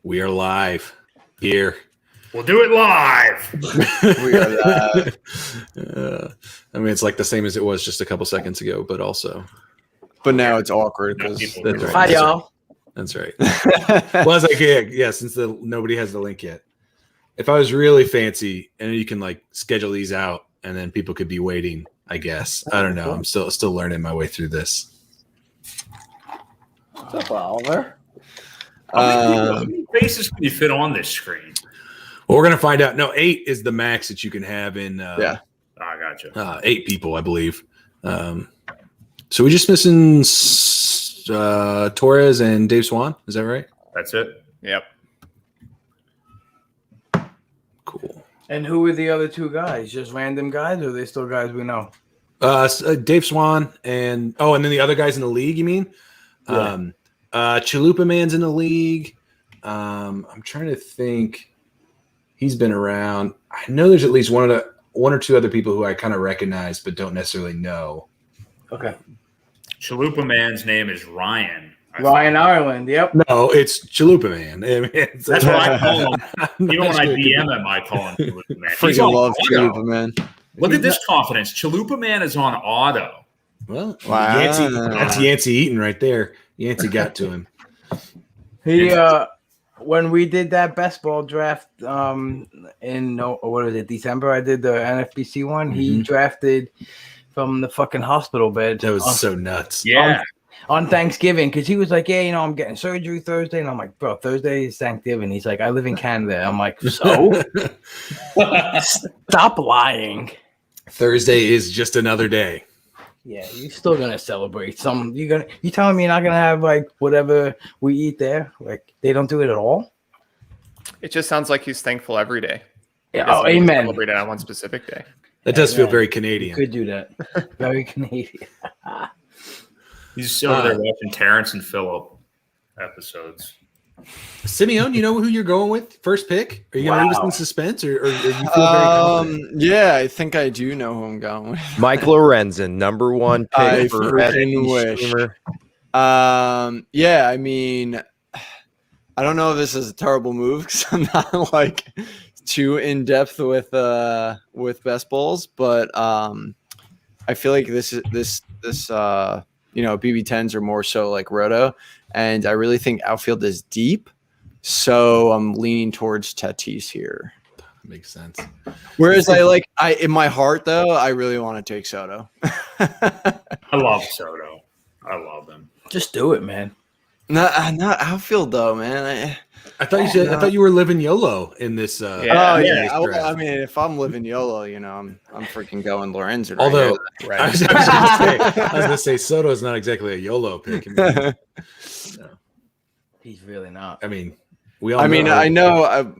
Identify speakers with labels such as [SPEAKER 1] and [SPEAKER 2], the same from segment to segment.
[SPEAKER 1] We are live here.
[SPEAKER 2] We'll do it live.
[SPEAKER 3] We are live.
[SPEAKER 1] I mean, it's like the same as it was just a couple seconds ago, but also.
[SPEAKER 3] But now it's awkward because
[SPEAKER 1] That's right.
[SPEAKER 4] Hi, y'all.
[SPEAKER 1] That's right. Well, I was like, yeah, since nobody has the link yet. If I was really fancy, and you can like schedule these out, and then people could be waiting, I guess. I don't know. I'm still learning my way through this.
[SPEAKER 4] What's up, Oliver?
[SPEAKER 2] How many faces can you fit on this screen?
[SPEAKER 1] Well, we're gonna find out. No, 8 is the max that you can have in.
[SPEAKER 2] I gotcha.
[SPEAKER 1] 8 people, I believe. So we're just missing Torres and Dave Swan. Is that right?
[SPEAKER 2] That's it.
[SPEAKER 3] Yep.
[SPEAKER 1] Cool.
[SPEAKER 4] And who are the other two guys? Just random guys, or are they still guys we know?
[SPEAKER 1] Dave Swan and then the other guys in the league. You mean?
[SPEAKER 4] Yeah.
[SPEAKER 1] Chalupa Man's in the league. I'm trying to think. He's been around. I know there's at least one or two other people who I kind of recognize but don't necessarily know.
[SPEAKER 4] Okay.
[SPEAKER 2] Chalupa Man's name is Ryan.
[SPEAKER 4] Ryan Ireland. Yep.
[SPEAKER 1] No, it's Chalupa Man. I mean,
[SPEAKER 2] That's what I call him. Even when I DM him, I call him Chalupa Man. He's
[SPEAKER 3] Freaking
[SPEAKER 2] on
[SPEAKER 3] love
[SPEAKER 2] auto.
[SPEAKER 3] Chalupa Man.
[SPEAKER 2] Look at this confidence. Chalupa Man is on auto.
[SPEAKER 1] Well,
[SPEAKER 3] Wow.
[SPEAKER 1] that's Yancey Eaton right there. Yancey got to him.
[SPEAKER 4] He when we did that best ball draft December, I did the NFBC one. He drafted from the fucking hospital bed.
[SPEAKER 1] That was so nuts.
[SPEAKER 2] Yeah.
[SPEAKER 4] On Thanksgiving, because he was like, yeah, I'm getting surgery Thursday. And I'm like, bro, Thursday is Thanksgiving. He's like, I live in Canada. I'm like, so? Stop lying.
[SPEAKER 1] Thursday is just another day.
[SPEAKER 4] Yeah, you're still gonna celebrate. You telling me you're not gonna have like whatever we eat there? Like they don't do it at all?
[SPEAKER 5] It just sounds like he's thankful every day.
[SPEAKER 4] Yeah.
[SPEAKER 5] He
[SPEAKER 4] Oh,
[SPEAKER 5] doesn't
[SPEAKER 4] amen.
[SPEAKER 5] Celebrate it on one specific day.
[SPEAKER 1] That does feel
[SPEAKER 4] Yeah.
[SPEAKER 1] very
[SPEAKER 4] You
[SPEAKER 1] Canadian.
[SPEAKER 4] could do that. Very Canadian.
[SPEAKER 2] He's over there watching Terrence and Phillip episodes.
[SPEAKER 1] Simeon, you know who you're going with? First pick? Are you going to leave us in suspense, or you feel very confident?
[SPEAKER 3] Yeah, I think I do know who I'm going with.
[SPEAKER 6] Mike Lorenzen, number one pick
[SPEAKER 3] I
[SPEAKER 6] for
[SPEAKER 3] freaking
[SPEAKER 6] FB
[SPEAKER 3] wish.
[SPEAKER 6] streamer.
[SPEAKER 3] Yeah, I mean, I don't know if this is a terrible move because I'm not like too in depth with best balls, but I feel like this BB10s are more so like roto, and I really think outfield is deep, so I'm leaning towards Tatis here.
[SPEAKER 1] Makes sense.
[SPEAKER 3] Whereas I in my heart though, I really want to take Soto.
[SPEAKER 2] I love Soto. I love him.
[SPEAKER 4] Just do it, man.
[SPEAKER 3] Not outfield though, man.
[SPEAKER 1] I thought you were living YOLO in this.
[SPEAKER 3] Oh
[SPEAKER 5] Yeah.
[SPEAKER 3] yeah.
[SPEAKER 1] draft.
[SPEAKER 3] I mean, if I'm living YOLO, I'm freaking going Lorenzen.
[SPEAKER 1] Although
[SPEAKER 3] right
[SPEAKER 1] I was gonna say Soto is not exactly a YOLO pick.
[SPEAKER 4] He's really not.
[SPEAKER 1] I mean, we all.
[SPEAKER 3] I know.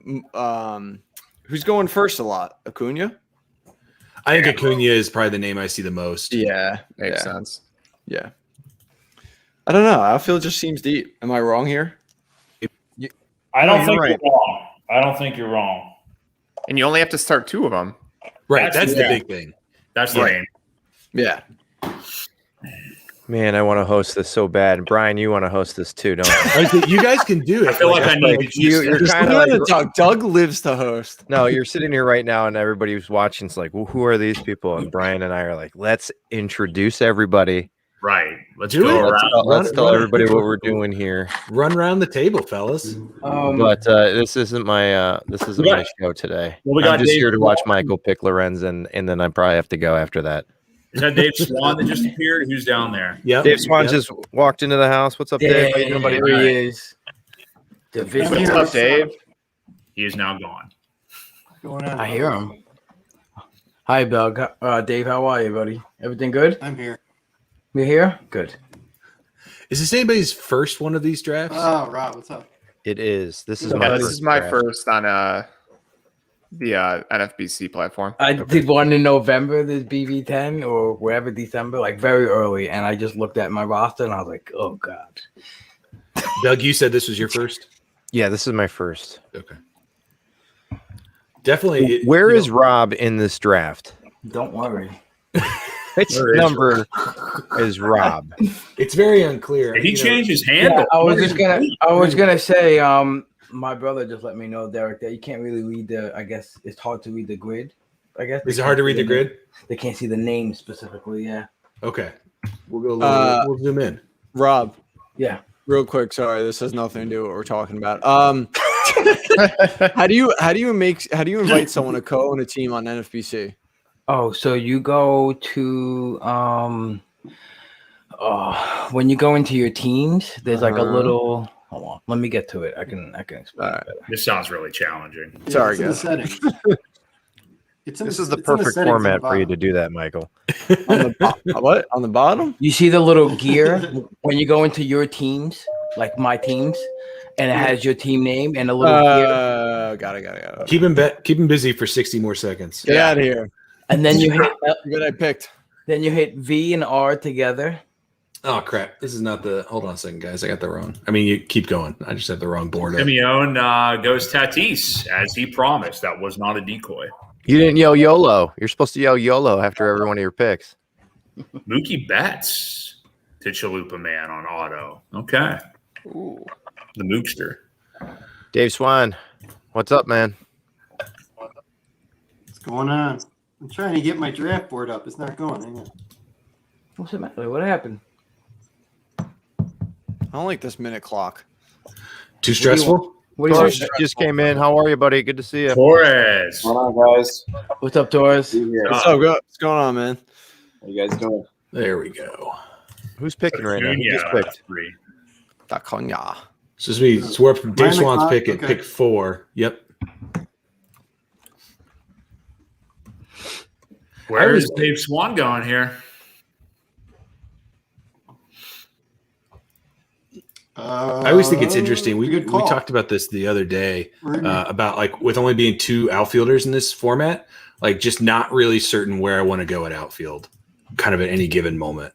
[SPEAKER 3] Who's going first a lot? Acuna.
[SPEAKER 1] I think Acuna is probably the name I see the most.
[SPEAKER 3] Yeah,
[SPEAKER 5] Makes sense.
[SPEAKER 3] Yeah. I don't know. Outfield just seems deep. Am I wrong here?
[SPEAKER 2] I don't think
[SPEAKER 5] right.
[SPEAKER 2] you're wrong. I don't think you're wrong.
[SPEAKER 5] And you only have to start 2 of them.
[SPEAKER 1] Right, that's the
[SPEAKER 2] Yeah.
[SPEAKER 1] big thing.
[SPEAKER 2] That's the name.
[SPEAKER 3] Yeah.
[SPEAKER 6] Man, I want to host this so bad. Brian, you want to host this too, don't you?
[SPEAKER 1] I think you guys can do it.
[SPEAKER 2] I feel like I need to
[SPEAKER 6] you're
[SPEAKER 3] Just
[SPEAKER 6] kind
[SPEAKER 3] look
[SPEAKER 6] of
[SPEAKER 3] at
[SPEAKER 6] like,
[SPEAKER 3] Doug lives to host.
[SPEAKER 6] no, you're sitting here right now, and everybody who's watching is like, well, who are these people? And Brian and I are like, let's introduce everybody.
[SPEAKER 2] Right. Let's
[SPEAKER 1] Do
[SPEAKER 2] go
[SPEAKER 1] it.
[SPEAKER 2] around.
[SPEAKER 6] Let's tell everybody what we're doing here.
[SPEAKER 1] Run around the table, fellas.
[SPEAKER 6] But this isn't my my show today.
[SPEAKER 2] Well, we
[SPEAKER 6] I'm
[SPEAKER 2] got
[SPEAKER 6] just
[SPEAKER 2] Dave
[SPEAKER 6] here to watch
[SPEAKER 2] Swan.
[SPEAKER 6] Michael pick Lorenzen, and then I probably have to go after that.
[SPEAKER 2] Is that Dave Swan that just appeared? Who's down there?
[SPEAKER 1] Yep.
[SPEAKER 6] Dave Swan
[SPEAKER 1] Yep.
[SPEAKER 6] just walked into the house. What's up, Dave? How you doing, buddy?
[SPEAKER 4] There he is. Division.
[SPEAKER 5] What's up, Dave?
[SPEAKER 2] He is now gone.
[SPEAKER 4] I hear him. Hi, Doug. Dave, how are you, buddy? Everything good?
[SPEAKER 7] I'm here.
[SPEAKER 4] You here? Good.
[SPEAKER 1] Is this anybody's first one of these drafts?
[SPEAKER 7] Oh, Rob, what's up?
[SPEAKER 6] It is. This is
[SPEAKER 5] Yeah,
[SPEAKER 6] my
[SPEAKER 5] this
[SPEAKER 6] first
[SPEAKER 5] is my
[SPEAKER 6] draft.
[SPEAKER 5] first on the NFBC platform.
[SPEAKER 4] I did one in November, this BB10 or wherever, December, like very early, and I just looked at my roster and I was like, oh god.
[SPEAKER 1] Doug, you said this was your first?
[SPEAKER 6] Yeah, this is my first.
[SPEAKER 1] Okay. Definitely.
[SPEAKER 6] Where is Rob in this draft?
[SPEAKER 4] Don't worry.
[SPEAKER 6] Which
[SPEAKER 2] Where is
[SPEAKER 6] number is Rob?
[SPEAKER 1] It's very unclear.
[SPEAKER 2] Did he
[SPEAKER 1] you know.
[SPEAKER 2] change his
[SPEAKER 4] Yeah,
[SPEAKER 2] handle?
[SPEAKER 4] I was gonna say, My brother just let me know, Derek, that you can't really read the. I guess it's hard to read the grid. I guess
[SPEAKER 1] Is it hard to read the grid?
[SPEAKER 4] They can't see the name specifically. Yeah.
[SPEAKER 1] Okay. We'll go. We'll zoom in.
[SPEAKER 3] Rob,
[SPEAKER 4] Yeah.
[SPEAKER 3] real quick. Sorry, this has nothing to do with what we're talking about. How do you invite someone to co-own a team on NFBC?
[SPEAKER 4] Oh, so you go to when you go into your teams, there's like a little. Hold on, let me get to it. I can explain it better.
[SPEAKER 2] This sounds really challenging.
[SPEAKER 3] Sorry,
[SPEAKER 7] it's in the
[SPEAKER 3] guys.
[SPEAKER 7] settings.
[SPEAKER 6] This is the perfect format for you to do that, Michael.
[SPEAKER 3] What on the bottom?
[SPEAKER 4] You see the little gear when you go into your teams, like my teams, and it has your team name and a little gear.
[SPEAKER 3] Got it.
[SPEAKER 1] Keep him busy for 60 more seconds.
[SPEAKER 3] Get out of here.
[SPEAKER 4] And then you hit.
[SPEAKER 3] Good, I picked.
[SPEAKER 4] Then you hit V and R together.
[SPEAKER 1] Oh crap! This is not the. Hold on a second, guys. I got the wrong. I mean, you keep going. I just have the wrong board.
[SPEAKER 2] Simeone goes Tatis as he promised. That was not a decoy.
[SPEAKER 6] You didn't yell YOLO. You're supposed to yell YOLO after every one of your picks.
[SPEAKER 2] Mookie Betts to Chalupa Man on auto. Okay.
[SPEAKER 5] Ooh.
[SPEAKER 2] The Mookster.
[SPEAKER 6] Dave Swan, what's up, man?
[SPEAKER 7] What's going on? I'm trying to get my draft board up. It's not going. Hang on.
[SPEAKER 4] What's the matter? What happened?
[SPEAKER 3] I don't like this minute clock.
[SPEAKER 1] Too stressful.
[SPEAKER 4] What do you
[SPEAKER 6] Torres just came in. How are you, buddy? Good to see you.
[SPEAKER 2] Torres.
[SPEAKER 8] What's going on, guys?
[SPEAKER 4] What's up, Torres?
[SPEAKER 3] What's up? What's going on, man?
[SPEAKER 8] What are you guys doing?
[SPEAKER 1] There we go.
[SPEAKER 6] Who's picking right now? Who just
[SPEAKER 2] Acuna,
[SPEAKER 6] picked?
[SPEAKER 2] 3.
[SPEAKER 3] Dakonya.
[SPEAKER 1] So it's we're up from Dave
[SPEAKER 7] Ryan
[SPEAKER 1] Swan's
[SPEAKER 7] McLeod?
[SPEAKER 1] pick at
[SPEAKER 7] Okay.
[SPEAKER 1] pick 4. Yep.
[SPEAKER 2] Where is Dave Swan going here?
[SPEAKER 1] I always think it's interesting. We
[SPEAKER 7] good call.
[SPEAKER 1] talked about this the other day
[SPEAKER 7] We're-
[SPEAKER 1] about like with only being 2 outfielders in this format, like just not really certain where I want to go at outfield, kind of at any given moment.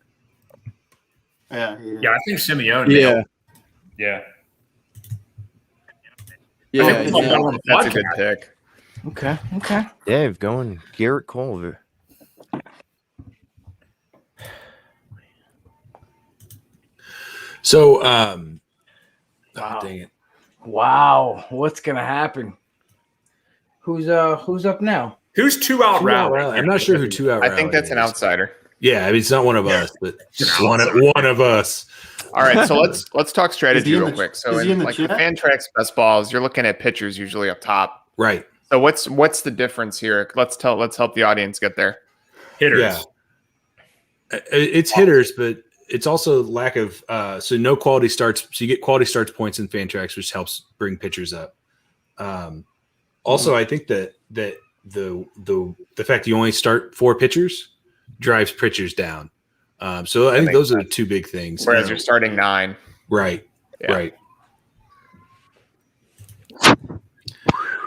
[SPEAKER 7] Yeah.
[SPEAKER 2] Yeah, I think Simeone.
[SPEAKER 3] Yeah.
[SPEAKER 2] Yeah.
[SPEAKER 3] Yeah.
[SPEAKER 2] I think
[SPEAKER 3] yeah.
[SPEAKER 2] on the
[SPEAKER 5] That's a
[SPEAKER 2] podcast.
[SPEAKER 5] good pick.
[SPEAKER 4] Okay.
[SPEAKER 6] Dave going Garrett Culver.
[SPEAKER 1] So,
[SPEAKER 4] Wow.
[SPEAKER 1] dang it.
[SPEAKER 4] Wow. What's gonna happen? Who's up now?
[SPEAKER 2] Who's 2 out rally?
[SPEAKER 1] I'm not sure who 2 out.
[SPEAKER 5] I think that's an
[SPEAKER 1] is.
[SPEAKER 5] outsider.
[SPEAKER 1] Yeah, I mean, it's not one of us, but
[SPEAKER 2] It's
[SPEAKER 1] one of us.
[SPEAKER 5] All right, so let's talk strategy
[SPEAKER 7] in
[SPEAKER 5] real
[SPEAKER 7] the-
[SPEAKER 5] quick. So
[SPEAKER 7] is he in
[SPEAKER 5] in
[SPEAKER 7] the
[SPEAKER 5] like the
[SPEAKER 7] chat?
[SPEAKER 5] Fantrax best balls, you're looking at pitchers usually up top.
[SPEAKER 1] Right.
[SPEAKER 5] So what's the difference here? Let's help the audience get there.
[SPEAKER 2] Hitters.
[SPEAKER 1] Yeah. It's hitters, but it's also lack of so no quality starts. So you get quality starts points in Fantrax, which helps bring pitchers up. Also, I think that the fact you only start 4 pitchers drives pitchers down. So I think those are the 2 big things.
[SPEAKER 5] Whereas you're starting 9.
[SPEAKER 1] Right.
[SPEAKER 5] Yeah.
[SPEAKER 1] Right.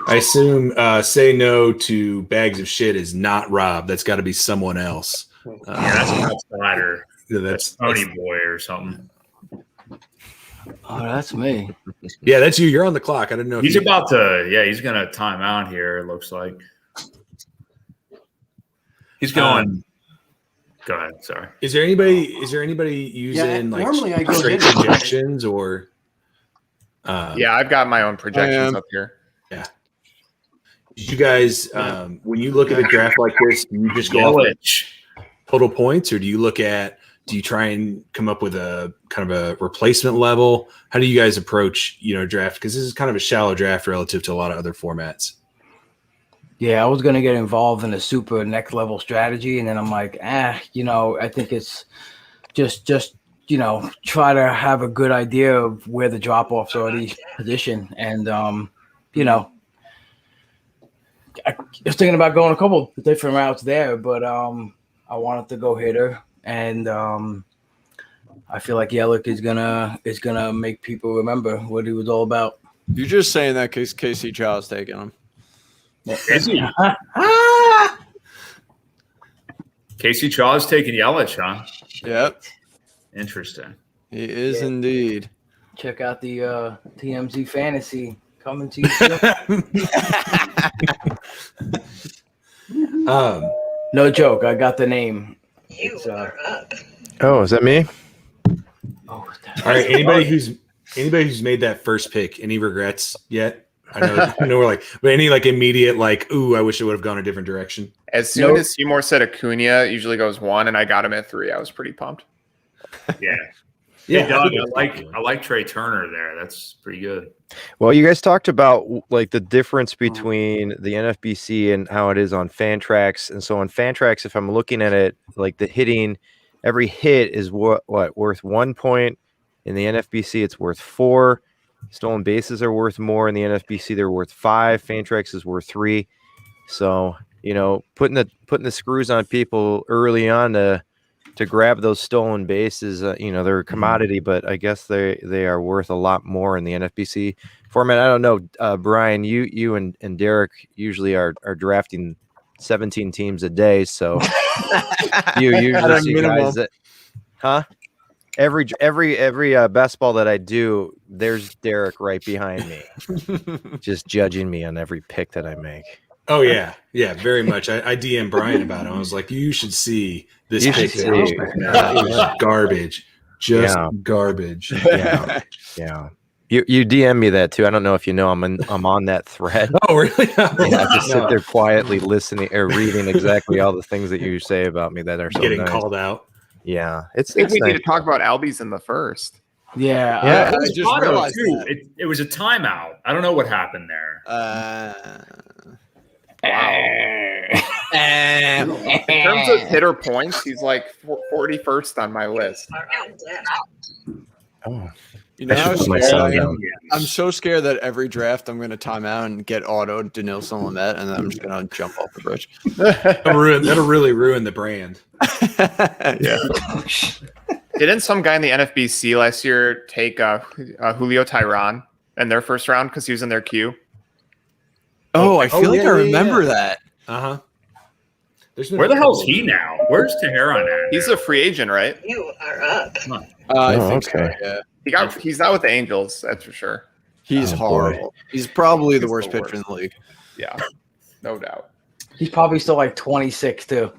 [SPEAKER 1] I assume say no to bags of shit is not Rob. That's got to be someone else.
[SPEAKER 2] Yeah, that's an outsider.
[SPEAKER 1] That's
[SPEAKER 2] Pony Boy or something.
[SPEAKER 4] Oh, that's me.
[SPEAKER 1] yeah, that's you. You're on the clock. I didn't know. If
[SPEAKER 2] He's
[SPEAKER 1] you,
[SPEAKER 2] about to, he's going to time out here, it looks like. He's going. Go ahead. Sorry.
[SPEAKER 1] Is there anybody using like
[SPEAKER 7] normally I go
[SPEAKER 1] straight
[SPEAKER 7] get it.
[SPEAKER 1] projections or?
[SPEAKER 5] Yeah, I've got my own projections
[SPEAKER 3] am.
[SPEAKER 5] up here.
[SPEAKER 1] You guys, when you look at a draft like this, do you just go off
[SPEAKER 2] Yelich.
[SPEAKER 1] total points, or do you try and come up with a kind of a replacement level? How do you guys approach draft? Because this is kind of a shallow draft relative to a lot of other formats.
[SPEAKER 4] Yeah, I was gonna get involved in a super next level strategy, and then I'm like, I think it's just try to have a good idea of where the drop offs are at each position, and I was thinking about going a couple different routes there, but I wanted to go hitter, and I feel like Yelich is gonna make people remember what he was all about.
[SPEAKER 3] You're just saying that because Casey Chow's taking him.
[SPEAKER 2] Is he? Casey Chaw's taking Yelich, huh?
[SPEAKER 3] Yep,
[SPEAKER 2] Interesting.
[SPEAKER 3] he is indeed.
[SPEAKER 4] Check out the TMZ fantasy coming to you soon. No joke, I got the name. It's,
[SPEAKER 6] Oh, is that me?
[SPEAKER 4] oh,
[SPEAKER 1] All right, anybody who's Anybody who's made that first pick, any regrets yet? I know we're like, but any like immediate like, ooh, I wish it would have gone a different direction.
[SPEAKER 5] As soon as Seymour said Acuna usually goes 1, and I got him at 3, I was pretty pumped.
[SPEAKER 2] Yeah.
[SPEAKER 1] Yeah,
[SPEAKER 2] Hey, Doug,
[SPEAKER 1] I
[SPEAKER 2] I like Trey Turner there. That's pretty good.
[SPEAKER 6] Well, you guys talked about like the difference between the NFBC and how it is on Fantrax. And so on Fantrax, if I'm looking at it, like the hitting, every hit is what worth 1 point. In the NFBC, it's worth 4. Stolen bases are worth more. In the NFBC, they're worth 5. Fantrax is worth 3. So, you know, putting the screws on people early on to grab those stolen bases, you know, they're a commodity, but I guess they are worth a lot more in the NFBC format. I don't know, Brian, you and Derek usually are drafting 17 teams a day, so you usually see guys that, huh? Every best ball that I do, there's Derek right behind me, just judging me on every pick that I make.
[SPEAKER 1] Oh yeah, very much. I DM Brian about it. I was like, you should see this pick. It was garbage, just garbage.
[SPEAKER 6] Yeah. You DM me that too. I don't know if you know I'm on that thread.
[SPEAKER 1] Oh really?
[SPEAKER 6] I just sit there quietly listening or reading exactly all the things that you say about me that are so
[SPEAKER 1] getting
[SPEAKER 6] nice.
[SPEAKER 1] called out.
[SPEAKER 6] Yeah,
[SPEAKER 5] I think we need to talk about Albies in the first.
[SPEAKER 4] Yeah.
[SPEAKER 3] I just realized
[SPEAKER 2] too.
[SPEAKER 3] that.
[SPEAKER 2] It was a timeout. I don't know what happened there.
[SPEAKER 5] In terms of hitter points, he's like 41st on my list.
[SPEAKER 6] Oh,
[SPEAKER 3] You know, how
[SPEAKER 6] I should put my
[SPEAKER 3] scared
[SPEAKER 6] son
[SPEAKER 3] I am?
[SPEAKER 6] down.
[SPEAKER 3] I'm so scared that every draft I'm going to time out and get auto Denilson Lamet, and then I'm just going to jump off the bridge.
[SPEAKER 1] That'll really ruin the brand.
[SPEAKER 3] Yeah.
[SPEAKER 5] Didn't some guy in the NFBC last year take Julio Tyron in their first round because he was in their queue?
[SPEAKER 3] Oh, I feel like I remember that.
[SPEAKER 1] Uh-huh.
[SPEAKER 2] Where the hell's he now? Where's Teheran at?
[SPEAKER 5] He's a free agent, right?
[SPEAKER 9] You are up.
[SPEAKER 3] I
[SPEAKER 6] Oh,
[SPEAKER 3] think
[SPEAKER 6] okay.
[SPEAKER 3] so, yeah.
[SPEAKER 5] He's not with the Angels, that's for sure.
[SPEAKER 3] He's
[SPEAKER 6] Oh, boy.
[SPEAKER 3] horrible. He's probably the
[SPEAKER 5] He's
[SPEAKER 3] worst
[SPEAKER 5] the
[SPEAKER 3] pitcher in the league.
[SPEAKER 5] Yeah, no doubt.
[SPEAKER 4] He's probably still like 26 too.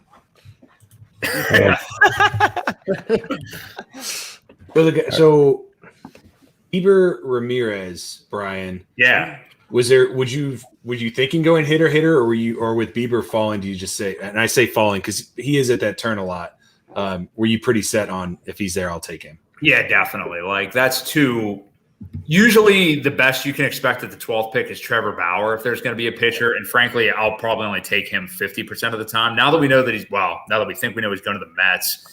[SPEAKER 1] So Bieber Ramirez, Brian.
[SPEAKER 2] Yeah.
[SPEAKER 1] Would you thinking going hitter, or with Bieber falling, do you just say, and I say falling because he is at that turn a lot. Were you pretty set on if he's there, I'll take him?
[SPEAKER 2] Yeah, definitely. Like that's too. Usually, the best you can expect at the 12th pick is Trevor Bauer if there's going to be a pitcher, and frankly, I'll probably only take him 50% of the time. Now that we know that now that we think we know he's going to the Mets,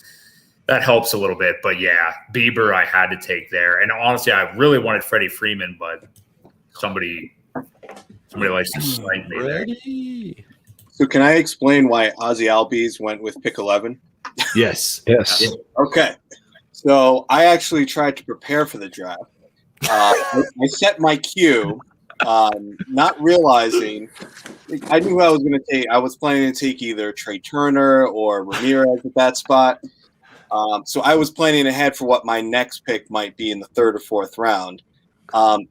[SPEAKER 2] that helps a little bit. But yeah, Bieber I had to take there, and honestly, I really wanted Freddie Freeman, but somebody likes to snipe me there.
[SPEAKER 8] So can I explain why Ozzy Albies went with pick 11?
[SPEAKER 1] Yes.
[SPEAKER 8] Okay. So I actually tried to prepare for the draft. I set my cue, not realizing I knew who I was going to take. I was planning to take either Trey Turner or Ramirez at that spot. So I was planning ahead for what my next pick might be in the 3rd or 4th round.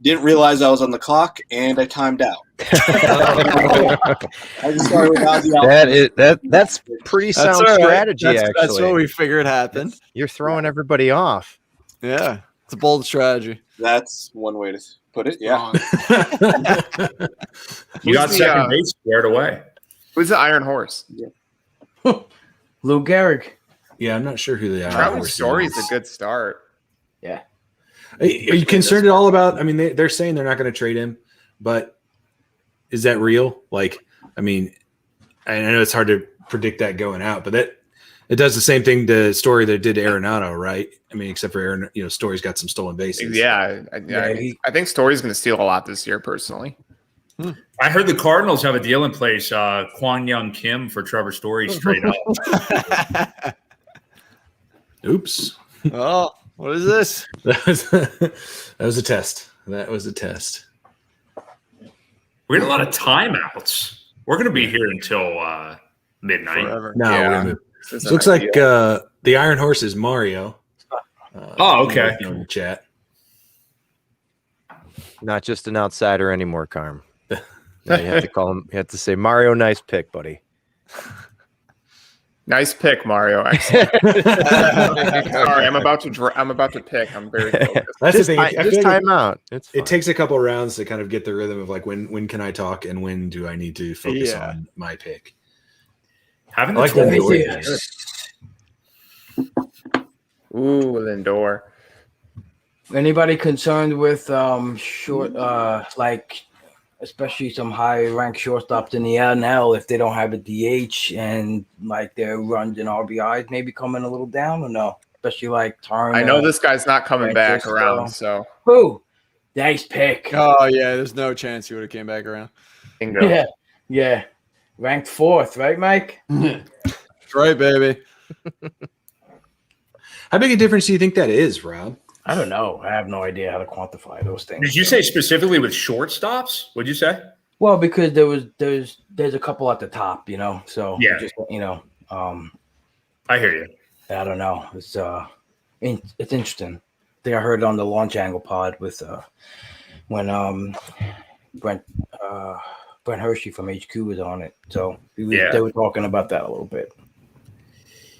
[SPEAKER 8] Didn't realize I was on the clock, and I timed out. I just started with Ozzy Albies.
[SPEAKER 6] That's pretty sound strategy.
[SPEAKER 3] That's,
[SPEAKER 6] actually,
[SPEAKER 3] that's what we figured happened.
[SPEAKER 6] You're throwing everybody off.
[SPEAKER 3] Yeah, it's a bold strategy.
[SPEAKER 8] That's one way to put it. Yeah.
[SPEAKER 2] You got
[SPEAKER 5] Who's the,
[SPEAKER 2] second base squared away.
[SPEAKER 5] Who's the Iron Horse?
[SPEAKER 4] Lou Gehrig.
[SPEAKER 1] Yeah, I'm not sure who they are.
[SPEAKER 5] Travis Story's a good start.
[SPEAKER 4] Yeah.
[SPEAKER 1] Are you concerned at all about? I mean, they're saying they're not going to trade him, but is that real? Like, I mean, I know it's hard to predict that going out, but it does the same thing to Story that it did to Arenado, right? I mean, except for Aaron, Story's got some stolen bases.
[SPEAKER 5] Yeah, I think Story's going to steal a lot this year, personally.
[SPEAKER 2] I heard the Cardinals have a deal in place. Kwon Young Kim for Trevor Story straight up.
[SPEAKER 1] Oops.
[SPEAKER 3] Oh, what is this?
[SPEAKER 1] That was a test. That was a test.
[SPEAKER 2] We had a lot of timeouts. We're going to be here until midnight.
[SPEAKER 3] Forever.
[SPEAKER 1] No,
[SPEAKER 5] Yeah.
[SPEAKER 1] we're gonna move.
[SPEAKER 5] This
[SPEAKER 1] It looks like the Iron Horse is Mario.
[SPEAKER 2] Oh, okay.
[SPEAKER 1] In the chat.
[SPEAKER 6] Not just an outsider anymore, Carm. Yeah, you have to call him. You have to say Mario. Nice pick, buddy.
[SPEAKER 5] Nice pick, Mario. Excellent. Sorry, I'm about to pick. I'm very focused.
[SPEAKER 1] That's
[SPEAKER 6] Just,
[SPEAKER 1] the thing. I feel
[SPEAKER 6] just
[SPEAKER 1] like
[SPEAKER 6] time out. It's fine.
[SPEAKER 1] it takes a couple rounds to kind of get the rhythm of like when can I talk and when do I need to focus
[SPEAKER 3] Yeah.
[SPEAKER 1] on my pick.
[SPEAKER 2] Having
[SPEAKER 1] I like
[SPEAKER 2] the
[SPEAKER 1] the
[SPEAKER 2] 12
[SPEAKER 1] Lindor thing.
[SPEAKER 5] Ooh, Lindor.
[SPEAKER 4] Anybody concerned with short like especially some high ranked shortstops in the NL if they don't have a DH and like their runs and RBIs maybe coming a little down or no? Especially like Turner.
[SPEAKER 5] I know this guy's not coming back
[SPEAKER 4] Francisco.
[SPEAKER 5] around, so
[SPEAKER 4] Who? Nice pick.
[SPEAKER 3] Oh yeah, there's no chance he would have came back around.
[SPEAKER 5] bingo.
[SPEAKER 4] Yeah. Yeah. Ranked 4th, right, Mike?
[SPEAKER 3] That's right, baby.
[SPEAKER 1] How big a difference do you think that is, Rob?
[SPEAKER 4] I don't know. I have no idea how to quantify those things.
[SPEAKER 2] Did you say specifically with shortstops? What'd you say?
[SPEAKER 4] Well, because there's a couple at the top, you know. So
[SPEAKER 2] Yeah.
[SPEAKER 4] just
[SPEAKER 2] I hear you.
[SPEAKER 4] I don't know. It's interesting. I think I heard it on the Launch Angle pod with when Brent Hershey from HQ was on it. So they were talking about that a little bit.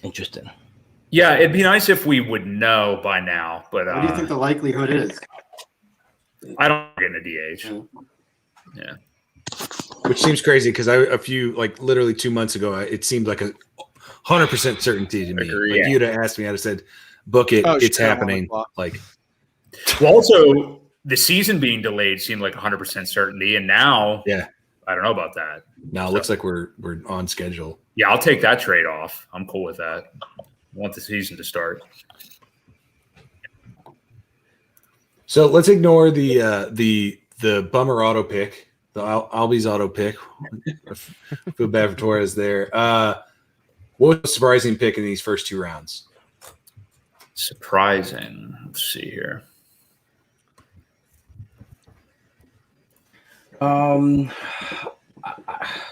[SPEAKER 4] Interesting.
[SPEAKER 2] Yeah, it'd be nice if we would know by now, but
[SPEAKER 7] What do you think the likelihood is?
[SPEAKER 2] I don't get a DH. Yeah.
[SPEAKER 1] Which seems crazy because a few like literally 2 months ago, it seemed like 100% certainty to me.
[SPEAKER 2] Agree,
[SPEAKER 1] Like
[SPEAKER 2] yeah.
[SPEAKER 1] you'd have asked me, I'd have said, "Book it,
[SPEAKER 3] Oh,
[SPEAKER 1] it's
[SPEAKER 3] shit, I'm on the
[SPEAKER 1] happening."
[SPEAKER 3] clock.
[SPEAKER 1] Like,
[SPEAKER 2] Well, also the season being delayed seemed like 100% certainty, and now
[SPEAKER 1] yeah,
[SPEAKER 2] I don't know about that.
[SPEAKER 1] now it looks like we're on schedule.
[SPEAKER 2] Yeah, I'll take that trade off. I'm cool with that. I want the season to start.
[SPEAKER 1] So let's ignore the bummer auto pick, the Albies auto pick. I feel bad for Torres there. What was a surprising pick in these first 2 rounds?
[SPEAKER 2] Surprising. Let's see here.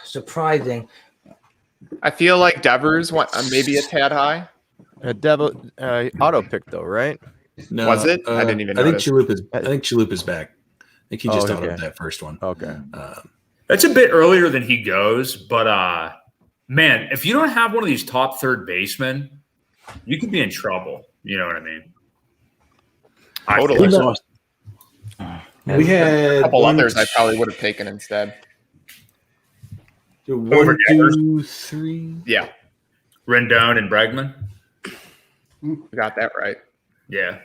[SPEAKER 4] Surprising.
[SPEAKER 5] I feel like Devers went maybe a tad high.
[SPEAKER 6] Devil auto pick though, right?
[SPEAKER 1] No,
[SPEAKER 5] Was it? I didn't even
[SPEAKER 1] I think
[SPEAKER 5] notice.
[SPEAKER 1] Chalup is back. I think he just autoed
[SPEAKER 6] okay.
[SPEAKER 1] that first one.
[SPEAKER 6] Okay.
[SPEAKER 2] That's a bit earlier than he goes, but man, if you don't have one of these top third basemen, you could be in trouble. You know what I mean?
[SPEAKER 5] Totally.
[SPEAKER 1] We had
[SPEAKER 5] A couple others I probably would have taken instead.
[SPEAKER 1] 1, 2, 3.
[SPEAKER 5] Yeah,
[SPEAKER 2] Rendon and Bregman.
[SPEAKER 5] you got that right.
[SPEAKER 2] Yeah.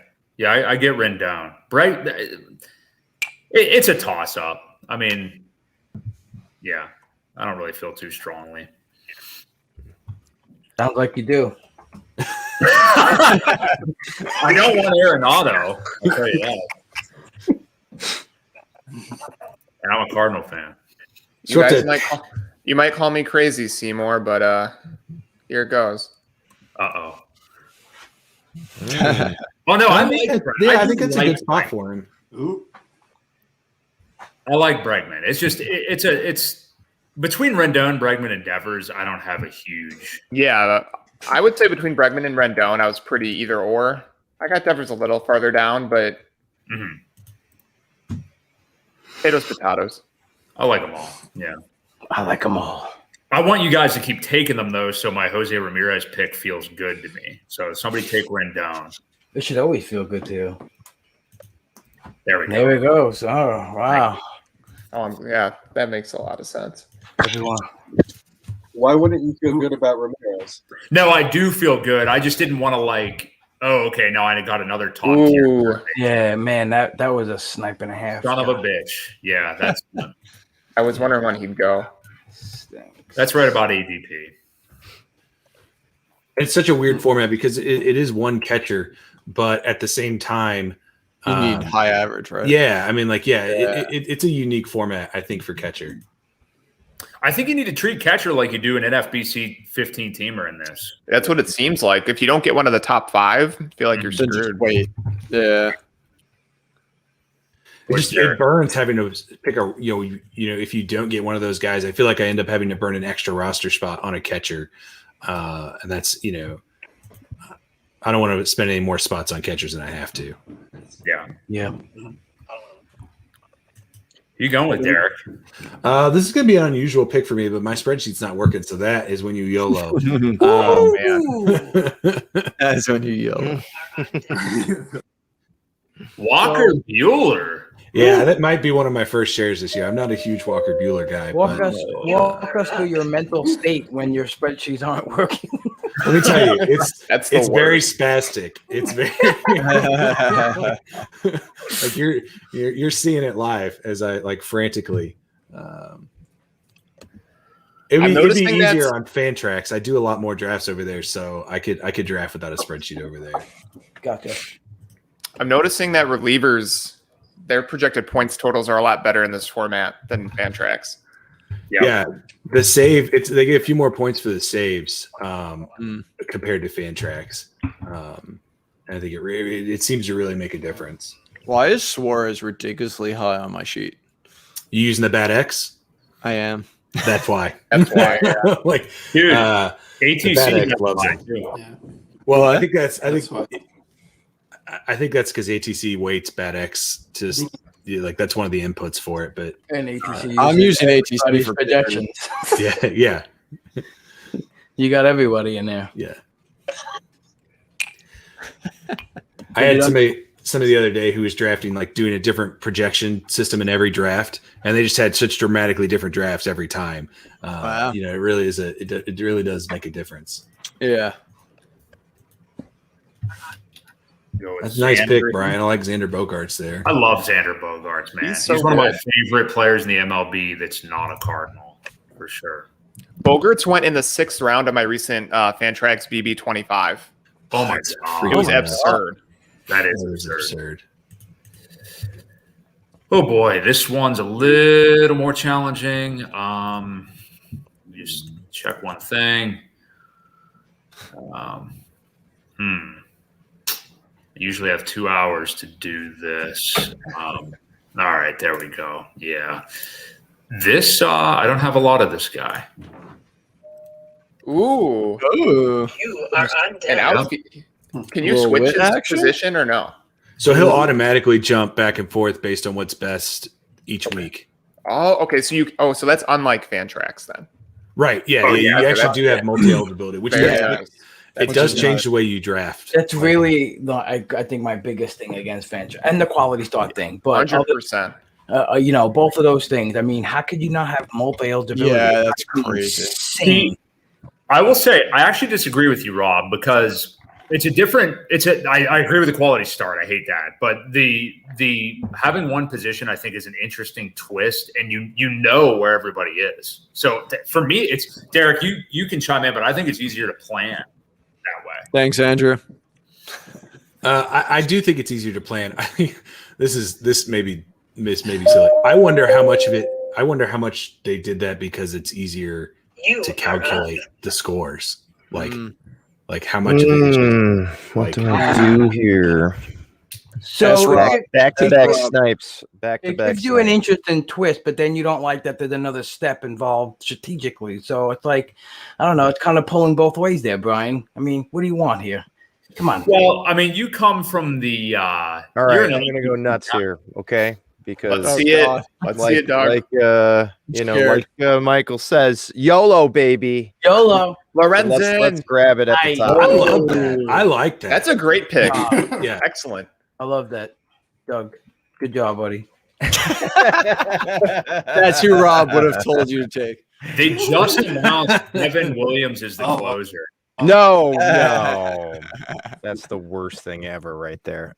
[SPEAKER 2] I get Rendon. It's a toss up. I mean, yeah, I don't really feel too strongly.
[SPEAKER 4] Sounds like you do.
[SPEAKER 2] I don't want Arenado. I'll tell you that. And I'm a Cardinal fan.
[SPEAKER 5] You might call me crazy, Seymour, but here it goes.
[SPEAKER 2] Uh-oh. Oh, no, I think
[SPEAKER 1] I think that's a good spot for him.
[SPEAKER 7] Ooh.
[SPEAKER 2] I like Bregman. It's just it's between Rendon, Bregman, and Devers. I don't have a huge.
[SPEAKER 5] Yeah, I would say between Bregman and Rendon, I was pretty either or. I got Devers a little farther down, but potatoes.
[SPEAKER 2] I like them all. Yeah,
[SPEAKER 4] I like them all.
[SPEAKER 2] I want you guys to keep taking them though, so my Jose Ramirez pick feels good to me. So somebody take Rendon.
[SPEAKER 4] It should always feel good to you.
[SPEAKER 2] There we go.
[SPEAKER 4] There it goes. Oh wow!
[SPEAKER 5] Yeah, that makes a lot of sense.
[SPEAKER 4] Everyone.
[SPEAKER 8] Why wouldn't you feel good about Ramirez?
[SPEAKER 2] No, I do feel good. I just didn't want to like. Oh, okay. Now I got another top tier.
[SPEAKER 5] Ooh,
[SPEAKER 4] Yeah, man, that was a snipe and a half.
[SPEAKER 2] Son of a bitch. Yeah,
[SPEAKER 5] I was wondering when he'd go.
[SPEAKER 2] that's right about ADP.
[SPEAKER 1] It's such a weird format because it is one catcher, but at the same time,
[SPEAKER 3] You need high average, right?
[SPEAKER 1] yeah. I mean, like, it's a unique format, I think, for catcher.
[SPEAKER 2] I think you need to treat catcher like you do an NFBC 15 teamer in this.
[SPEAKER 5] That's what it seems like. If you don't get one of the top 5, I feel like you're
[SPEAKER 3] Then just
[SPEAKER 5] screwed.
[SPEAKER 3] wait. Yeah.
[SPEAKER 1] It burns having to pick if you don't get one of those guys, I feel like I end up having to burn an extra roster spot on a catcher. And that's, I don't want to spend any more spots on catchers than I have to.
[SPEAKER 2] Yeah.
[SPEAKER 4] Yeah.
[SPEAKER 2] You going with Derek?
[SPEAKER 1] This is going to be an unusual pick for me, but my spreadsheet's not working, so that is when you YOLO.
[SPEAKER 5] Oh man.
[SPEAKER 3] That's when you yell.
[SPEAKER 2] Walker Bueller.
[SPEAKER 1] Yeah, that might be one of my first shares this year. I'm not a huge Walker Bueller guy,
[SPEAKER 4] Walk
[SPEAKER 1] but
[SPEAKER 4] us through your mental state when your spreadsheets aren't working.
[SPEAKER 1] let me tell you, it's
[SPEAKER 5] That's the
[SPEAKER 1] it's very
[SPEAKER 5] worst.
[SPEAKER 1] spastic. It's very like you're seeing it live as I like frantically. It'd
[SPEAKER 5] I'm
[SPEAKER 1] be
[SPEAKER 5] noticing
[SPEAKER 1] easier
[SPEAKER 5] that's-
[SPEAKER 1] on Fantrax. I do a lot more drafts over there, so I could draft without a spreadsheet over there.
[SPEAKER 4] Gotcha.
[SPEAKER 5] I'm noticing that relievers, their projected points totals are a lot better in this format than Fantrax.
[SPEAKER 1] Yeah, the save they get a few more points for the saves compared to Fantrax. I think it seems to really make a difference.
[SPEAKER 3] Why is Suarez ridiculously high on my sheet?
[SPEAKER 1] You using the bad X?
[SPEAKER 3] I am.
[SPEAKER 1] That's why.
[SPEAKER 5] That's why. Yeah.
[SPEAKER 1] like,
[SPEAKER 2] Dude,
[SPEAKER 1] the
[SPEAKER 2] ATC
[SPEAKER 1] bad X
[SPEAKER 2] has
[SPEAKER 1] loves
[SPEAKER 2] mine,
[SPEAKER 1] it.
[SPEAKER 2] too.
[SPEAKER 7] Yeah.
[SPEAKER 1] Well, I
[SPEAKER 3] What?
[SPEAKER 1] think that's
[SPEAKER 7] Why.
[SPEAKER 1] I think that's because ATC weights bad X to like that's one of the inputs for it. But
[SPEAKER 4] And ATC.
[SPEAKER 3] I'm using ATC
[SPEAKER 4] everybody's
[SPEAKER 3] for
[SPEAKER 4] projections.
[SPEAKER 1] yeah.
[SPEAKER 4] You got everybody in there.
[SPEAKER 1] Yeah. I had somebody the other day who was drafting, like doing a different projection system in every draft, and they just had such dramatically different drafts every time.
[SPEAKER 3] Wow.
[SPEAKER 1] You know, it really is it really does make a difference.
[SPEAKER 3] Yeah.
[SPEAKER 2] Go with
[SPEAKER 1] That's a nice
[SPEAKER 2] Xander.
[SPEAKER 1] pick, Brian. I like Xander Bogaerts there.
[SPEAKER 2] I love Xander Bogaerts, man.
[SPEAKER 5] He's
[SPEAKER 2] He's,
[SPEAKER 5] so
[SPEAKER 2] one of my
[SPEAKER 5] good.
[SPEAKER 2] favorite players in the MLB that's not a Cardinal, for sure.
[SPEAKER 5] Bogarts went in the 6th round of my recent Fantrax BB25.
[SPEAKER 2] Oh, my
[SPEAKER 1] That's
[SPEAKER 2] God.
[SPEAKER 5] It was
[SPEAKER 1] Oh, yeah.
[SPEAKER 5] absurd.
[SPEAKER 2] That is
[SPEAKER 1] That is
[SPEAKER 2] absurd.
[SPEAKER 1] absurd.
[SPEAKER 2] Oh, boy. This one's a little more challenging. Just check one thing. I usually have 2 hours to do this. All right, there we go. Yeah. This, I don't have a lot of this guy.
[SPEAKER 5] Ooh.
[SPEAKER 3] Ooh.
[SPEAKER 9] You are undead.
[SPEAKER 5] And can you
[SPEAKER 3] Little
[SPEAKER 5] switch
[SPEAKER 3] wit
[SPEAKER 5] his
[SPEAKER 3] action?
[SPEAKER 5] position or no?
[SPEAKER 1] So he'll automatically jump back and forth based on what's best each week.
[SPEAKER 5] Oh, okay. So that's unlike Fantrax then.
[SPEAKER 1] Right. Yeah.
[SPEAKER 2] Oh,
[SPEAKER 1] yeah.
[SPEAKER 2] yeah,
[SPEAKER 1] You
[SPEAKER 2] okay,
[SPEAKER 1] actually do have multi-eligibility, which
[SPEAKER 5] Very
[SPEAKER 1] is
[SPEAKER 5] nice.
[SPEAKER 1] it does change the way you draft.
[SPEAKER 4] That's really, I think, my biggest thing against Fantrax and the quality start thing. But
[SPEAKER 5] 100%.
[SPEAKER 4] both of those things. I mean, how could you not have multi-eligibility?
[SPEAKER 3] Yeah, that's crazy.
[SPEAKER 4] Insane.
[SPEAKER 2] I will say I actually disagree with you, Rob, because I agree with the quality start. I hate that. But the having one position I think is an interesting twist, and you know where everybody is. So for me, it's Derek, you can chime in, but I think it's easier to plan that way.
[SPEAKER 3] Thanks, Andrew.
[SPEAKER 1] I do think it's easier to plan. I think this may be silly. I wonder how much they did that because it's easier
[SPEAKER 9] You
[SPEAKER 1] to
[SPEAKER 9] are
[SPEAKER 1] calculate the scores. Like how much of
[SPEAKER 6] What do I do here?
[SPEAKER 4] So
[SPEAKER 6] Back to back snipes. Back to
[SPEAKER 4] it
[SPEAKER 6] back.
[SPEAKER 4] gives you an interesting twist, but then you don't like that there's another step involved strategically. So it's like, I don't know, it's kind of pulling both ways there, Brian. I mean, what do you want here? Come on.
[SPEAKER 2] Well, I mean, you come from the
[SPEAKER 6] All
[SPEAKER 2] you're
[SPEAKER 6] right,
[SPEAKER 2] an
[SPEAKER 6] I'm gonna go nuts here, okay? Because
[SPEAKER 5] Let's see
[SPEAKER 3] God.
[SPEAKER 5] it. Let's see it, dog.
[SPEAKER 3] Scared.
[SPEAKER 6] Michael says, YOLO, baby.
[SPEAKER 4] YOLO.
[SPEAKER 5] Lorenzen.
[SPEAKER 6] Let's grab it at the
[SPEAKER 4] Nice.
[SPEAKER 6] top.
[SPEAKER 1] I love that. I like that.
[SPEAKER 5] That's a great pick.
[SPEAKER 1] yeah.
[SPEAKER 5] Excellent.
[SPEAKER 4] I love that. Doug, good job, buddy.
[SPEAKER 3] That's who Rob would have told you to take.
[SPEAKER 2] they just announced Evan Williams is the closer.
[SPEAKER 6] No. That's the worst thing ever right there.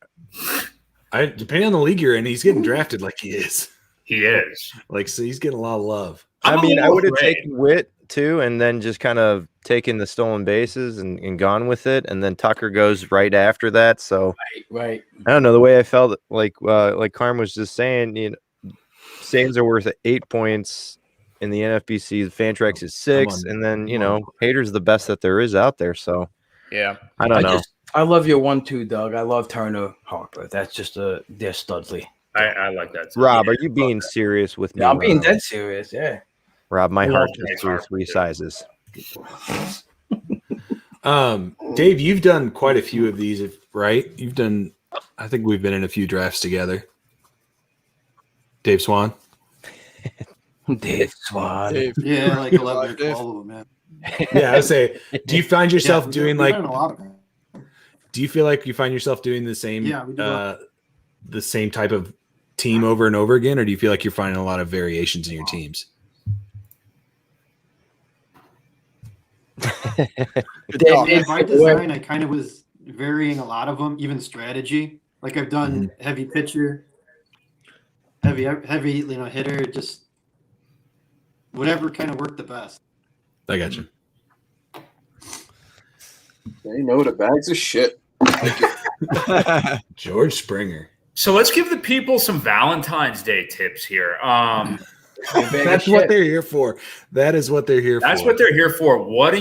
[SPEAKER 1] Depending on the league you're in, he's getting drafted like he is.
[SPEAKER 2] He is.
[SPEAKER 1] Like, so he's getting a lot of love.
[SPEAKER 2] I'm
[SPEAKER 6] I
[SPEAKER 2] a
[SPEAKER 6] mean, I
[SPEAKER 2] little
[SPEAKER 6] would have
[SPEAKER 2] afraid.
[SPEAKER 6] taken Witt too, and then just kind of taken the stolen bases and gone with it. And then Tucker goes right after that. So
[SPEAKER 4] Right.
[SPEAKER 6] I don't know the way I felt like Carm was just saying, Sands are worth 8 points in the NFBC. The Fantrax is 6, and then Hater's the best that there is out there. So
[SPEAKER 5] Yeah.
[SPEAKER 6] I don't know.
[SPEAKER 4] I love your 1-2, Doug. I love Turner Harper. That's just they're studly.
[SPEAKER 2] I like that.
[SPEAKER 6] Rob, are you being serious with me?
[SPEAKER 4] Yeah, I'm being
[SPEAKER 6] Rob?
[SPEAKER 4] dead serious. Yeah.
[SPEAKER 6] Rob, my
[SPEAKER 2] Well,
[SPEAKER 6] heart
[SPEAKER 2] nice
[SPEAKER 6] just grew
[SPEAKER 2] heart.
[SPEAKER 6] 3 sizes.
[SPEAKER 1] Dave, you've done quite a few of these, right? You've done. I think we've been in a few drafts together. Dave Swan.
[SPEAKER 4] Dave Swan.
[SPEAKER 3] Dave.
[SPEAKER 7] Yeah, like 11 or
[SPEAKER 3] Dave.
[SPEAKER 7] 12 of them, man.
[SPEAKER 1] Yeah, I would say, do you find yourself
[SPEAKER 7] Yeah,
[SPEAKER 1] doing
[SPEAKER 7] we've
[SPEAKER 1] like?
[SPEAKER 7] done a lot of them.
[SPEAKER 1] Do you feel like you find yourself doing the same?
[SPEAKER 7] Yeah, we do.
[SPEAKER 1] The same type of team over and over again, or do you feel like you're finding a lot of variations in your teams?
[SPEAKER 7] Yeah, by design, I kind of was varying a lot of them, even strategy. Like I've done heavy pitcher, heavy, hitter, just whatever kind of worked the best.
[SPEAKER 1] I got you.
[SPEAKER 8] They know the bags of shit.
[SPEAKER 1] George Springer.
[SPEAKER 2] So let's give the people some Valentine's Day tips here.
[SPEAKER 1] That's what they're here for. That is what they're here for.
[SPEAKER 2] That's what they're here for. What are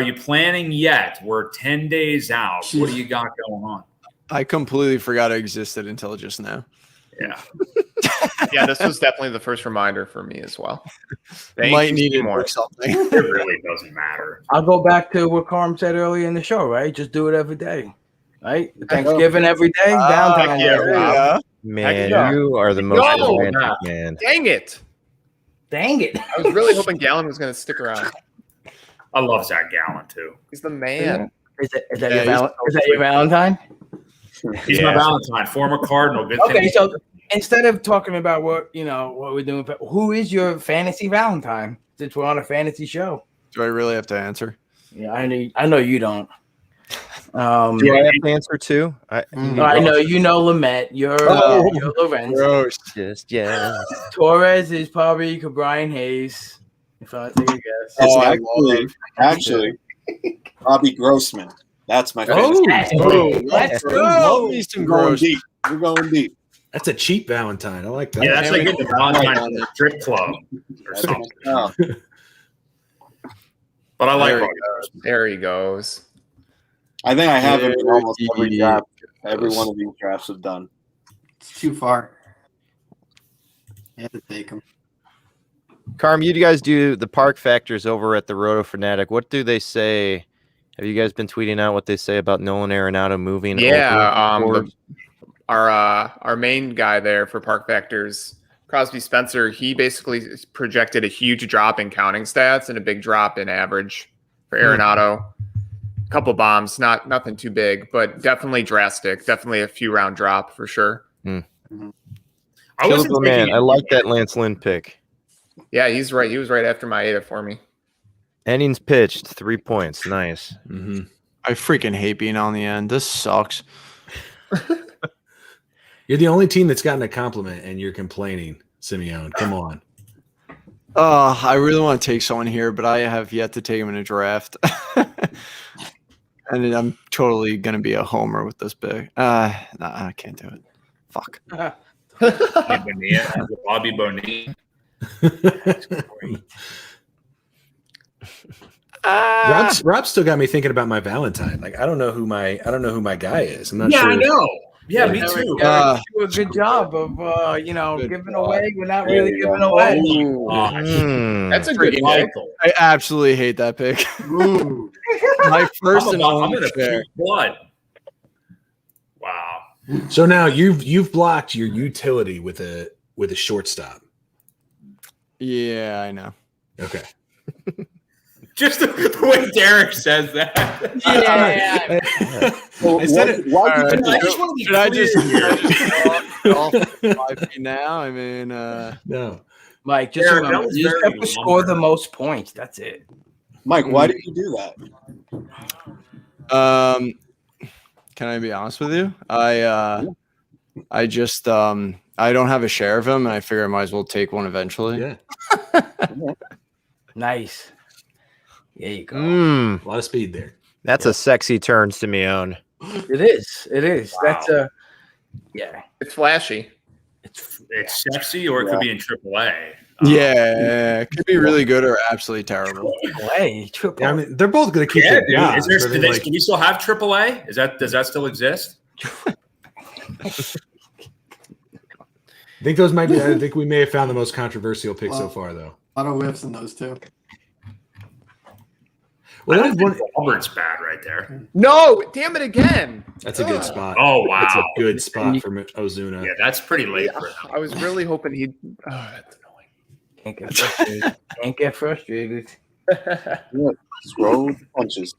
[SPEAKER 2] you planning yet? We're 10 days out. What do you got going on?
[SPEAKER 3] I completely forgot it existed until just now.
[SPEAKER 2] Yeah.
[SPEAKER 5] Yeah, this was definitely the first reminder for me as well. Thank
[SPEAKER 3] Might
[SPEAKER 5] you,
[SPEAKER 3] need it
[SPEAKER 5] Seymour.
[SPEAKER 3] or something.
[SPEAKER 2] It really doesn't matter.
[SPEAKER 4] I'll go back to what Carm said earlier in the show, right? Just do it every day, right? Thanksgiving every day, Valentine's
[SPEAKER 5] yeah,
[SPEAKER 4] Day.
[SPEAKER 5] Rob.
[SPEAKER 6] Man,
[SPEAKER 5] Yeah.
[SPEAKER 6] you are the most
[SPEAKER 5] No,
[SPEAKER 6] romantic man.
[SPEAKER 5] Dang it.
[SPEAKER 4] Dang it.
[SPEAKER 5] I was really hoping Gallon was going to stick around.
[SPEAKER 2] I love Zach Gallen too.
[SPEAKER 5] He's the man.
[SPEAKER 4] Is that your Valentine?
[SPEAKER 2] He's my Valentine, former Cardinal. Good
[SPEAKER 4] Okay,
[SPEAKER 2] thing.
[SPEAKER 4] so instead of talking about what we're doing, who is your fantasy Valentine? Since we're on a fantasy show.
[SPEAKER 3] Do I really have to answer?
[SPEAKER 4] Yeah, I know you don't.
[SPEAKER 6] Do I have to answer too?
[SPEAKER 4] I know you know Lamette. You're Lorenz.
[SPEAKER 3] Gross.
[SPEAKER 6] Just yeah.
[SPEAKER 4] Torres is probably Brian Hayes. If I take a guess.
[SPEAKER 8] It's actually Robbie Grossman. That's my favorite.
[SPEAKER 4] Let's go.
[SPEAKER 3] Love me some
[SPEAKER 8] We're going
[SPEAKER 3] gross.
[SPEAKER 8] deep. We're going deep.
[SPEAKER 1] That's a cheap Valentine. I like that.
[SPEAKER 2] Yeah, that's like getting the Valentine from the strip club or something.
[SPEAKER 8] Oh,
[SPEAKER 2] But I like
[SPEAKER 3] There
[SPEAKER 2] Robbie.
[SPEAKER 5] There he goes.
[SPEAKER 8] I think I have him in almost every
[SPEAKER 3] Dirty
[SPEAKER 8] draft. Every one of these drafts have done.
[SPEAKER 7] It's too far. I had to take him.
[SPEAKER 6] Carm, you guys do the park factors over at the Roto Fanatic. What do they say? Have you guys been tweeting out what they say about Nolan Arenado moving?
[SPEAKER 5] Yeah,
[SPEAKER 6] over?
[SPEAKER 5] our main guy there for Park Factors, Crosby Spencer, he basically projected a huge drop in counting stats and a big drop in average for Arenado. A couple bombs, nothing too big, but definitely drastic. Definitely a few round drop for sure.
[SPEAKER 2] I wasn't
[SPEAKER 6] Silverman,
[SPEAKER 2] taking
[SPEAKER 6] I like that Lance Lynn pick.
[SPEAKER 5] Yeah, he's right. He was right after Maeda for me.
[SPEAKER 6] Innings pitched, 3 points. Nice.
[SPEAKER 1] Mm-hmm.
[SPEAKER 3] I freaking hate being on the end. This sucks.
[SPEAKER 1] You're the only team that's gotten a compliment, and you're complaining, Simeone. Come on.
[SPEAKER 3] I really want to take someone here, but I have yet to take him in a draft. And I'm totally going to be a homer with this pick. Nah, I can't do it. Fuck.
[SPEAKER 2] Bobby Bonilla.
[SPEAKER 1] Rob's still got me thinking about my Valentine. Like I don't know who my guy is. I'm not sure.
[SPEAKER 2] I know. Yeah, me too.
[SPEAKER 4] You do a good job of giving away. We're not really giving away.
[SPEAKER 5] That's a good pick.
[SPEAKER 3] I absolutely hate that pick. My first and
[SPEAKER 2] I'm
[SPEAKER 3] only
[SPEAKER 2] gonna
[SPEAKER 3] share.
[SPEAKER 2] puke blood. Wow.
[SPEAKER 1] So now you've blocked your utility with a shortstop.
[SPEAKER 3] Yeah, I know.
[SPEAKER 1] Okay.
[SPEAKER 2] Just the way Derek says that.
[SPEAKER 4] Yeah.
[SPEAKER 8] Well,
[SPEAKER 1] I said it.
[SPEAKER 2] I just want to be
[SPEAKER 3] Should I just
[SPEAKER 2] clear.
[SPEAKER 3] off 5 feet now? I mean,
[SPEAKER 1] No.
[SPEAKER 4] Mike, just
[SPEAKER 2] Derek,
[SPEAKER 4] remember,
[SPEAKER 2] that was
[SPEAKER 4] you just
[SPEAKER 2] very
[SPEAKER 4] have to score the most points. That's it.
[SPEAKER 8] Mike, why did you do that?
[SPEAKER 3] Can I be honest with you? I just I don't have a share of him, and I figure I might as well take one eventually.
[SPEAKER 1] Yeah.
[SPEAKER 4] Nice. There you go.
[SPEAKER 1] A lot of speed there.
[SPEAKER 6] That's a sexy turn, Simeone.
[SPEAKER 4] It is.
[SPEAKER 2] Wow.
[SPEAKER 4] That's yeah.
[SPEAKER 5] It's flashy.
[SPEAKER 2] It's sexy, or it could be in AAA.
[SPEAKER 3] Yeah, it could be really good or absolutely terrible.
[SPEAKER 4] Triple.
[SPEAKER 1] Yeah, I mean, they're both going to keep
[SPEAKER 2] Yeah,
[SPEAKER 1] their
[SPEAKER 2] dude.
[SPEAKER 1] jobs,
[SPEAKER 2] Is
[SPEAKER 1] but
[SPEAKER 2] there,
[SPEAKER 1] then, like,
[SPEAKER 2] can we still have AAA? Does that still exist?
[SPEAKER 1] I think those might be. I think we may have found the most controversial pick so far, though.
[SPEAKER 7] A lot of whiffs in those two.
[SPEAKER 1] Well,
[SPEAKER 2] I
[SPEAKER 1] that
[SPEAKER 2] don't
[SPEAKER 1] is
[SPEAKER 2] think
[SPEAKER 1] one.
[SPEAKER 2] Albert's bad right there.
[SPEAKER 5] No, damn it again.
[SPEAKER 1] That's a good spot.
[SPEAKER 2] Oh wow,
[SPEAKER 1] That's a good spot for Ozuna.
[SPEAKER 2] yeah, that's pretty late for him.
[SPEAKER 5] I was really hoping he'd. Oh, that's annoying.
[SPEAKER 4] Can't get frustrated. Can't get frustrated.
[SPEAKER 8] Yeah, throw the punches.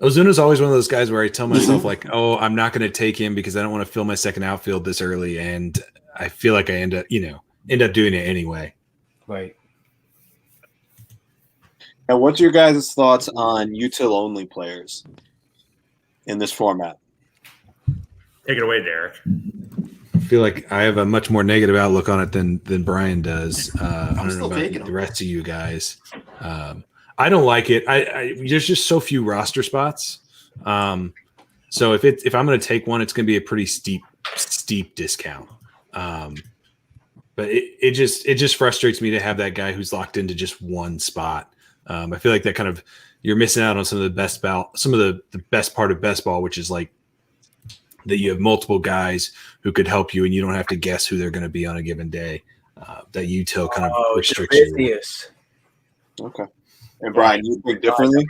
[SPEAKER 1] Ozuna's always one of those guys where I tell myself like, "Oh, I'm not going to take him because I don't want to fill my second outfield this early," and I feel like I end up doing it anyway.
[SPEAKER 4] Right.
[SPEAKER 8] Now, what's your guys' thoughts on util only players in this format?
[SPEAKER 2] Take it away, Derek.
[SPEAKER 1] I feel like I have a much more negative outlook on it than Brian does. I don't know
[SPEAKER 7] still
[SPEAKER 1] about
[SPEAKER 7] taking
[SPEAKER 1] the
[SPEAKER 7] them.
[SPEAKER 1] rest of you guys. I don't like it. There's just so few roster spots. So if I'm going to take one, it's going to be a pretty steep discount. But it just frustrates me to have that guy who's locked into just one spot. I feel like that kind of you're missing out on some of the best part of best ball, which is like that you have multiple guys who could help you, and you don't have to guess who they're going to be on a given day. That util kind of restricts you.
[SPEAKER 8] Okay. And Brian, you think differently?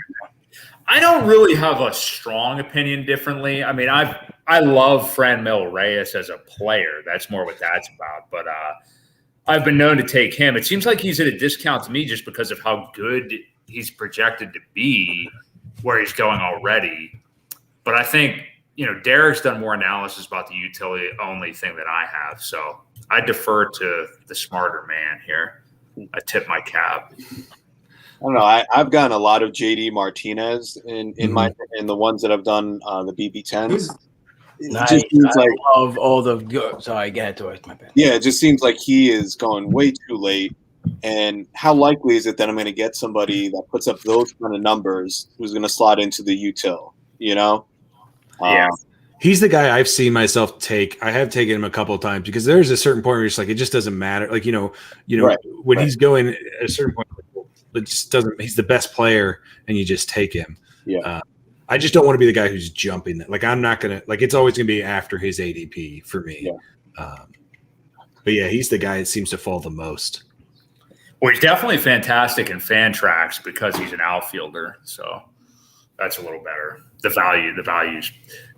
[SPEAKER 2] I don't really have a strong opinion differently. I mean, I love Franmil Reyes as a player. That's more what that's about. But I've been known to take him. It seems like he's at a discount to me just because of how good he's projected to be, where he's going already. But I think, Derek's done more analysis about the utility only thing than I have. So I defer to the smarter man here. I tip my cap.
[SPEAKER 8] I don't know. I've gotten a lot of JD Martinez in the ones that I've done the BB10s.
[SPEAKER 4] Nice.
[SPEAKER 8] Just seems like
[SPEAKER 4] of all the sorry, get it to us, my bad.
[SPEAKER 8] yeah, it just seems like he is going way too late. And how likely is it that I'm going to get somebody that puts up those kind of numbers who's going to slot into the util?
[SPEAKER 2] Yeah.
[SPEAKER 1] He's the guy I've seen myself take. I have taken him a couple of times because there's a certain point where it's like it just doesn't matter. Like
[SPEAKER 8] Right.
[SPEAKER 1] when he's going at a certain point, it just doesn't. He's the best player, and you just take him.
[SPEAKER 8] Yeah.
[SPEAKER 1] I just don't want to be the guy who's jumping. Like I'm not gonna. Like it's always gonna be after his ADP for me.
[SPEAKER 8] Yeah.
[SPEAKER 1] But yeah, he's the guy that seems to fall the most.
[SPEAKER 2] Well, he's definitely fantastic in fan tracks because he's an outfielder. So that's a little better.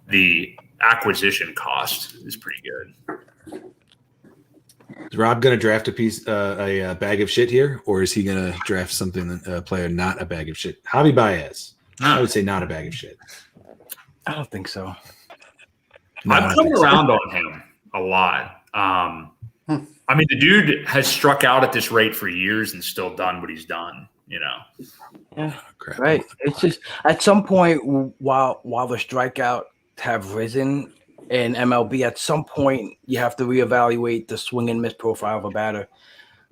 [SPEAKER 2] The acquisition cost is pretty good.
[SPEAKER 1] Is Rob going to draft a bag of shit here, or is he going to draft something a player not a bag of shit? Javi Baez, I would say not a bag of shit.
[SPEAKER 4] I don't think so.
[SPEAKER 2] I've come around on him a lot. I mean, the dude has struck out at this rate for years and still done what he's done.
[SPEAKER 4] Yeah,
[SPEAKER 1] Crap.
[SPEAKER 4] right. It's just at some point while the strikeout have risen in MLB, at some point you have to reevaluate the swing and miss profile of a batter.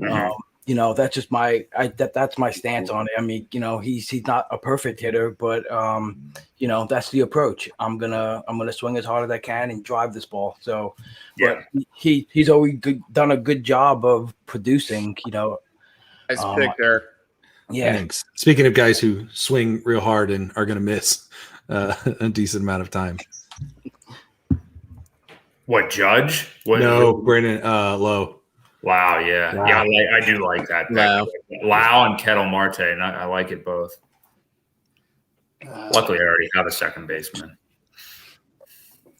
[SPEAKER 2] Mm-hmm.
[SPEAKER 4] That's just that's my stance on it. I mean, he's not a perfect hitter, but that's the approach. I'm gonna swing as hard as I can and drive this ball. So,
[SPEAKER 2] Yeah.
[SPEAKER 4] but he's always done a good job of producing.
[SPEAKER 5] Nice pick there.
[SPEAKER 4] Yeah.
[SPEAKER 1] Thanks. Speaking of guys who swing real hard and are going to miss a decent amount of time.
[SPEAKER 2] What, Judge?
[SPEAKER 1] No, Brandon Lowe.
[SPEAKER 2] Wow, yeah.
[SPEAKER 4] Wow.
[SPEAKER 2] Yeah, I do like that.
[SPEAKER 5] Wow.
[SPEAKER 2] Lau and Kettle Marte, and I like it both. Luckily, I already have a second baseman.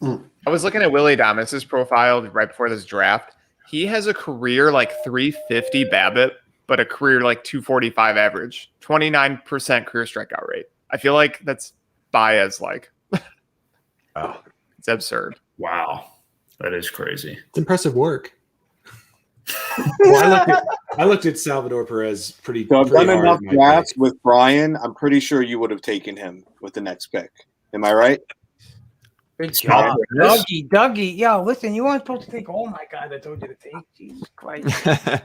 [SPEAKER 5] I was looking at Willie Adames' profile right before this draft. He has a career like 350 BABIP, but a career like 245 average, 29% career strikeout rate. I feel like that's Baez-like.
[SPEAKER 1] Wow.
[SPEAKER 5] It's absurd.
[SPEAKER 2] Wow. That is crazy.
[SPEAKER 1] It's impressive work. Well, I looked at Salvador Perez pretty.
[SPEAKER 8] So I've
[SPEAKER 1] pretty
[SPEAKER 8] done
[SPEAKER 1] hard
[SPEAKER 8] enough
[SPEAKER 1] in my
[SPEAKER 8] drafts
[SPEAKER 1] pick.
[SPEAKER 8] with Brian. I'm pretty sure you would have taken him with the next pick. Am I right?
[SPEAKER 4] Good
[SPEAKER 2] job.
[SPEAKER 4] Dougie. Yo, listen, you weren't supposed to take all my guys I told you to take. Jesus Christ.
[SPEAKER 2] I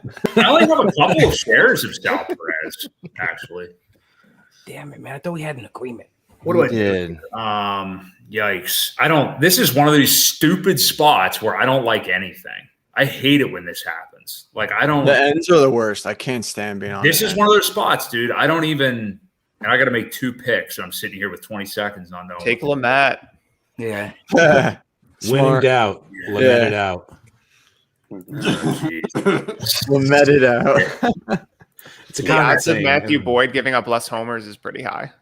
[SPEAKER 2] only have a couple of shares of Sal Perez, actually.
[SPEAKER 4] Damn it, man. I thought we had an agreement.
[SPEAKER 2] What do I
[SPEAKER 6] did.
[SPEAKER 2] do? Yikes. This is one of these stupid spots where I don't like anything. I hate it when this happens. Like, I don't.
[SPEAKER 3] The ends are the worst. I can't stand being on.
[SPEAKER 2] This
[SPEAKER 3] the
[SPEAKER 2] is
[SPEAKER 3] end.
[SPEAKER 2] one of those spots, dude. I don't even. And I got to make 2 picks. And I'm sitting here with 20 seconds not knowing.
[SPEAKER 5] Take Lamette.
[SPEAKER 4] Yeah.
[SPEAKER 1] When in
[SPEAKER 3] Smart.
[SPEAKER 1] doubt, let it out.
[SPEAKER 3] Lament it out.
[SPEAKER 1] It's a
[SPEAKER 5] The
[SPEAKER 1] common
[SPEAKER 5] odds of
[SPEAKER 1] saying.
[SPEAKER 5] Matthew Boyd giving up less homers is pretty high.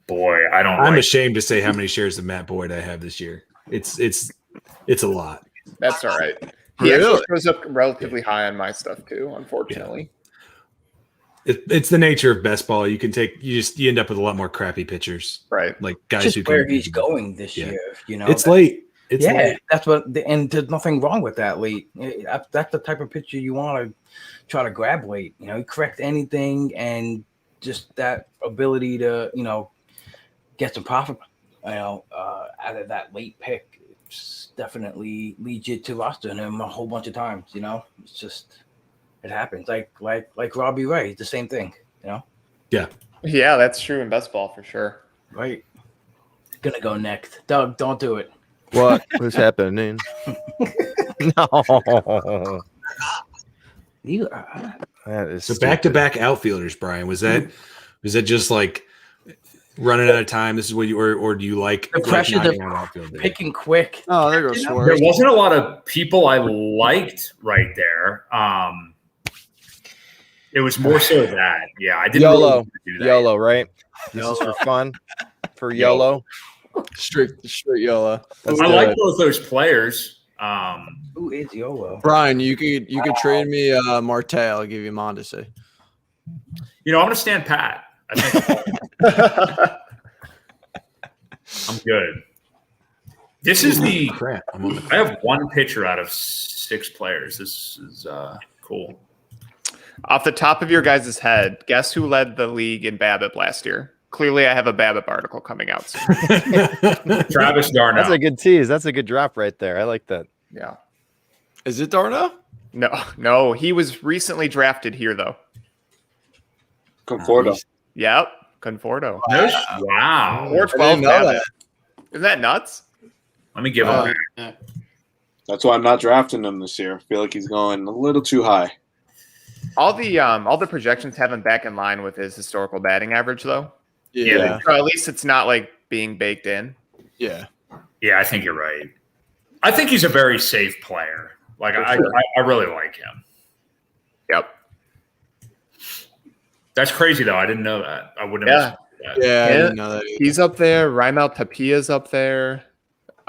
[SPEAKER 2] Boy, I don't.
[SPEAKER 1] I'm
[SPEAKER 2] like
[SPEAKER 1] ashamed to say how many shares of Matt Boyd I have this year. It's a lot.
[SPEAKER 5] That's all right. He actually
[SPEAKER 3] Really?
[SPEAKER 5] shows up relatively high on my stuff too, unfortunately.
[SPEAKER 1] It's the nature of best ball. You end up with a lot more crappy pitchers,
[SPEAKER 5] Right.
[SPEAKER 1] like guys
[SPEAKER 4] Just
[SPEAKER 1] who
[SPEAKER 4] where
[SPEAKER 1] can.
[SPEAKER 4] he's going this
[SPEAKER 1] Yeah.
[SPEAKER 4] year,
[SPEAKER 1] It's late. It's late.
[SPEAKER 4] that's what, and there's nothing wrong with that late. That's the type of pitcher you want to try to grab late. You correct anything, and just that ability to, get some profit, out of that late pick. It's definitely leads you to roster him a whole bunch of times. It's just it happens. Like Robbie Ray, the same thing.
[SPEAKER 1] Yeah.
[SPEAKER 5] Yeah, that's true in best ball for sure.
[SPEAKER 4] Right. Gonna go next. Doug, don't do it.
[SPEAKER 6] What was happening? No.
[SPEAKER 4] You
[SPEAKER 6] That is
[SPEAKER 1] So
[SPEAKER 6] stupid.
[SPEAKER 1] back-to-back outfielders, Brian. Was that just like running out of time? This is what you or do you like
[SPEAKER 4] The pressure
[SPEAKER 1] not
[SPEAKER 4] to
[SPEAKER 1] getting an outfielder?
[SPEAKER 3] picking quick. Oh, there goes
[SPEAKER 2] There
[SPEAKER 3] Schwartz.
[SPEAKER 2] wasn't a lot of people I liked right there. It was more so that, yeah, I didn't
[SPEAKER 6] YOLO.
[SPEAKER 2] really do that.
[SPEAKER 6] YOLO, right? This is for fun. For YOLO.
[SPEAKER 3] Straight YOLO.
[SPEAKER 6] Let's
[SPEAKER 2] I
[SPEAKER 6] do
[SPEAKER 2] like
[SPEAKER 6] it.
[SPEAKER 2] both those players.
[SPEAKER 4] who is YOLO?
[SPEAKER 3] Brian, you could trade me Marte. I'll give you Mondesi.
[SPEAKER 2] I'm going to stand pat. I think I'm good. This is the
[SPEAKER 1] Crap. I'm on the
[SPEAKER 2] I have one pitcher out of 6 players. This is cool.
[SPEAKER 5] Off the top of your guys' head, guess who led the league in BABIP last year? Clearly, I have a BABIP article coming out soon.
[SPEAKER 2] Travis Darno.
[SPEAKER 6] That's a good tease. That's a good drop right there. I like that.
[SPEAKER 5] Yeah.
[SPEAKER 3] Is it Darno?
[SPEAKER 5] No. He was recently drafted here, though.
[SPEAKER 8] Conforto.
[SPEAKER 5] Yep. Conforto.
[SPEAKER 2] Wow.
[SPEAKER 5] 412
[SPEAKER 3] know
[SPEAKER 5] BABIP.
[SPEAKER 3] that.
[SPEAKER 5] Isn't that nuts?
[SPEAKER 2] Let me give him
[SPEAKER 8] That's why I'm not drafting him this year. I feel like he's going a little too high.
[SPEAKER 5] All the projections have him back in line with his historical batting average, though.
[SPEAKER 3] Yeah.
[SPEAKER 5] So at least it's not like being baked in.
[SPEAKER 3] Yeah.
[SPEAKER 2] Yeah, I think you're right. I think he's a very safe player. Like I really like him.
[SPEAKER 5] Yep.
[SPEAKER 2] That's crazy though. I didn't know that. I wouldn't have expected that.
[SPEAKER 3] Yeah, I
[SPEAKER 5] Yeah.
[SPEAKER 3] didn't know that either.
[SPEAKER 5] He's up there. Raimel Tapia's up there.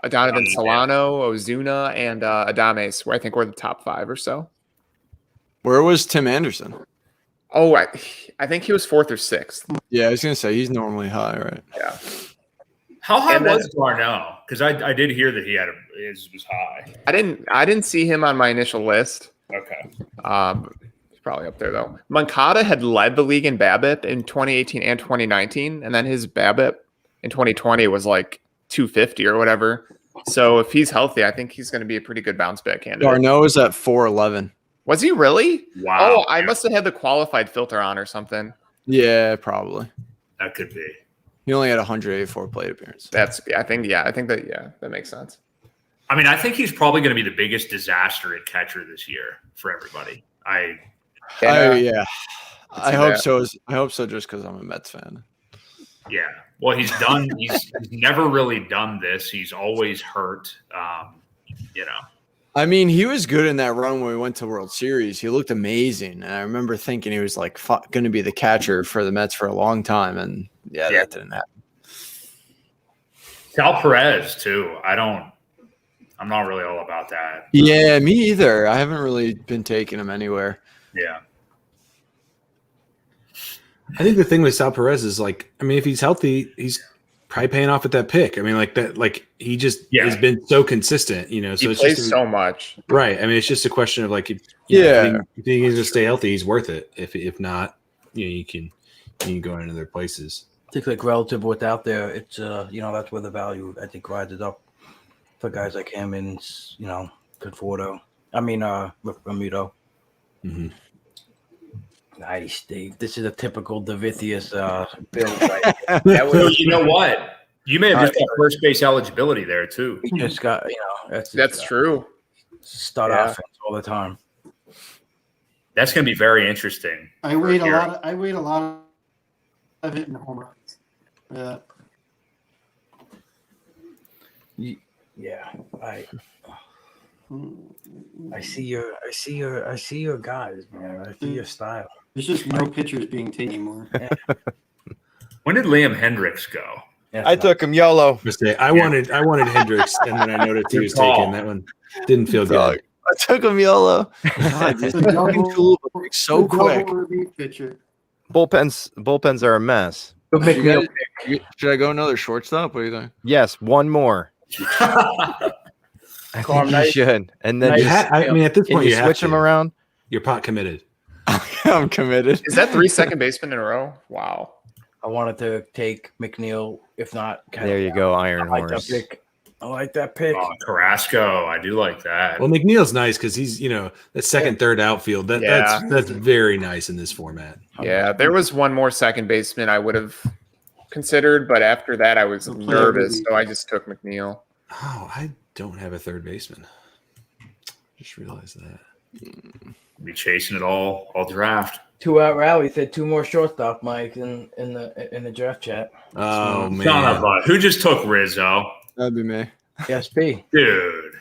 [SPEAKER 5] Donovan Solano, Ozuna, and Adames, where I think we're the top 5 or so.
[SPEAKER 3] Where was Tim Anderson?
[SPEAKER 5] Oh, I think he was 4th or 6th.
[SPEAKER 3] Yeah, I was gonna say he's normally high, right?
[SPEAKER 5] Yeah.
[SPEAKER 2] How high
[SPEAKER 5] And then-
[SPEAKER 2] was Darno? Because I did hear that he had his was high.
[SPEAKER 5] I didn't see him on my initial list.
[SPEAKER 2] Okay.
[SPEAKER 5] He's probably up there though. Moncada had led the league in BABIP in 2018 and 2019, and then his BABIP in 2020 was like 250 or whatever. So if he's healthy, I think he's going to be a pretty good bounce back candidate.
[SPEAKER 3] Darno is at 411.
[SPEAKER 5] Was he really?
[SPEAKER 2] Wow.
[SPEAKER 5] Oh, I must have had the qualified filter on or something.
[SPEAKER 3] Yeah, probably.
[SPEAKER 2] That could be.
[SPEAKER 3] He only had 184 plate appearances.
[SPEAKER 5] I think that makes sense.
[SPEAKER 2] I mean, I think he's probably going to be the biggest disaster at catcher this year for everybody.
[SPEAKER 3] I
[SPEAKER 5] see
[SPEAKER 3] hope
[SPEAKER 5] that.
[SPEAKER 3] so. I hope so, just because I'm a Mets fan.
[SPEAKER 2] Yeah. Well, he's done. He's never really done this. He's always hurt.
[SPEAKER 3] I mean, he was good in that run when we went to World Series. He looked amazing, and I remember thinking he was like going to be the catcher for the Mets for a long time, and that didn't happen.
[SPEAKER 2] Sal Perez too. I'm not really all about that.
[SPEAKER 3] Yeah, me either. I haven't really been taking him anywhere.
[SPEAKER 2] Yeah.
[SPEAKER 1] I think the thing with Sal Perez is like, I mean, if he's healthy, he's probably paying off at that pick. I mean, like that, like he just has been so consistent, So
[SPEAKER 5] He
[SPEAKER 1] it's
[SPEAKER 5] plays
[SPEAKER 1] just
[SPEAKER 5] so much.
[SPEAKER 1] right. I mean, it's just a question of like, if you think he's going to stay healthy, he's worth it. If not, you can go in other places.
[SPEAKER 4] I think like relative to what's out there, it's that's where the value I think rises up for guys like him and Conforto. I mean Ramuto.
[SPEAKER 1] Mm-hmm.
[SPEAKER 4] Nice, Dave. This is a typical Davithius build, right?
[SPEAKER 2] So you know what? You may have just got first base eligibility there too.
[SPEAKER 4] He just got
[SPEAKER 5] That's true.
[SPEAKER 4] Stud offense all the time.
[SPEAKER 2] That's going to be very interesting.
[SPEAKER 7] I wait a lot of it in home runs.
[SPEAKER 4] Yeah, I see your guys, man. I see your style.
[SPEAKER 7] There's just no pitchers being taken anymore.
[SPEAKER 2] When did Liam Hendricks go?
[SPEAKER 6] I took him YOLO.
[SPEAKER 1] I wanted Hendricks, and then I noticed he was taken. That one didn't feel good.
[SPEAKER 3] I took him YOLO. God, this
[SPEAKER 7] The double-
[SPEAKER 3] fucking tulip is so
[SPEAKER 7] the
[SPEAKER 3] quick.
[SPEAKER 7] double relief pitcher.
[SPEAKER 6] Bullpens are a mess.
[SPEAKER 4] But
[SPEAKER 3] You
[SPEAKER 4] McNeil,
[SPEAKER 3] guys- should I go another shortstop? What do you think?
[SPEAKER 6] Yes, one more. I
[SPEAKER 4] Call him
[SPEAKER 6] think you
[SPEAKER 4] nice.
[SPEAKER 6] should, and then
[SPEAKER 4] Nice.
[SPEAKER 6] just,
[SPEAKER 1] I mean, at this
[SPEAKER 6] can
[SPEAKER 1] point,
[SPEAKER 6] you
[SPEAKER 1] you have
[SPEAKER 6] switch
[SPEAKER 1] to.
[SPEAKER 6] them around?
[SPEAKER 1] You're pot committed.
[SPEAKER 3] I'm committed.
[SPEAKER 5] Is that 3 second basemen in a row? Wow.
[SPEAKER 4] I wanted to take McNeil. If not,
[SPEAKER 6] There you go, Iron
[SPEAKER 4] I like that
[SPEAKER 6] Horse.
[SPEAKER 4] pick. I like that pick.
[SPEAKER 2] Oh, Carrasco, I do like that.
[SPEAKER 1] Well, McNeil's nice because he's that second, third outfield.
[SPEAKER 5] Yeah.
[SPEAKER 1] That's very nice in this format.
[SPEAKER 5] Yeah, there was one more second baseman I would have considered, but after that I was
[SPEAKER 7] The player
[SPEAKER 5] nervous,
[SPEAKER 7] relief.
[SPEAKER 5] so I just took McNeil.
[SPEAKER 1] Oh, I don't have a third baseman. Just realized that.
[SPEAKER 2] Be chasing it all draft.
[SPEAKER 4] 2-out rally said 2 more shortstop, Mike, in the draft chat.
[SPEAKER 1] Oh
[SPEAKER 2] Son
[SPEAKER 1] man,
[SPEAKER 2] of a- who just took Rizzo?
[SPEAKER 3] That'd be me.
[SPEAKER 4] SB.
[SPEAKER 2] Dude.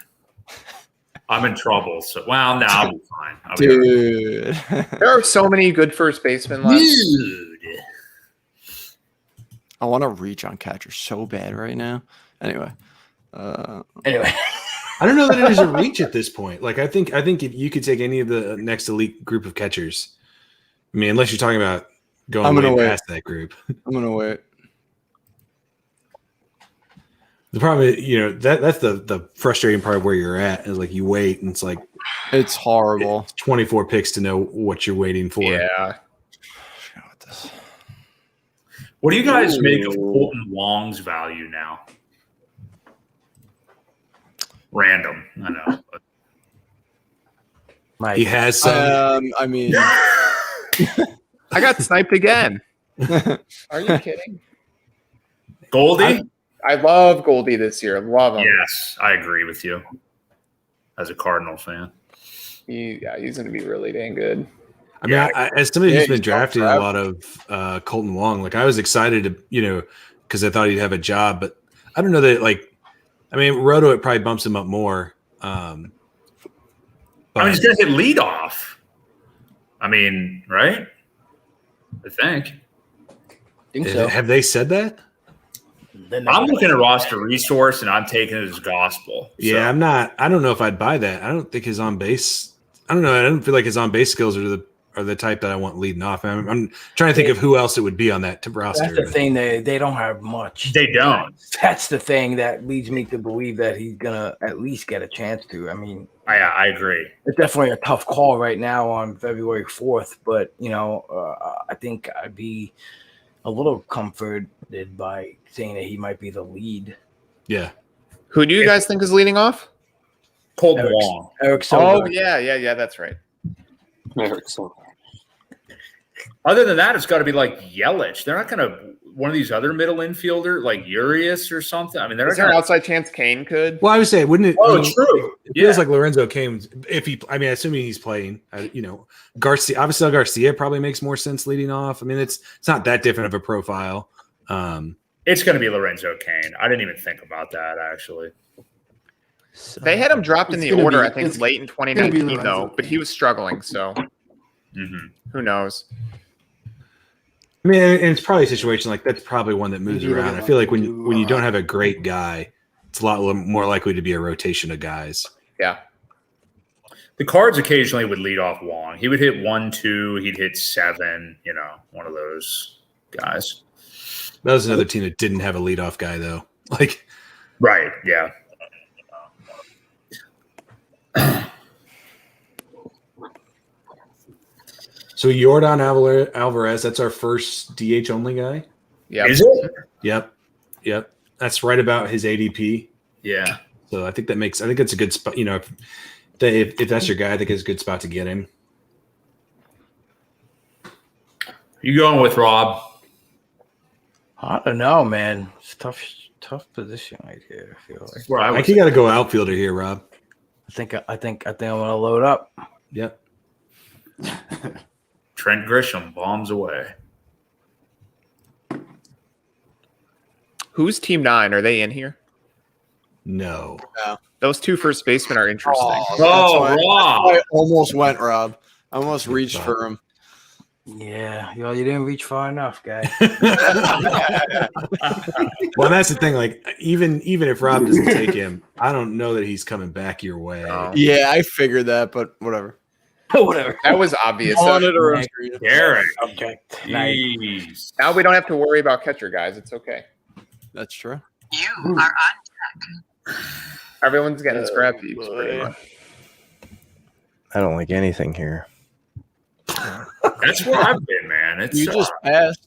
[SPEAKER 2] I'm in trouble. So I'll be fine. I'll be all right.
[SPEAKER 3] Dude.
[SPEAKER 5] There are so many good first basemen left.
[SPEAKER 2] Dude.
[SPEAKER 3] I want to reach on catcher so bad right now. Anyway.
[SPEAKER 4] Anyway,
[SPEAKER 1] I don't know that it is a reach at this point. Like I think if you could take any of the next elite group of catchers. I mean, unless you're talking about going
[SPEAKER 3] I'm gonna
[SPEAKER 1] way
[SPEAKER 3] wait.
[SPEAKER 1] past that group.
[SPEAKER 3] I'm going to wait.
[SPEAKER 1] The problem is, that's the frustrating part of where you're at is like you wait and it's like
[SPEAKER 3] It's horrible.
[SPEAKER 1] it's 24 picks to know what you're waiting for.
[SPEAKER 5] Yeah.
[SPEAKER 2] What do you guys make of Colton Wong's value now? Random, I know. But
[SPEAKER 4] Mike.
[SPEAKER 1] He has some.
[SPEAKER 3] I mean,
[SPEAKER 5] I got sniped again. Are you kidding?
[SPEAKER 2] Goldie?
[SPEAKER 5] I love Goldie this year. Love him.
[SPEAKER 2] Yes, I agree with you. As a Cardinal fan.
[SPEAKER 5] He's going to be really dang good.
[SPEAKER 1] I mean, as somebody who's been
[SPEAKER 3] he's gone
[SPEAKER 1] drafting a
[SPEAKER 3] forever.
[SPEAKER 1] lot of Colton Wong, like I was excited to, because I thought he'd have a job, but I don't know that Roto, it probably bumps him up more.
[SPEAKER 2] I mean, he's going to hit leadoff. I mean, right? I think.
[SPEAKER 4] think so.
[SPEAKER 1] Have they said that?
[SPEAKER 2] I'm looking at roster resource and I'm taking it as gospel.
[SPEAKER 1] Yeah,
[SPEAKER 2] So,
[SPEAKER 1] I don't know if I'd buy that. I don't think his on base. I don't know. I don't feel like his on base skills are the type that I want leading off. I'm trying to think of who else it would be on that roster.
[SPEAKER 4] That's the thing. They don't have much.
[SPEAKER 2] they don't.
[SPEAKER 4] That's the thing that leads me to believe that he's gonna at least get a chance to. I mean,
[SPEAKER 2] I agree.
[SPEAKER 4] it's definitely a tough call right now on February 4th, but I think I'd be a little comforted by saying that he might be the lead.
[SPEAKER 1] Yeah.
[SPEAKER 5] Who do you guys think is leading off?
[SPEAKER 2] Colton Wong.
[SPEAKER 4] Eric Silva.
[SPEAKER 5] Oh, yeah, that's right.
[SPEAKER 2] Other than that, it's got to be like Yelich. They're not going to one of these other middle infielder like Urias or something. I mean, they're
[SPEAKER 5] Is
[SPEAKER 2] not
[SPEAKER 5] there an
[SPEAKER 2] going to.
[SPEAKER 5] outside chance Kane could?
[SPEAKER 1] Well, I would say, wouldn't it?
[SPEAKER 2] Oh,
[SPEAKER 1] I mean,
[SPEAKER 2] true.
[SPEAKER 1] It feels
[SPEAKER 2] Yeah.
[SPEAKER 1] like Lorenzo came assuming he's playing. Garcia. Obviously, Garcia probably makes more sense leading off. I mean, it's not that different of a profile.
[SPEAKER 2] It's going to be Lorenzo Kane. I didn't even think about that actually.
[SPEAKER 5] They had him dropped in
[SPEAKER 7] It's
[SPEAKER 5] the
[SPEAKER 7] gonna
[SPEAKER 5] order,
[SPEAKER 7] be-
[SPEAKER 5] I think,
[SPEAKER 7] it's
[SPEAKER 5] late in
[SPEAKER 7] gonna be
[SPEAKER 5] 2019, though.
[SPEAKER 7] Lorenzo.
[SPEAKER 5] But he was struggling, so
[SPEAKER 2] Mm-hmm.
[SPEAKER 5] who knows?
[SPEAKER 1] I mean, and it's probably a situation like that's probably one that moves
[SPEAKER 7] Maybe
[SPEAKER 1] around.
[SPEAKER 7] they're
[SPEAKER 1] I feel like
[SPEAKER 7] going
[SPEAKER 1] when you
[SPEAKER 7] to,
[SPEAKER 1] don't have a great guy, it's a lot more likely to be a rotation of guys.
[SPEAKER 5] Yeah.
[SPEAKER 2] The Cards occasionally would lead off Wong. He would hit 1-2. He'd hit 7. One of those guys.
[SPEAKER 1] That was another team that didn't have a leadoff guy though. Like,
[SPEAKER 2] Right. Yeah.
[SPEAKER 1] so Yordan Alvarez, that's our first DH only guy.
[SPEAKER 5] Yeah.
[SPEAKER 2] Is it?
[SPEAKER 1] Yep. That's right about his ADP.
[SPEAKER 2] Yeah.
[SPEAKER 1] So I think it's a good spot. If that's your guy, I think it's a good spot to get him.
[SPEAKER 2] You going with Rob?
[SPEAKER 4] I don't know, man. It's tough position right here. I feel like.
[SPEAKER 2] Where I
[SPEAKER 1] I
[SPEAKER 2] would
[SPEAKER 1] think you got to go outfielder here, Rob.
[SPEAKER 4] I think I'm gonna load up.
[SPEAKER 1] Yep.
[SPEAKER 2] Trent Grisham bombs away.
[SPEAKER 5] Who's Team 9? Are they in here?
[SPEAKER 1] No.
[SPEAKER 5] Those two first basemen are interesting.
[SPEAKER 2] Oh, Rob.
[SPEAKER 3] I almost went, Rob. I almost reached for him.
[SPEAKER 4] Yeah, you didn't reach far enough, guy.
[SPEAKER 1] Well, that's the thing. Like, even if Rob doesn't take him, I don't know that he's coming back your way.
[SPEAKER 5] No.
[SPEAKER 3] Yeah, I figured that, but whatever.
[SPEAKER 4] Whatever.
[SPEAKER 5] That was obvious.
[SPEAKER 3] On
[SPEAKER 5] So
[SPEAKER 3] it or
[SPEAKER 2] Derek.
[SPEAKER 4] Subject. Nice.
[SPEAKER 2] Jeez.
[SPEAKER 5] now we don't have to worry about catcher guys. It's okay.
[SPEAKER 3] That's true.
[SPEAKER 9] You are on.
[SPEAKER 5] Everyone's getting scrap heaps pretty much.
[SPEAKER 6] I don't like anything here.
[SPEAKER 2] That's where I've been, man. It's
[SPEAKER 3] You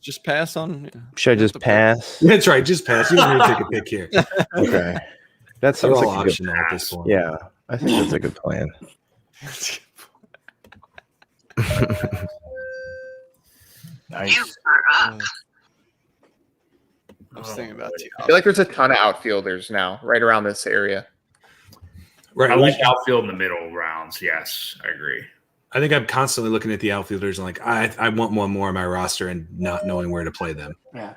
[SPEAKER 3] just pass on.
[SPEAKER 6] Should I just pass?
[SPEAKER 1] That's right. Just pass. You don't need to take a pick here.
[SPEAKER 6] Okay. That
[SPEAKER 1] They're
[SPEAKER 6] sounds
[SPEAKER 1] all
[SPEAKER 6] like a good,
[SPEAKER 1] optional at this point.
[SPEAKER 6] yeah. I think that's a good plan.
[SPEAKER 9] You are up.
[SPEAKER 3] I was thinking about you.
[SPEAKER 5] I feel like there's a ton of outfielders now, right around this area.
[SPEAKER 1] Right.
[SPEAKER 2] I like outfield in the middle rounds. Yes, I agree.
[SPEAKER 1] I think I'm constantly looking at the outfielders and like I want one more on my roster and not knowing where to play them.
[SPEAKER 7] Yeah.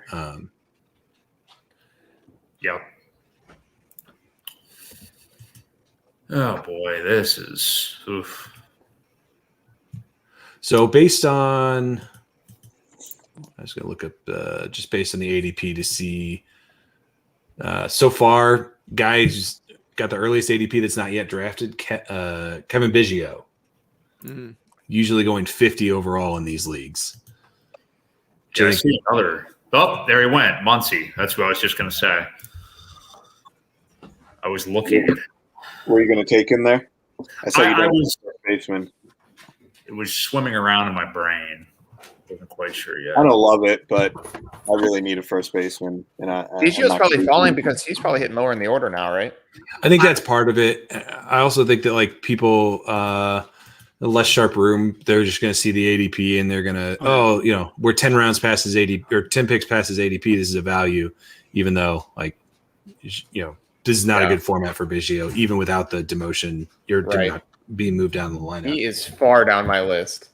[SPEAKER 2] Yep. Oh boy, this is oof.
[SPEAKER 1] So based on, I was going to look up just based on the ADP to see so far, guys got the earliest ADP that's not yet drafted. Kevin Biggio, usually going 50 overall in these leagues.
[SPEAKER 2] Did I see another? Oh, there he went. Muncy. That's what I was just going to say. I was looking.
[SPEAKER 8] Were you going to take him there? I saw you
[SPEAKER 2] I
[SPEAKER 8] don't
[SPEAKER 2] was-
[SPEAKER 8] baseman.
[SPEAKER 2] It was swimming around in my brain. Wasn't quite sure yet.
[SPEAKER 8] I don't love it, but I really need a first baseman. And I'm
[SPEAKER 5] Biggio's
[SPEAKER 8] not
[SPEAKER 5] probably
[SPEAKER 8] gonna-
[SPEAKER 5] falling because he's probably hitting lower in the order now, right?
[SPEAKER 1] I think that's part of it. I also think that like people, a less sharp room, they're just going to see the ADP and they're going to, we're 10 rounds past his ADP or 10 picks past his ADP. This is a value, even though this is not a good format for Biggio, even without the demotion. You're not being moved down the lineup.
[SPEAKER 5] He is far down my list.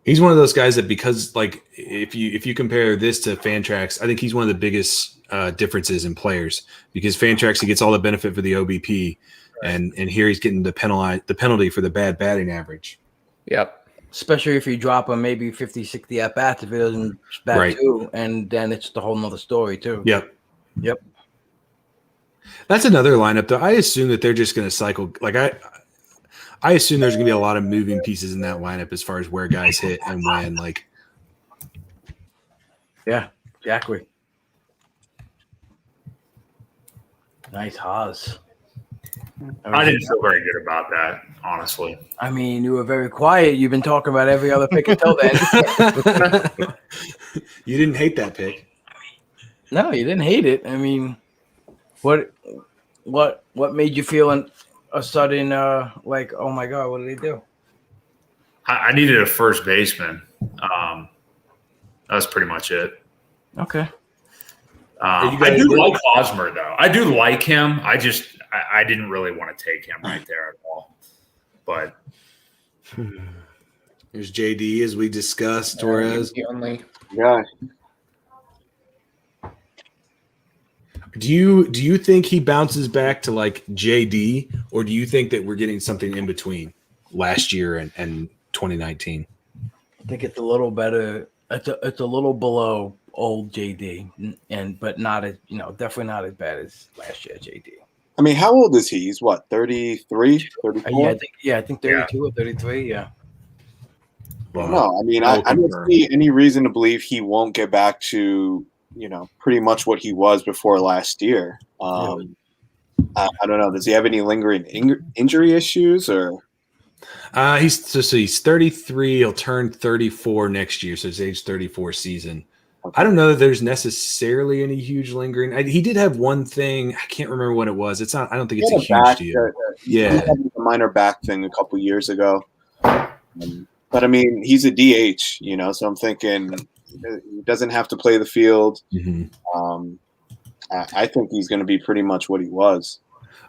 [SPEAKER 1] He's one of those guys that because like if you compare this to Fantrax, I think he's one of the biggest differences in players because Fantrax he gets all the benefit for the OBP, and here he's getting the penalty for the bad batting average.
[SPEAKER 5] Yep.
[SPEAKER 4] Especially if you drop him maybe 50, 60 at bats if it doesn't bat too, and then it's the whole nother story too.
[SPEAKER 1] Yep.
[SPEAKER 4] Yep.
[SPEAKER 1] That's another lineup though. I assume that they're just going to cycle. Like I assume there's going to be a lot of moving pieces in that lineup as far as where guys hit and when. Like,
[SPEAKER 4] yeah, exactly. Nice Haas.
[SPEAKER 2] I didn't feel very good about that, honestly.
[SPEAKER 4] I mean, you were very quiet. You've been talking about every other pick until then.
[SPEAKER 1] You didn't hate that pick.
[SPEAKER 4] No, you didn't hate it. I mean, what made you feel a sudden like, oh my God, what did they do?
[SPEAKER 2] I needed a first baseman. That was pretty much it.
[SPEAKER 4] Okay.
[SPEAKER 2] I do like Hosmer though. I do like him. I didn't really want to take him right there at all. But
[SPEAKER 1] there's JD as we discussed. Torres.
[SPEAKER 5] The only
[SPEAKER 8] Yeah.
[SPEAKER 1] Do you think he bounces back to like JD, or do you think that we're getting something in between last year and 2019?
[SPEAKER 4] I think it's a little better. It's a little below old JD, but not as definitely not as bad as last year JD.
[SPEAKER 8] I mean, how old is he? He's what, 33, 34?
[SPEAKER 4] I think 32 or 33. Yeah.
[SPEAKER 1] Well,
[SPEAKER 8] No, I mean, I don't see any reason to believe he won't get back to, pretty much what he was before last year. I don't know. Does he have any lingering injury issues or?
[SPEAKER 1] He's 33. He'll turn 34 next year, so it's age 34 season. I don't know that there's necessarily any huge lingering. He did have one thing. I can't remember what it was. It's not. I don't think it's a huge deal.
[SPEAKER 8] He had a minor back thing a couple years ago. But I mean, he's a DH, so I'm thinking he doesn't have to play the field.
[SPEAKER 1] Mm-hmm.
[SPEAKER 8] I think he's going to be pretty much what he was.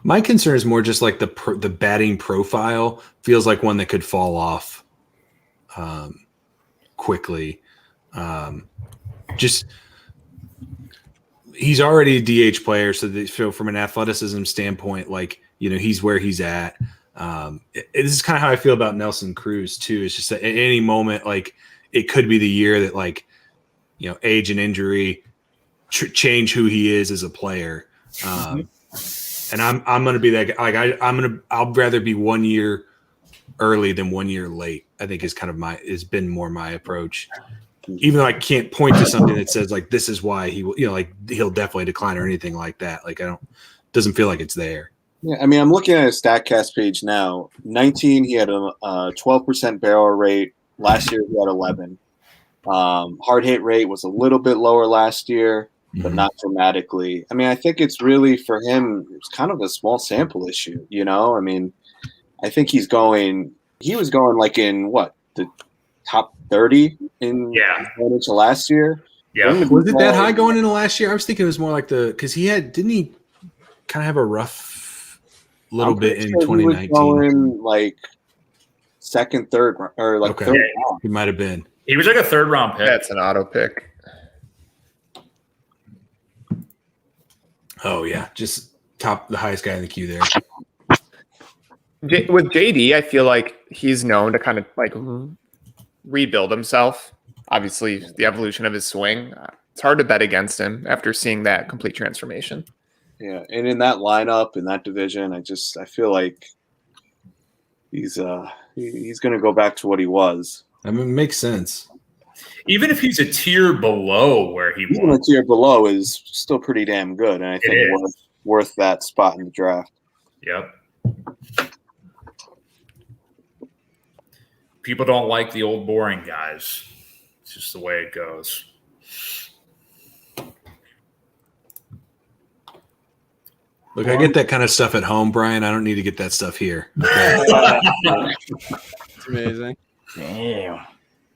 [SPEAKER 1] My concern is more just like the batting profile feels like one that could fall off quickly. He's already a DH player, so from an athleticism standpoint, he's where he's at. This is kind of how I feel about Nelson Cruz too. It's just that at any moment, like it could be the year that like, age and injury change who he is as a player. And I'm going to be that guy. Like I'll rather be 1 year early than 1 year late. I think is kind of has been more my approach. Even though I can't point to something that says like this is why he will, like he'll definitely decline or anything like that. Like doesn't feel like it's there.
[SPEAKER 8] Yeah, I mean, I'm looking at his StatCast page now. 19, he had a 12% barrel rate. Last year, he had 11. Hard hit rate was a little bit lower last year, but not dramatically. I mean, I think it's really for him, it's kind of a small sample issue, I mean, I think he was going like in the top 30 in into last year.
[SPEAKER 2] Yeah.
[SPEAKER 1] Was it that high going into last year? I was thinking it was more like because didn't he kind of have a rough little bit in 2019?
[SPEAKER 8] He was going like second, third, or like third round.
[SPEAKER 1] He might have been.
[SPEAKER 2] He was like a third round pick.
[SPEAKER 5] That's an auto pick.
[SPEAKER 1] Oh yeah, just the highest guy in the queue there.
[SPEAKER 5] With JD, I feel like he's known to kind of like rebuild himself. Obviously, the evolution of his swing. It's hard to bet against him after seeing that complete transformation.
[SPEAKER 8] Yeah, and in that lineup, in that division, I feel like he's going to go back to what he was.
[SPEAKER 1] I mean, it makes sense.
[SPEAKER 2] Even if he's a tier below where he
[SPEAKER 8] Even a tier below is still pretty damn good, and I think worth that spot in the draft.
[SPEAKER 2] Yep. People don't like the old boring guys. It's just the way it goes.
[SPEAKER 1] Look, I get that kind of stuff at home, Brian. I don't need to get that stuff here. Okay?
[SPEAKER 3] It's amazing.
[SPEAKER 4] Damn.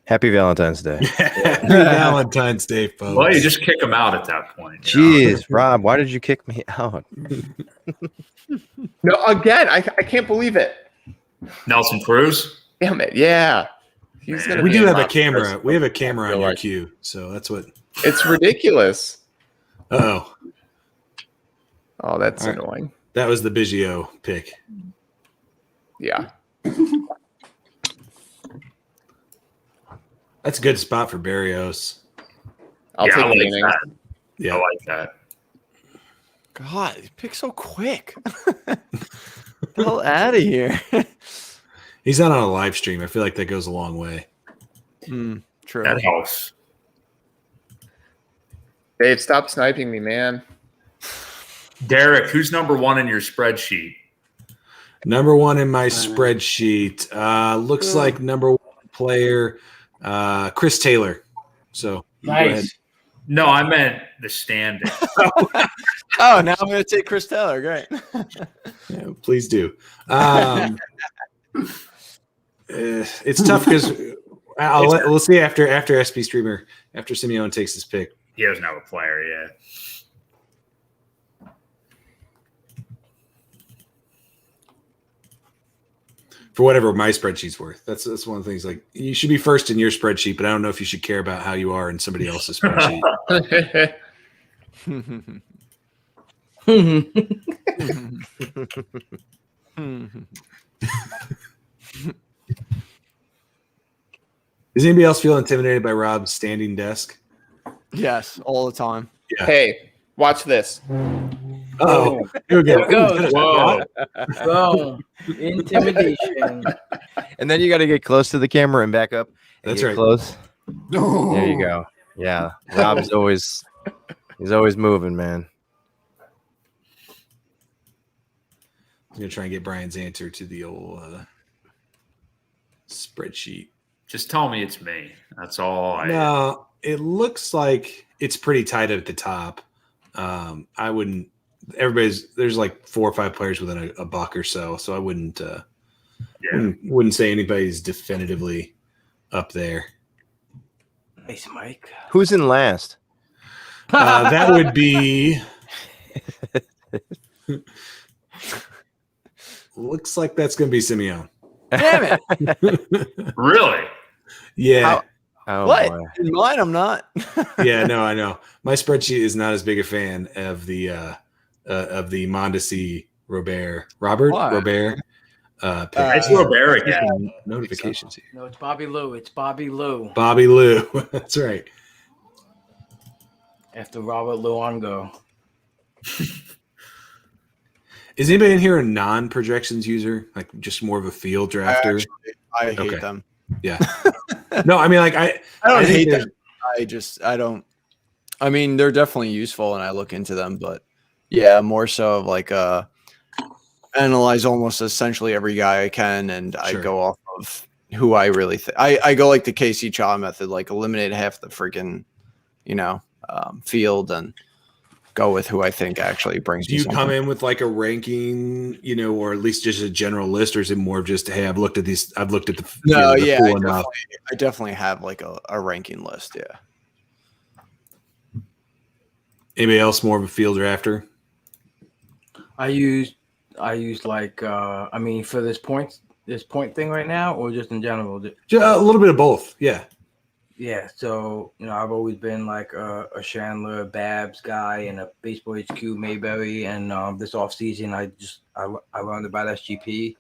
[SPEAKER 6] Happy Valentine's Day.
[SPEAKER 1] Happy Valentine's Day, folks.
[SPEAKER 2] Well, you just kick him out at that point.
[SPEAKER 6] Jeez, Rob, why did you kick me out?
[SPEAKER 5] No, again, I can't believe it.
[SPEAKER 2] Nelson Cruz?
[SPEAKER 5] Damn it. Yeah. He's gonna
[SPEAKER 1] We
[SPEAKER 5] be
[SPEAKER 1] do
[SPEAKER 5] in
[SPEAKER 1] have a
[SPEAKER 5] my
[SPEAKER 1] camera.
[SPEAKER 5] first
[SPEAKER 1] We have a camera
[SPEAKER 5] feel
[SPEAKER 1] on your
[SPEAKER 5] like.
[SPEAKER 1] queue, so that's what.
[SPEAKER 5] It's ridiculous.
[SPEAKER 1] Oh,
[SPEAKER 5] Oh, that's
[SPEAKER 1] All right.
[SPEAKER 5] annoying.
[SPEAKER 1] that was the Biggio pick.
[SPEAKER 5] Yeah.
[SPEAKER 1] That's a good spot for Barrios.
[SPEAKER 5] I'll
[SPEAKER 2] Yeah, I
[SPEAKER 5] take
[SPEAKER 2] like
[SPEAKER 5] the innings.
[SPEAKER 2] that.
[SPEAKER 1] Yeah,
[SPEAKER 2] I like that.
[SPEAKER 3] God, he picked so quick. Get the hell out of here.
[SPEAKER 1] he's not on a live stream. I feel like that goes a long way.
[SPEAKER 3] True.
[SPEAKER 2] That helps.
[SPEAKER 5] Dave, stop sniping me, man.
[SPEAKER 2] Derek, who's number one in your spreadsheet?
[SPEAKER 1] Number one in my spreadsheet looks like number one player, Chris Taylor. So go ahead.
[SPEAKER 4] Nice.
[SPEAKER 2] No, I meant the standing.
[SPEAKER 3] Oh, now I'm going to take Chris Taylor. Great.
[SPEAKER 1] Yeah, please do. It's tough because we'll see after SP Streamer, after Simeone takes his pick.
[SPEAKER 2] He doesn't have a player yet.
[SPEAKER 1] For whatever my spreadsheet's worth. That's one of the things. Like, you should be first in your spreadsheet, but I don't know if you should care about how you are in somebody else's spreadsheet. Does anybody else feel intimidated by Rob's standing desk?
[SPEAKER 3] Yes, all the time.
[SPEAKER 1] Yeah.
[SPEAKER 5] Hey, watch this.
[SPEAKER 1] Oh, here we go.
[SPEAKER 2] Whoa.
[SPEAKER 4] Boom. Intimidation.
[SPEAKER 6] And then you got to get close to the camera and back up. And
[SPEAKER 1] That's
[SPEAKER 6] get
[SPEAKER 1] right.
[SPEAKER 6] Close.
[SPEAKER 7] No.
[SPEAKER 6] There you go. Yeah, Rob's always moving, man.
[SPEAKER 1] I'm gonna try and get Brian's answer to the old spreadsheet.
[SPEAKER 2] Just tell me it's me. That's all.
[SPEAKER 1] No, it looks like it's pretty tight at the top. I wouldn't. There's like 4 or 5 players within a buck or so. So I wouldn't. Wouldn't say anybody's definitively up there.
[SPEAKER 4] Nice, Mike.
[SPEAKER 6] Who's in last?
[SPEAKER 1] That would be. Looks like that's going to be Simeone.
[SPEAKER 3] Damn it.
[SPEAKER 2] Really?
[SPEAKER 1] Yeah.
[SPEAKER 6] Oh,
[SPEAKER 3] What?
[SPEAKER 6] boy.
[SPEAKER 3] In mine, I'm not.
[SPEAKER 1] Yeah, no, I know. My spreadsheet is not as big a fan of the Mondesi Robert.
[SPEAKER 3] Why?
[SPEAKER 1] Robert. pick.
[SPEAKER 2] It's Robert again.
[SPEAKER 1] Notifications here.
[SPEAKER 4] No, it's Bobby Lou. It's Bobby Lou.
[SPEAKER 1] Bobby Lou. That's right.
[SPEAKER 4] After Robert Luongo.
[SPEAKER 1] Is anybody in here a non-projections user? Like just more of a field drafter?
[SPEAKER 3] I hate
[SPEAKER 1] Okay.
[SPEAKER 3] them.
[SPEAKER 1] Yeah. No, I mean, like
[SPEAKER 3] I don't
[SPEAKER 1] think
[SPEAKER 3] hate
[SPEAKER 1] there's-
[SPEAKER 3] them. I don't. I mean, they're definitely useful, and I look into them, but yeah, more so of like analyze almost essentially every guy I can, and I
[SPEAKER 1] Sure.
[SPEAKER 3] go off of who I really think. I go like the KC Cha method, like eliminate half the freaking, field and go with who I think actually brings
[SPEAKER 1] Do
[SPEAKER 3] me
[SPEAKER 1] you
[SPEAKER 3] something.
[SPEAKER 1] come in with like a ranking, or at least just a general list, or is it more of just, hey, I've looked at these, I've looked at the
[SPEAKER 3] No,
[SPEAKER 1] the
[SPEAKER 3] yeah,
[SPEAKER 1] pool enough.
[SPEAKER 3] I definitely have like a ranking list. Yeah.
[SPEAKER 1] Anybody else more of a field drafter?
[SPEAKER 4] I use like for this point thing right now, or just in general.
[SPEAKER 1] A little bit of both. Yeah.
[SPEAKER 4] Yeah, so I've always been like a Chandler Babs guy and a Baseball HQ Mayberry, and this off season I learned about SGP,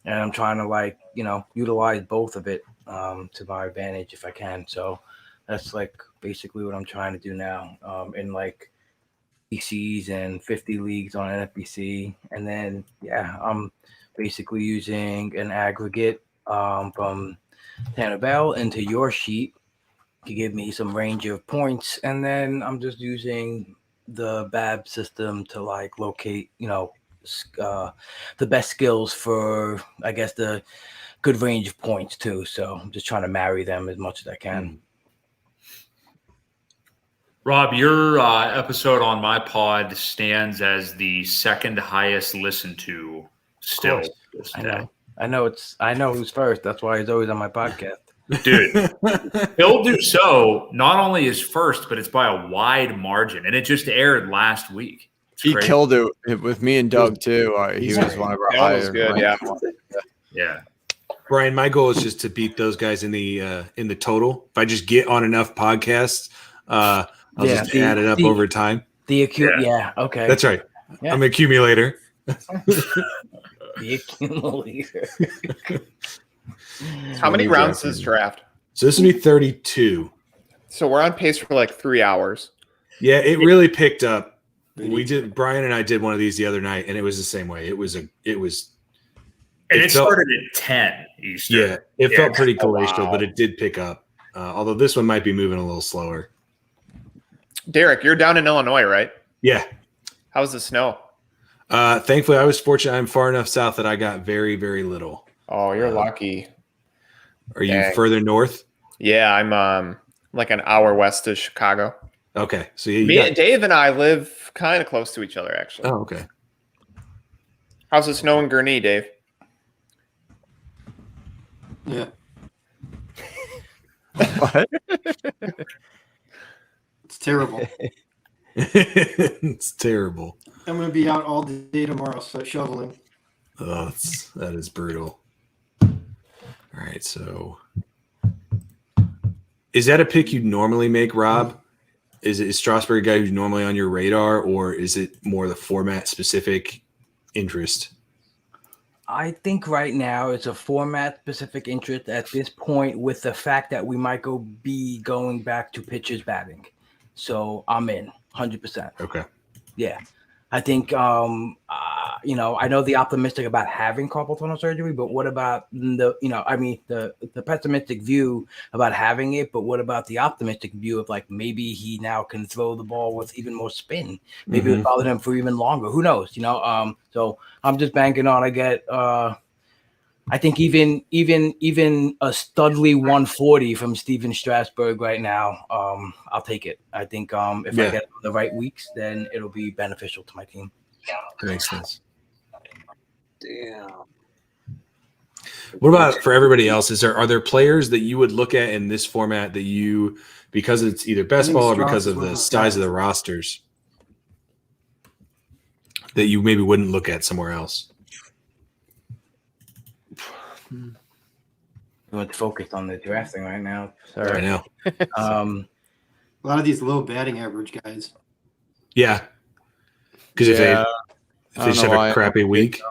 [SPEAKER 4] and I'm trying to utilize both of it to my advantage if I can. So that's like basically what I'm trying to do now in like PCs and 50 leagues on NFBC, and then I'm basically using an aggregate from Tannibal into your sheet to give me some range of points, and then I'm just using the BAB system to like locate, the best skills for, I guess, the good range of points too. So I'm just trying to marry them as much as I can.
[SPEAKER 2] Rob, your episode on my pod stands as the second highest listened to still.
[SPEAKER 4] I know who's first. That's why he's always on my podcast.
[SPEAKER 2] Dude, Bill Dussault not only is first, but it's by a wide margin, and it just aired last week.
[SPEAKER 3] He killed it with me and Doug too. He was one of our highest.
[SPEAKER 5] Good, yeah.
[SPEAKER 2] Yeah.
[SPEAKER 1] Brian, my goal is just to beat those guys in the total. If I just get on enough podcasts, I'll just add it up over time.
[SPEAKER 4] The acute, okay.
[SPEAKER 1] That's right.
[SPEAKER 4] Yeah.
[SPEAKER 1] I'm an accumulator.
[SPEAKER 4] The accumulator.
[SPEAKER 5] How many rounds is this draft?
[SPEAKER 1] So this will be 32.
[SPEAKER 5] So we're on pace for like 3 hours.
[SPEAKER 1] Yeah, it really picked up. Brian and I did one of these the other night, and it was the same way.
[SPEAKER 2] It started at 10 Eastern.
[SPEAKER 1] Yeah, it felt pretty glacial, but it did pick up. Although this one might be moving a little slower.
[SPEAKER 5] Derek, you're down in Illinois, right?
[SPEAKER 1] Yeah.
[SPEAKER 5] How's the snow?
[SPEAKER 1] Thankfully, I was fortunate. I'm far enough south that I got very, very little.
[SPEAKER 5] Oh, you're lucky.
[SPEAKER 1] Are you further north?
[SPEAKER 5] Yeah, I'm like an hour west of Chicago.
[SPEAKER 1] Okay, so
[SPEAKER 5] Dave and I live kind of close to each other, actually.
[SPEAKER 1] Oh, okay.
[SPEAKER 5] How's the snow in Gurnee, Dave?
[SPEAKER 7] Yeah.
[SPEAKER 3] What?
[SPEAKER 7] It's terrible.
[SPEAKER 1] It's terrible.
[SPEAKER 7] I'm going to be out all day tomorrow, so shoveling.
[SPEAKER 1] Oh, that is brutal. All right, so is that a pick you'd normally make, Rob? Is Strasburg a guy who's normally on your radar, or is it more the format specific interest?
[SPEAKER 4] I think right now it's a format specific interest at this point, with the fact that we might be going back to pitchers batting. So I'm in 100%. Okay. Yeah. I think, I know the optimistic about having carpal tunnel surgery, but what about the pessimistic view about having it, but what about the optimistic view of like, maybe he now can throw the ball with even more spin. Maybe it bothered him for even longer. Who knows, so I'm just banking on, I think even a studly 140 from Steven Strasburg right now, I'll take it. I think if I get the right weeks, then it'll be beneficial to my team.
[SPEAKER 1] That makes sense.
[SPEAKER 8] Damn.
[SPEAKER 1] What about for everybody else? Are there players that you would look at in this format that you, because it's either best ball or because of the size of the rosters, that you maybe wouldn't look at somewhere else?
[SPEAKER 4] We're focused on the drafting right now.
[SPEAKER 1] Sorry. I know.
[SPEAKER 7] A lot of these low batting average guys.
[SPEAKER 1] Yeah. Because if they just have a crappy week.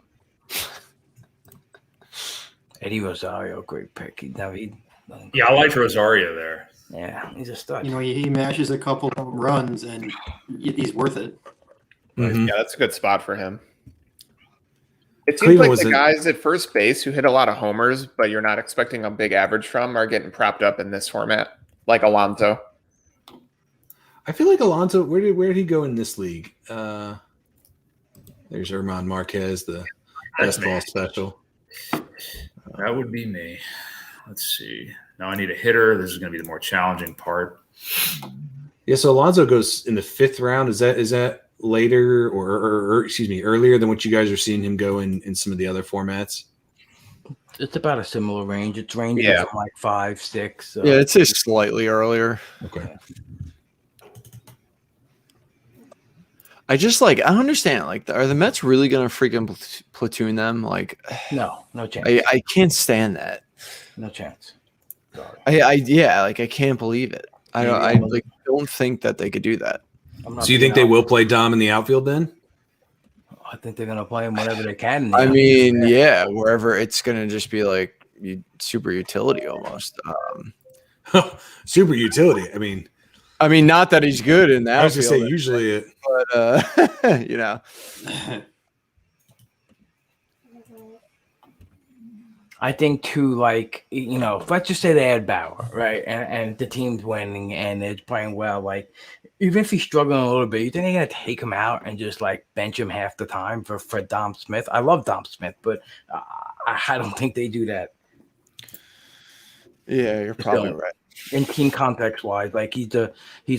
[SPEAKER 4] Eddie Rosario, great pick.
[SPEAKER 2] Yeah, I liked Rosario there.
[SPEAKER 4] Yeah, he's a stud.
[SPEAKER 7] You know, he mashes a couple home runs and he's worth it.
[SPEAKER 1] Mhm.
[SPEAKER 5] Yeah, that's a good spot for him. It seems
[SPEAKER 1] Cleveland
[SPEAKER 5] like
[SPEAKER 1] was
[SPEAKER 5] the
[SPEAKER 1] in-
[SPEAKER 5] guys at first base who hit a lot of homers, but you're not expecting a big average from, are getting propped up in this format, like Alonso.
[SPEAKER 1] I feel like Alonso. Where did he go in this league? There's Herman Marquez, the
[SPEAKER 2] That's
[SPEAKER 1] best ball
[SPEAKER 2] me.
[SPEAKER 1] special.
[SPEAKER 2] That would be me. Let's see. Now I need a hitter. This is going to be the more challenging part.
[SPEAKER 1] Yeah, so Alonso goes in the 5th round. Is that later or excuse me, earlier than what you guys are seeing him go in some of the other formats?
[SPEAKER 4] It's about a similar range. It's ranging from like 5, 6.
[SPEAKER 3] Yeah, I'd say slightly earlier.
[SPEAKER 1] Okay.
[SPEAKER 3] I just I don't understand. Like, are the Mets really gonna freaking platoon them? Like,
[SPEAKER 4] No chance.
[SPEAKER 3] I can't stand that.
[SPEAKER 4] No chance. Sorry.
[SPEAKER 3] I can't believe it. I don't think that they could do that.
[SPEAKER 1] So you think they will play Dom in the outfield then?
[SPEAKER 4] I think they're gonna play him whenever they can.
[SPEAKER 3] I mean, yeah, wherever it's gonna just be like super utility almost.
[SPEAKER 1] Super utility.
[SPEAKER 3] I mean, not that he's good in that.
[SPEAKER 1] I was gonna say usually it,
[SPEAKER 3] but you know.
[SPEAKER 4] I think too, like, you know, let's just say they had Bauer, right? And the team's winning and it's playing well. Like, even if he's struggling a little bit, you think they're gonna take him out and just like bench him half the time for Dom Smith? I love Dom Smith, but I don't think they do that.
[SPEAKER 3] Yeah, you're probably right.
[SPEAKER 4] In team context wise, like he's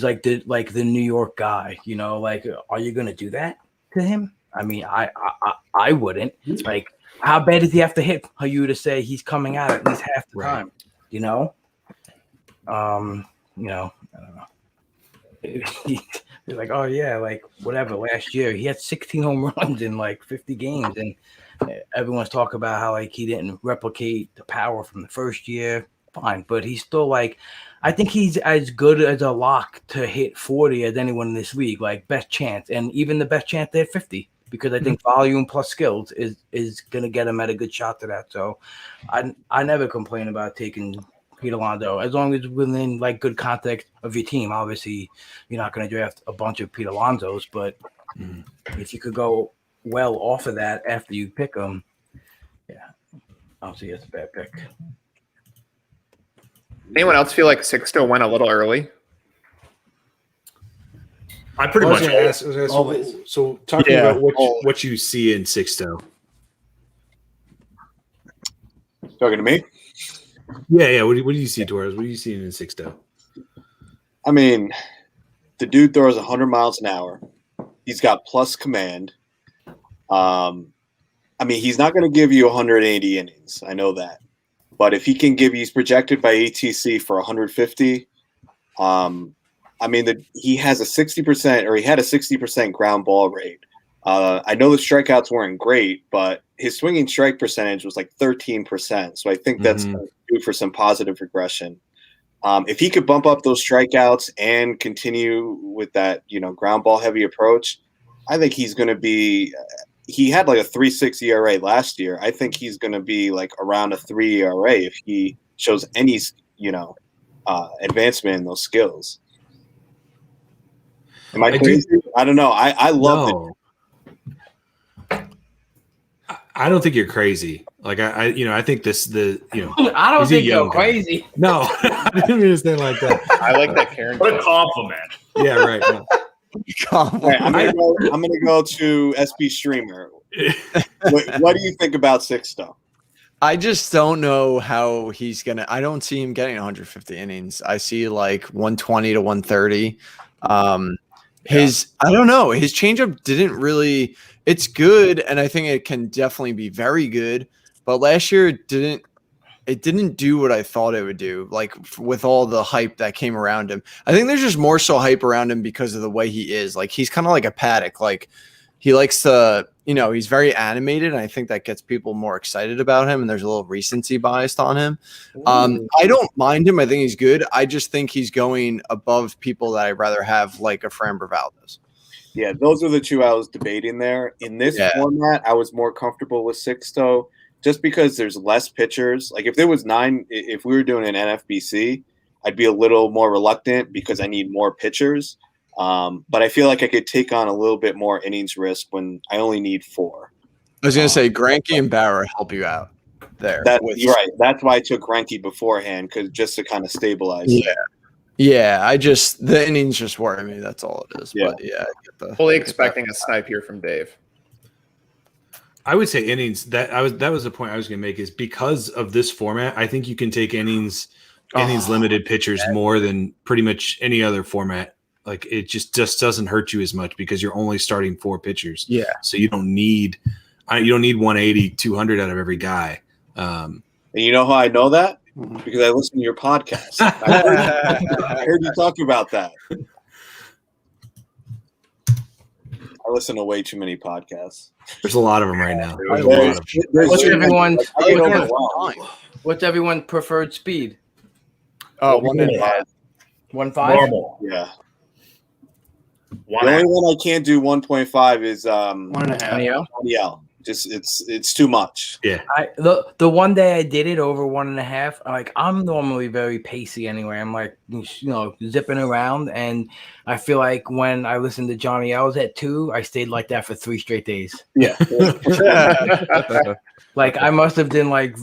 [SPEAKER 4] like the New York guy, you know. Like, are you gonna do that to him? I mean, I wouldn't. Like, how bad does he have to hit for you to say he's coming out at least half the time? You know, I don't know. He's like, oh yeah, like whatever. Last year he had 16 home runs in like 50 games, and everyone's talking about how like he didn't replicate the power from the first year. Fine, but he's still like, I think he's as good as a lock to hit 40 as anyone in this league, like best chance, and even the best chance at 50, because I think volume plus skills is gonna get him at a good shot to that. So I never complain about taking Pete Alonso as long as within like good context of your team. Obviously, you're not gonna draft a bunch of Pete Alonsos, but if you could go well off of that after you pick them, yeah, I don't see it's a bad pick.
[SPEAKER 5] Anyone else feel like Sixto went a little early?
[SPEAKER 2] I pretty much
[SPEAKER 1] ask, so talking about what you see in Sixto.
[SPEAKER 8] Talking to me?
[SPEAKER 1] Yeah. What do you see, Torres? What do you see in Sixto?
[SPEAKER 8] I mean, the dude throws 100 miles an hour. He's got plus command. I mean, he's not going to give you 180 innings. I know that. But if he can give, he's projected by ATC for 150. I mean, he has a 60%, or he had a 60% ground ball rate. I know the strikeouts weren't great, but his swinging strike percentage was like 13%. So I think that's due for some positive regression. If he could bump up those strikeouts and continue with that, ground ball heavy approach, I think he's going to be. He had like a 3.6 ERA last year. I think he's going to be like around a 3 ERA if he shows any, advancement in those skills. Am I crazy? I don't know. I love it.
[SPEAKER 1] I don't think you're crazy. Like I think this
[SPEAKER 4] I don't think you're crazy.
[SPEAKER 1] No, I didn't mean to say it like that.
[SPEAKER 5] I like that, Karen.
[SPEAKER 2] What a compliment.
[SPEAKER 1] Yeah, right. No.
[SPEAKER 8] Right, I'm gonna go to SB Streamer. What do you think about Sixto?
[SPEAKER 3] I just don't know how he's gonna. I don't see him getting 150 innings. I see like 120 to 130. I don't know. His changeup didn't really. It's good, and I think it can definitely be very good. But last year it didn't do what I thought it would do, like with all the hype that came around him. I think there's just more so hype around him because of the way he is. Like, he's kind of like a Paddock. Like, he likes to, he's very animated, and I think that gets people more excited about him, and there's a little recency bias on him. I don't mind him. I think he's good. I just think he's going above people that I'd rather have, like a Framber Valdez.
[SPEAKER 8] Yeah, those are the two I was debating there. In this format, I was more comfortable with Sixto. just because there's less pitchers. Like if there was 9, if we were doing an NFBC, I'd be a little more reluctant because I need more pitchers. But I feel like I could take on a little bit more innings risk when I only need 4.
[SPEAKER 3] I was gonna say Greinke and Bauer help you out there.
[SPEAKER 8] You're right. That's why I took Greinke beforehand, because just to kind of stabilize.
[SPEAKER 3] Yeah. Yeah, the innings just worry me. That's all it is.
[SPEAKER 8] Yeah.
[SPEAKER 3] But yeah, I get
[SPEAKER 5] Fully expecting a snipe here from Dave.
[SPEAKER 1] I would say innings. That was the point I was going to make, is because of this format. I think you can take innings limited pitchers more than pretty much any other format. Like it just doesn't hurt you as much because you're only starting 4 pitchers.
[SPEAKER 3] Yeah.
[SPEAKER 1] So you don't need 180, 200 out of every guy.
[SPEAKER 8] And you know how I know that? Because I listen to your podcast. I heard you talk about that. I listen to way too many podcasts.
[SPEAKER 1] There's a lot of them right now.
[SPEAKER 4] What's everyone's preferred speed?
[SPEAKER 3] Oh, 1.5.
[SPEAKER 4] 1.5?
[SPEAKER 2] Normal.
[SPEAKER 8] Yeah. The
[SPEAKER 2] 1
[SPEAKER 8] only one I can't do 1.5 is
[SPEAKER 7] 1.5.
[SPEAKER 8] L. Just it's too much.
[SPEAKER 1] Yeah.
[SPEAKER 4] The one day I did it over 1.5, like I'm normally very pacey anyway. I'm like, zipping around, and I feel like when I listened to Johnny L's at 2, I stayed like that for 3 straight days.
[SPEAKER 8] Yeah.
[SPEAKER 4] Like I must have been like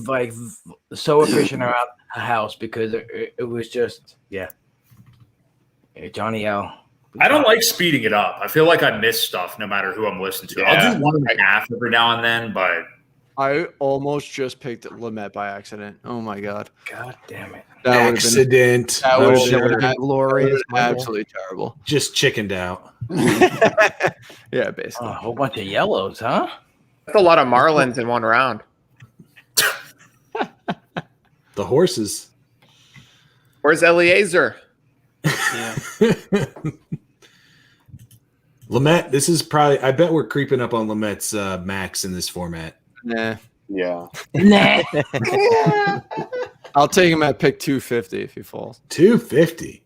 [SPEAKER 4] so efficient around the house because it was just Johnny L.
[SPEAKER 2] I don't like speeding it up. I feel like I miss stuff no matter who I'm listening to. I'll do 1.5 every now and then, but
[SPEAKER 3] I almost just picked Lamette by accident. Oh my god!
[SPEAKER 4] God damn it!
[SPEAKER 3] That
[SPEAKER 1] Accident.
[SPEAKER 3] That would have
[SPEAKER 6] Sure.
[SPEAKER 3] been
[SPEAKER 6] Glorious.
[SPEAKER 3] absolutely terrible.
[SPEAKER 1] Just chickened out.
[SPEAKER 3] Yeah, basically.
[SPEAKER 4] A whole bunch of yellows, huh?
[SPEAKER 5] That's a lot of Marlins in one round.
[SPEAKER 1] The horses.
[SPEAKER 5] Where's Eliezer?
[SPEAKER 1] Lamette, this is probably, I bet we're creeping up on Lamette's max in this format.
[SPEAKER 3] Nah.
[SPEAKER 8] Yeah.
[SPEAKER 4] Nah.
[SPEAKER 3] I'll take him at pick 250 if he falls.
[SPEAKER 1] 250.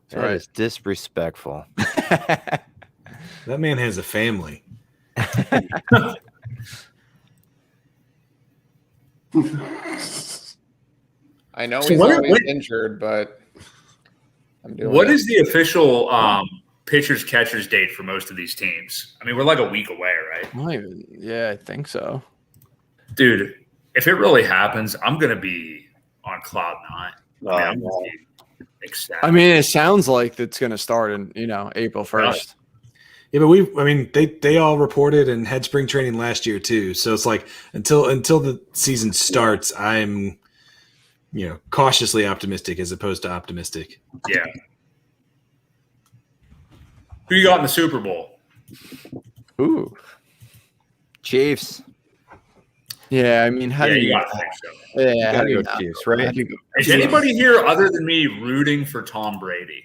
[SPEAKER 6] That is disrespectful.
[SPEAKER 1] That man has a family.
[SPEAKER 5] I know
[SPEAKER 2] So
[SPEAKER 5] he's
[SPEAKER 2] what-
[SPEAKER 5] always injured, but I'm doing
[SPEAKER 2] what
[SPEAKER 5] it.
[SPEAKER 2] is the official pitchers catchers date for most of these teams? I mean, we're like a week away, right?
[SPEAKER 3] Not even, yeah, I think so.
[SPEAKER 2] Dude, if it really happens, I'm gonna be on cloud 9. I'm gonna be ecstatic.
[SPEAKER 3] I mean, it sounds like it's going to start in April 1st.
[SPEAKER 1] Yeah, but they all reported and had spring training last year too. So it's like until the season starts, I'm cautiously optimistic as opposed to optimistic.
[SPEAKER 2] Yeah. Who you got in the Super Bowl?
[SPEAKER 3] Ooh.
[SPEAKER 6] Chiefs.
[SPEAKER 3] Yeah, I mean, how do
[SPEAKER 2] You
[SPEAKER 3] you?
[SPEAKER 2] gotta think so.
[SPEAKER 3] Yeah, how
[SPEAKER 6] Gotta
[SPEAKER 3] do you
[SPEAKER 6] go
[SPEAKER 3] not?
[SPEAKER 6] Chiefs, right?
[SPEAKER 3] How do you go-
[SPEAKER 2] Is anybody here other than me rooting for Tom Brady?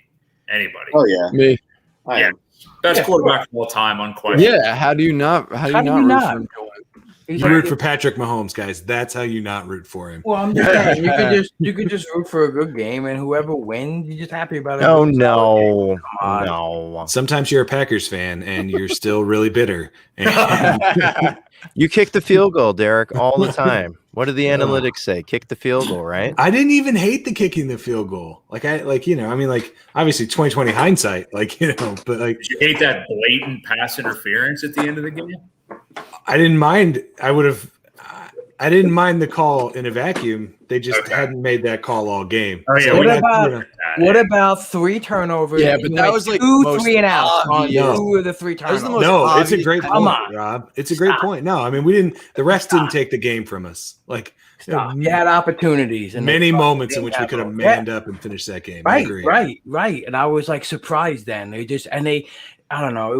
[SPEAKER 2] Anybody?
[SPEAKER 8] Oh yeah.
[SPEAKER 3] Me.
[SPEAKER 8] I am.
[SPEAKER 2] Best quarterback of all time, unquestioned.
[SPEAKER 3] Yeah, how do you not? How do you not root for him to win?
[SPEAKER 1] You root for Patrick Mahomes, guys. That's how you not root for him.
[SPEAKER 4] Well, I'm just saying you could just root for a good game, and whoever wins, you're just happy about it.
[SPEAKER 6] Oh no,
[SPEAKER 4] Come on.
[SPEAKER 6] no!
[SPEAKER 1] Sometimes you're a Packers fan and you're still really bitter. And
[SPEAKER 6] You kick the field goal, Derek, all the time. What do the analytics say? Kick the field goal, right?
[SPEAKER 1] I didn't even hate the kicking the field goal. Obviously 2020 hindsight, but
[SPEAKER 2] Did you hate that blatant pass interference at the end of the game?
[SPEAKER 1] I didn't mind. I didn't mind the call in a vacuum. They just hadn't made that call all game.
[SPEAKER 2] Oh, yeah,
[SPEAKER 1] So
[SPEAKER 4] What about 3 turnovers?
[SPEAKER 3] Yeah, but
[SPEAKER 4] You
[SPEAKER 3] that
[SPEAKER 4] went
[SPEAKER 3] was like
[SPEAKER 4] 2
[SPEAKER 3] most
[SPEAKER 4] 3 and outs on
[SPEAKER 3] obvious.
[SPEAKER 4] 2 of the 3
[SPEAKER 3] That was
[SPEAKER 4] turnovers.
[SPEAKER 3] the most
[SPEAKER 1] No, it's a
[SPEAKER 3] obvious-
[SPEAKER 1] great
[SPEAKER 4] Come
[SPEAKER 1] point,
[SPEAKER 4] on.
[SPEAKER 1] Rob. It's a great point. No, I mean the refs didn't take the game from us.
[SPEAKER 4] Stop. You had opportunities and
[SPEAKER 1] many
[SPEAKER 4] they
[SPEAKER 1] moments in which we
[SPEAKER 4] have
[SPEAKER 1] could have
[SPEAKER 4] those.
[SPEAKER 1] manned up and finished that game. I agree.
[SPEAKER 4] Right. And I was like surprised then. I don't know. It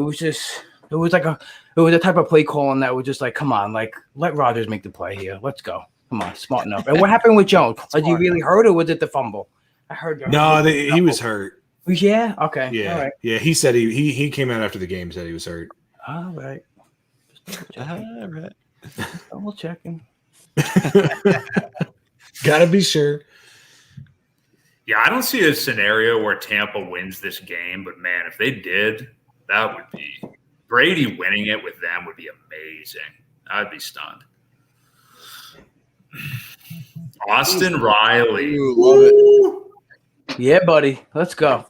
[SPEAKER 4] was a type of play calling that was just like, come on, like let Rodgers make the play here. Let's go. Come on, smart enough. And what happened with Jones? Was he really hurt or was it the fumble? I heard.
[SPEAKER 1] No, he was hurt.
[SPEAKER 4] Yeah. Okay.
[SPEAKER 1] Yeah.
[SPEAKER 4] All right.
[SPEAKER 1] Yeah. He said he came out after the game, said he was hurt.
[SPEAKER 4] All right.
[SPEAKER 3] All right.
[SPEAKER 4] Double checking.
[SPEAKER 1] Gotta be sure.
[SPEAKER 2] Yeah, I don't see a scenario where Tampa wins this game, but man, if they did, that would be Brady winning it with them would be amazing. I'd be stunned. Austin Riley.
[SPEAKER 3] Ooh, love it.
[SPEAKER 4] Yeah, buddy. Let's go.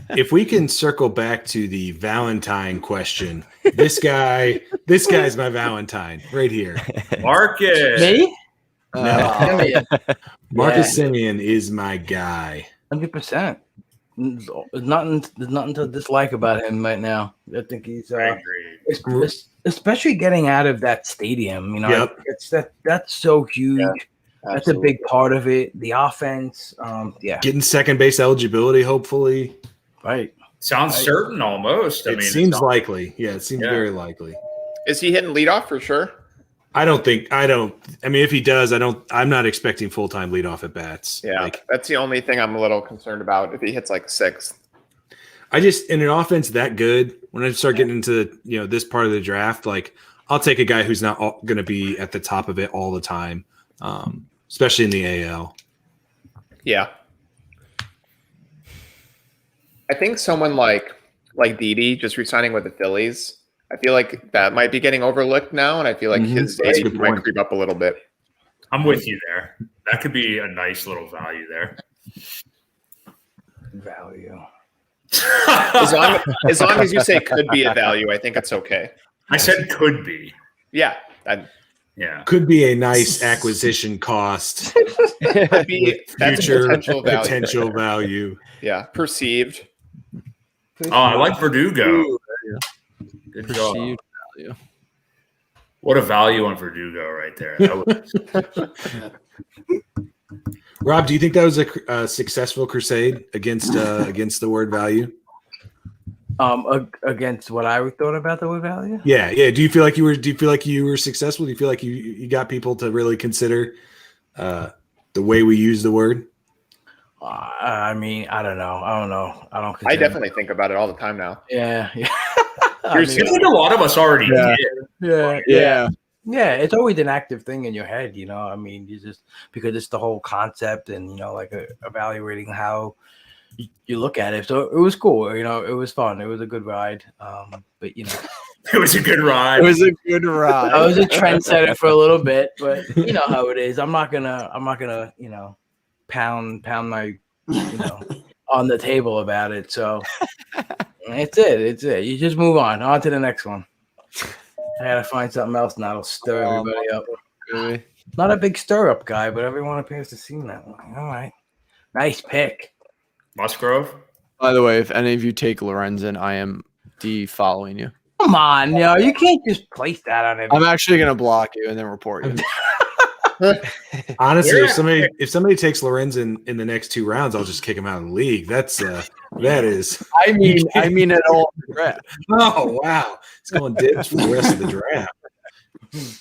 [SPEAKER 1] If we can circle back to the Valentine question, this guy's my Valentine right here.
[SPEAKER 2] Marcus.
[SPEAKER 4] Me?
[SPEAKER 1] No. Marcus
[SPEAKER 4] Yeah.
[SPEAKER 1] Simeon is my guy.
[SPEAKER 4] 100%. There's nothing to dislike about him right now. I think he's
[SPEAKER 2] I agree.
[SPEAKER 4] especially getting out of that stadium. You know,
[SPEAKER 1] Yep.
[SPEAKER 4] it's that's so huge.
[SPEAKER 5] Yeah,
[SPEAKER 4] That's a big part of it. The offense, yeah,
[SPEAKER 1] Getting second base eligibility, hopefully.
[SPEAKER 4] right.
[SPEAKER 2] Sounds certain almost.
[SPEAKER 1] It seems likely. Yeah, it seems very likely.
[SPEAKER 5] Is he hitting leadoff for sure?
[SPEAKER 1] I mean, if he does, I'm not expecting full-time leadoff at bats.
[SPEAKER 5] Yeah, that's the only thing I'm a little concerned about if he hits like sixth.
[SPEAKER 1] In an offense that good, when I start getting into this part of the draft, like I'll take a guy who's not going to be at the top of it all the time, especially in the AL.
[SPEAKER 5] Yeah, I think someone like Didi just resigning with the Phillies. I feel like that might be getting overlooked now, and I feel like his ADP might creep up a little bit.
[SPEAKER 2] I'm with you there. That could be a nice little value there.
[SPEAKER 4] Value.
[SPEAKER 5] As long as you say could be a value, I think it's okay.
[SPEAKER 2] I said could be.
[SPEAKER 5] Yeah.
[SPEAKER 1] Could be a nice acquisition cost.
[SPEAKER 5] Could be that's
[SPEAKER 1] Future
[SPEAKER 5] potential
[SPEAKER 1] value.
[SPEAKER 5] Yeah, perceived.
[SPEAKER 2] Oh, I like Verdugo.
[SPEAKER 3] Ooh,
[SPEAKER 2] Good job.
[SPEAKER 3] perceived value.
[SPEAKER 2] What a value on Verdugo right there. That was,
[SPEAKER 1] Rob, do you think that was a successful crusade against the word value?
[SPEAKER 4] Against what I thought about the word value?
[SPEAKER 1] Yeah. Do you feel like you were successful? Do you feel like you got people to really consider the way we use the word?
[SPEAKER 4] I mean, I don't know.
[SPEAKER 5] I definitely think about it all the time now.
[SPEAKER 4] Yeah.
[SPEAKER 2] I think a lot of us already did.
[SPEAKER 4] Yeah. It's always an active thing in your head, you know. I mean, you just because it's the whole concept and like evaluating how you look at it. So it was cool, you know. It was fun. It was a good ride. But
[SPEAKER 2] it was a good ride.
[SPEAKER 3] It was a good ride.
[SPEAKER 4] I was a trendsetter for a little bit, but you know how it is. I'm not gonna pound my on the table about it. So it's it. You just move on to the next one. I gotta find something else now that'll stir everybody up.
[SPEAKER 3] Really?
[SPEAKER 4] Not a big stir up guy, but everyone appears to see that one. All right, nice pick.
[SPEAKER 2] Musgrove.
[SPEAKER 3] By the way, if any of you take Lorenzen, I am defollowing you.
[SPEAKER 4] Come on, you can't just place that on him.
[SPEAKER 3] I'm actually gonna block you and then report you.
[SPEAKER 1] Honestly, if somebody takes Lorenzen in the next 2 rounds, I'll just kick him out of the league. That is.
[SPEAKER 3] I mean it all in the draft.
[SPEAKER 1] Oh wow, it's going dibs for the rest of the draft.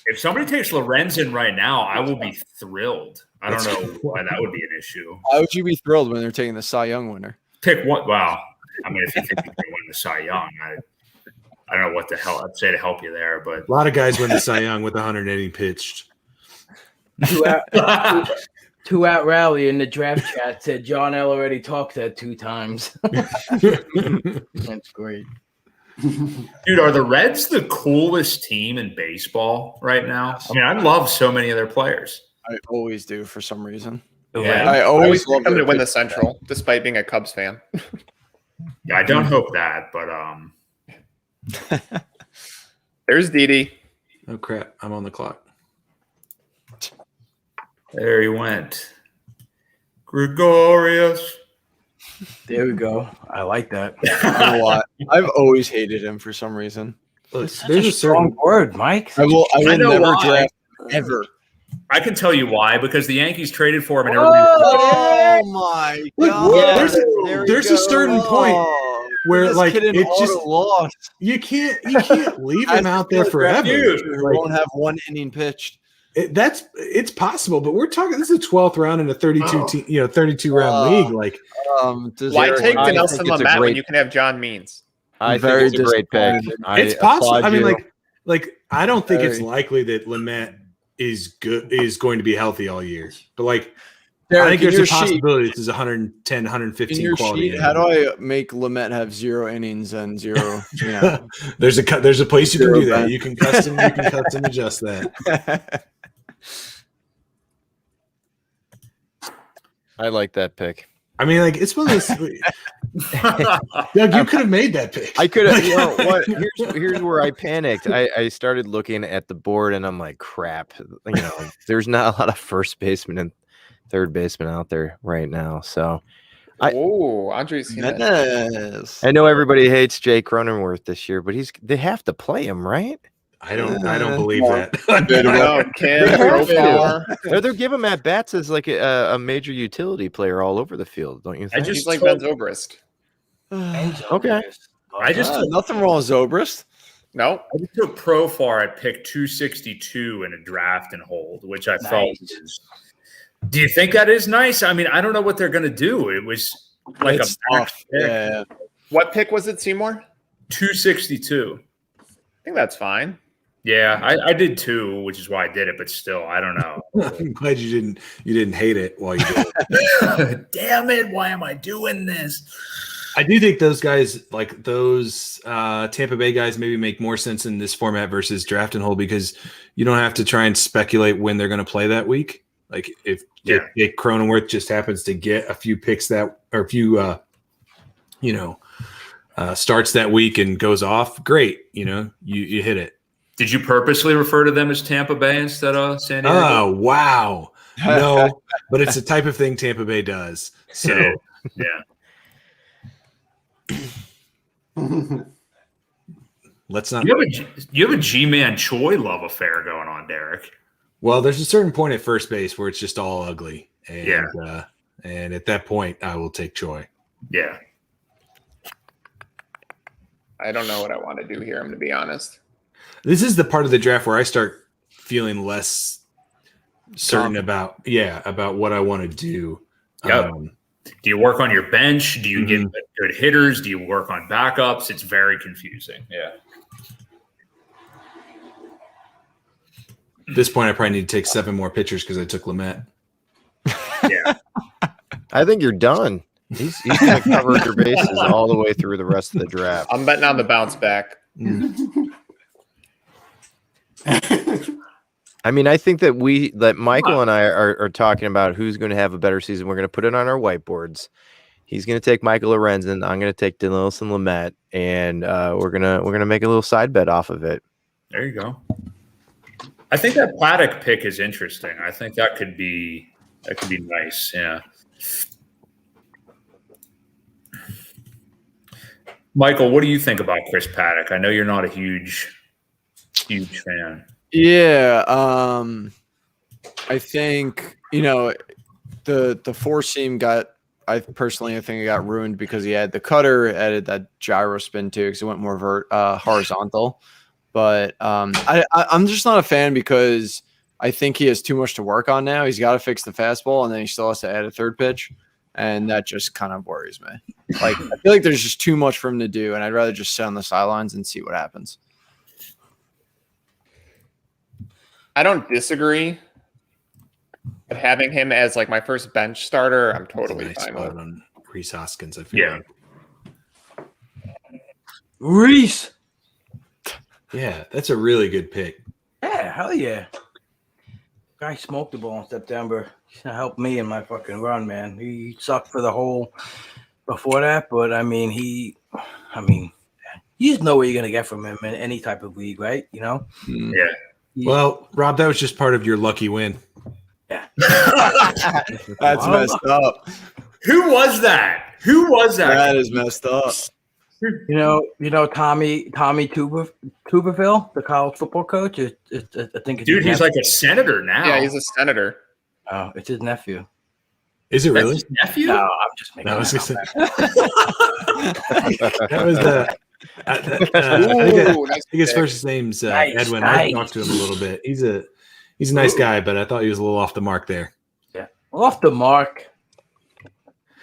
[SPEAKER 2] If somebody takes Lorenzen right now, I will be thrilled. I don't know why that would be an issue.
[SPEAKER 3] Why would you be thrilled when they're taking the Cy Young winner?
[SPEAKER 2] Pick what? Wow. I mean, if you think you can win the Cy Young, I don't know what the hell I'd say to help you there, but
[SPEAKER 1] A lot of guys win the Cy Young with 100 inning pitched.
[SPEAKER 4] 2 out rally in the draft chat said John L already talked that 2 times. That's great.
[SPEAKER 2] Dude, are the Reds the coolest team in baseball right now? I mean, I love so many of their players.
[SPEAKER 3] I always do for some reason.
[SPEAKER 2] Yeah.
[SPEAKER 3] I always love
[SPEAKER 5] them to
[SPEAKER 3] their
[SPEAKER 5] win the
[SPEAKER 3] pitch.
[SPEAKER 5] Central, despite being a Cubs fan.
[SPEAKER 2] Yeah, I don't hope that, but
[SPEAKER 5] There's Didi.
[SPEAKER 1] Oh crap! I'm on the clock.
[SPEAKER 2] there he went. Gregorius.
[SPEAKER 4] There we go. I like that.
[SPEAKER 3] I know why. I've always hated him for some reason.
[SPEAKER 1] Look,
[SPEAKER 4] Such
[SPEAKER 1] there's
[SPEAKER 4] a
[SPEAKER 1] a certain
[SPEAKER 4] strong word, Mike.
[SPEAKER 3] I will
[SPEAKER 2] I know
[SPEAKER 3] never
[SPEAKER 2] why.
[SPEAKER 3] draft ever.
[SPEAKER 2] I can tell you why, because the Yankees traded for him and
[SPEAKER 3] Oh my god!
[SPEAKER 1] there's a certain point where
[SPEAKER 3] This
[SPEAKER 1] like
[SPEAKER 3] kid in
[SPEAKER 1] it's just
[SPEAKER 3] auto lost.
[SPEAKER 1] you can't leave him out there forever.
[SPEAKER 3] Who
[SPEAKER 1] Like,
[SPEAKER 3] won't have 1 inning pitched.
[SPEAKER 1] it's possible, but we're talking. This is a 12th round in a 32 round league. Like
[SPEAKER 5] Why take
[SPEAKER 6] I
[SPEAKER 5] Denelson
[SPEAKER 6] think it's a
[SPEAKER 5] Lamet when
[SPEAKER 6] great-
[SPEAKER 5] you can have John Means?
[SPEAKER 6] I
[SPEAKER 3] Very
[SPEAKER 6] think it's a great pick.
[SPEAKER 3] disappointed.
[SPEAKER 1] it's possible.
[SPEAKER 6] applaud
[SPEAKER 1] I mean,
[SPEAKER 6] you.
[SPEAKER 1] like I don't think it's
[SPEAKER 3] Very.
[SPEAKER 1] likely that Lamet is going to be healthy all year. But like
[SPEAKER 3] Derek,
[SPEAKER 1] I think
[SPEAKER 3] in
[SPEAKER 1] there's
[SPEAKER 3] your
[SPEAKER 1] a
[SPEAKER 3] sheet-
[SPEAKER 1] possibility this is 110,
[SPEAKER 3] In
[SPEAKER 1] 115
[SPEAKER 3] your
[SPEAKER 1] quality.
[SPEAKER 3] sheet, how do I make Lamet have 0 innings and 0?
[SPEAKER 1] There's a place you can
[SPEAKER 3] Zero
[SPEAKER 1] do that.
[SPEAKER 3] bet.
[SPEAKER 1] You can custom adjust that.
[SPEAKER 6] I like that pick.
[SPEAKER 1] I mean, like it's one of those. Doug, you could have made that pick.
[SPEAKER 6] I could have. You know what? Here's where I panicked. I started looking at the board and I'm like, crap. You know, there's not a lot of first baseman and third baseman out there right now. So
[SPEAKER 5] Andre's seen that.
[SPEAKER 6] I know everybody hates Jay Cronenworth this year, but they have to play him, right?
[SPEAKER 1] I don't believe that.
[SPEAKER 6] They're giving him at bats as like a major utility player all over the field, don't you think?
[SPEAKER 5] He's like Ben Zobrist.
[SPEAKER 6] Okay.
[SPEAKER 2] I just
[SPEAKER 3] nothing wrong with Zobrist.
[SPEAKER 5] No,
[SPEAKER 2] I just took Profar at pick 262 in a draft and hold, which I felt was. Do you think that is nice? I mean, I don't know what they're going to do. It was like
[SPEAKER 3] It's
[SPEAKER 2] a max
[SPEAKER 3] tough.
[SPEAKER 2] pick.
[SPEAKER 3] Yeah.
[SPEAKER 5] what pick was it, Seymour?
[SPEAKER 2] 262.
[SPEAKER 5] I think that's fine.
[SPEAKER 2] Yeah, I did too, which is why I did it. But still, I don't know.
[SPEAKER 1] I'm glad you didn't hate it while you did it.
[SPEAKER 2] Damn it! Why am I doing this?
[SPEAKER 1] I do think those guys, like those Tampa Bay guys, maybe make more sense in this format versus draft and hold because you don't have to try and speculate when they're going to play that week. Like if Cronenworth just happens to get a few picks starts that week and goes off, great. You hit it.
[SPEAKER 2] Did you purposely refer to them as Tampa Bay instead of San Diego?
[SPEAKER 1] Oh, wow. No, but it's the type of thing Tampa Bay does. So,
[SPEAKER 2] yeah.
[SPEAKER 1] Let's not.
[SPEAKER 2] You have a G-Man Choi love affair going on, Derek.
[SPEAKER 1] Well, there's a certain point at first base where it's just all ugly. And, and at that point, I will take Choi.
[SPEAKER 2] Yeah.
[SPEAKER 5] I don't know what I want to do here. I'm going to be honest.
[SPEAKER 1] This is the part of the draft where I start feeling less certain about what I want to do.
[SPEAKER 2] Yep. Do you work on your bench? Do you get good hitters? Do you work on backups? It's very confusing. Yeah.
[SPEAKER 1] At this point, I probably need to take 7 more pitchers because I took Lamet.
[SPEAKER 2] Yeah.
[SPEAKER 6] I think you're done. He's going to cover your bases all the way through the rest of the draft.
[SPEAKER 5] I'm betting on the bounce back.
[SPEAKER 6] I mean, I think that Michael and I are talking about who's going to have a better season. We're going to put it on our whiteboards. He's going to take Michael Lorenzen. I'm going to take Dinelson Lamet, and we're gonna make a little side bet off of it.
[SPEAKER 2] There you go. I think that Paddock pick is interesting. I think that could be nice. Yeah. Michael, what do you think about Chris Paddock? I know you're not a huge fan.
[SPEAKER 3] Yeah, I think the four seam got. I think it got ruined because he had the cutter, added that gyro spin too, because it went more horizontal. But I'm just not a fan because I think he has too much to work on now. He's got to fix the fastball, and then he still has to add a third pitch, and that just kind of worries me. Like I feel like there's just too much for him to do, and I'd rather just sit on the sidelines and see what happens.
[SPEAKER 5] I don't disagree. But having him as like my first bench starter, I'm totally fine with.
[SPEAKER 1] On Rhys Hoskins, I feel like.
[SPEAKER 4] Reese.
[SPEAKER 1] Yeah, that's a really good pick.
[SPEAKER 4] Yeah, hell yeah. Guy smoked the ball in September. He's gonna help me in my fucking run, man. He sucked for the whole before that, but you just know what you're gonna get from him in any type of league, right?
[SPEAKER 2] Yeah.
[SPEAKER 1] Well, Rob, that was just part of your lucky win.
[SPEAKER 4] Yeah.
[SPEAKER 3] That's messed up.
[SPEAKER 2] Who was that?
[SPEAKER 3] That is messed up.
[SPEAKER 4] You know Tommy Tuberville, the college football coach. I think it's
[SPEAKER 2] dude. He's like a senator now.
[SPEAKER 5] Yeah, he's a senator.
[SPEAKER 4] Oh, it's his nephew.
[SPEAKER 1] Is it really?
[SPEAKER 2] That's his nephew?
[SPEAKER 4] No, I'm just making
[SPEAKER 1] that was the. I think his first name's Edwin. I talked to him a little bit. He's a nice guy, but I thought he was a little off the mark there.
[SPEAKER 4] Yeah, off the mark.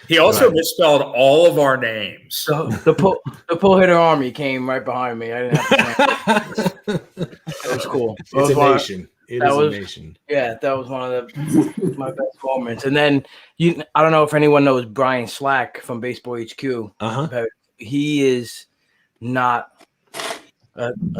[SPEAKER 2] He also misspelled all of our names.
[SPEAKER 4] The pull hitter army came right behind me. I didn't have to. That was cool.
[SPEAKER 1] It's a nation. It is a nation.
[SPEAKER 4] Yeah, that was one of my best moments. And then I don't know if anyone knows Brian Slack from Baseball HQ.
[SPEAKER 1] Uh-huh.
[SPEAKER 4] He is not.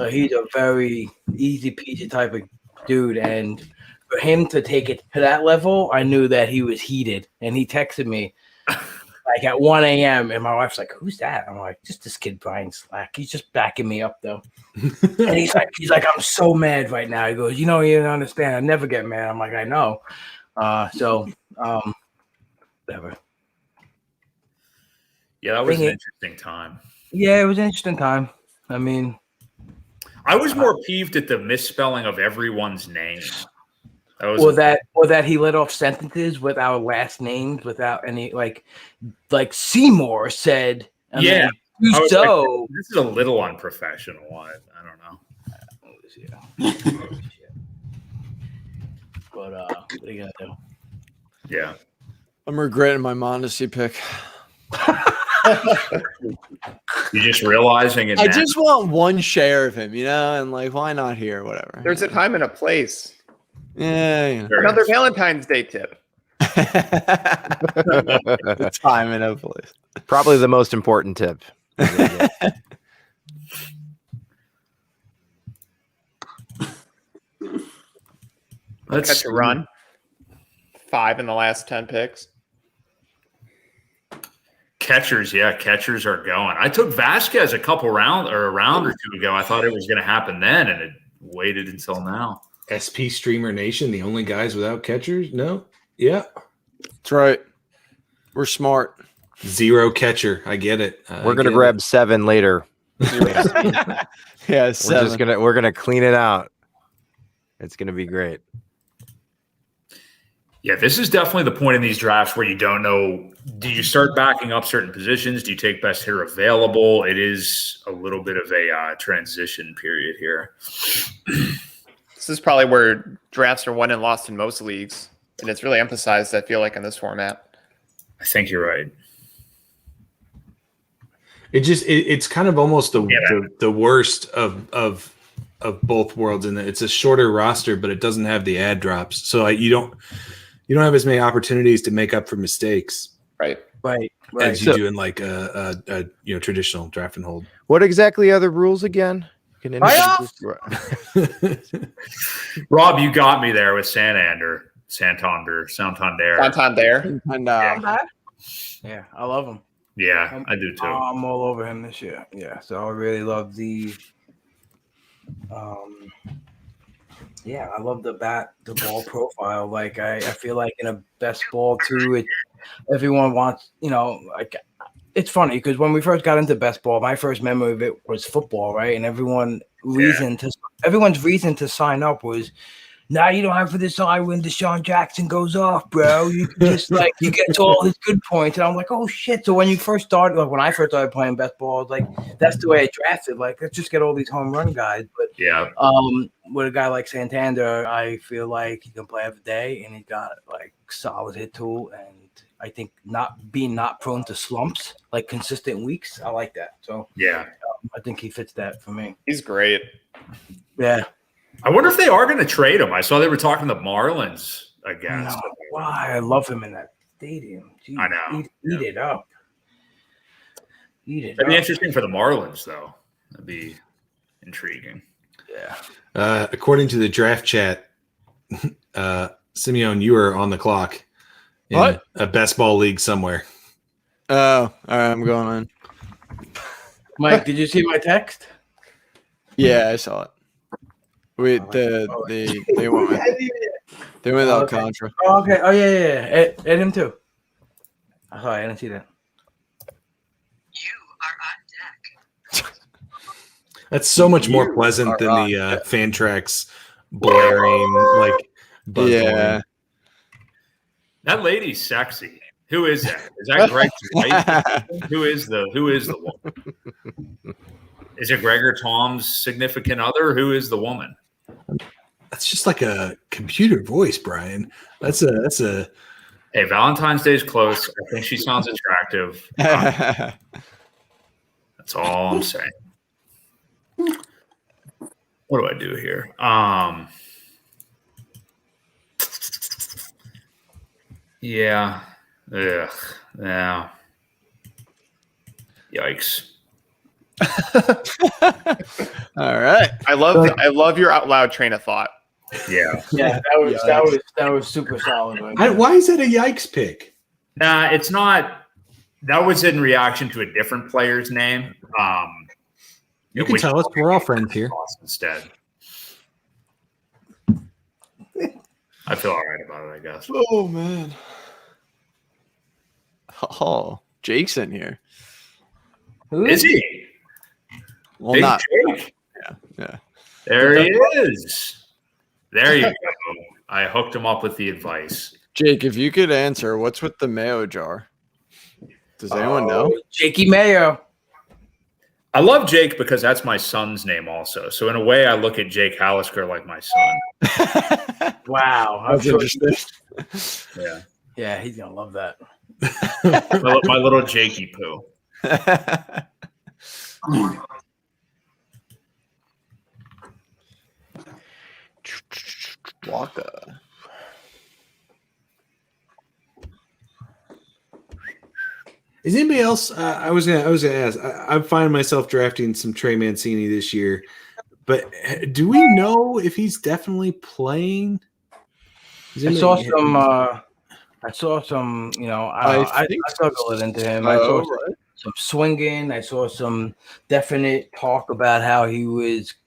[SPEAKER 4] He's a very easy peasy type of dude, and for him to take it to that level, I knew that he was heated. And he texted me like at 1 a.m. And my wife's like, "Who's that?" I'm like, "Just this kid Brian Slack. He's just backing me up though." And he's like, "I'm so mad right now." He goes, "You don't understand. I never get mad." I'm like, "I know." Whatever.
[SPEAKER 2] Yeah, that was an interesting time.
[SPEAKER 4] Yeah, it was an interesting time. I mean,
[SPEAKER 2] I was more peeved at the misspelling of everyone's name.
[SPEAKER 4] Or that he let off sentences with our last names without any like Seymour said.
[SPEAKER 2] Yeah.
[SPEAKER 4] So
[SPEAKER 2] this is a little unprofessional. I don't know.
[SPEAKER 4] But what are you gonna do?
[SPEAKER 2] Yeah.
[SPEAKER 3] I'm regretting my Mondesi pick.
[SPEAKER 2] You're just realizing it.
[SPEAKER 3] I just want one share of him, and like, why not here? Whatever.
[SPEAKER 5] There's a time and a place.
[SPEAKER 3] Yeah.
[SPEAKER 5] Another Valentine's Day tip.
[SPEAKER 3] The time and a place.
[SPEAKER 6] Probably the most important tip.
[SPEAKER 5] Let's catch a run. 5 in the last 10 picks.
[SPEAKER 2] Catchers are going. I took Vasquez a round or two ago. I thought it was going to happen then, and it waited until now.
[SPEAKER 1] SP Streamer Nation, the only guys without catchers? No. Yeah.
[SPEAKER 3] That's right. We're smart.
[SPEAKER 1] 0 catcher. I get it.
[SPEAKER 6] We're gonna grab 7 later.
[SPEAKER 3] Yeah, 7.
[SPEAKER 6] We're gonna clean it out. It's gonna be great.
[SPEAKER 2] Yeah, this is definitely the point in these drafts where you don't know. Do you start backing up certain positions? Do you take best hitter available? It is a little bit of a transition period here.
[SPEAKER 5] This is probably where drafts are won and lost in most leagues. And it's really emphasized, I feel like, in this format.
[SPEAKER 2] I think you're right.
[SPEAKER 1] It's kind of almost the worst of both worlds, in that it's a shorter roster, but it doesn't have the ad drops. So you don't have as many opportunities to make up for mistakes,
[SPEAKER 5] right?
[SPEAKER 1] As you do in like a traditional draft and hold.
[SPEAKER 6] What exactly are the rules again?
[SPEAKER 2] Rob, you got me there with Santander.
[SPEAKER 4] Yeah, I love him.
[SPEAKER 2] Yeah, I do too.
[SPEAKER 4] I'm all over him this year. Yeah, so I really love the. I love the ball profile. Like I feel like in a best ball too, everyone wants, like it's funny because when we first got into best ball, my first memory of it was football, right? And everyone's reason to sign up was, now you don't have to decide when Deshaun Jackson goes off, bro. You can just you get to all his good points. And I'm like, oh shit. So when you first started, like when I first started playing best ball, I was like, that's the way I drafted. Like, let's just get all these home run guys. But with a guy like Santander, I feel like he can play every day and he got like solid hit tool. And I think not prone to slumps, like consistent weeks. I like that. So I think he fits that for me.
[SPEAKER 5] He's great.
[SPEAKER 4] Yeah.
[SPEAKER 2] I wonder if they are going to trade him. I saw they were talking to the Marlins again.
[SPEAKER 4] No, why? I love him in that stadium. Jeez,
[SPEAKER 2] I know.
[SPEAKER 4] Eat it up.
[SPEAKER 2] That'd be interesting for the Marlins, though. That'd be intriguing.
[SPEAKER 4] Yeah.
[SPEAKER 1] According to the draft chat, Simeon, you are on the clock in a best ball league somewhere.
[SPEAKER 3] Oh, all right. I'm going on.
[SPEAKER 4] Mike, did you see my text?
[SPEAKER 3] Yeah, I saw it. They went with Alcantara.
[SPEAKER 4] Oh, okay. Oh yeah. Add him too. Oh, I didn't see that.
[SPEAKER 9] You are on deck.
[SPEAKER 1] That's so much more pleasant than the Fantrax blaring buzz.
[SPEAKER 2] That lady's sexy. Who is that? Is that Greg White? Who is the woman? Is it Gregor Tom's significant other? Who is the woman?
[SPEAKER 1] That's just like a computer voice, Brian. That's a.
[SPEAKER 2] Hey, Valentine's Day's close. I think she sounds attractive. That's all I'm saying. What do I do here? Yeah. Ugh. Yeah. Yikes.
[SPEAKER 3] All right.
[SPEAKER 5] I love your out loud train of thought.
[SPEAKER 2] Yeah.
[SPEAKER 4] Yeah, that was super solid. Right?
[SPEAKER 1] Why is that a yikes pick?
[SPEAKER 2] Nah, it's not. That was in reaction to a different player's name.
[SPEAKER 1] You can tell us. We're all friends here.
[SPEAKER 2] Instead. I feel all right about it, I guess.
[SPEAKER 3] Oh man. Oh, Jake's in here.
[SPEAKER 4] Who
[SPEAKER 2] Is he?
[SPEAKER 3] Well,
[SPEAKER 2] Big
[SPEAKER 3] not.
[SPEAKER 2] Jake.
[SPEAKER 3] Yeah.
[SPEAKER 2] There he is. There you go. I hooked him up with the advice.
[SPEAKER 3] Jake, if you could answer, what's with the mayo jar? Does anyone know?
[SPEAKER 4] Jakey Mayo.
[SPEAKER 2] I love Jake because that's my son's name also. So in a way, I look at Jake Hallisker like my son.
[SPEAKER 4] Wow,
[SPEAKER 3] That's interesting.
[SPEAKER 2] Yeah.
[SPEAKER 4] Yeah, he's gonna love that.
[SPEAKER 2] My little Jakey poo.
[SPEAKER 3] Waka.
[SPEAKER 1] Is anybody else? I was gonna ask. I'm finding myself drafting some Trey Mancini this year, but do we know if he's definitely playing?
[SPEAKER 4] I saw some. You know, I struggled into him. I saw some swinging. I saw some definite talk about how he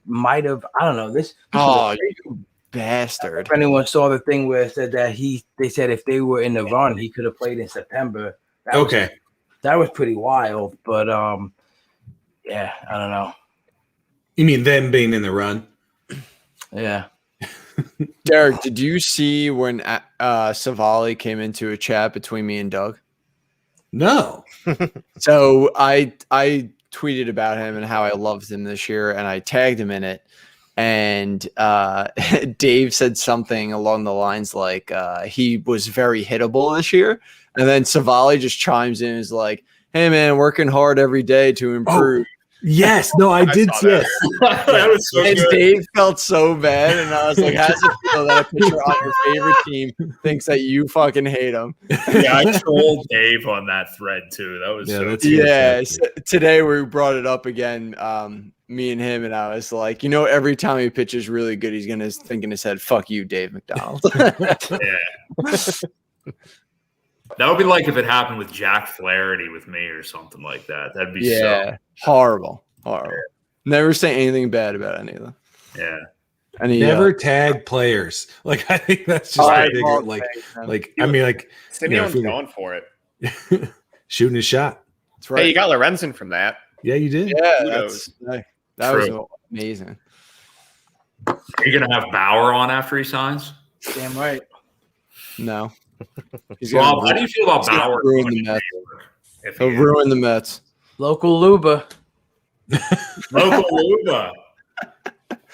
[SPEAKER 4] might have. I don't know this.
[SPEAKER 3] Oh, you bastard!
[SPEAKER 4] If anyone saw the thing where it said that they said if they were in the run, he could have played in September. That was pretty wild, but yeah, I don't know.
[SPEAKER 1] You mean them being in the run?
[SPEAKER 4] Yeah.
[SPEAKER 3] Derek, did you see when Savali came into a chat between me and Doug?
[SPEAKER 1] No.
[SPEAKER 3] So I tweeted about him and how I loved him this year, and I tagged him in it. And Dave said something along the lines like he was very hittable this year. And then Savali just chimes in and is like, hey, man, working hard every day to improve.
[SPEAKER 1] Yes. No, I did see it.
[SPEAKER 2] That was so
[SPEAKER 3] And
[SPEAKER 2] good.
[SPEAKER 3] Dave felt so bad. And I was like, how does it feel that a pitcher on your favorite team thinks that you fucking hate him?
[SPEAKER 2] Yeah, I trolled Dave on that thread too. That was
[SPEAKER 3] Today we brought it up again, me and him, and I was like, every time he pitches really good, he's gonna think in his head, "Fuck you, Dave McDonald."
[SPEAKER 2] Yeah. That would be like if it happened with Jack Flaherty with me or something like that. That'd be
[SPEAKER 3] horrible. Never say anything bad about any of them.
[SPEAKER 2] Yeah.
[SPEAKER 1] Never tag players. Like I think that's just a bigger
[SPEAKER 5] Simeon's going for it.
[SPEAKER 1] Shooting his shot.
[SPEAKER 3] That's right.
[SPEAKER 5] Hey, you got Lorenzen from that.
[SPEAKER 1] Yeah, you did.
[SPEAKER 3] Yeah, that was amazing.
[SPEAKER 2] Are you gonna have Bauer on after he signs?
[SPEAKER 4] Damn right.
[SPEAKER 3] No.
[SPEAKER 2] Rob, how do you feel about Bauer?
[SPEAKER 3] Ruin the Mets. He'll ruin the Mets.
[SPEAKER 4] Local Luba.
[SPEAKER 2] Local Luba.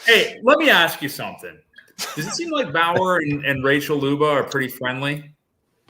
[SPEAKER 2] Hey, let me ask you something. Does it seem like Bauer and Rachel Luba are pretty friendly?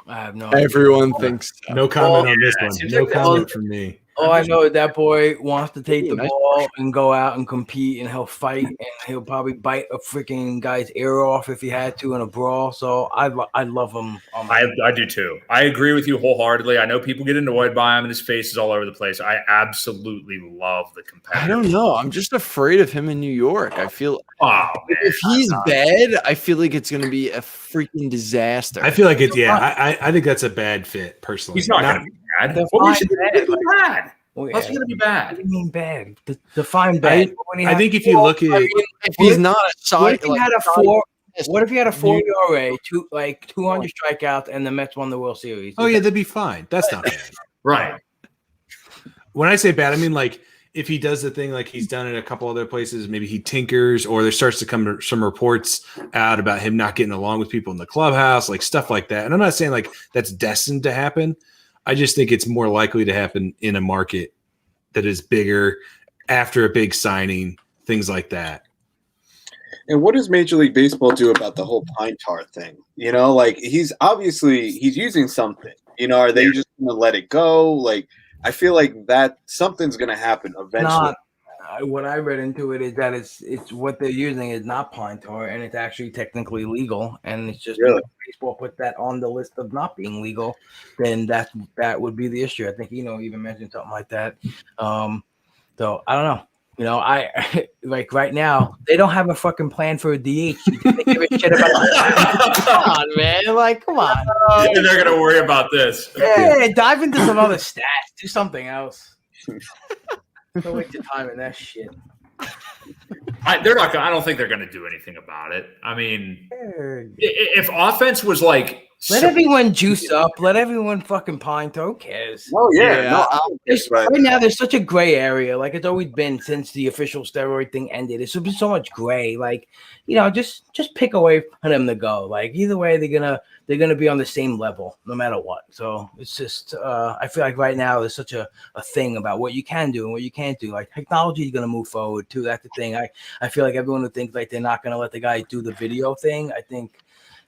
[SPEAKER 4] I have no idea.
[SPEAKER 3] Everyone thinks so.
[SPEAKER 1] No comment on this one. No comment from me.
[SPEAKER 4] All I know is that boy wants to take the ball and go out and compete, and he'll fight, and he'll probably bite a freaking guy's ear off if he had to in a brawl. So I love him.
[SPEAKER 2] I do too. I agree with you wholeheartedly. I know people get annoyed by him, and his face is all over the place. I absolutely love the competitor.
[SPEAKER 3] I don't know. I'm just afraid of him in New York. I feel if he's bad, I feel like it's going to be a freaking disaster.
[SPEAKER 1] I feel like it's I think that's a bad fit personally.
[SPEAKER 2] He's not going to be bad. What's he going to be bad? What's he going to be bad?
[SPEAKER 4] What do you mean bad? Define bad.
[SPEAKER 1] I think if you look at
[SPEAKER 3] if he's not a
[SPEAKER 4] what if he had a 4? What if he had a 4 ERA, 200 strikeouts, and the Mets won the World Series?
[SPEAKER 1] Oh yeah, that'd be fine. That's not bad.
[SPEAKER 2] Right.
[SPEAKER 1] When I say bad, I mean like if he does the thing like he's done in a couple other places, maybe he tinkers, or there starts to come some reports out about him not getting along with people in the clubhouse, like stuff like that. And I'm not saying like that's destined to happen. I just think it's more likely to happen in a market that is bigger after a big signing, things like that.
[SPEAKER 8] And what does Major League Baseball do about the whole pine tar thing? Like he's using something. Are they just going to let it go? Like I feel like that something's going to happen eventually.
[SPEAKER 4] What I read into it is that it's what they're using is not pine tar, and it's actually technically legal, and it's just
[SPEAKER 8] really?
[SPEAKER 4] Baseball put that on the list of not being legal, then that would be the issue. I think even mentioned something like that. So I don't know. You know, I like right now they don't have a fucking plan for a DH. They give a shit about come on, man. Like, come on.
[SPEAKER 2] They're gonna worry about this.
[SPEAKER 4] Yeah, dive into some other stats. Do something else. Don't waste your time in that shit.
[SPEAKER 2] They're not. I don't think they're going to do anything about it. I mean, if offense was like,
[SPEAKER 4] let everyone juice up. Let everyone fucking pine. Who cares?
[SPEAKER 8] Oh yeah.
[SPEAKER 4] Right now, there's such a gray area. Like it's always been since the official steroid thing ended. There's been so much gray. Like, you know, just pick a way for them to go. Like either way, they're gonna be on the same level no matter what. So it's just I feel like right now there's such a thing about what you can do and what you can't do. Like technology is gonna move forward too. That's the thing. I feel like everyone who thinks like they're not gonna let the guy do the video thing. I think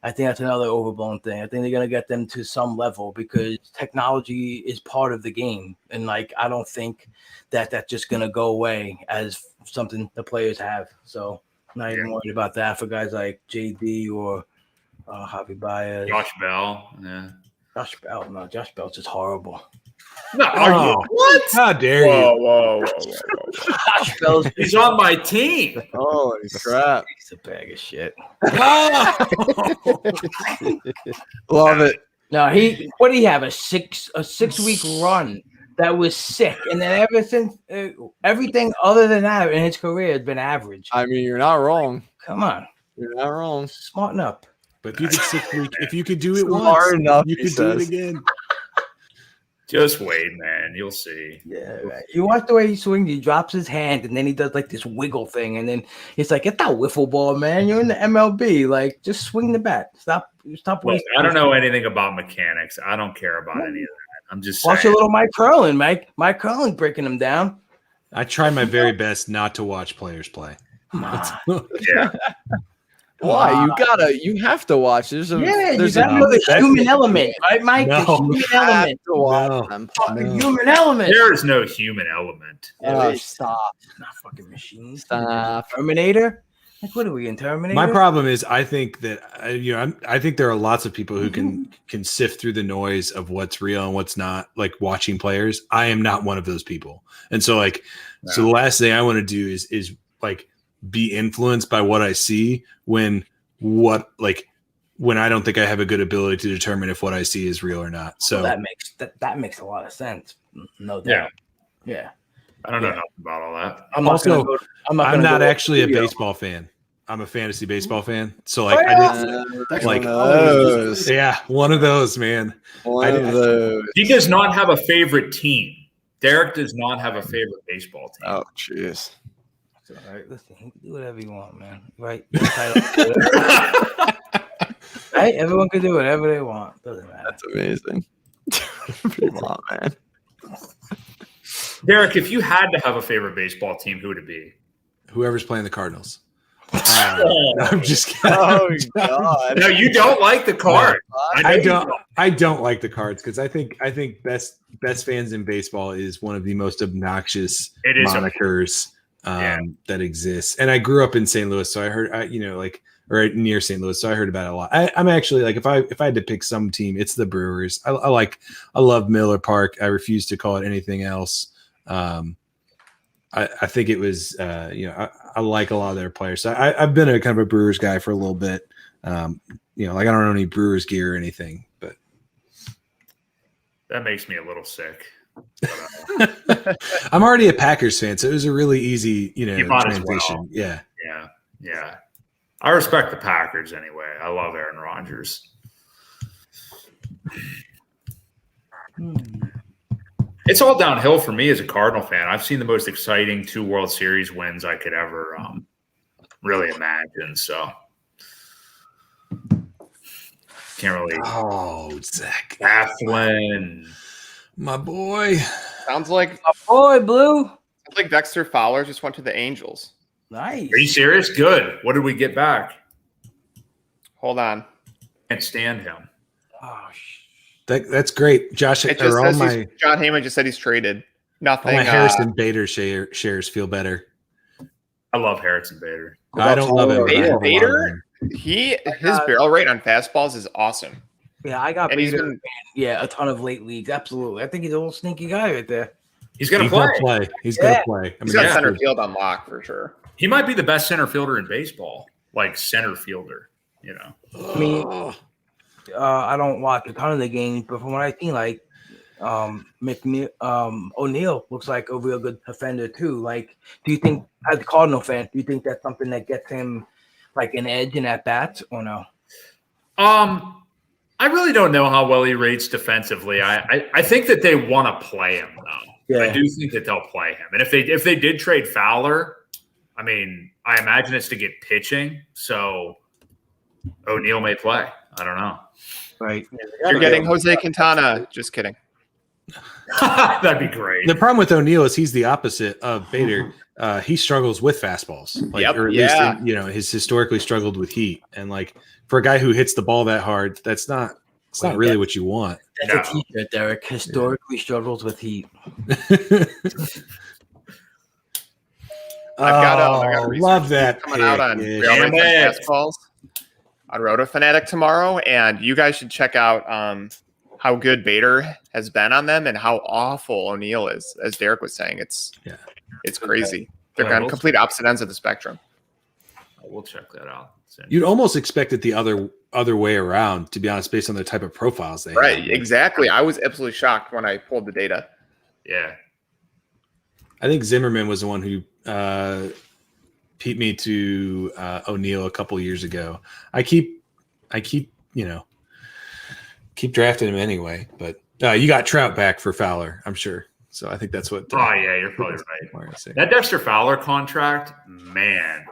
[SPEAKER 4] that's another overblown thing. I think they're gonna get them to some level because technology is part of the game, and like I don't think that's just gonna go away as something the players have. So I'm not even worried about that for guys like JD or Javi Baez,
[SPEAKER 2] Josh Bell. Yeah,
[SPEAKER 4] Josh Bell. No, Josh Bell's just horrible.
[SPEAKER 2] No, are you what?
[SPEAKER 1] How dare you?
[SPEAKER 5] Whoa.
[SPEAKER 4] Josh Bell's
[SPEAKER 2] He's on my team.
[SPEAKER 3] Holy crap!
[SPEAKER 4] He's a bag of shit.
[SPEAKER 3] Love it.
[SPEAKER 4] No, what did he have? A 6 week run that was sick, and then ever since everything other than that in his career has been average.
[SPEAKER 3] I mean, you're not wrong.
[SPEAKER 4] Come on,
[SPEAKER 3] You're not wrong.
[SPEAKER 4] smarten up.
[SPEAKER 1] But if you could 6 week, if you could do it
[SPEAKER 3] Smart
[SPEAKER 1] once,
[SPEAKER 3] enough,
[SPEAKER 1] you
[SPEAKER 3] he
[SPEAKER 1] could do it
[SPEAKER 3] says.
[SPEAKER 1] again.
[SPEAKER 2] Just wait, man. You'll see.
[SPEAKER 4] Yeah, right. You watch the way he swings. He drops his hand, and then he does like this wiggle thing, and then it's like it's not wiffle ball, man. You're in the MLB. Like, just swing the bat. Stop
[SPEAKER 2] Look,
[SPEAKER 4] wasting.
[SPEAKER 2] I don't know anything about mechanics. I don't care about any of that. I'm just
[SPEAKER 4] Watch a
[SPEAKER 2] saying.
[SPEAKER 4] little Mike Curlin, Mike. Mike Curlin breaking him down.
[SPEAKER 1] I try my very best not to watch players play.
[SPEAKER 4] Come on.
[SPEAKER 2] Yeah.
[SPEAKER 3] Why? You have to watch. There's
[SPEAKER 4] You
[SPEAKER 3] there's
[SPEAKER 4] got to know the human element, right, Mike?
[SPEAKER 1] No.
[SPEAKER 4] The human element.
[SPEAKER 3] to watch
[SPEAKER 1] No.
[SPEAKER 3] them.
[SPEAKER 4] Fucking human element.
[SPEAKER 2] There is no human element.
[SPEAKER 3] Oh, stop.
[SPEAKER 4] Not fucking machines.
[SPEAKER 3] Stop.
[SPEAKER 4] Terminator. Like, what are we in Terminator?
[SPEAKER 1] My problem is, I think that I think there are lots of people who can sift through the noise of what's real and what's not. Like watching players, I am not one of those people, and so so the last thing I want to do is like be influenced by what I see when I don't think I have a good ability to determine if what I see is real or not. So
[SPEAKER 4] Well, that makes a lot of sense. No doubt. Yeah.
[SPEAKER 2] I don't know nothing about all that.
[SPEAKER 4] I'm not
[SPEAKER 1] Also,
[SPEAKER 4] gonna go,
[SPEAKER 1] I'm not actually a
[SPEAKER 4] studio.
[SPEAKER 1] baseball fan. I'm a fantasy baseball fan. So like I didn't
[SPEAKER 7] That's
[SPEAKER 1] like
[SPEAKER 7] one of those.
[SPEAKER 1] yeah, one of those, man.
[SPEAKER 3] One of those.
[SPEAKER 2] He does not have a favorite team. Derek does not have a favorite baseball team.
[SPEAKER 3] Oh, jeez.
[SPEAKER 4] It's all right. Listen, you can do whatever you want, man. Right? Right? Everyone can do whatever they want. Doesn't matter.
[SPEAKER 3] That's amazing. Come on, man.
[SPEAKER 2] Derek, if you had to have a favorite baseball team, who would it be?
[SPEAKER 1] Whoever's playing the Cardinals. No, I'm just kidding.
[SPEAKER 3] Oh God.
[SPEAKER 2] No, you don't like the card.
[SPEAKER 1] I don't like the Cards because I think best fans in baseball is one of the most obnoxious
[SPEAKER 2] It is
[SPEAKER 1] monikers that exists. And I grew up in St. Louis, so I heard or near St. Louis, so I heard about it a lot. I'm actually like if I had to pick some team, it's the Brewers. I love Miller Park. I refuse to call it anything else. I think it was I like a lot of their players. So I've been a kind of a Brewers guy for a little bit. Like I don't own any Brewers gear or anything, but
[SPEAKER 2] That makes me a little sick.
[SPEAKER 1] I'm already a Packers fan, so it was a really easy,
[SPEAKER 2] You might as
[SPEAKER 1] transition.
[SPEAKER 2] well.
[SPEAKER 1] Yeah.
[SPEAKER 2] Yeah. I respect the Packers anyway. I love Aaron Rodgers. It's all downhill for me as a Cardinal fan. I've seen the most exciting 2 World Series wins I could ever really imagine. So can't really.
[SPEAKER 1] Oh, Zach,
[SPEAKER 2] Athlon.
[SPEAKER 1] my boy.
[SPEAKER 5] Sounds like
[SPEAKER 4] Boy, Blue.
[SPEAKER 5] Dexter Fowler just went to the Angels.
[SPEAKER 4] Nice.
[SPEAKER 2] Are you serious? Good. What did we get back?
[SPEAKER 5] Hold on.
[SPEAKER 2] Can't stand him.
[SPEAKER 4] Oh,
[SPEAKER 1] That's great, Josh.
[SPEAKER 5] It just
[SPEAKER 1] Are all
[SPEAKER 5] says
[SPEAKER 1] my
[SPEAKER 5] John Heyman just said he's traded. Nothing.
[SPEAKER 1] Harrison Bader shares feel better.
[SPEAKER 2] I love Harrison Bader.
[SPEAKER 1] I don't love him. but I have a lot of
[SPEAKER 5] Bader?
[SPEAKER 1] him.
[SPEAKER 5] His barrel rate on fastballs is awesome.
[SPEAKER 4] yeah, I got
[SPEAKER 5] And he's
[SPEAKER 4] Bader
[SPEAKER 5] been
[SPEAKER 4] a ton of late leagues. Absolutely. I think he's a little sneaky guy right there.
[SPEAKER 2] He's going to play.
[SPEAKER 1] He's going to play. I
[SPEAKER 5] He's
[SPEAKER 1] mean,
[SPEAKER 5] got center field on lock for sure.
[SPEAKER 2] He might be the best center fielder in baseball, like center fielder. You know,
[SPEAKER 4] I mean, I don't watch a ton of the games, but from what I've seen, like O'Neal looks like a real good defender too. Like, do you think, as a Cardinal fan, do you think that's something that gets him like an edge in at bats or no?
[SPEAKER 2] I really don't know how well he rates defensively. I think that they want to play him though.
[SPEAKER 4] Yeah.
[SPEAKER 2] I do think that they'll play him, and if they did trade Fowler, I mean, I imagine it's to get pitching. So O'Neal may play. I don't know.
[SPEAKER 4] Right.
[SPEAKER 5] You're getting Jose Quintana. Just kidding.
[SPEAKER 2] That'd be great.
[SPEAKER 1] the problem with O'Neal is he's the opposite of Bader. He struggles with fastballs, or at least he's historically struggled with heat. And like for a guy who hits the ball that hard, it's not really what you want.
[SPEAKER 4] That's a teacher, Derek. Historically struggles with heat.
[SPEAKER 5] I got
[SPEAKER 1] love that
[SPEAKER 5] coming out on fastballs on Roto Fanatic tomorrow, and you guys should check out how good Bader has been on them and how awful O'Neal is. As Derek was saying, it's crazy. They're on complete opposite ends of the spectrum.
[SPEAKER 2] We'll check that out.
[SPEAKER 1] You'd almost expect it the other way around, to be honest, based on the type of profiles they have.
[SPEAKER 5] Right, exactly. I was absolutely shocked when I pulled the data.
[SPEAKER 2] Yeah.
[SPEAKER 1] I think Zimmerman was the one who beat me to O'Neal a couple years ago. I keep drafting him anyway, but you got Trout back for Fowler, I'm sure. So I think that's what.
[SPEAKER 2] Yeah, you're probably right. That Dexter Fowler contract, man,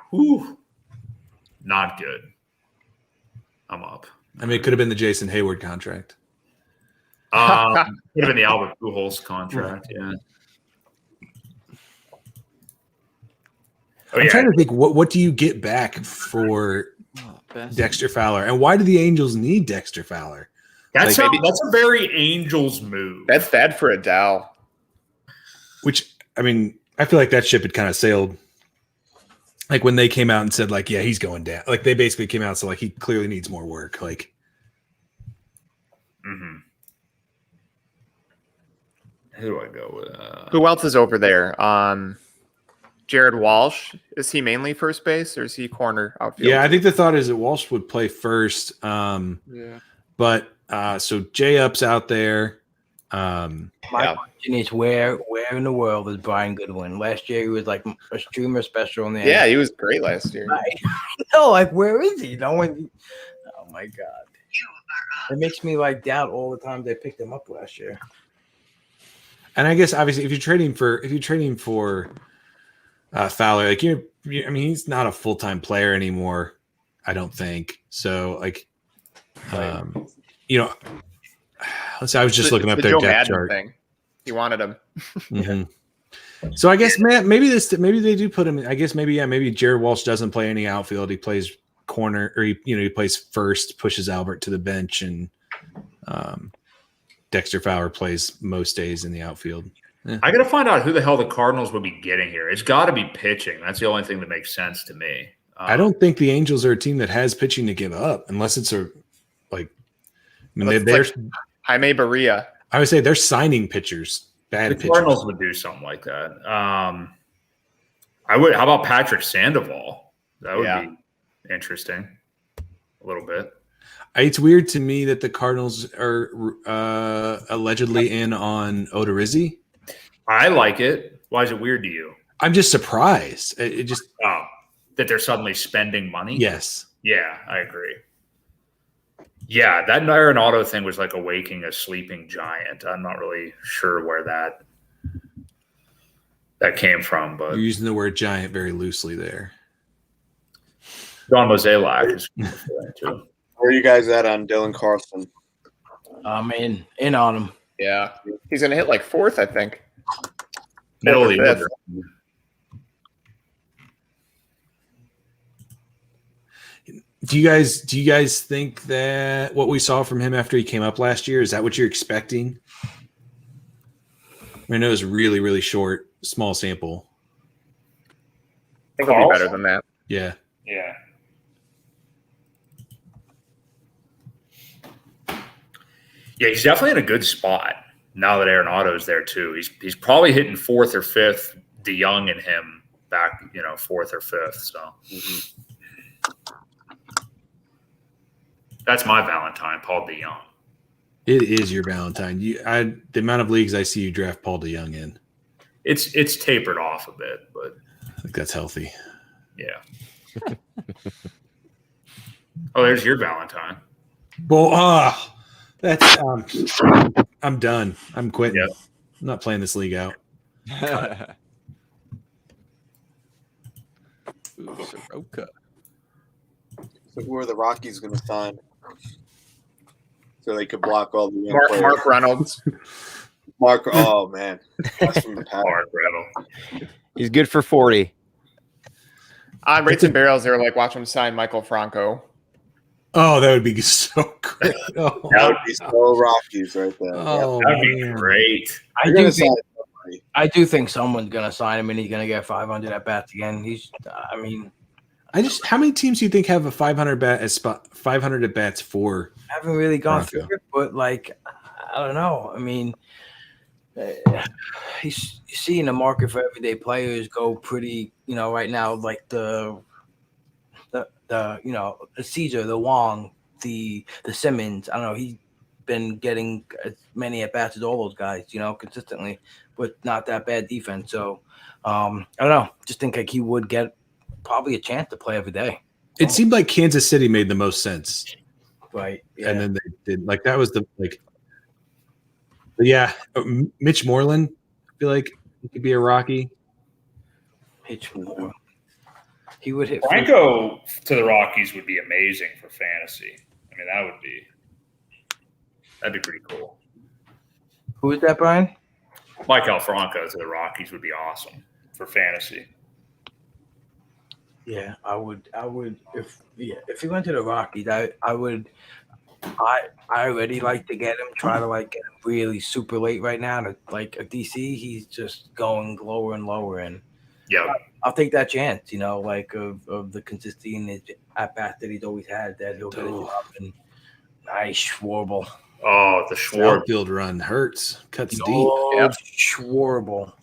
[SPEAKER 2] not good. I'm up.
[SPEAKER 1] I mean, it could have been the Jason Hayward contract.
[SPEAKER 2] Could have been the Albert Pujols contract. Yeah.
[SPEAKER 1] I'm trying to think, what do you get back for Dexter Fowler, and why do the Angels need Dexter Fowler?
[SPEAKER 2] That's a very Angels move.
[SPEAKER 5] That's bad for Adele.
[SPEAKER 1] Which, I mean, I feel like that ship had kind of sailed. Like when they came out and said, like, yeah, he's going down. Like they basically came out and said, like, he clearly needs more work. Like,
[SPEAKER 2] who do I go with?
[SPEAKER 5] Who else is over there? Jared Walsh. Is he mainly first base or is he corner outfield?
[SPEAKER 1] Yeah, I think the thought is that Walsh would play first. But so J-Up's out there.
[SPEAKER 4] My question is, where in the world is Brian Goodwin? Last year he was like a streamer special in the
[SPEAKER 5] Yeah, he was great last year.
[SPEAKER 4] I know, like where is he? No one. Oh my god, it makes me like doubt all the time they picked him up last year.
[SPEAKER 1] And I guess obviously if you're trading for Fowler, like I mean, he's not a full-time player anymore, I don't think. So like, let's say I was just looking up their
[SPEAKER 5] Joe
[SPEAKER 1] depth
[SPEAKER 5] Madden
[SPEAKER 1] chart.
[SPEAKER 5] thing. He wanted him.
[SPEAKER 1] So I guess maybe they do put him in. I guess maybe Jared Walsh doesn't play any outfield. He plays corner, or he plays first, pushes Albert to the bench, and Dexter Fowler plays most days in the outfield. Yeah.
[SPEAKER 2] I got to find out who the hell the Cardinals would be getting here. It's got to be pitching. That's the only thing that makes sense to me.
[SPEAKER 1] I don't think the Angels are a team that has pitching to give up, unless it's they're
[SPEAKER 5] Jaime Barria.
[SPEAKER 1] I would say they're signing pitchers.
[SPEAKER 2] The Cardinals would do something like that. I would. How about Patrick Sandoval? That would be interesting. A little bit.
[SPEAKER 1] It's weird to me that the Cardinals are allegedly in on Odorizzi.
[SPEAKER 2] I like it. Why is it weird to you?
[SPEAKER 1] I'm just surprised. It just
[SPEAKER 2] that they're suddenly spending money.
[SPEAKER 1] Yes.
[SPEAKER 2] Yeah, I agree. Yeah, that Arenado thing was like awaking a sleeping giant. I'm not really sure where that came from, but
[SPEAKER 1] you're using the word giant very loosely there.
[SPEAKER 2] Don Mozeliak is too.
[SPEAKER 8] Where are you guys at on Dylan Carlson?
[SPEAKER 4] I'm in on him.
[SPEAKER 5] Yeah, he's gonna hit like fourth, I think.
[SPEAKER 2] Middle of the
[SPEAKER 5] Fifth.
[SPEAKER 2] order.
[SPEAKER 1] Do you guys think that what we saw from him after he came up last year, is that what you're expecting? I know it was really, really short, small sample.
[SPEAKER 5] I think he'll be better than that.
[SPEAKER 1] Yeah.
[SPEAKER 2] Yeah. Yeah, he's definitely in a good spot. now that Arenado's there too, he's probably hitting fourth or fifth. DeYoung and him back, fourth or fifth. So that's my Valentine, Paul DeYoung.
[SPEAKER 1] It is your Valentine. The amount of leagues I see you draft Paul DeYoung in.
[SPEAKER 2] It's tapered off a bit, but
[SPEAKER 1] I think that's healthy.
[SPEAKER 2] Yeah. Oh, there's your Valentine.
[SPEAKER 1] Well, that's I'm done. I'm quitting.
[SPEAKER 2] Yep.
[SPEAKER 1] I'm not playing this league out.
[SPEAKER 3] Soroka.
[SPEAKER 8] So who are the Rockies going to sign? So they could block all the young players.
[SPEAKER 5] Mark Reynolds.
[SPEAKER 8] Oh man, that's from the past.
[SPEAKER 2] Mark Reynolds.
[SPEAKER 6] He's good for 40.
[SPEAKER 5] On Rates and Barrels, they were like, watch him sign Michael Franco.
[SPEAKER 1] Oh, that would be so good. Oh,
[SPEAKER 8] That would be so Rockies right there.
[SPEAKER 1] oh,
[SPEAKER 2] That'd be
[SPEAKER 1] man.
[SPEAKER 2] great.
[SPEAKER 4] I do think someone's gonna sign him, and he's gonna get 500 at bats again.
[SPEAKER 1] How many teams do you think have a 500 at bats for?
[SPEAKER 4] I haven't really gone
[SPEAKER 1] Franco.
[SPEAKER 4] through it, but I don't know. You see in the market for everyday players go pretty, right now, like the Caesar, the Wong, the Simmons. I don't know. He's been getting as many at bats as all those guys, consistently, but not that bad defense. So I don't know. Just think he would get probably a chance to play every day.
[SPEAKER 1] It seemed like Kansas City made the most sense.
[SPEAKER 4] Right. Yeah.
[SPEAKER 1] And then they did that was Mitch Moreland, I feel like he could be a Rocky.
[SPEAKER 4] Mitch Moore. He would hit
[SPEAKER 2] Franco to the Rockies would be amazing for fantasy. That'd be pretty cool.
[SPEAKER 4] Who is that, Brian?
[SPEAKER 2] Mike Franco to the Rockies would be awesome for fantasy.
[SPEAKER 4] Yeah, I would if he went to the Rockies, I would. I already like to get him. Try to get him really super late right now. To a DC, he's just going lower and lower, and
[SPEAKER 2] Yeah,
[SPEAKER 4] I'll take that chance. Of the consistency in his at bat that he's always had. That he'll get a job. And nice Schwarble.
[SPEAKER 2] Oh, the
[SPEAKER 1] The
[SPEAKER 2] Schwarber.
[SPEAKER 1] outfield run hurts, cuts deep.
[SPEAKER 4] Oh,
[SPEAKER 5] Yep.
[SPEAKER 4] Schwarble.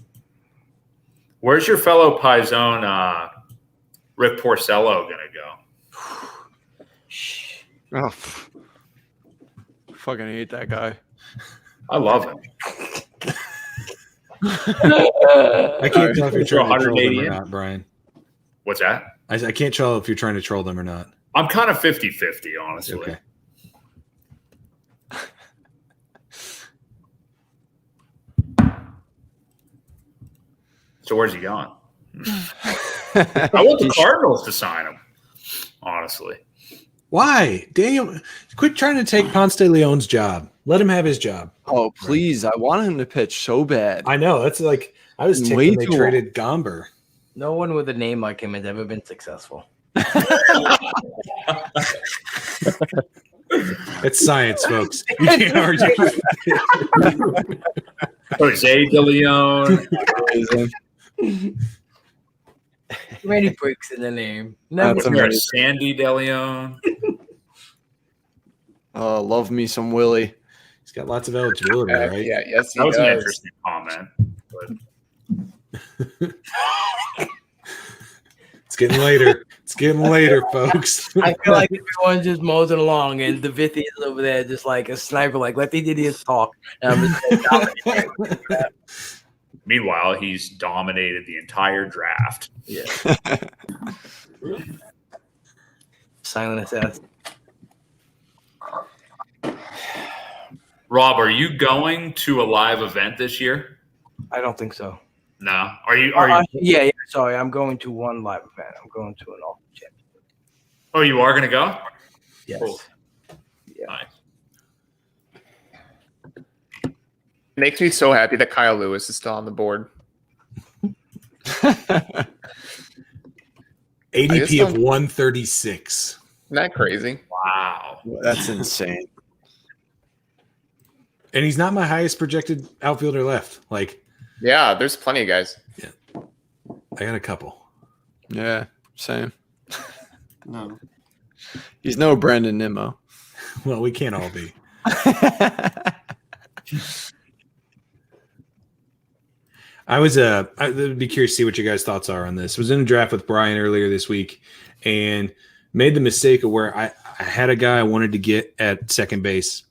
[SPEAKER 2] Where's your fellow Paisone, Rick Porcello, gonna go?
[SPEAKER 3] Oh, fucking hate that guy.
[SPEAKER 2] I love him.
[SPEAKER 1] I can't tell if you're trying to troll them
[SPEAKER 2] 180
[SPEAKER 1] or
[SPEAKER 2] in.
[SPEAKER 1] not, Brian.
[SPEAKER 2] What's that?
[SPEAKER 1] I can't tell if you're trying to troll them or not.
[SPEAKER 2] I'm kind of 50-50, honestly.
[SPEAKER 1] Okay.
[SPEAKER 2] So where's he going? I want the Cardinals to sign him, honestly.
[SPEAKER 1] Why? Daniel, quit trying to take Ponce de Leon's job. Let him have his job.
[SPEAKER 3] Oh, please. I want him to pitch so bad.
[SPEAKER 1] I know. That's I was ticked
[SPEAKER 3] Way
[SPEAKER 1] when they
[SPEAKER 3] too
[SPEAKER 1] traded Gomber.
[SPEAKER 4] No one with a name like him has ever been successful.
[SPEAKER 1] It's science, folks. You can't argue.
[SPEAKER 2] Jose De Leon.
[SPEAKER 4] Too many bricks in the name. Never.
[SPEAKER 3] That's
[SPEAKER 2] You're a
[SPEAKER 3] amazing.
[SPEAKER 2] Sandy De Leon.
[SPEAKER 3] Love me some Willie.
[SPEAKER 1] He's got lots of eligibility, right?
[SPEAKER 5] Yeah, yes, he
[SPEAKER 2] That was an
[SPEAKER 5] does.
[SPEAKER 2] interesting comment. But
[SPEAKER 1] It's getting later. It's getting later, folks.
[SPEAKER 4] I feel like everyone's just mosing along, and the Vithy is over there just like a sniper, let the idiots talk. And I'm just dominating.
[SPEAKER 2] meanwhile, he's dominated the entire draft.
[SPEAKER 4] Yeah. Silent assassin.
[SPEAKER 2] Rob, are you going to a live event this year?
[SPEAKER 4] I don't think so.
[SPEAKER 2] No. Are you?
[SPEAKER 4] Yeah. Sorry, I'm going to one live event. I'm going to an all championship.
[SPEAKER 2] Oh, you are going to go?
[SPEAKER 4] Yes.
[SPEAKER 2] Cool.
[SPEAKER 4] Yeah.
[SPEAKER 2] Nice.
[SPEAKER 5] Makes me so happy that Kyle Lewis is still on the board.
[SPEAKER 1] ADP of 136.
[SPEAKER 5] Isn't that crazy?
[SPEAKER 2] Wow.
[SPEAKER 3] That's insane.
[SPEAKER 1] And he's not my highest projected outfielder left.
[SPEAKER 5] Yeah, there's plenty of guys.
[SPEAKER 1] I got a couple.
[SPEAKER 3] Yeah, same.
[SPEAKER 7] No.
[SPEAKER 3] He's no Brandon Nimmo.
[SPEAKER 1] Well, we can't all be. I would be curious to see what your guys' thoughts are on this. I was in a draft with Brian earlier this week and made the mistake of where I had a guy I wanted to get at second base,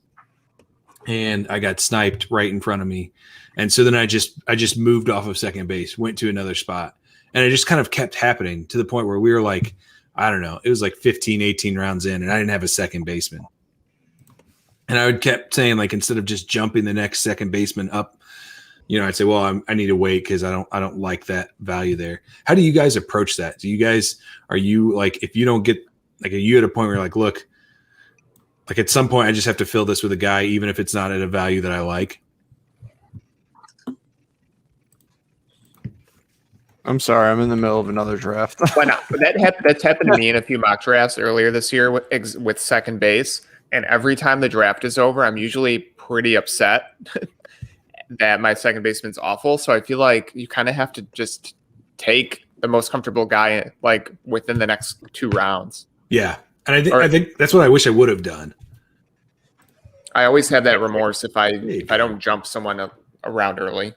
[SPEAKER 1] and I got sniped right in front of me. And so then I just moved off of second base, went to another spot, and it just kind of kept happening to the point where we were like, I don't know, it was like 15, 18 rounds in, and I didn't have a second baseman. And I would kept saying, like, instead of just jumping the next second baseman up, I'd say, well, I need to wait because I don't like that value there. How do you guys approach that? Are you like, if you don't get, like, are you at a point where you're like, look, like at some point I just have to fill this with a guy, even if it's not at a value that I like?
[SPEAKER 3] I'm sorry, I'm in the middle of another draft.
[SPEAKER 5] Why not? That's happened to me in a few mock drafts earlier this year with second base. And every time the draft is over, I'm usually pretty upset that my second baseman's awful. So I feel like you kind of have to just take the most comfortable guy like within the next 2 rounds.
[SPEAKER 1] Yeah. And I think that's what I wish I would have done.
[SPEAKER 5] I always have that remorse if I don't jump someone around early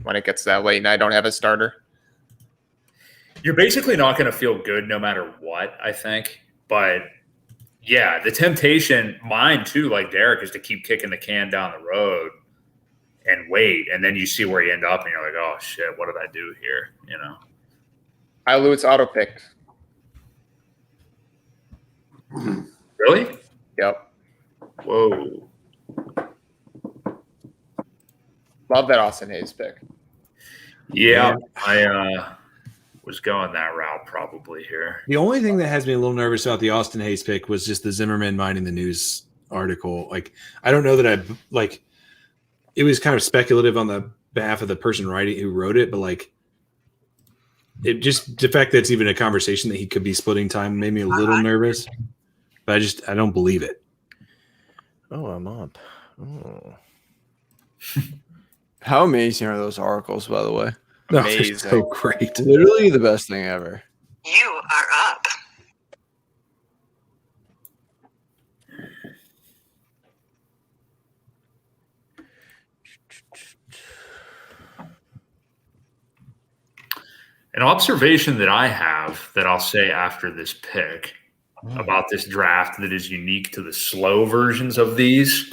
[SPEAKER 5] when it gets that late and I don't have a starter.
[SPEAKER 2] You're basically not going to feel good no matter what, I think. But yeah, the temptation, mine too, like Derek, is to keep kicking the can down the road and wait. And then you see where you end up and you're like, oh shit, what did I do here?
[SPEAKER 5] It's auto picked.
[SPEAKER 2] Really?
[SPEAKER 5] Yep.
[SPEAKER 2] Whoa.
[SPEAKER 5] Love that Austin Hayes pick.
[SPEAKER 2] Yeah, I was going that route probably here.
[SPEAKER 1] The only thing that has me a little nervous about the Austin Hayes pick was just the Zimmerman minding the news article. Like, I don't know that it was kind of speculative on the behalf of the person who wrote it, but like, it just, the fact that it's even a conversation that he could be splitting time made me a little nervous, but I don't believe it.
[SPEAKER 6] Oh, I'm up. Oh.
[SPEAKER 3] How amazing are those articles, by the way?
[SPEAKER 1] No, they're so great.
[SPEAKER 3] Literally the best thing ever.
[SPEAKER 9] You are up.
[SPEAKER 2] An observation that I have that I'll say after this pick about this draft that is unique to the slow versions of these.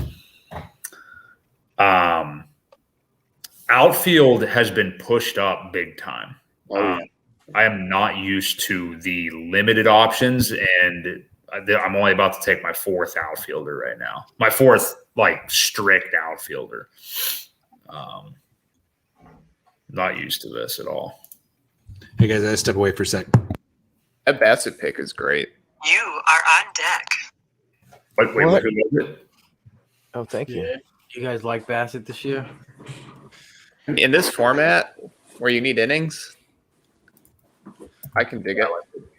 [SPEAKER 2] Outfield has been pushed up big time. I am not used to the limited options, and I'm only about to take my 4th outfielder right now. My 4th, like, strict outfielder. Not used to this at all.
[SPEAKER 1] Hey guys, I gotta step away for a sec.
[SPEAKER 5] That Bassett pick is great.
[SPEAKER 9] You are on deck.
[SPEAKER 2] Wait,
[SPEAKER 6] What?
[SPEAKER 2] who was it?
[SPEAKER 6] Oh, thank you.
[SPEAKER 4] Yeah. You guys like Bassett this year?
[SPEAKER 5] In this format where you need innings, I can dig it.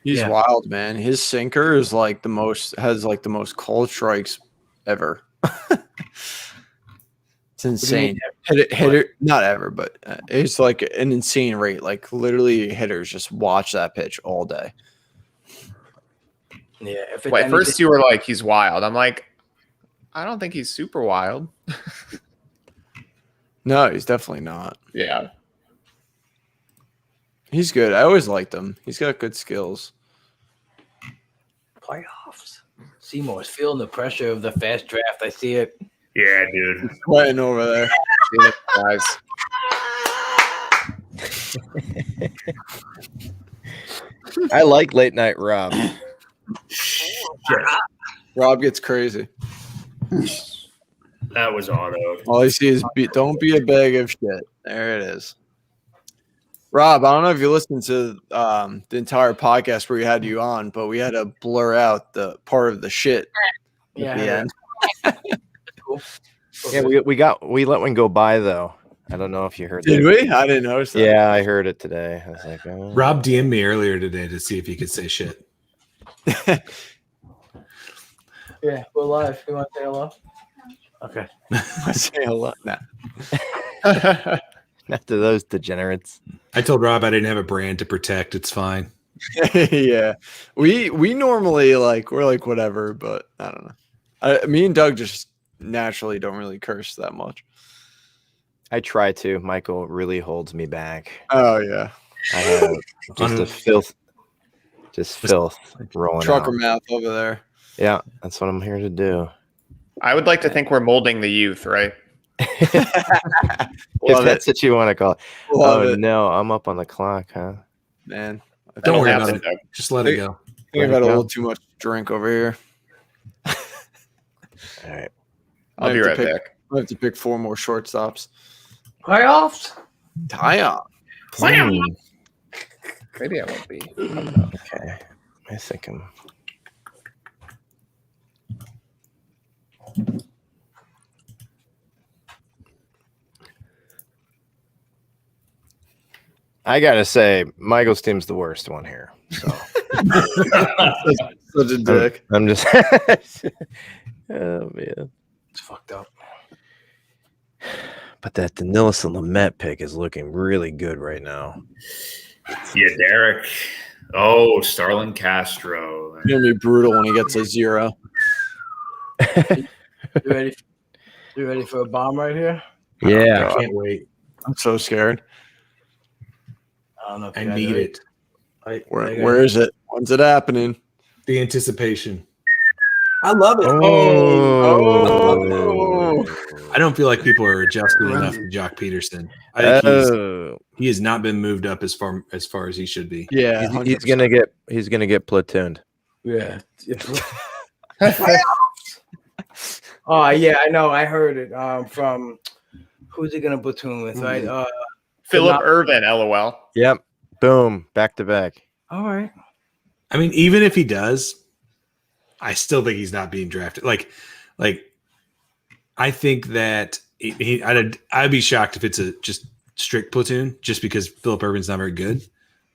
[SPEAKER 3] He's
[SPEAKER 4] Yeah.
[SPEAKER 3] wild, man. His sinker is like the most cold strikes ever. It's insane. Hitter, not ever, but it's like an insane rate. Like, literally, hitters just watch that pitch all day.
[SPEAKER 4] Yeah.
[SPEAKER 5] Well, at first you were like, he's wild. I'm like, I don't think he's super wild.
[SPEAKER 3] No, he's definitely not.
[SPEAKER 5] Yeah.
[SPEAKER 3] He's good. I always liked him. He's got good skills.
[SPEAKER 4] playoffs. Seymour's feeling the pressure of the fast draft. I see it.
[SPEAKER 2] Yeah, dude.
[SPEAKER 3] Sweating over there.
[SPEAKER 5] See it, guys.
[SPEAKER 6] I like late night Rob.
[SPEAKER 3] Rob gets crazy.
[SPEAKER 2] That was auto.
[SPEAKER 3] All I see is don't be a bag of shit. There it is. Rob, I don't know if you listened to the entire podcast where we had you on, but we had to blur out the part of the shit at the end.
[SPEAKER 4] Cool.
[SPEAKER 6] Yeah, we let one go by though. I don't know if you heard
[SPEAKER 3] Did
[SPEAKER 6] that.
[SPEAKER 3] we? I didn't notice that.
[SPEAKER 6] Yeah, I heard it today. I was like, oh.
[SPEAKER 1] Rob DM'd me earlier today to see if he could say shit.
[SPEAKER 4] Yeah, we're live. You want to say hello? Okay.
[SPEAKER 3] I say a lot now.
[SPEAKER 6] Not to those degenerates.
[SPEAKER 1] I told Rob I didn't have a brand to protect. It's fine.
[SPEAKER 3] Yeah, we normally we're like whatever, but I don't know. Me and Doug just naturally don't really curse that much.
[SPEAKER 6] I try to. Michael really holds me back.
[SPEAKER 3] Oh yeah,
[SPEAKER 6] I have just filth rolling
[SPEAKER 3] trucker
[SPEAKER 6] out.
[SPEAKER 3] mouth over there.
[SPEAKER 6] Yeah, that's what I'm here to do.
[SPEAKER 5] I would like to think we're molding the youth, right?
[SPEAKER 6] If
[SPEAKER 3] Love
[SPEAKER 6] that's what you want to call it.
[SPEAKER 3] Love
[SPEAKER 6] Oh
[SPEAKER 3] it,
[SPEAKER 6] no, I'm up on the clock, huh?
[SPEAKER 3] man.
[SPEAKER 1] Don't worry
[SPEAKER 5] happen,
[SPEAKER 1] about it.
[SPEAKER 5] Doug.
[SPEAKER 1] Just let it go.
[SPEAKER 3] I think I've had a little too much drink over here.
[SPEAKER 6] All right.
[SPEAKER 5] I'll be right back.
[SPEAKER 3] I have to pick 4 more shortstops.
[SPEAKER 4] Playoffs?
[SPEAKER 3] Tie up.
[SPEAKER 5] Maybe I won't be.
[SPEAKER 6] Okay. I think I'm. I gotta say, Michael's team's the worst one here. So
[SPEAKER 3] Such a dick.
[SPEAKER 6] I'm just. Oh man,
[SPEAKER 4] It's fucked up.
[SPEAKER 6] but that Danilus and Lamet pick is looking really good right now.
[SPEAKER 2] Yeah, Derek. Oh, Starlin Castro.
[SPEAKER 3] It's gonna be brutal when he gets a 0.
[SPEAKER 4] You ready for a bomb right here?
[SPEAKER 6] Yeah,
[SPEAKER 1] I can't wait.
[SPEAKER 3] I'm so scared.
[SPEAKER 4] I don't know if
[SPEAKER 1] I
[SPEAKER 4] you guys
[SPEAKER 1] need
[SPEAKER 4] ready.
[SPEAKER 1] it.
[SPEAKER 3] Where is it? When's it happening?
[SPEAKER 1] The anticipation.
[SPEAKER 4] I love it.
[SPEAKER 6] Oh.
[SPEAKER 1] I don't feel like people are adjusting enough to Jock Peterson. I think he has not been moved up as far as he should be.
[SPEAKER 3] Yeah,
[SPEAKER 6] He's
[SPEAKER 3] 100%.
[SPEAKER 6] gonna get platooned.
[SPEAKER 4] Yeah. Oh yeah, I know. I heard it from who's he gonna platoon with, right?
[SPEAKER 5] Philip Irvin, LOL.
[SPEAKER 6] Yep. Boom. Back to back.
[SPEAKER 4] All right.
[SPEAKER 1] I mean, even if he does, I still think he's not being drafted. Like I think that I'd be shocked if it's a just strict platoon, just because Philip Irvin's not very good.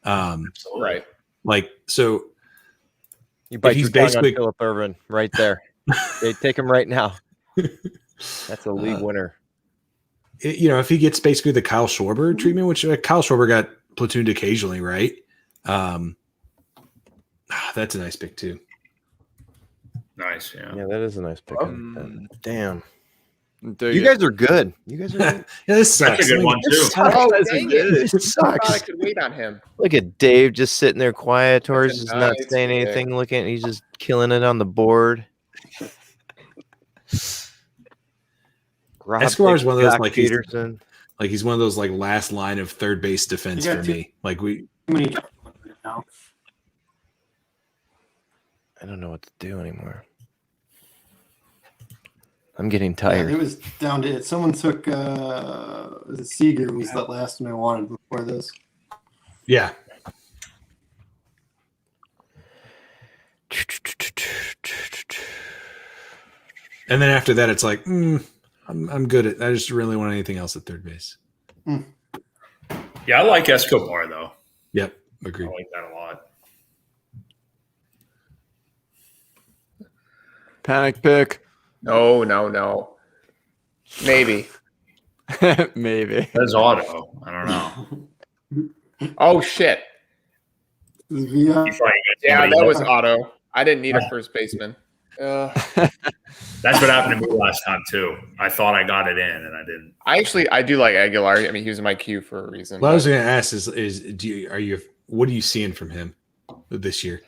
[SPEAKER 5] Right.
[SPEAKER 1] Like so,
[SPEAKER 6] You bite
[SPEAKER 1] he's
[SPEAKER 6] your tongue on
[SPEAKER 1] basically-
[SPEAKER 6] Philip Irvin right there. They take him right now. That's a league winner.
[SPEAKER 1] if he gets basically the Kyle Schwarber treatment, which Kyle Schwarber got platooned occasionally, right? That's a nice pick too.
[SPEAKER 2] Nice, yeah.
[SPEAKER 6] Yeah, that is a nice pick. Damn.
[SPEAKER 3] You
[SPEAKER 6] Guys are good. You guys are good.
[SPEAKER 1] Yeah, this sucks.
[SPEAKER 2] That's a good one too.
[SPEAKER 5] Oh, dang it.
[SPEAKER 6] It
[SPEAKER 5] I thought I
[SPEAKER 6] sucks.
[SPEAKER 5] could wait on him.
[SPEAKER 6] Look at Dave just sitting there quiet. Torres
[SPEAKER 5] That's a
[SPEAKER 6] just not
[SPEAKER 5] nice
[SPEAKER 6] saying
[SPEAKER 5] pick.
[SPEAKER 6] anything. Looking, he's just killing it on the board.
[SPEAKER 1] Escobar is one of those,
[SPEAKER 6] Jock
[SPEAKER 1] like, he's-
[SPEAKER 6] Peterson.
[SPEAKER 1] Like he's one of those like last line of third base defense
[SPEAKER 7] You
[SPEAKER 1] for
[SPEAKER 7] got two-
[SPEAKER 1] me. Like we
[SPEAKER 7] Many now.
[SPEAKER 6] I don't know what to do anymore. I'm getting
[SPEAKER 7] Yeah,
[SPEAKER 6] tired.
[SPEAKER 7] it was down to it. Someone took was it Seager was the last one I wanted before this.
[SPEAKER 1] yeah. And then after that, it's like, I'm good at. I just really want anything else at third base.
[SPEAKER 2] Yeah, I like Escobar though.
[SPEAKER 1] Yep,
[SPEAKER 2] I
[SPEAKER 1] agreed.
[SPEAKER 2] like that a lot.
[SPEAKER 3] Panic pick.
[SPEAKER 5] No. Maybe.
[SPEAKER 3] Maybe.
[SPEAKER 2] That's auto. I don't know.
[SPEAKER 5] Oh, shit.
[SPEAKER 7] This is VR.
[SPEAKER 2] He's like,
[SPEAKER 5] Yeah,
[SPEAKER 2] somebody-
[SPEAKER 5] that was auto. I didn't need a first baseman.
[SPEAKER 2] That's what happened to me last time too. I thought I got it in and I didn't.
[SPEAKER 5] I do like Aguilar. I mean, he was in my queue for a reason.
[SPEAKER 1] What I was going to ask is what are you seeing from him this year?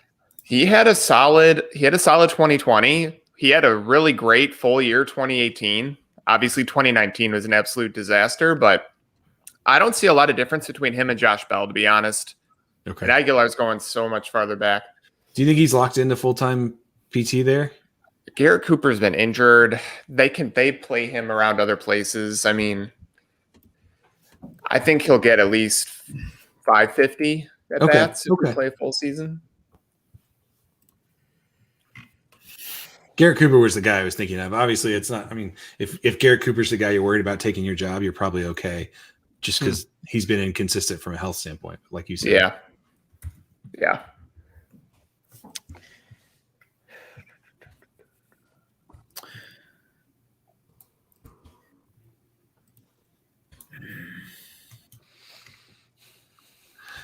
[SPEAKER 5] He had a solid 2020. He had a really great full year 2018. Obviously 2019 was an absolute disaster, but I don't see a lot of difference between him and Josh Bell, to be honest.
[SPEAKER 1] Okay.
[SPEAKER 5] And Aguilar's going so much farther back.
[SPEAKER 1] Do you think he's locked into full-time PT there?
[SPEAKER 5] Garrett Cooper's been injured. They play him around other places. I mean, I think he'll get at least 550 at bats if we play a full season.
[SPEAKER 1] Garrett Cooper was the guy I was thinking of. Obviously, it's not. I mean, if Garrett Cooper's the guy you're worried about taking your job, you're probably okay, just because he's been inconsistent from a health standpoint, like you said.
[SPEAKER 5] Yeah.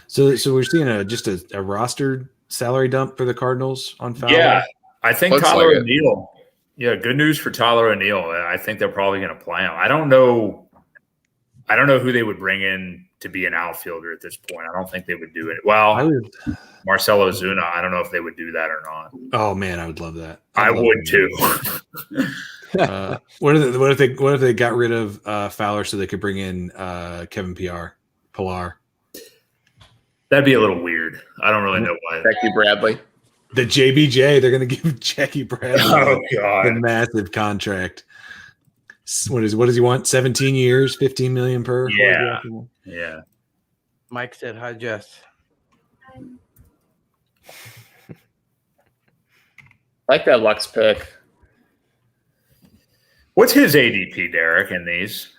[SPEAKER 1] So we're seeing just a roster salary dump for the Cardinals on Fowler.
[SPEAKER 2] Yeah, I think
[SPEAKER 5] Looks
[SPEAKER 2] Tyler
[SPEAKER 5] like it.
[SPEAKER 2] O'Neill. Yeah, good news for Tyler O'Neill. I think they're probably going to play him. I don't know I don't know who they would bring in to be an outfielder at this point. I don't think they would do it. Well, Marcelo Zuna, I don't know if they would do that or not.
[SPEAKER 1] Oh man, I would love that.
[SPEAKER 2] I would too.
[SPEAKER 1] What if they got rid of Fowler so they could bring in Kevin Pillar?
[SPEAKER 2] That'd be a little weird. I don't really know why.
[SPEAKER 5] Becky Bradley.
[SPEAKER 1] The JBJ, they're going to give Jackie Bradley
[SPEAKER 2] God.
[SPEAKER 1] a massive contract. What does he want? 17 years, 15 million per?
[SPEAKER 2] Yeah. Yeah.
[SPEAKER 4] Mike said hi, Jess.
[SPEAKER 5] I like that Lux pick.
[SPEAKER 2] What's his ADP, Derek, in these?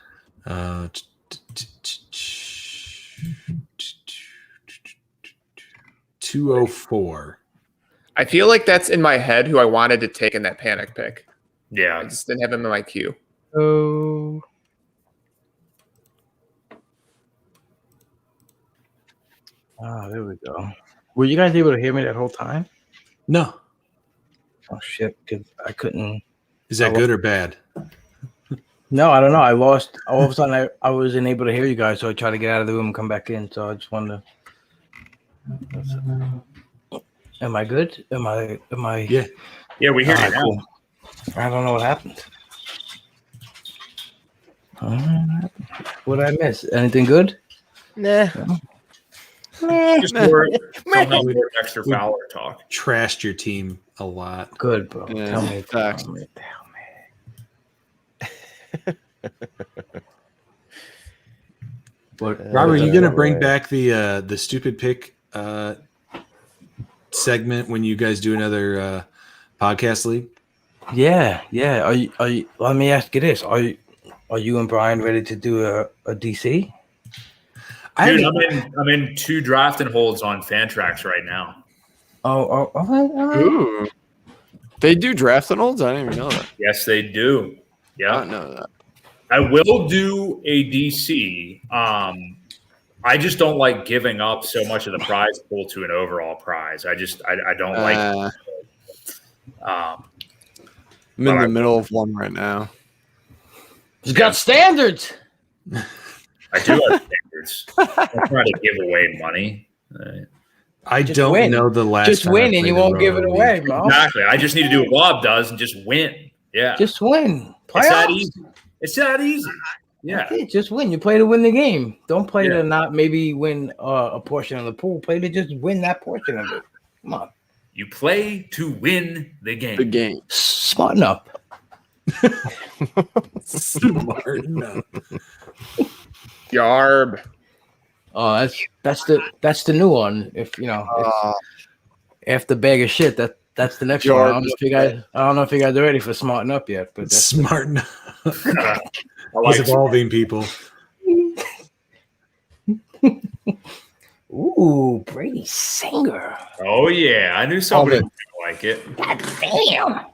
[SPEAKER 1] 204.
[SPEAKER 5] I feel like that's in my head who I wanted to take in that panic pick. I
[SPEAKER 2] Yeah.
[SPEAKER 5] just didn't have him in my queue.
[SPEAKER 4] Oh. There we go. Were you guys able to hear me that whole time?
[SPEAKER 1] No.
[SPEAKER 4] Oh shit! Because I couldn't.
[SPEAKER 1] Is that good or bad?
[SPEAKER 4] No, I don't know. I lost. All of a sudden, I wasn't able to hear you guys, so I tried to get out of the room and come back in. So I just wanted to. Am I good? Am I?
[SPEAKER 1] Yeah.
[SPEAKER 2] Yeah, we hear you
[SPEAKER 4] Alright,
[SPEAKER 2] now.
[SPEAKER 4] cool. I don't know what happened. What did I miss? Anything good?
[SPEAKER 3] Nah.
[SPEAKER 2] Just more extra Fowler talk.
[SPEAKER 1] Trashed your team a lot.
[SPEAKER 4] Good, bro.
[SPEAKER 3] Yeah,
[SPEAKER 4] Tell me.
[SPEAKER 3] facts.
[SPEAKER 4] Tell me.
[SPEAKER 1] Robert, are you going to bring back the stupid pick segment when you guys do another podcast league?
[SPEAKER 4] Yeah. Are you? Let me ask you this: Are you and Brian ready to do a DC?
[SPEAKER 2] Dude, I'm in 2 draft and holds on Fantrax right now.
[SPEAKER 4] All right.
[SPEAKER 3] Ooh. They do draft and holds? I didn't even know that.
[SPEAKER 2] Yes, they do.
[SPEAKER 3] I
[SPEAKER 2] Yeah.
[SPEAKER 3] didn't know that.
[SPEAKER 2] I will do a DC. I just don't like giving up so much of the prize pool to an overall prize. I don't like
[SPEAKER 3] I'm in the middle of one right now.
[SPEAKER 4] He's got standards.
[SPEAKER 2] I do have standards. I'm trying to give away money.
[SPEAKER 1] I
[SPEAKER 4] Just
[SPEAKER 1] don't
[SPEAKER 4] win.
[SPEAKER 1] know the last
[SPEAKER 4] Just
[SPEAKER 1] time I
[SPEAKER 4] win and
[SPEAKER 1] played
[SPEAKER 4] you
[SPEAKER 1] the
[SPEAKER 4] won't give it
[SPEAKER 1] Roto
[SPEAKER 4] away,
[SPEAKER 1] League.
[SPEAKER 4] bro.
[SPEAKER 2] Exactly. I just need to do what Bob does and just win. Yeah.
[SPEAKER 4] Just win.
[SPEAKER 2] It's that
[SPEAKER 4] Playoffs.
[SPEAKER 2] easy. It's that easy. Yeah.
[SPEAKER 4] Okay, just win. You play to win the game. Don't play
[SPEAKER 2] Yeah.
[SPEAKER 4] to not maybe win a portion of the pool. Play to just win that portion of it. Come on.
[SPEAKER 2] You play to win the game.
[SPEAKER 3] The game.
[SPEAKER 4] Smarten up.
[SPEAKER 1] Smart enough.
[SPEAKER 5] Yarb.
[SPEAKER 4] Oh, that's the new one. If you know, after bag of shit, that's the next one. I don't know if you guys are ready for smarten up yet, but that's
[SPEAKER 1] Smart enough.
[SPEAKER 2] I
[SPEAKER 1] He's
[SPEAKER 2] like
[SPEAKER 1] evolving, people.
[SPEAKER 4] Ooh, Brady Singer.
[SPEAKER 2] Oh yeah, I knew somebody would like it.
[SPEAKER 4] God damn.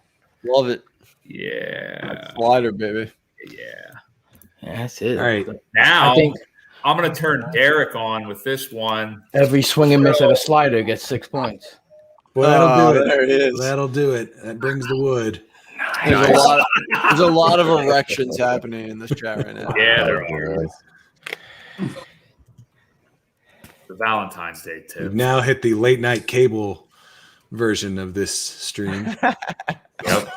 [SPEAKER 3] Love it.
[SPEAKER 2] Yeah,
[SPEAKER 3] Slider, baby.
[SPEAKER 2] yeah.
[SPEAKER 4] That's it.
[SPEAKER 1] All right.
[SPEAKER 2] Now
[SPEAKER 4] I think
[SPEAKER 2] I'm gonna turn Derek on with this one.
[SPEAKER 4] every swing and miss at a slider gets 6 points.
[SPEAKER 1] Well, that'll do it.
[SPEAKER 3] There it is.
[SPEAKER 1] That'll do it. That brings the wood.
[SPEAKER 3] There's a lot of erections happening in this chat right now.
[SPEAKER 2] Yeah, there are. The Valentine's Day
[SPEAKER 1] We've
[SPEAKER 2] tip.
[SPEAKER 1] now hit the late night cable version of this stream.
[SPEAKER 2] Yep.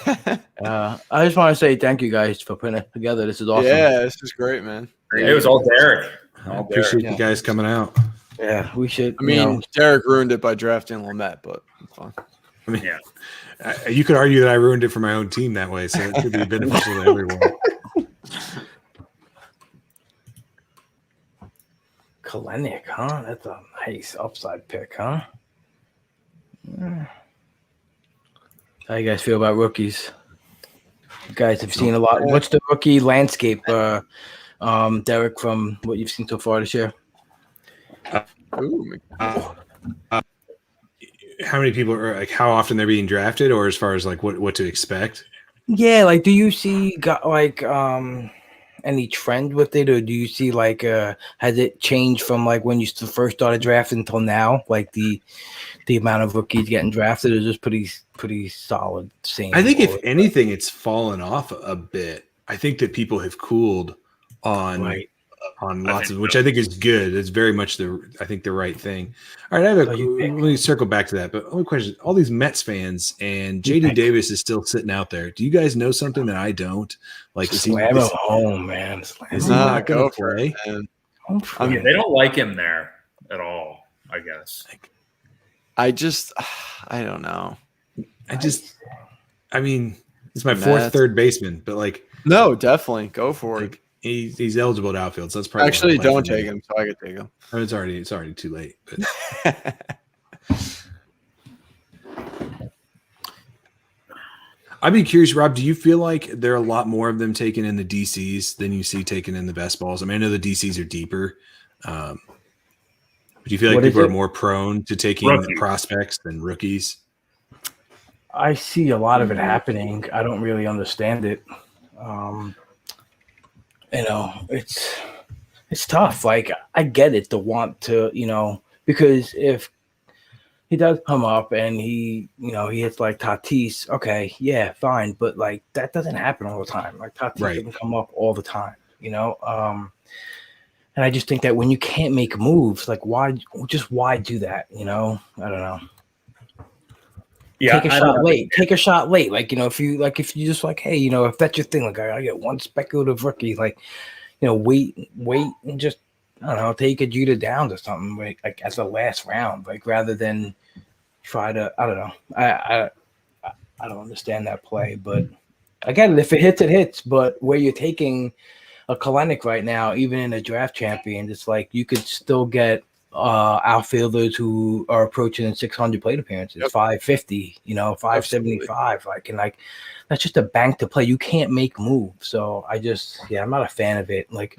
[SPEAKER 4] I just want to say thank you guys for putting it together. This is awesome.
[SPEAKER 3] Yeah, this is great, man.
[SPEAKER 2] It was all Derek.
[SPEAKER 1] I appreciate you guys coming out.
[SPEAKER 4] Yeah, we should.
[SPEAKER 3] I mean, Derek ruined it by drafting Lamette, but it's fine.
[SPEAKER 1] I mean,
[SPEAKER 2] Yeah.
[SPEAKER 1] you could argue that I ruined it for my own team that way, so it could be beneficial to everyone.
[SPEAKER 4] Kalenic, huh? That's a nice upside pick, huh? How you guys feel about rookies? You guys have seen a lot. What's the rookie landscape, Derek, from what you've seen so far this year?
[SPEAKER 3] Ooh,
[SPEAKER 1] How many people are like? How often they're being drafted, or as far as like what to expect?
[SPEAKER 4] Yeah, like, do you see any trend with it, or do you see has it changed from like when you first started drafting until now? Like the amount of rookies getting drafted is just pretty solid. Same.
[SPEAKER 1] I think if anything, it's fallen off a bit. I think that people have cooled on
[SPEAKER 4] Right.
[SPEAKER 1] on lots of, which I think is good. It's very much the right thing. All right, let me circle back to that. But only question: all these Mets fans and JD Davis is still sitting out there. Do you guys know something that I don't? Like,
[SPEAKER 4] Slam him home, man.
[SPEAKER 1] Is he not going to play?
[SPEAKER 2] Yeah, they don't like him there at all, I guess.
[SPEAKER 3] I don't know.
[SPEAKER 1] I mean, it's my fourth third baseman, but like,
[SPEAKER 3] no, definitely go for it.
[SPEAKER 1] He's eligible to outfield, so that's probably
[SPEAKER 3] actually don't take him. So I could take him.
[SPEAKER 1] I mean, it's already too late. But I'd be curious, Rob. Do you feel like there are a lot more of them taken in the DCs than you see taken in the best balls? I mean, I know the DCs are deeper. But do you feel like people are more prone to taking prospects than rookies?
[SPEAKER 4] I see a lot of it happening. I don't really understand it. It's tough. Like, I get it, to want to, because if he does come up and he hits like Tatis, okay, yeah, fine. But like, that doesn't happen all the time. Like, Tatis doesn't come up all the time, and I just think that when you can't make moves, like, why do that? I don't know.
[SPEAKER 2] Yeah,
[SPEAKER 4] take a shot late. Like, if you just like, hey, if that's your thing, like, I gotta get one speculative rookie, like, wait and just, I don't know, take a Jeter down or something, like at the last round, like, rather than try to, I don't know. I don't understand that play, but again, if it hits, it hits. But where you're taking a Kalenic right now, even in a draft champion, it's like you could still get outfielders who are approaching 600 plate appearances, 550, 575, like that's just a bank to play. You can't make moves. So I'm not a fan of it. Like,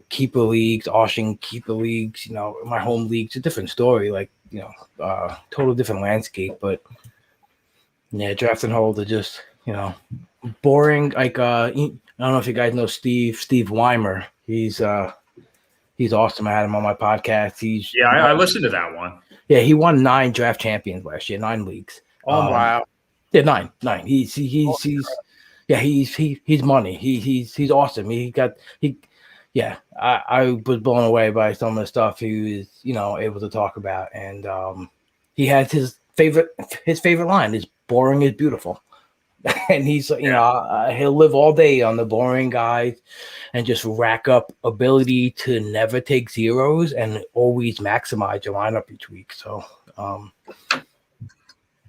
[SPEAKER 4] keeper leagues, Auction keeper leagues, my home league's a different story. Like, total different landscape. But yeah, draft and hold are just, boring. Like, I don't know if you guys know Steve Weimer. He's awesome. I had him on my podcast.
[SPEAKER 2] I listened to that one.
[SPEAKER 4] Yeah, he won 9 draft champions last year, 9 leagues.
[SPEAKER 5] Oh wow!
[SPEAKER 4] Yeah, 9. He's money. He's awesome. I was blown away by some of the stuff he was able to talk about, and he has his favorite line is "boring is beautiful." And he's, he'll live all day on the boring guys and just rack up ability to never take zeros and always maximize your lineup each week. So, I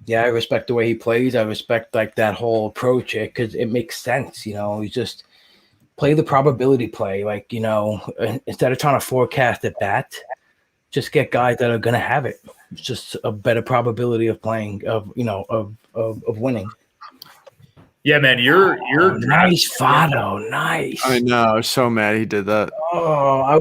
[SPEAKER 4] respect the way he plays. I respect like that whole approach because it makes sense. You just play the probability play. Like, instead of trying to forecast at bat, just get guys that are going to have it. It's just a better probability of playing, of winning.
[SPEAKER 2] Yeah, man, you're
[SPEAKER 4] nice, Fado, nice.
[SPEAKER 3] I know, I was so mad he did that.
[SPEAKER 4] Oh, I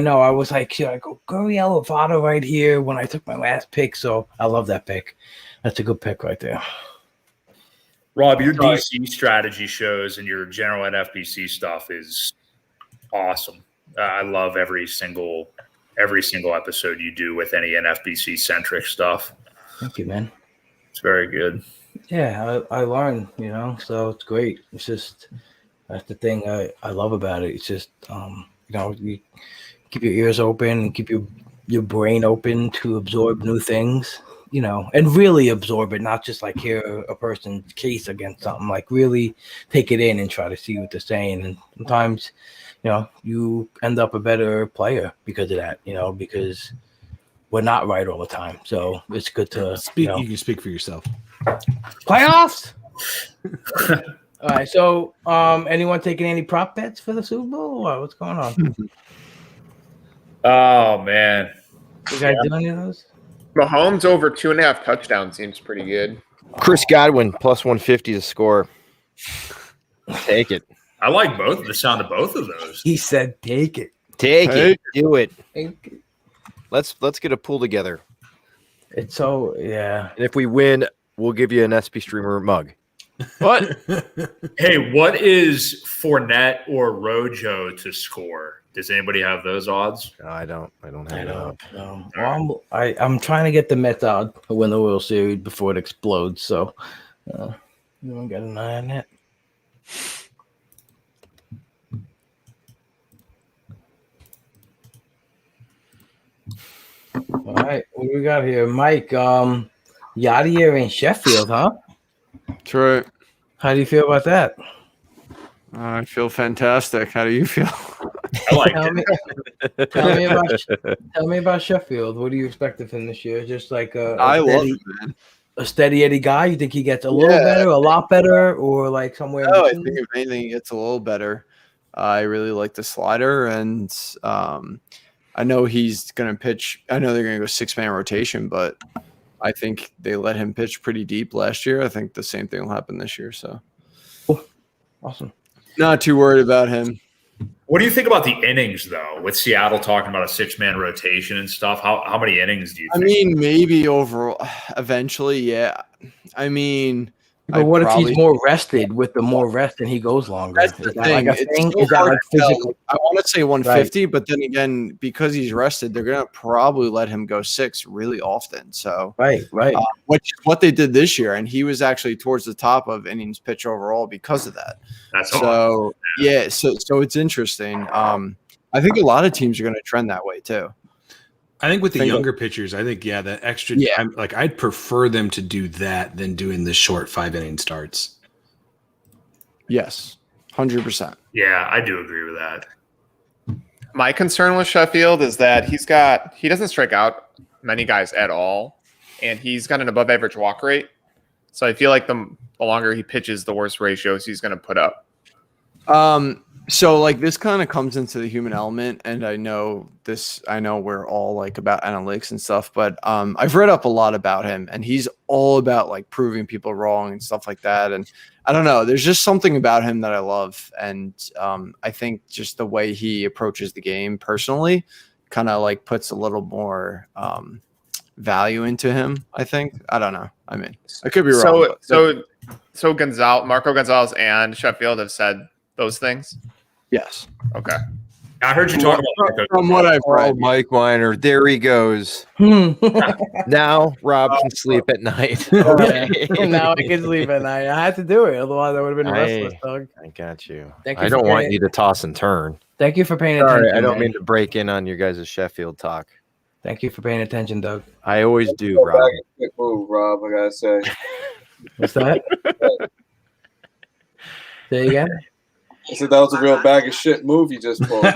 [SPEAKER 4] know. I was like, should I go yellow Fado right here when I took my last pick? So I love that pick. That's a good pick right there.
[SPEAKER 2] Rob, your DC strategy shows and your general NFBC stuff is awesome. I love every single episode you do with any NFBC centric stuff.
[SPEAKER 4] Thank you, man.
[SPEAKER 2] It's very good.
[SPEAKER 4] Yeah, I learned, so it's great. It's just, that's the thing I love about it. It's just, you keep your ears open and keep your brain open to absorb new things, and really absorb it, not just like hear a person's case against something, like really take it in and try to see what they're saying. And sometimes, you end up a better player because of that, because we're not right all the time. So it's good to
[SPEAKER 1] speak. You can speak for yourself.
[SPEAKER 4] Playoffs. All right. So, anyone taking any prop bets for the Super Bowl? Or what's going on?
[SPEAKER 2] Oh man,
[SPEAKER 4] you guys doing any of those?
[SPEAKER 5] Mahomes over 2.5 touchdowns seems pretty good.
[SPEAKER 6] Chris Godwin plus 150 to score. Take it.
[SPEAKER 2] I like the sound of both of those.
[SPEAKER 4] He said, "Take it,
[SPEAKER 6] take it, do it."
[SPEAKER 4] Take it.
[SPEAKER 6] Let's get a pool together.
[SPEAKER 4] It's so yeah.
[SPEAKER 6] And if we win, we'll give you an SP Streamer mug.
[SPEAKER 3] What?
[SPEAKER 2] Hey, what is Fournette or Rojo to score? Does anybody have those odds?
[SPEAKER 6] No, I don't have that.
[SPEAKER 4] Well, I'm trying to get the Mets out to win the World Series before it explodes. So, you don't got an eye on that. right, what do we got here? Mike, Yadier in Sheffield, huh?
[SPEAKER 3] That's right.
[SPEAKER 4] How do you feel about that?
[SPEAKER 3] I feel fantastic. How do you feel?
[SPEAKER 2] I like
[SPEAKER 4] Tell
[SPEAKER 2] it.
[SPEAKER 4] tell me about Sheffield. What do you expect of him this year? Just like
[SPEAKER 3] I love it, man.
[SPEAKER 4] a steady Eddie guy. You think he gets a little
[SPEAKER 3] Yeah.
[SPEAKER 4] better, a lot better, or like somewhere in
[SPEAKER 3] No, I
[SPEAKER 4] between?
[SPEAKER 3] think if anything, he gets a little better. I really like the slider, and I know he's going to pitch. I know they're going to go 6-man rotation, but I think they let him pitch pretty deep last year. I think the same thing will happen this year. So
[SPEAKER 4] Awesome.
[SPEAKER 3] not too worried about him.
[SPEAKER 2] What do you think about the innings, though, with Seattle talking about a 6-man rotation and stuff? How many innings do you think?
[SPEAKER 3] I mean, maybe overall, eventually, yeah. I mean,
[SPEAKER 4] But what if he's more rested? With the more rest, and he goes longer.
[SPEAKER 3] That's the
[SPEAKER 4] Is that
[SPEAKER 3] thing.
[SPEAKER 4] like a
[SPEAKER 3] It's
[SPEAKER 4] thing?
[SPEAKER 3] so
[SPEAKER 4] Is that
[SPEAKER 3] hard
[SPEAKER 4] like
[SPEAKER 3] to tell.
[SPEAKER 4] physical?
[SPEAKER 3] I want to say 150, but then again, because he's rested, they're gonna probably let him go 6 really often. So
[SPEAKER 4] Right.
[SPEAKER 3] which is what they did this year, and he was actually towards the top of innings pitch overall because of that.
[SPEAKER 2] That's all.
[SPEAKER 3] So yeah, so it's interesting. I think a lot of teams are going to trend that way too.
[SPEAKER 1] I think with the younger pitchers, I think that extra time, like I'd prefer them to do that than doing the short 5-inning starts.
[SPEAKER 3] Yes, 100%.
[SPEAKER 2] Yeah, I do agree with that.
[SPEAKER 5] My concern with Sheffield is that he doesn't strike out many guys at all, and he's got an above average walk rate. So I feel like the longer he pitches, the worse ratios he's going to put up.
[SPEAKER 3] So like this kind of comes into the human element, and I know we're all like about analytics and stuff, but I've read up a lot about him, and he's all about like proving people wrong and stuff like that. And I don't know, there's just something about him that I love, and I think just the way he approaches the game personally kind of like puts a little more value into him. I think. I don't know. I mean, I could be wrong.
[SPEAKER 5] So Marco Gonzalez and Sheffield have said those things.
[SPEAKER 3] Yes.
[SPEAKER 5] Okay.
[SPEAKER 2] I heard you talk about
[SPEAKER 3] From what I've read.
[SPEAKER 6] Oh, Mike Weiner, there he goes. Now Rob can sleep at night.
[SPEAKER 4] Now I can sleep at night. I had to do it, otherwise I would have been restless, Doug.
[SPEAKER 6] I got you.
[SPEAKER 4] Thank you
[SPEAKER 6] I
[SPEAKER 4] for
[SPEAKER 6] don't want
[SPEAKER 4] paying-
[SPEAKER 6] you to toss and turn.
[SPEAKER 4] Thank you for paying
[SPEAKER 6] Sorry,
[SPEAKER 4] attention.
[SPEAKER 6] I don't
[SPEAKER 4] man.
[SPEAKER 6] mean to break in on your guys' Sheffield talk.
[SPEAKER 4] Thank you for paying attention, Doug.
[SPEAKER 6] I always do, Rob.
[SPEAKER 8] Quick move, Rob. I gotta say.
[SPEAKER 4] What's that? Say it again.
[SPEAKER 8] I said that was a real bag of shit move you just pulled.
[SPEAKER 6] I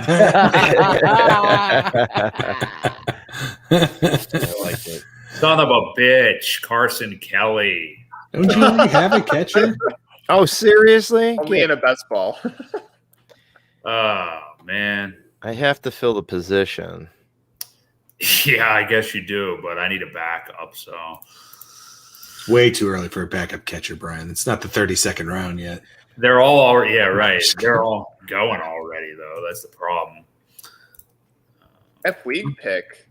[SPEAKER 6] like it.
[SPEAKER 2] Son of a bitch, Carson Kelly.
[SPEAKER 1] Don't you already have a catcher?
[SPEAKER 6] Oh, seriously?
[SPEAKER 5] Only in a best ball.
[SPEAKER 2] Oh, man.
[SPEAKER 6] I have to fill the position.
[SPEAKER 2] Yeah, I guess you do, but I need a backup, so.
[SPEAKER 1] It's way too early for a backup catcher, Brian. It's not the 32nd round yet.
[SPEAKER 2] They're all already, yeah, right. They're all going already, though. That's the problem.
[SPEAKER 5] That Puig pick.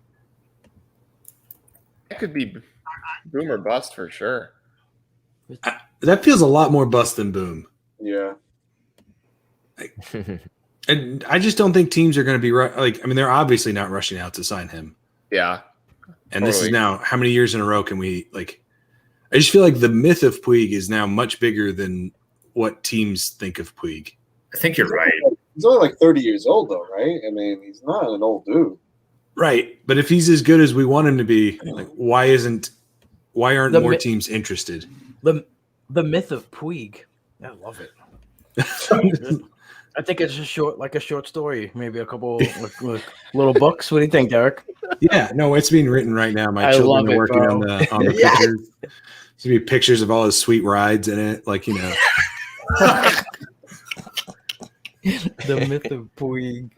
[SPEAKER 5] It could be boom or bust for sure.
[SPEAKER 1] That feels a lot more bust than boom.
[SPEAKER 8] Yeah.
[SPEAKER 1] And I just don't think teams are going to be they're obviously not rushing out to sign him.
[SPEAKER 5] Yeah.
[SPEAKER 1] And this is now how many years in a row can we I just feel like the myth of Puig is now much bigger than what teams think of Puig.
[SPEAKER 2] I think you're right.
[SPEAKER 8] He's only like 30 years old, though, right? I mean, he's not an old dude.
[SPEAKER 1] Right. But if he's as good as we want him to be, like, why aren't more teams interested?
[SPEAKER 4] The myth of Puig. I love it. I think it's a short story, maybe a couple like little books. What do you think, Derek?
[SPEAKER 1] Yeah, no, it's being written right now. My
[SPEAKER 4] I
[SPEAKER 1] children
[SPEAKER 4] love
[SPEAKER 1] are
[SPEAKER 4] it,
[SPEAKER 1] working
[SPEAKER 4] bro.
[SPEAKER 1] on the pictures. There's gonna be pictures of all his sweet rides in it,
[SPEAKER 4] The myth of Puig.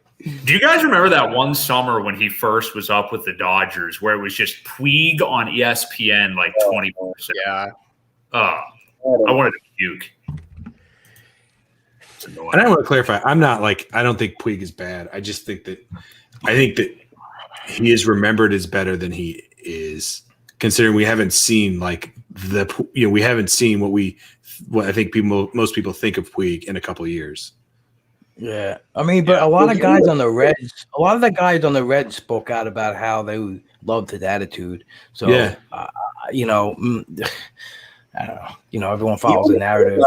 [SPEAKER 2] Do you guys remember that one summer when he first was up with the Dodgers where it was just Puig on ESPN like 20%?
[SPEAKER 5] Yeah.
[SPEAKER 2] I wanted to puke. It's annoying.
[SPEAKER 1] And I want to clarify. I don't think Puig is bad. I think that he is remembered as better than he is, considering we haven't seen we haven't seen what I think most people think of Puig in a couple of years.
[SPEAKER 4] Yeah, I mean, but a lot of the guys on the Reds spoke out about how they loved his attitude. So,
[SPEAKER 1] yeah.
[SPEAKER 4] I don't know. Everyone follows the narrative.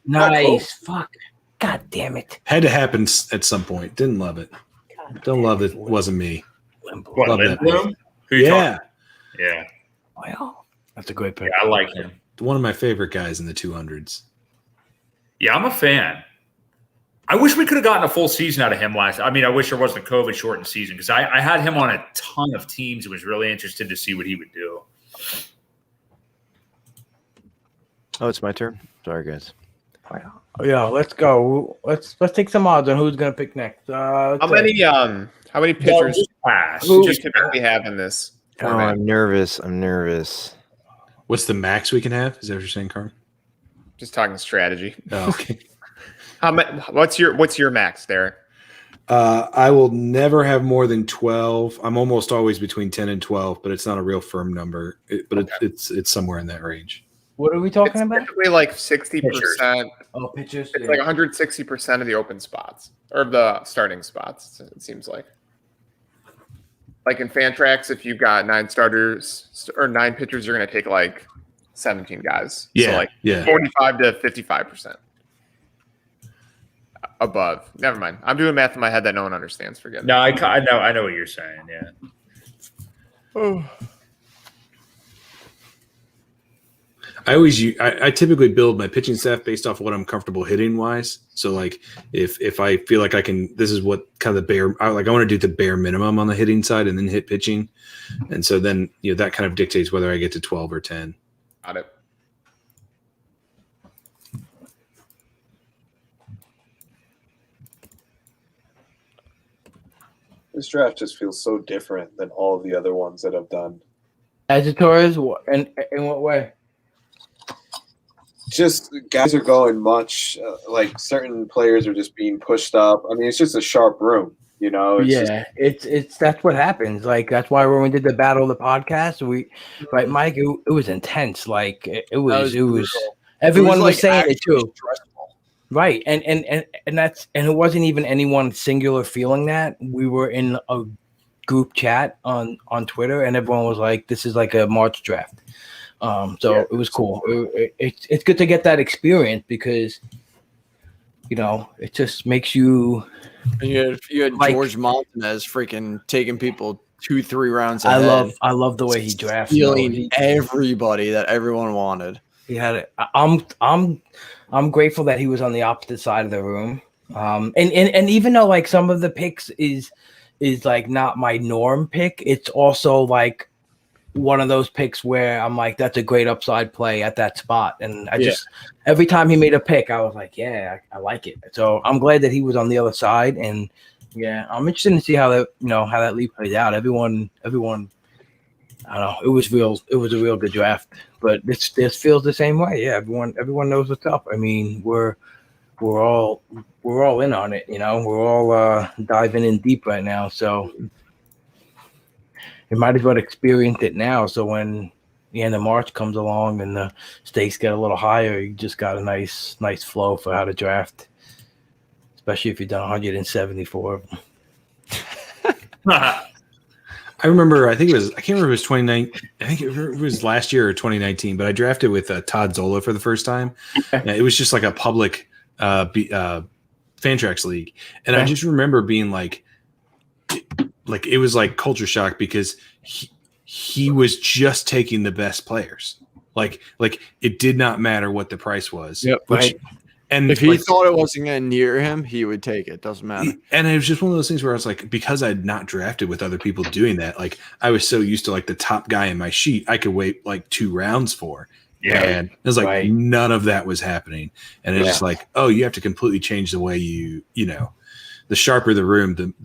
[SPEAKER 4] Nice. Fuck. God damn it.
[SPEAKER 1] Had to happen at some point. Didn't love it. Don't love it. Wasn't me.
[SPEAKER 2] What,
[SPEAKER 1] Love that.
[SPEAKER 2] Lindblom? Who you
[SPEAKER 1] Yeah.
[SPEAKER 2] Yeah.
[SPEAKER 4] Wow, that's a great pick.
[SPEAKER 2] Yeah, I like him.
[SPEAKER 1] One of my favorite guys in the 200s.
[SPEAKER 2] Yeah, I'm a fan. I wish we could have gotten a full season out of him last. I mean, I wish there wasn't a COVID shortened season because I had him on a ton of teams and was really interested to see what he would do.
[SPEAKER 6] Oh, it's my turn. Sorry, guys.
[SPEAKER 4] Yeah, let's go. Let's take some odds on who's gonna pick next.
[SPEAKER 5] How many pitchers
[SPEAKER 2] just pass.
[SPEAKER 5] do you typically have in this
[SPEAKER 6] Oh,
[SPEAKER 5] format?
[SPEAKER 6] I'm nervous.
[SPEAKER 1] What's the max we can have? Is that what you're saying, Carmen?
[SPEAKER 5] Just talking strategy.
[SPEAKER 1] Oh, okay.
[SPEAKER 5] What's your max, Derek?
[SPEAKER 1] I will never have more than 12. I'm almost always between 10 and 12, but it's not a real firm number. It's somewhere in that range.
[SPEAKER 4] What are we talking about?
[SPEAKER 5] Typically like 60%.
[SPEAKER 4] Oh, pitchers.
[SPEAKER 5] It's like 160% of the open spots or the starting spots. It seems like. Like in Fantrax, if you've got 9 starters or 9 pitchers, you're going to take like 17 guys.
[SPEAKER 1] Yeah,
[SPEAKER 5] so like
[SPEAKER 1] yeah.
[SPEAKER 5] 45 to 55% above. Never mind. I'm doing math in my head that no one understands. Forget it.
[SPEAKER 2] No, I know what you're saying. Yeah.
[SPEAKER 1] I typically build my pitching staff based off of what I'm comfortable hitting wise. So like if I feel like I can, this is what kind of I want to do the bare minimum on the hitting side and then hit pitching. And so then, that kind of dictates whether I get to 12 or 10.
[SPEAKER 5] Got it.
[SPEAKER 8] This draft just feels so different than all of the other ones that I've done.
[SPEAKER 4] Agitators? In what way?
[SPEAKER 8] Just guys are going much like certain players are just being pushed up. I mean, it's just a sharp room,
[SPEAKER 4] It's that's what happens. Like that's why when we did the battle of the podcast, right, Mike, it was intense. Like it was everyone was saying it too.
[SPEAKER 3] Stressful.
[SPEAKER 4] Right. And it wasn't even anyone singular feeling that. We were in a group chat on Twitter and everyone was like, this is like a March draft. It was cool. It's good to get that experience because, it just makes you.
[SPEAKER 3] And you had
[SPEAKER 4] like,
[SPEAKER 3] George Montanez freaking taking people 2-3 rounds ahead.
[SPEAKER 4] I love the way he drafts.
[SPEAKER 3] Stealing everybody that everyone wanted.
[SPEAKER 4] He had it. I'm grateful that he was on the opposite side of the room. And even though like some of the picks is like not my norm pick, it's also like one of those picks where I'm like, that's a great upside play at that spot. And every time he made a pick, I was like, yeah, I like it. So I'm glad that he was on the other side. And yeah, I'm interested to see how that league plays out. Everyone, I don't know. It was a real good draft, but this feels the same way. Yeah. Everyone knows what's up. I mean, we're all in on it. We're all diving in deep right now. So you might as well experience it now. So when the end of March comes along and the stakes get a little higher, you just got a nice flow for how to draft, especially if you've done 174 of them.
[SPEAKER 1] I remember, I can't remember if it was 2019. I think it was last year or 2019, but I drafted with Todd Zola for the first time. It was just like a public Fantrax league. And I just remember being like it was like culture shock because he was just taking the best players. Like it did not matter what the price was.
[SPEAKER 3] Yep. And if he thought it wasn't going to near him, he would take it. Doesn't matter.
[SPEAKER 1] And it was just one of those things where I was like, because I'd not drafted with other people doing that, like I was so used to like the top guy in my sheet, I could wait like 2 rounds for. Yeah. And it was like none of that was happening. And it's just like, oh, you have to completely change the way the sharper the room,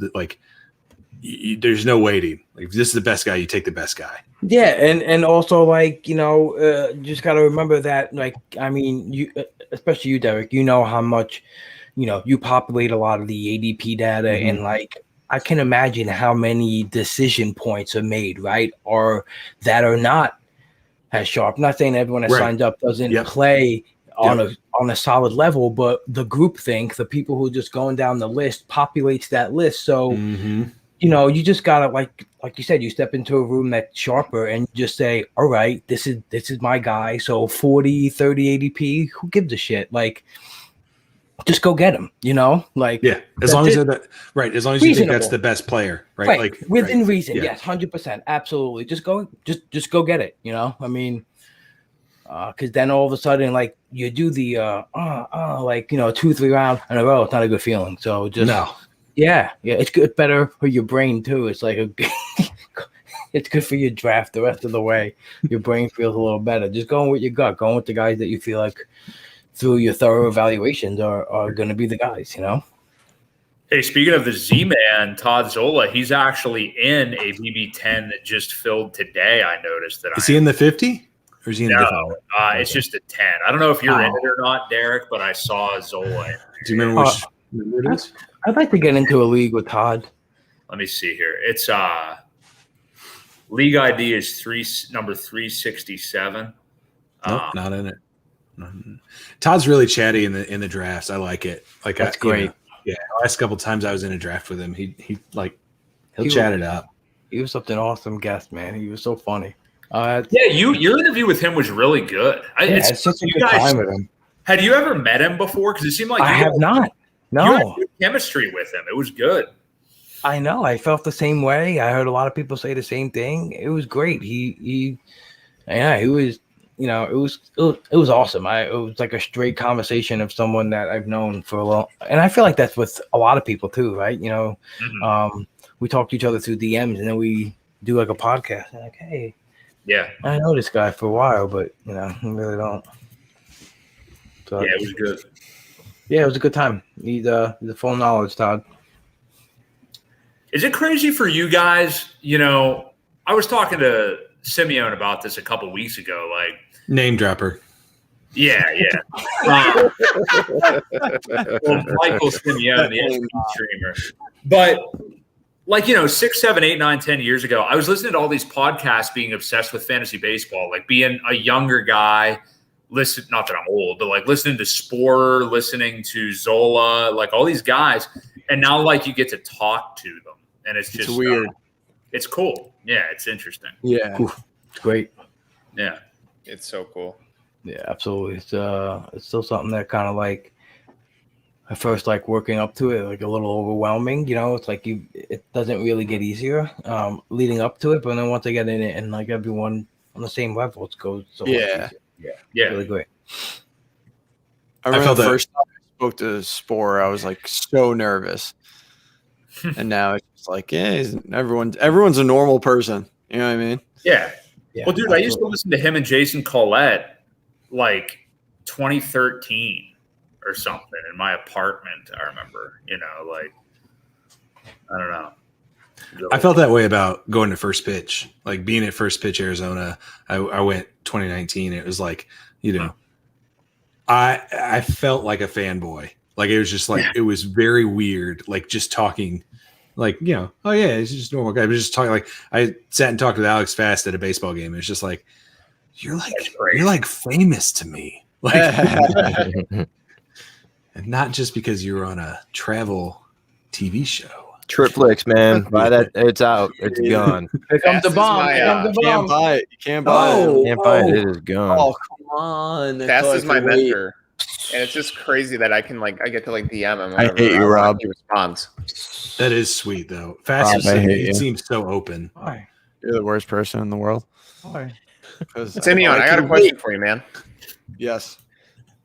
[SPEAKER 1] there's no waiting. Like if this is the best guy, you take the best guy.
[SPEAKER 4] Yeah, and also like just got to remember that like I mean you, especially you, Derek. How much you populate a lot of the ADP data, and like I can imagine how many decision points are made, right, or that are not as sharp. I'm not saying everyone that signs up doesn't play on a solid level, but the group think the people who are just going down the list populates that list. So. You just gotta like you said, you step into a room that's sharper and just say, all right, this is my guy. So 40, 30 ADP, who gives a shit? Like just go get him. Like
[SPEAKER 1] Yeah, as long as right, as long as you think that's the best player, right? Like
[SPEAKER 4] within reason, yes, 100%, absolutely. Just go get it. I mean, because then all of a sudden, like you do the 2-3 rounds in a row, it's not a good feeling. So just yeah, it's good, better for your brain too. It's like it's good for your draft the rest of the way. Your brain feels a little better. Just going with your gut, going with the guys that you feel like through your thorough evaluations are going to be the guys,
[SPEAKER 2] Hey, speaking of the Z-Man, Todd Zola, he's actually in a BB10 that just filled today. I noticed that.
[SPEAKER 1] Is he in the 50? Or is he in the different one?
[SPEAKER 2] It's just a 10. I don't know if you're in it or not, Derek, but I saw Zola.
[SPEAKER 1] Do you remember which number it is?
[SPEAKER 4] I'd like to get into a league with Todd.
[SPEAKER 2] Let me see here. It's league ID is number 367.
[SPEAKER 1] Nope, not in it. Todd's really chatty in the drafts. I like it. Like
[SPEAKER 4] that's great.
[SPEAKER 1] The last couple times I was in a draft with him, he'll chat it up.
[SPEAKER 4] He was such an awesome guest, man. He was so funny.
[SPEAKER 2] Your interview with him was really good.
[SPEAKER 4] It's such a good time with him.
[SPEAKER 2] Had you ever met him before? Because it seemed like
[SPEAKER 4] I have not. No,
[SPEAKER 2] you had good chemistry with him. It was good.
[SPEAKER 4] I know. I felt the same way. I heard a lot of people say the same thing. It was great. He was. It was awesome. It was like a straight conversation of someone that I've known for a long, and I feel like that's with a lot of people too, right? We talk to each other through DMs, and then we do like a podcast. And like, hey, I know this guy for a while, but I really don't. So,
[SPEAKER 2] it was good.
[SPEAKER 4] Yeah, it was a good time. He's a full knowledge, Todd.
[SPEAKER 2] Is it crazy for you guys? I was talking to Simeone about this a couple weeks ago. Like
[SPEAKER 1] name dropper.
[SPEAKER 2] Yeah. Well, Michael Simeone, the NBA streamer. But 6, 7, 8, 9, 10 years ago, I was listening to all these podcasts being obsessed with fantasy baseball, like being a younger guy. Not that I'm old, but like listening to Sporer, listening to Zola, like all these guys. And now like you get to talk to them. And it's just
[SPEAKER 3] weird.
[SPEAKER 2] It's cool. Yeah, it's interesting.
[SPEAKER 3] Yeah.
[SPEAKER 4] It's great.
[SPEAKER 2] Yeah.
[SPEAKER 5] It's so cool.
[SPEAKER 4] Yeah, absolutely. It's still something that kind of like at first like working up to it, like a little overwhelming, it's like it doesn't really get easier leading up to it, but then once I get in it and like everyone on the same level, it goes so much easier. Yeah. Really great.
[SPEAKER 3] I remember the first time I spoke to Spore, I was like so nervous. And now it's just like, everyone's a normal person. You know what I mean?
[SPEAKER 2] Yeah. Well, dude, absolutely. I used to listen to him and Jason Collette like 2013 or something in my apartment. I remember, I don't know.
[SPEAKER 1] I felt that way about going to First Pitch, like being at First Pitch Arizona. I went 2019. It was like, I felt like a fanboy. Like it was just like it was very weird. Like just talking, like oh yeah, he's just a normal guy. But just talking like I sat and talked with Alex Fast at a baseball game. It was just like you're like famous to me, like, and not just because you were on a travel TV show.
[SPEAKER 6] Triplex, man. Buy that. It's out. It's gone.
[SPEAKER 4] Here comes the bomb.
[SPEAKER 3] You can't buy it. You can't buy it.
[SPEAKER 6] Can't buy it. It is gone.
[SPEAKER 3] Oh, come on.
[SPEAKER 5] Fast is my mentor. And it's just crazy that I get to like DM him.
[SPEAKER 6] I hate you, Rob.
[SPEAKER 5] He responds.
[SPEAKER 1] That is sweet, though. Fast he seems so open.
[SPEAKER 3] Why? You're the worst person in the world.
[SPEAKER 5] Why? Simeone, I got a question for you, man.
[SPEAKER 3] Yes.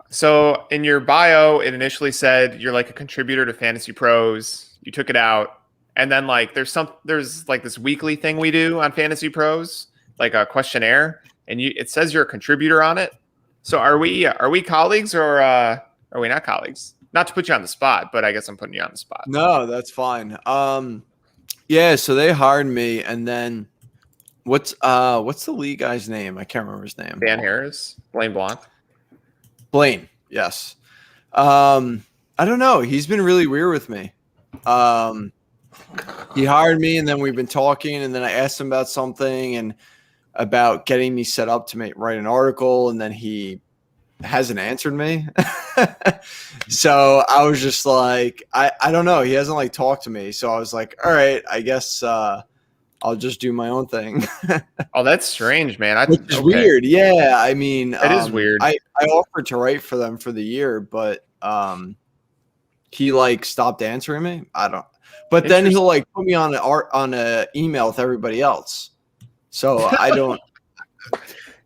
[SPEAKER 5] So in your bio, it initially said you're like a contributor to Fantasy Pros. You took it out, and then like there's like this weekly thing we do on Fantasy Pros, like a questionnaire, and it says you're a contributor on it. So are we colleagues or are we not colleagues? Not to put you on the spot, but I guess I'm putting you on the spot.
[SPEAKER 3] No, that's fine. Yeah, so they hired me, and then what's the league guy's name? I can't remember his name.
[SPEAKER 5] Dan Harris, Blaine Blanc.
[SPEAKER 3] Blaine, yes. I don't know. He's been really weird with me. He hired me, and then we've been talking, and then I asked him about something and about getting me set up to write an article, and then he hasn't answered me. So I was just like, I don't know. He hasn't like talked to me. So I was like, all right, I guess I'll just do my own thing.
[SPEAKER 5] Oh, that's strange, man.
[SPEAKER 3] It's weird. Yeah. I mean,
[SPEAKER 5] it is weird.
[SPEAKER 3] I offered to write for them for the year, but he like stopped answering me. I don't. But then he'll like put me on a email with everybody else. So I don't.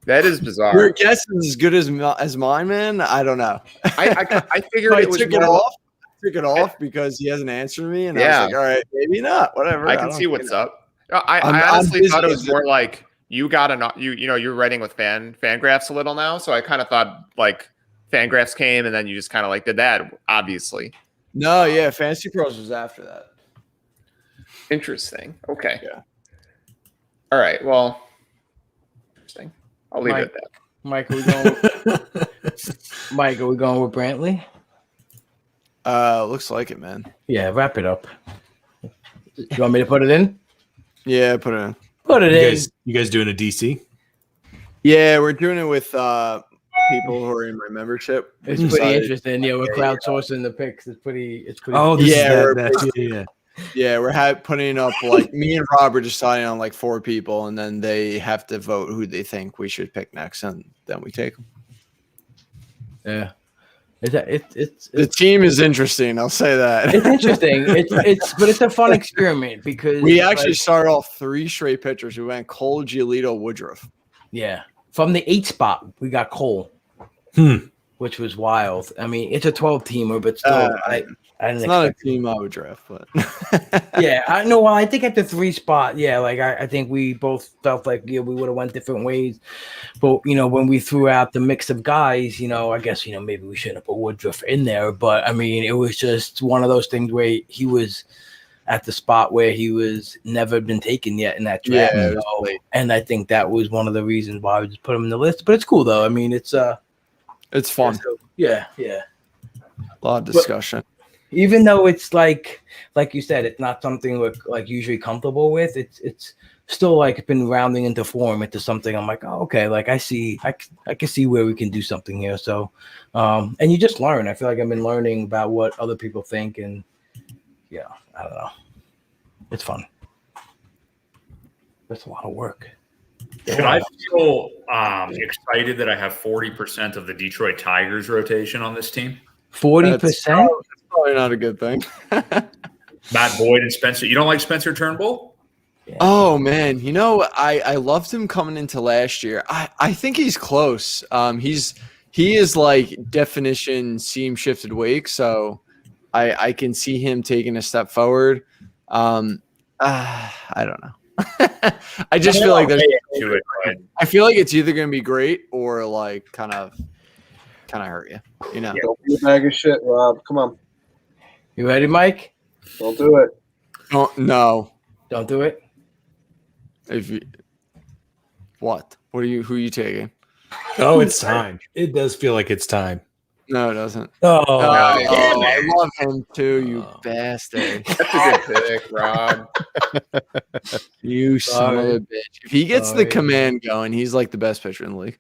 [SPEAKER 5] That is bizarre.
[SPEAKER 3] Your guess is as good as mine, man. I don't know.
[SPEAKER 5] I figured it was
[SPEAKER 3] took
[SPEAKER 5] more.
[SPEAKER 3] it off. Took it off because he hasn't answered me, and I was like, all right, maybe not. Whatever.
[SPEAKER 5] I can see what's up. I honestly thought it was more like you got you're writing with Fangraphs a little now, so I kind of thought like Fangraphs came and then you just kind of like did that, obviously.
[SPEAKER 3] No, yeah, Fantasy Pros was after that.
[SPEAKER 5] Interesting. Okay.
[SPEAKER 3] Yeah.
[SPEAKER 5] All right. Well, interesting. I'll leave it at that.
[SPEAKER 4] Mike, are we going with Brantley?
[SPEAKER 3] Looks like it, man.
[SPEAKER 4] Yeah, wrap it up. You want me to put it in?
[SPEAKER 3] Yeah, put it in.
[SPEAKER 4] Put it in.
[SPEAKER 1] You guys doing a DC?
[SPEAKER 3] Yeah, we're doing it with people who are in my membership.
[SPEAKER 4] It's pretty interesting. Yeah, we're crowdsourcing the picks. It's pretty.
[SPEAKER 1] Oh,
[SPEAKER 3] yeah, yeah, we're putting up like me and Rob are deciding on like 4 people, and then they have to vote who they think we should pick next, and then we take them.
[SPEAKER 4] Yeah, it's
[SPEAKER 3] the team is interesting. I'll say that
[SPEAKER 4] it's interesting. But it's a fun experiment because
[SPEAKER 3] we actually started off 3 straight pitchers. We went Cole, Giolito, Woodruff.
[SPEAKER 4] Yeah, from the 8 spot we got Cole, which was wild. I mean, it's a 12-teamer, but still,
[SPEAKER 3] it's not a team I would draft, but
[SPEAKER 4] yeah, I know. Well, I think at the 3 spot, yeah, like I think we both felt like we would have went different ways, but when we threw out the mix of guys, I guess maybe we shouldn't have put Woodruff in there, but I mean, it was just one of those things where he was at the spot where he was never been taken yet in that draft, and I think that was one of the reasons why we just put him in the list. But it's cool though. I mean, it's
[SPEAKER 3] fun.
[SPEAKER 4] Yeah,
[SPEAKER 3] a lot of discussion.
[SPEAKER 4] Even though it's like you said, it's not something we're like usually comfortable with. It's still like been rounding into form into something. I'm like, oh, okay, like I can see where we can do something here. So, and you just learn. I feel like I've been learning about what other people think, and yeah, I don't know. It's fun. That's a lot of work.
[SPEAKER 2] I feel excited that I have 40% of the Detroit Tigers rotation on this team.
[SPEAKER 4] 40%?
[SPEAKER 3] That's probably not a good thing.
[SPEAKER 2] Matt Boyd and Spencer. You don't like Spencer Turnbull?
[SPEAKER 3] Yeah. Oh man, I loved him coming into last year. I think he's close. He is like definition seam shifted wake, so I can see him taking a step forward. I don't know. I just feel like I feel like it's either going to be great or like kind of hurt you.
[SPEAKER 8] Don't be a bag of shit, Rob. Come on.
[SPEAKER 4] You ready, Mike?
[SPEAKER 8] Don't do it.
[SPEAKER 3] No.
[SPEAKER 4] Don't do it.
[SPEAKER 3] What? Who are you taking?
[SPEAKER 1] Oh, it's time. It does feel like it's time.
[SPEAKER 3] No, it doesn't.
[SPEAKER 4] I
[SPEAKER 3] love him too, you bastard.
[SPEAKER 5] That's a good pick, Rob.
[SPEAKER 3] You son of a bitch. If he gets the command going, he's like the best pitcher in the league.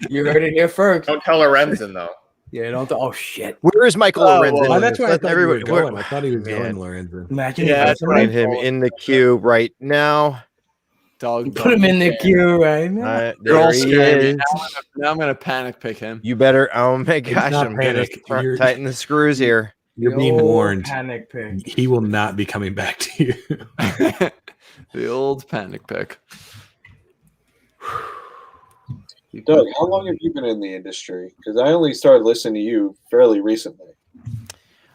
[SPEAKER 4] You heard it here first.
[SPEAKER 5] Don't tell Lorenzen though.
[SPEAKER 4] Yeah, don't. Oh shit.
[SPEAKER 6] Where is Michael Lorenzen?
[SPEAKER 1] Well, that's where I thought
[SPEAKER 6] everybody.
[SPEAKER 1] he was going. I thought he was going Lorenzen.
[SPEAKER 4] Imagine
[SPEAKER 6] putting him in the queue right now.
[SPEAKER 3] Dog,
[SPEAKER 4] put him in the queue right now.
[SPEAKER 3] You're all scared. Now I'm gonna panic pick him.
[SPEAKER 6] You better. Oh my gosh! I'm gonna tighten the screws here.
[SPEAKER 1] You're being warned.
[SPEAKER 4] Panic pick.
[SPEAKER 1] He will not be coming back to you.
[SPEAKER 3] The old panic pick.
[SPEAKER 8] Doug, how long have you been in the industry? Because I only started listening to you fairly recently.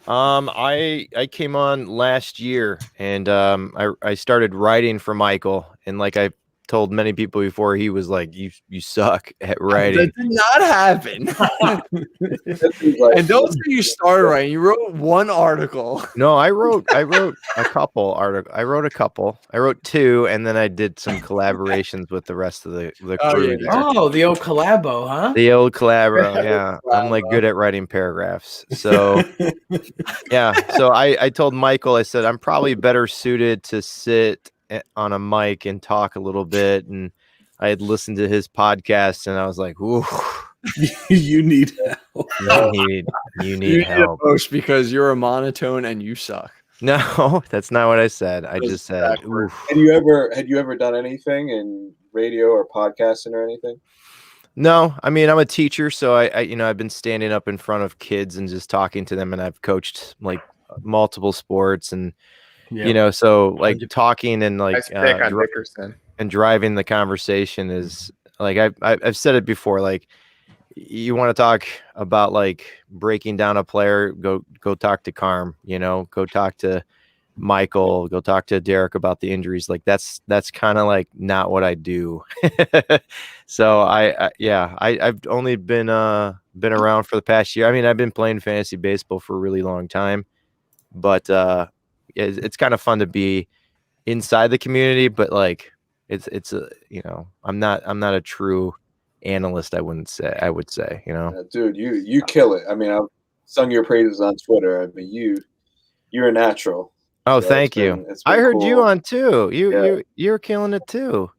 [SPEAKER 6] I came on last year, and I started writing for Michael, and like I told many people before, he was like, "You suck at writing."
[SPEAKER 3] That did not happen. And don't say you started writing. You wrote one article.
[SPEAKER 6] No, I wrote a couple articles. I wrote 2, and then I did some collaborations with the rest of the crew.
[SPEAKER 4] Oh, the old collabo, huh?
[SPEAKER 6] The old collabo, yeah. I'm like good at writing paragraphs. So yeah. So I told Michael, I said, I'm probably better suited to sit on a mic and talk a little bit. And I had listened to his podcast and I was like, ooh.
[SPEAKER 1] You need help.
[SPEAKER 6] You need help.
[SPEAKER 3] Because you're a monotone and you suck.
[SPEAKER 6] No, that's not what I said. I just said, oof.
[SPEAKER 8] Had you ever done anything in radio or podcasting or anything?
[SPEAKER 6] No, I mean, I'm a teacher, so I've been standing up in front of kids and just talking to them, and I've coached like multiple sports, and so like talking and like
[SPEAKER 5] Nice pick on Dickerson.
[SPEAKER 6] and driving the conversation is like I've said it before. Like, you want to talk about like breaking down a player, go talk to Carm. Go talk to Michael, go talk to Derek about the injuries. Like that's kind of like not what I do. So I've only been around for the past year. I mean, I've been playing fantasy baseball for a really long time, but it's kind of fun to be inside the community. But like it's I'm not a true analyst. I would say.
[SPEAKER 8] Yeah, dude, you kill it. I mean, I've sung your praises on Twitter. I mean, you're a natural.
[SPEAKER 6] Oh, thank you. I heard you on too. You're killing it too.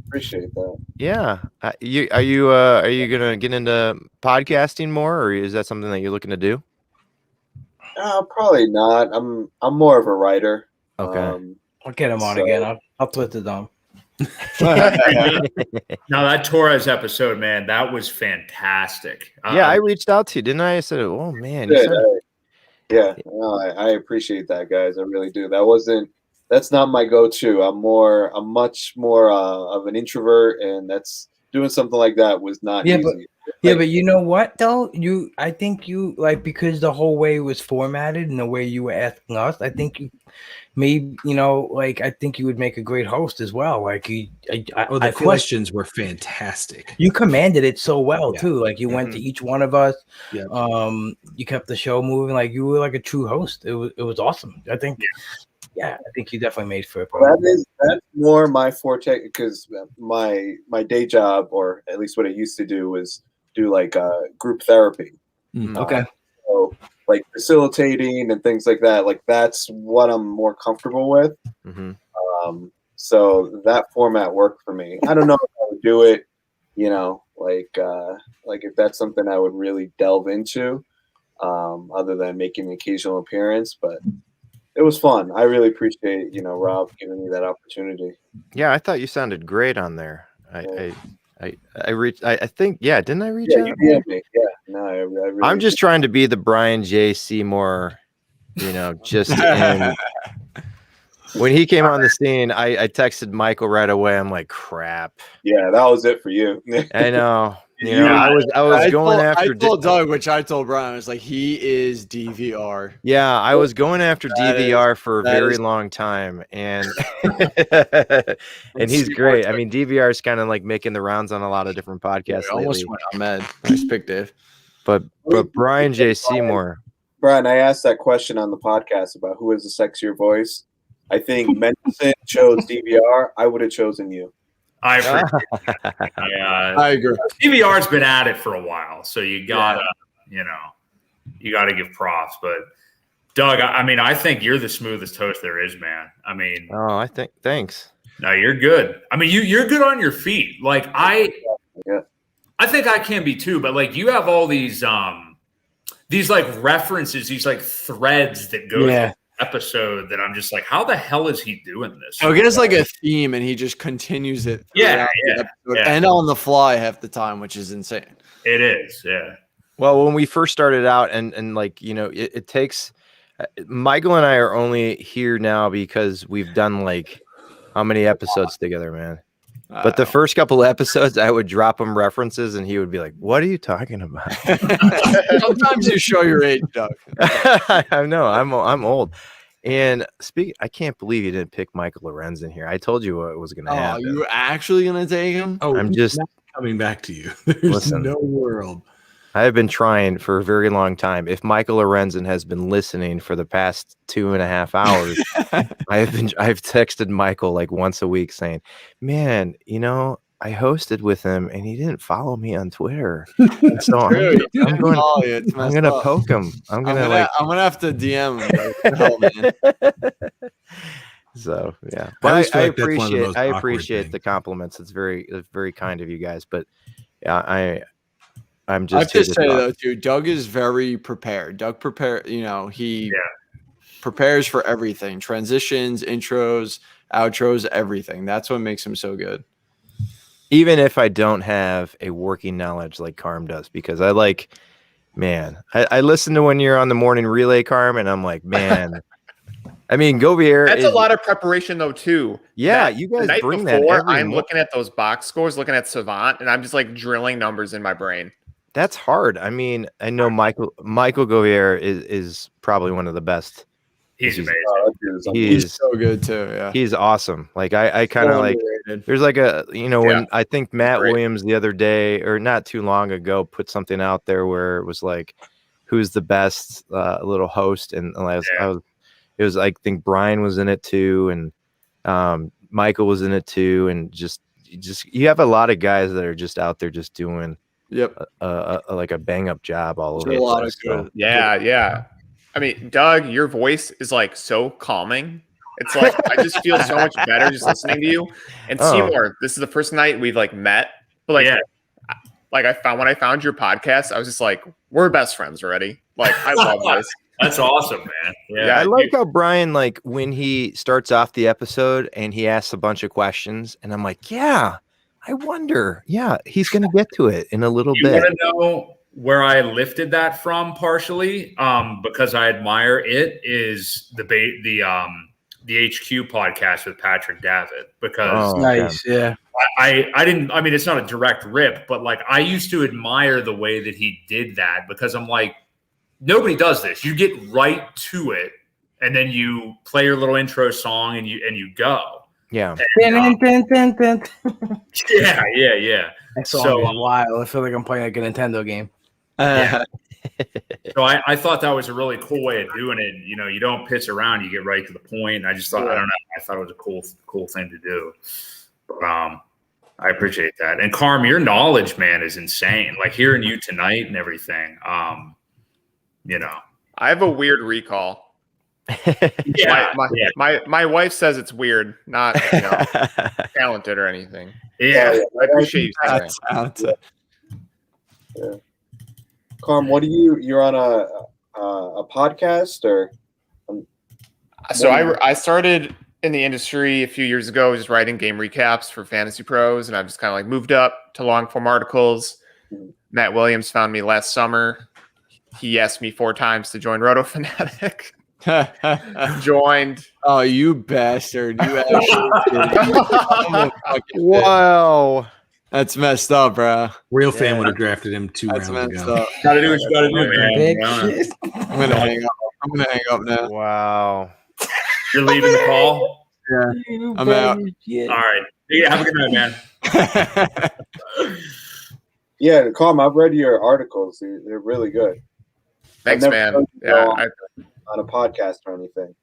[SPEAKER 8] Appreciate that.
[SPEAKER 6] Yeah. Are you gonna get into podcasting more, or is that something that you're looking to do?
[SPEAKER 8] Probably not. I'm more of a writer.
[SPEAKER 6] Okay.
[SPEAKER 4] I'll get him on again. I'll Twitter them.
[SPEAKER 2] Now that Torres episode, man, that was fantastic.
[SPEAKER 6] Yeah, I reached out to you, didn't I? I said, "Oh man."
[SPEAKER 8] Yeah, no, I appreciate that, guys. I really do. That's not my go-to. I'm much more of an introvert, and that's doing something like that was not easy.
[SPEAKER 4] But you know what though? I think you like, because the whole way it was formatted and the way you were asking us, I think you maybe, like, I think you would make a great host as well. Like the
[SPEAKER 1] questions were fantastic.
[SPEAKER 4] You commanded it so well too. Like you went to each one of us.
[SPEAKER 1] Yeah.
[SPEAKER 4] You kept the show moving. Like you were like a true host. It was awesome. I think. Yeah, I think you definitely made for it.
[SPEAKER 8] That's more my forte, because my day job, or at least what I used to do, was do like group therapy.
[SPEAKER 4] Okay.
[SPEAKER 8] So like facilitating and things like that. Like that's what I'm more comfortable with. So that format worked for me. I don't know if I would do it, like if that's something I would really delve into, other than making an occasional appearance, but it was fun. I really appreciate, Rob giving me that opportunity.
[SPEAKER 6] Yeah, I thought you sounded great on there. I reached. I think. Yeah, didn't I reach out?
[SPEAKER 8] Yeah, no, I really.
[SPEAKER 6] I'm just trying to be the Brian J. Seymour. Just in. When he came on the scene, I texted Michael right away. I'm like, crap.
[SPEAKER 8] Yeah, that was it for you.
[SPEAKER 6] I know. I was going after.
[SPEAKER 3] I told Doug, which I told Brian, I was like, he is DVR.
[SPEAKER 6] Yeah, I was going after DVR for a very long time, and and he's great. I mean, DVR is kind of like making the rounds on a lot of different podcasts.
[SPEAKER 3] I almost went on Med. Nice pick, Dave.
[SPEAKER 6] But Brian J. Seymour.
[SPEAKER 8] Brian, I asked that question on the podcast about who has a sexier voice. I think Mendelssohn chose DVR. I would have chosen you.
[SPEAKER 2] I appreciate that.
[SPEAKER 3] I agree.
[SPEAKER 2] DVR's been at it for a while, so you gotta give props. But Doug, I mean, I think you're the smoothest host there is, man. I mean,
[SPEAKER 6] I think thanks.
[SPEAKER 2] No, you're good. I mean, you're good on your feet. Like I think I can be too, but like you have all these like references, these like threads that go through the episode that I'm just like, how the hell is he doing this?
[SPEAKER 3] I guess like a theme, and he just continues it.
[SPEAKER 2] Yeah.
[SPEAKER 3] And on the fly half the time, which is insane.
[SPEAKER 2] It is, yeah.
[SPEAKER 6] Well, when we first started out, and like it takes. Michael and I are only here now because we've done like how many episodes together, man? But the first couple of episodes, I would drop him references, and he would be like, "What are you talking about?"
[SPEAKER 3] Sometimes you show your age, Doug.
[SPEAKER 6] I know I'm old. And I can't believe you didn't pick Michael Lorenz in here. I told you what was going to happen.
[SPEAKER 3] You were actually going to take him?
[SPEAKER 1] Oh,
[SPEAKER 6] I'm just
[SPEAKER 1] coming back to you. There's no world.
[SPEAKER 6] I have been trying for a very long time. If Michael Lorenzen has been listening for the past 2.5 hours, I've texted Michael like once a week saying, "Man, I hosted with him and he didn't follow me on Twitter. So I'm gonna poke him. I'm gonna have to DM him." So yeah, but I appreciate the compliments. It's very kind of you guys. But yeah, I'm just.
[SPEAKER 3] I have to say though, too, Doug is very prepared. Doug he prepares for everything: transitions, intros, outros, everything. That's what makes him so good.
[SPEAKER 6] even if I don't have a working knowledge like Carm does, because I like, man, I listen to when you're on the morning relay, Carm, and I'm like, man, I mean, Govier
[SPEAKER 5] That's
[SPEAKER 6] is
[SPEAKER 5] a lot of preparation though too.
[SPEAKER 6] Yeah,
[SPEAKER 5] That,
[SPEAKER 6] you
[SPEAKER 5] the
[SPEAKER 6] guys
[SPEAKER 5] night
[SPEAKER 6] bring that
[SPEAKER 5] before,
[SPEAKER 6] every
[SPEAKER 5] I'm looking at those box scores, looking at Savant, and I'm just like drilling numbers in my brain.
[SPEAKER 6] That's hard. I mean, I know Michael Govier is probably one of the best.
[SPEAKER 2] He's amazing.
[SPEAKER 3] He's so good too. Yeah,
[SPEAKER 6] He's awesome. Like I kind of
[SPEAKER 3] So
[SPEAKER 6] like.
[SPEAKER 3] underrated.
[SPEAKER 6] There's like a when I think Matt
[SPEAKER 5] great.
[SPEAKER 6] Williams the other day or not too long ago put something out there where it was like, who's the best little host, and I was I think Brian was in it too, and Michael was in it too, and just you have a lot of guys that are just out there just doing like a bang up job all over.
[SPEAKER 3] A lot of
[SPEAKER 6] good.
[SPEAKER 5] Yeah. I mean, Doug, your voice is like so calming. It's like I just feel so much better just listening to you. And Seymour, this is the first night we've like met, but like when I found your podcast, I was just like, we're best friends already. Like I love this.
[SPEAKER 2] That's awesome, man.
[SPEAKER 6] Yeah, I like how Brian, like when he starts off the episode and he asks a bunch of questions, and I'm like, yeah, I wonder. Yeah, he's gonna get to it in a little bit.
[SPEAKER 2] You want to know where I lifted that from partially? Because I admire it is the HQ podcast with Patrick Davitt, because I didn't, I mean, it's not a direct rip, but like I used to admire the way that he did that, because I'm like, nobody does this. You get right to it and then you play your little intro song and you go.
[SPEAKER 6] Yeah.
[SPEAKER 2] And,
[SPEAKER 4] yeah.
[SPEAKER 2] That
[SPEAKER 4] song is wild. I feel like I'm playing like a Nintendo game.
[SPEAKER 2] So I thought that was a really cool way of doing it. You know, you don't pitch around, you get right to the point. And I just thought, I don't know, I thought it was a cool thing to do. But, I appreciate that. And Carm, your knowledge, man, is insane. Like hearing you tonight and everything. You know,
[SPEAKER 5] I have a weird recall. My wife says it's weird, not talented or anything.
[SPEAKER 2] Yeah,
[SPEAKER 5] I appreciate you saying that.
[SPEAKER 8] Yeah. Carm, what you're on a podcast or?
[SPEAKER 5] So I started in the industry a few years ago, just writing game recaps for Fantasy Pros, and I've just kind of like moved up to long form articles. Matt Williams found me last summer. He asked me 4 times to join Roto Fanatic. Joined.
[SPEAKER 3] Oh, you bastard! You actually
[SPEAKER 6] wow,
[SPEAKER 3] that's messed up, bro.
[SPEAKER 1] Real fan would have drafted him 2 rounds ago.
[SPEAKER 2] Gotta do what you gotta do, man.
[SPEAKER 3] I'm gonna hang up. I'm gonna hang up now.
[SPEAKER 6] Wow.
[SPEAKER 2] You're leaving the call?
[SPEAKER 3] Yeah, I'm out.
[SPEAKER 2] All right. Yeah, have a good night, man.
[SPEAKER 8] Yeah, Carm, I've read your articles. They're really good.
[SPEAKER 5] Thanks, man. Yeah,
[SPEAKER 8] on a podcast or anything.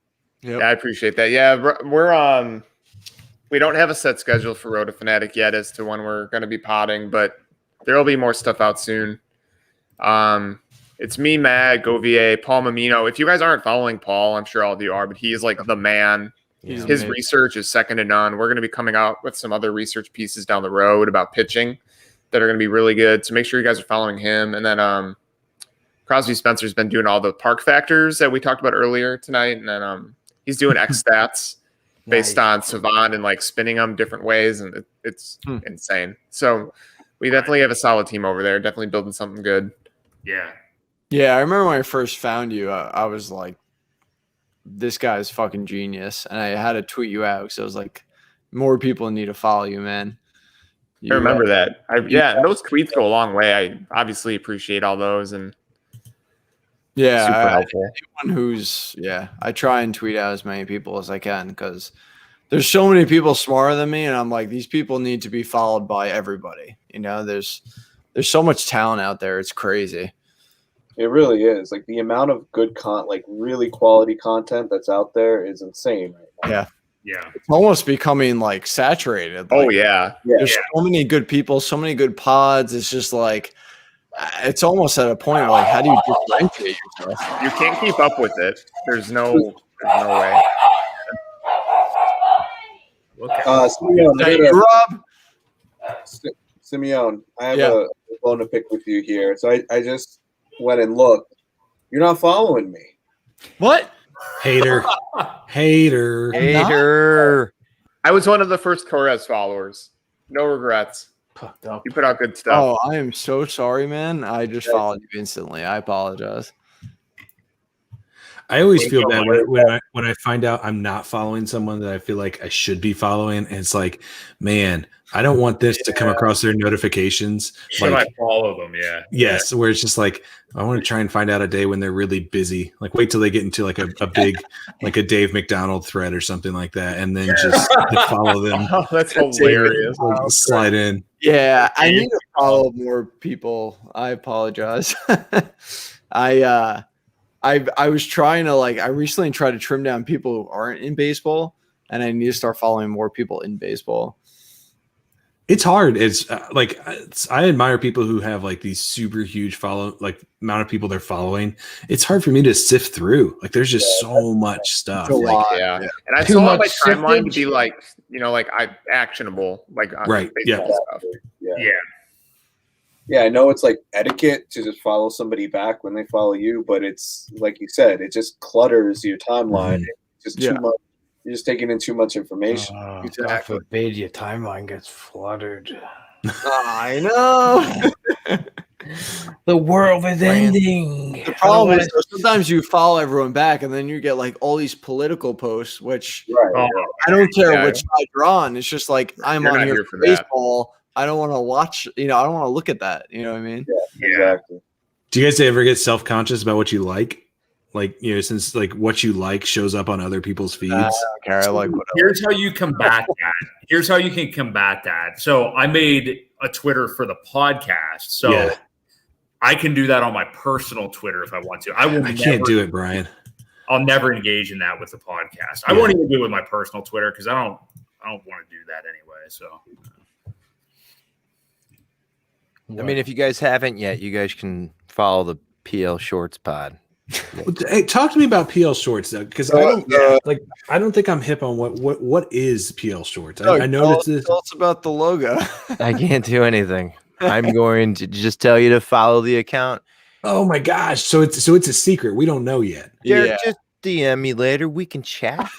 [SPEAKER 5] Yep. Yeah, I appreciate that. Yeah, we're we don't have a set schedule for Roto Fanatic yet as to when we're going to be potting, but there will be more stuff out soon. It's me, Matt, Govier, Paul Mamino. If you guys aren't following Paul, I'm sure all of you are, but he is like the man. His amazing. Research is second to none. We're going to be coming out with some other research pieces down the road about pitching that are going to be really good. So make sure you guys are following him. And then Crosby Spencer's been doing all the park factors that we talked about earlier tonight. And then he's doing X stats based on Savant and like spinning them different ways. And it's insane. So we definitely have a solid team over there. Definitely building something good.
[SPEAKER 2] Yeah.
[SPEAKER 3] Yeah. I remember when I first found you, I was like, this guy's fucking genius. And I had to tweet you out. So I was like, more people need to follow you, man.
[SPEAKER 5] I remember that. Those tweets go a long way. I obviously appreciate all those. And
[SPEAKER 3] yeah,
[SPEAKER 5] super helpful.
[SPEAKER 3] Anyone who's I try and tweet out as many people as I can because there's so many people smarter than me, and I'm like, these people need to be followed by everybody. You know, there's so much talent out there. It's crazy.
[SPEAKER 8] It really is. Like the amount of good like really quality content that's out there is insane right now.
[SPEAKER 3] Yeah.
[SPEAKER 2] Yeah.
[SPEAKER 3] It's almost becoming like saturated.
[SPEAKER 5] Oh
[SPEAKER 3] like,
[SPEAKER 5] yeah.
[SPEAKER 3] There's so many good people, so many good pods. It's just like it's almost at a point where like, how do you differentiate yourself?
[SPEAKER 5] You can't keep up with it. There's no way.
[SPEAKER 8] Simeon, I have a bone to pick with you here. So I just went and looked. You're not following me.
[SPEAKER 3] What?
[SPEAKER 1] Hater.
[SPEAKER 6] Hater.
[SPEAKER 5] I was one of the first Torres followers. No regrets.
[SPEAKER 4] Fucked up.
[SPEAKER 5] You put out good stuff.
[SPEAKER 3] Oh, I am so sorry, man. I just followed you instantly. I apologize.
[SPEAKER 1] I always feel bad when I find out I'm not following someone that I feel like I should be following, and it's like, man, I don't want this to come across their notifications.
[SPEAKER 2] Should
[SPEAKER 1] Like,
[SPEAKER 2] I follow them? Yeah.
[SPEAKER 1] yes, where it's just like I want to try and find out a day when they're really busy. Like, wait till they get into like a big, like a Dave McDonald thread or something like that, and then just follow them.
[SPEAKER 5] Oh, that's hilarious.
[SPEAKER 1] Like, slide in.
[SPEAKER 3] Yeah, I need to follow more people. I apologize. I was trying to I recently tried to trim down people who aren't in baseball, and I need to start following more people in baseball.
[SPEAKER 1] It's hard. It's I admire people who have like these super huge amount of people they're following. It's hard for me to sift through. Like, there's just so much stuff.
[SPEAKER 5] Yeah. And I
[SPEAKER 4] Too
[SPEAKER 5] still want my
[SPEAKER 4] much
[SPEAKER 5] timeline to
[SPEAKER 4] siftage.
[SPEAKER 5] be actionable, like on
[SPEAKER 1] Right, yeah.
[SPEAKER 5] baseball stuff.
[SPEAKER 2] Yeah.
[SPEAKER 8] Yeah, I know it's like etiquette to just follow somebody back when they follow you, but it's like you said, it just clutters your timeline.
[SPEAKER 1] Mhm.
[SPEAKER 8] It's just too much. You're just taking in too much information.
[SPEAKER 4] God
[SPEAKER 3] Exactly.
[SPEAKER 4] forbid your timeline gets flooded.
[SPEAKER 3] I know.
[SPEAKER 4] The world is ending.
[SPEAKER 3] The problem is though, sometimes you follow everyone back, and then you get like all these political posts, which
[SPEAKER 8] Right.
[SPEAKER 2] Oh,
[SPEAKER 3] I don't care
[SPEAKER 5] Yeah.
[SPEAKER 3] which side you're on. It's just like I'm
[SPEAKER 5] You're
[SPEAKER 3] on
[SPEAKER 5] not
[SPEAKER 3] here
[SPEAKER 5] here
[SPEAKER 3] for
[SPEAKER 5] for that.
[SPEAKER 3] baseball. I don't want to watch. I don't want to look at that. You know what I mean?
[SPEAKER 2] yeah.
[SPEAKER 8] Exactly.
[SPEAKER 1] Do you guys ever get self-conscious about what you like? Like, since like what you like shows up on other people's feeds.
[SPEAKER 3] I don't care. I like whatever.
[SPEAKER 2] Here's how you combat that. Here's how you can combat that. So I made a Twitter for the podcast. So
[SPEAKER 1] Yeah.
[SPEAKER 2] I can do that on my personal Twitter if I want to.
[SPEAKER 1] I can't do it, Brian.
[SPEAKER 2] I'll never engage in that with the podcast. I won't even do it with my personal Twitter because I don't want to do that anyway. So
[SPEAKER 6] I mean, if you guys haven't yet, you guys can follow the PL Shorts pod.
[SPEAKER 1] Hey, talk to me about PL Shorts though, because I don't think I'm hip on what is PL Shorts. I know this.
[SPEAKER 3] Tell us about the logo.
[SPEAKER 6] I can't do anything. I'm going to just tell you to follow the account.
[SPEAKER 1] Oh my gosh! So it's a secret. We don't know yet.
[SPEAKER 6] Jared, just DM me later. We can chat.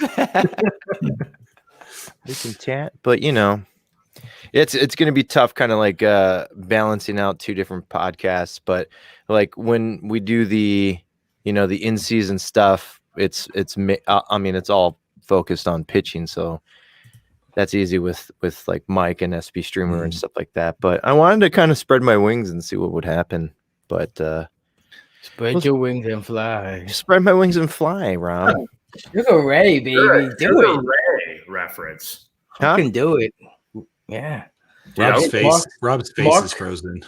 [SPEAKER 6] We can chat, but it's going to be tough, kind of like balancing out two different podcasts. But like when we do the the in-season stuff, it's all focused on pitching, so that's easy with like Mike and SB Streamer and stuff like that. But I wanted to kind of spread my wings and see what would happen. But
[SPEAKER 4] spread your wings and fly.
[SPEAKER 6] spread my wings and fly, Rob.
[SPEAKER 4] Sugar Ray, baby, do it.
[SPEAKER 2] Ray reference.
[SPEAKER 6] Huh?
[SPEAKER 4] You can do it. Yeah.
[SPEAKER 1] Rob's
[SPEAKER 4] Yeah,
[SPEAKER 1] face
[SPEAKER 4] Mark-
[SPEAKER 1] is frozen.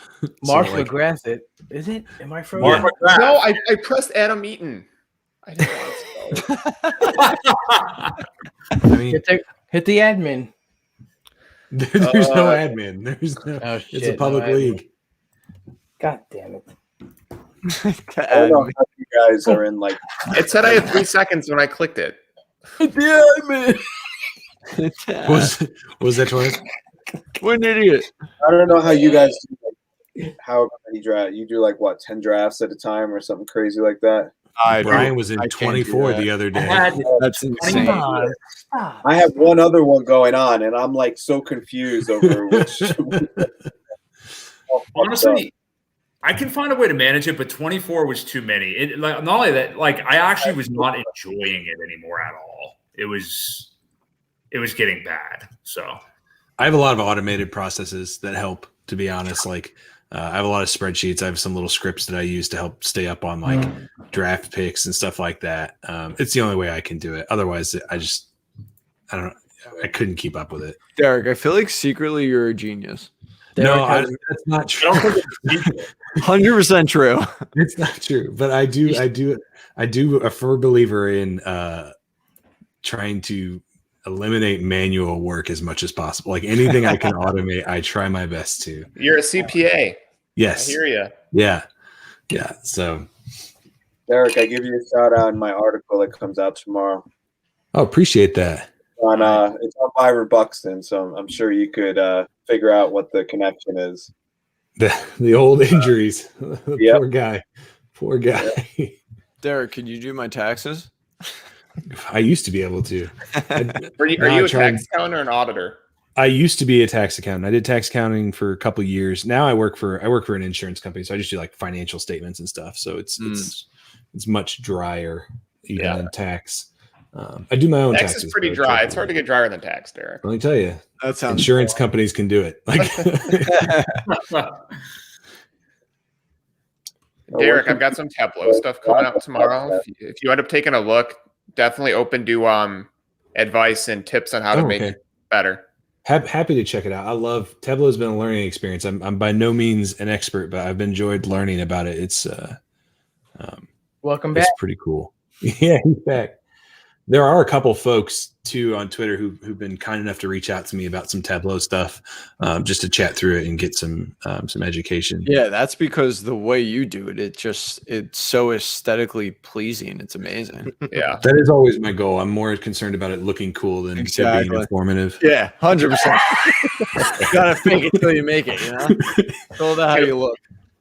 [SPEAKER 4] Mark
[SPEAKER 1] So, like,
[SPEAKER 4] McGrath it. Is it? Am I frozen?
[SPEAKER 1] Yeah.
[SPEAKER 5] No, I pressed Adam Eaton. I didn't want to
[SPEAKER 1] I mean,
[SPEAKER 4] Hit the admin.
[SPEAKER 1] there's no admin. There's no.
[SPEAKER 4] Oh,
[SPEAKER 1] It's a
[SPEAKER 4] shit,
[SPEAKER 1] public
[SPEAKER 4] no admin.
[SPEAKER 1] league.
[SPEAKER 4] God damn it.
[SPEAKER 8] I don't know how you guys are in like.
[SPEAKER 5] It said I had 3 seconds when I clicked it.
[SPEAKER 1] Was that twice?
[SPEAKER 3] What an idiot.
[SPEAKER 8] I don't know how you guys do. Like, how many draft? You do like what, 10 drafts at a time or something crazy like that?
[SPEAKER 1] Brian was in
[SPEAKER 3] I can't do
[SPEAKER 1] 24
[SPEAKER 3] that.
[SPEAKER 1] the other
[SPEAKER 2] I
[SPEAKER 1] day.
[SPEAKER 2] had
[SPEAKER 3] That's insane.
[SPEAKER 4] Stop.
[SPEAKER 8] I have one other one going on, and I'm like so confused over which.
[SPEAKER 2] honestly, I can find a way to manage it, but 24 was too many. It like not only that, like I actually was not enjoying it anymore at all. It was getting bad. So
[SPEAKER 1] I have a lot of automated processes that help, to be honest. Like I have a lot of spreadsheets. I have some little scripts that I use to help stay up on like draft picks and stuff like that. It's the only way I can do it. Otherwise, I don't know. I couldn't keep up with it.
[SPEAKER 3] Derek, I feel like secretly you're a genius.
[SPEAKER 1] That's not
[SPEAKER 2] I
[SPEAKER 1] true.
[SPEAKER 2] don't think it's
[SPEAKER 3] 100% true.
[SPEAKER 1] It's not true. But I do a firm believer in trying to eliminate manual work as much as possible. Like anything I can automate, I try my best to.
[SPEAKER 5] You're a CPA.
[SPEAKER 1] Yes.
[SPEAKER 5] I hear you.
[SPEAKER 1] Yeah. Yeah. So,
[SPEAKER 8] Derek, I give you a shout out in my article that comes out tomorrow.
[SPEAKER 1] oh, appreciate that.
[SPEAKER 8] It's on Byron Buxton, so I'm sure you could figure out what the connection is.
[SPEAKER 1] The old injuries.
[SPEAKER 8] Yep.
[SPEAKER 1] Poor guy.
[SPEAKER 3] Derek, could you do my taxes?
[SPEAKER 1] I used to be able to.
[SPEAKER 5] Are you
[SPEAKER 1] No, I
[SPEAKER 5] a
[SPEAKER 1] tried.
[SPEAKER 5] tax accountant or an auditor?
[SPEAKER 1] I used to be a tax accountant. I did tax accounting for a couple years. Now I work for an insurance company, so I just do like financial statements and stuff. So it's much drier even than tax. I do my own taxes.
[SPEAKER 5] Tax is pretty dry. It's hard to get drier than tax, Derek.
[SPEAKER 1] Let me tell you,
[SPEAKER 3] That sounds
[SPEAKER 1] insurance companies can do it. Like,
[SPEAKER 5] Derek, I've got some Tableau stuff coming up tomorrow. If you end up taking a look, definitely open to advice and tips on how to make it better.
[SPEAKER 1] Happy to check it out. I love Tableau. Has been a learning experience. I'm by no means an expert, but I've enjoyed learning about it. It's
[SPEAKER 4] Welcome back.
[SPEAKER 1] It's pretty cool. Yeah, he's back. There are a couple folks too on Twitter who've been kind enough to reach out to me about some Tableau stuff, just to chat through it and get some education.
[SPEAKER 3] Yeah, that's because the way you do it, it's so aesthetically pleasing. It's amazing.
[SPEAKER 5] Yeah,
[SPEAKER 1] that is always my goal. I'm more concerned about it looking cool than being informative.
[SPEAKER 3] Yeah, 100%. You gotta fake it till you make it. You know, it's all about how you look.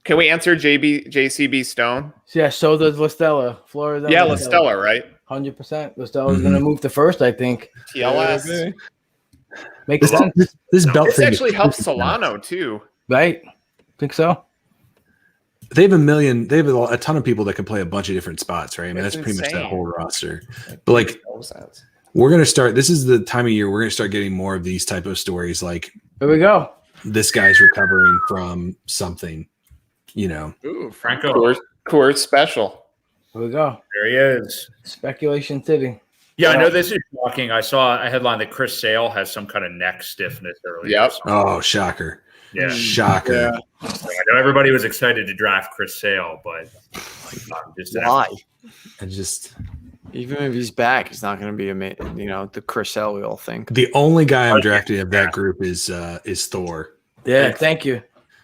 [SPEAKER 5] Can we answer JCB Stone?
[SPEAKER 4] Yeah, so does Listella. Florida.
[SPEAKER 5] Yeah, Listella, right?
[SPEAKER 4] 100%. Listella's going to move to first, I think.
[SPEAKER 5] TLS.
[SPEAKER 4] Makes sense.
[SPEAKER 1] This belt
[SPEAKER 5] This
[SPEAKER 1] thing
[SPEAKER 5] actually helps
[SPEAKER 1] nice.
[SPEAKER 5] Solano too.
[SPEAKER 4] Right? Think so?
[SPEAKER 1] They have a ton of people that can play a bunch of different spots, right? I mean,
[SPEAKER 5] That's
[SPEAKER 1] that's pretty much that
[SPEAKER 5] insane.
[SPEAKER 1] whole roster. But like, we're going to start, this is the time of year we're going to start getting more of these type of stories. Like,
[SPEAKER 4] here we go.
[SPEAKER 1] This guy's recovering from something, you know.
[SPEAKER 2] Ooh, Franco.
[SPEAKER 5] Coors special.
[SPEAKER 4] Here we go.
[SPEAKER 2] There he is.
[SPEAKER 4] Speculation City.
[SPEAKER 2] Yeah, I know this is shocking. I saw a headline that Chris Sale has some kind of neck stiffness earlier.
[SPEAKER 5] Yep.
[SPEAKER 1] Oh, shocker.
[SPEAKER 2] Yeah.
[SPEAKER 1] Shocker.
[SPEAKER 3] Yeah.
[SPEAKER 2] I know everybody was excited to draft Chris Sale, but
[SPEAKER 3] Why?
[SPEAKER 1] I just
[SPEAKER 3] Even if he's back, he's not going to be the Chris L we all think.
[SPEAKER 1] the only guy I'm drafting of that group is Thor.
[SPEAKER 4] Yeah, thank you.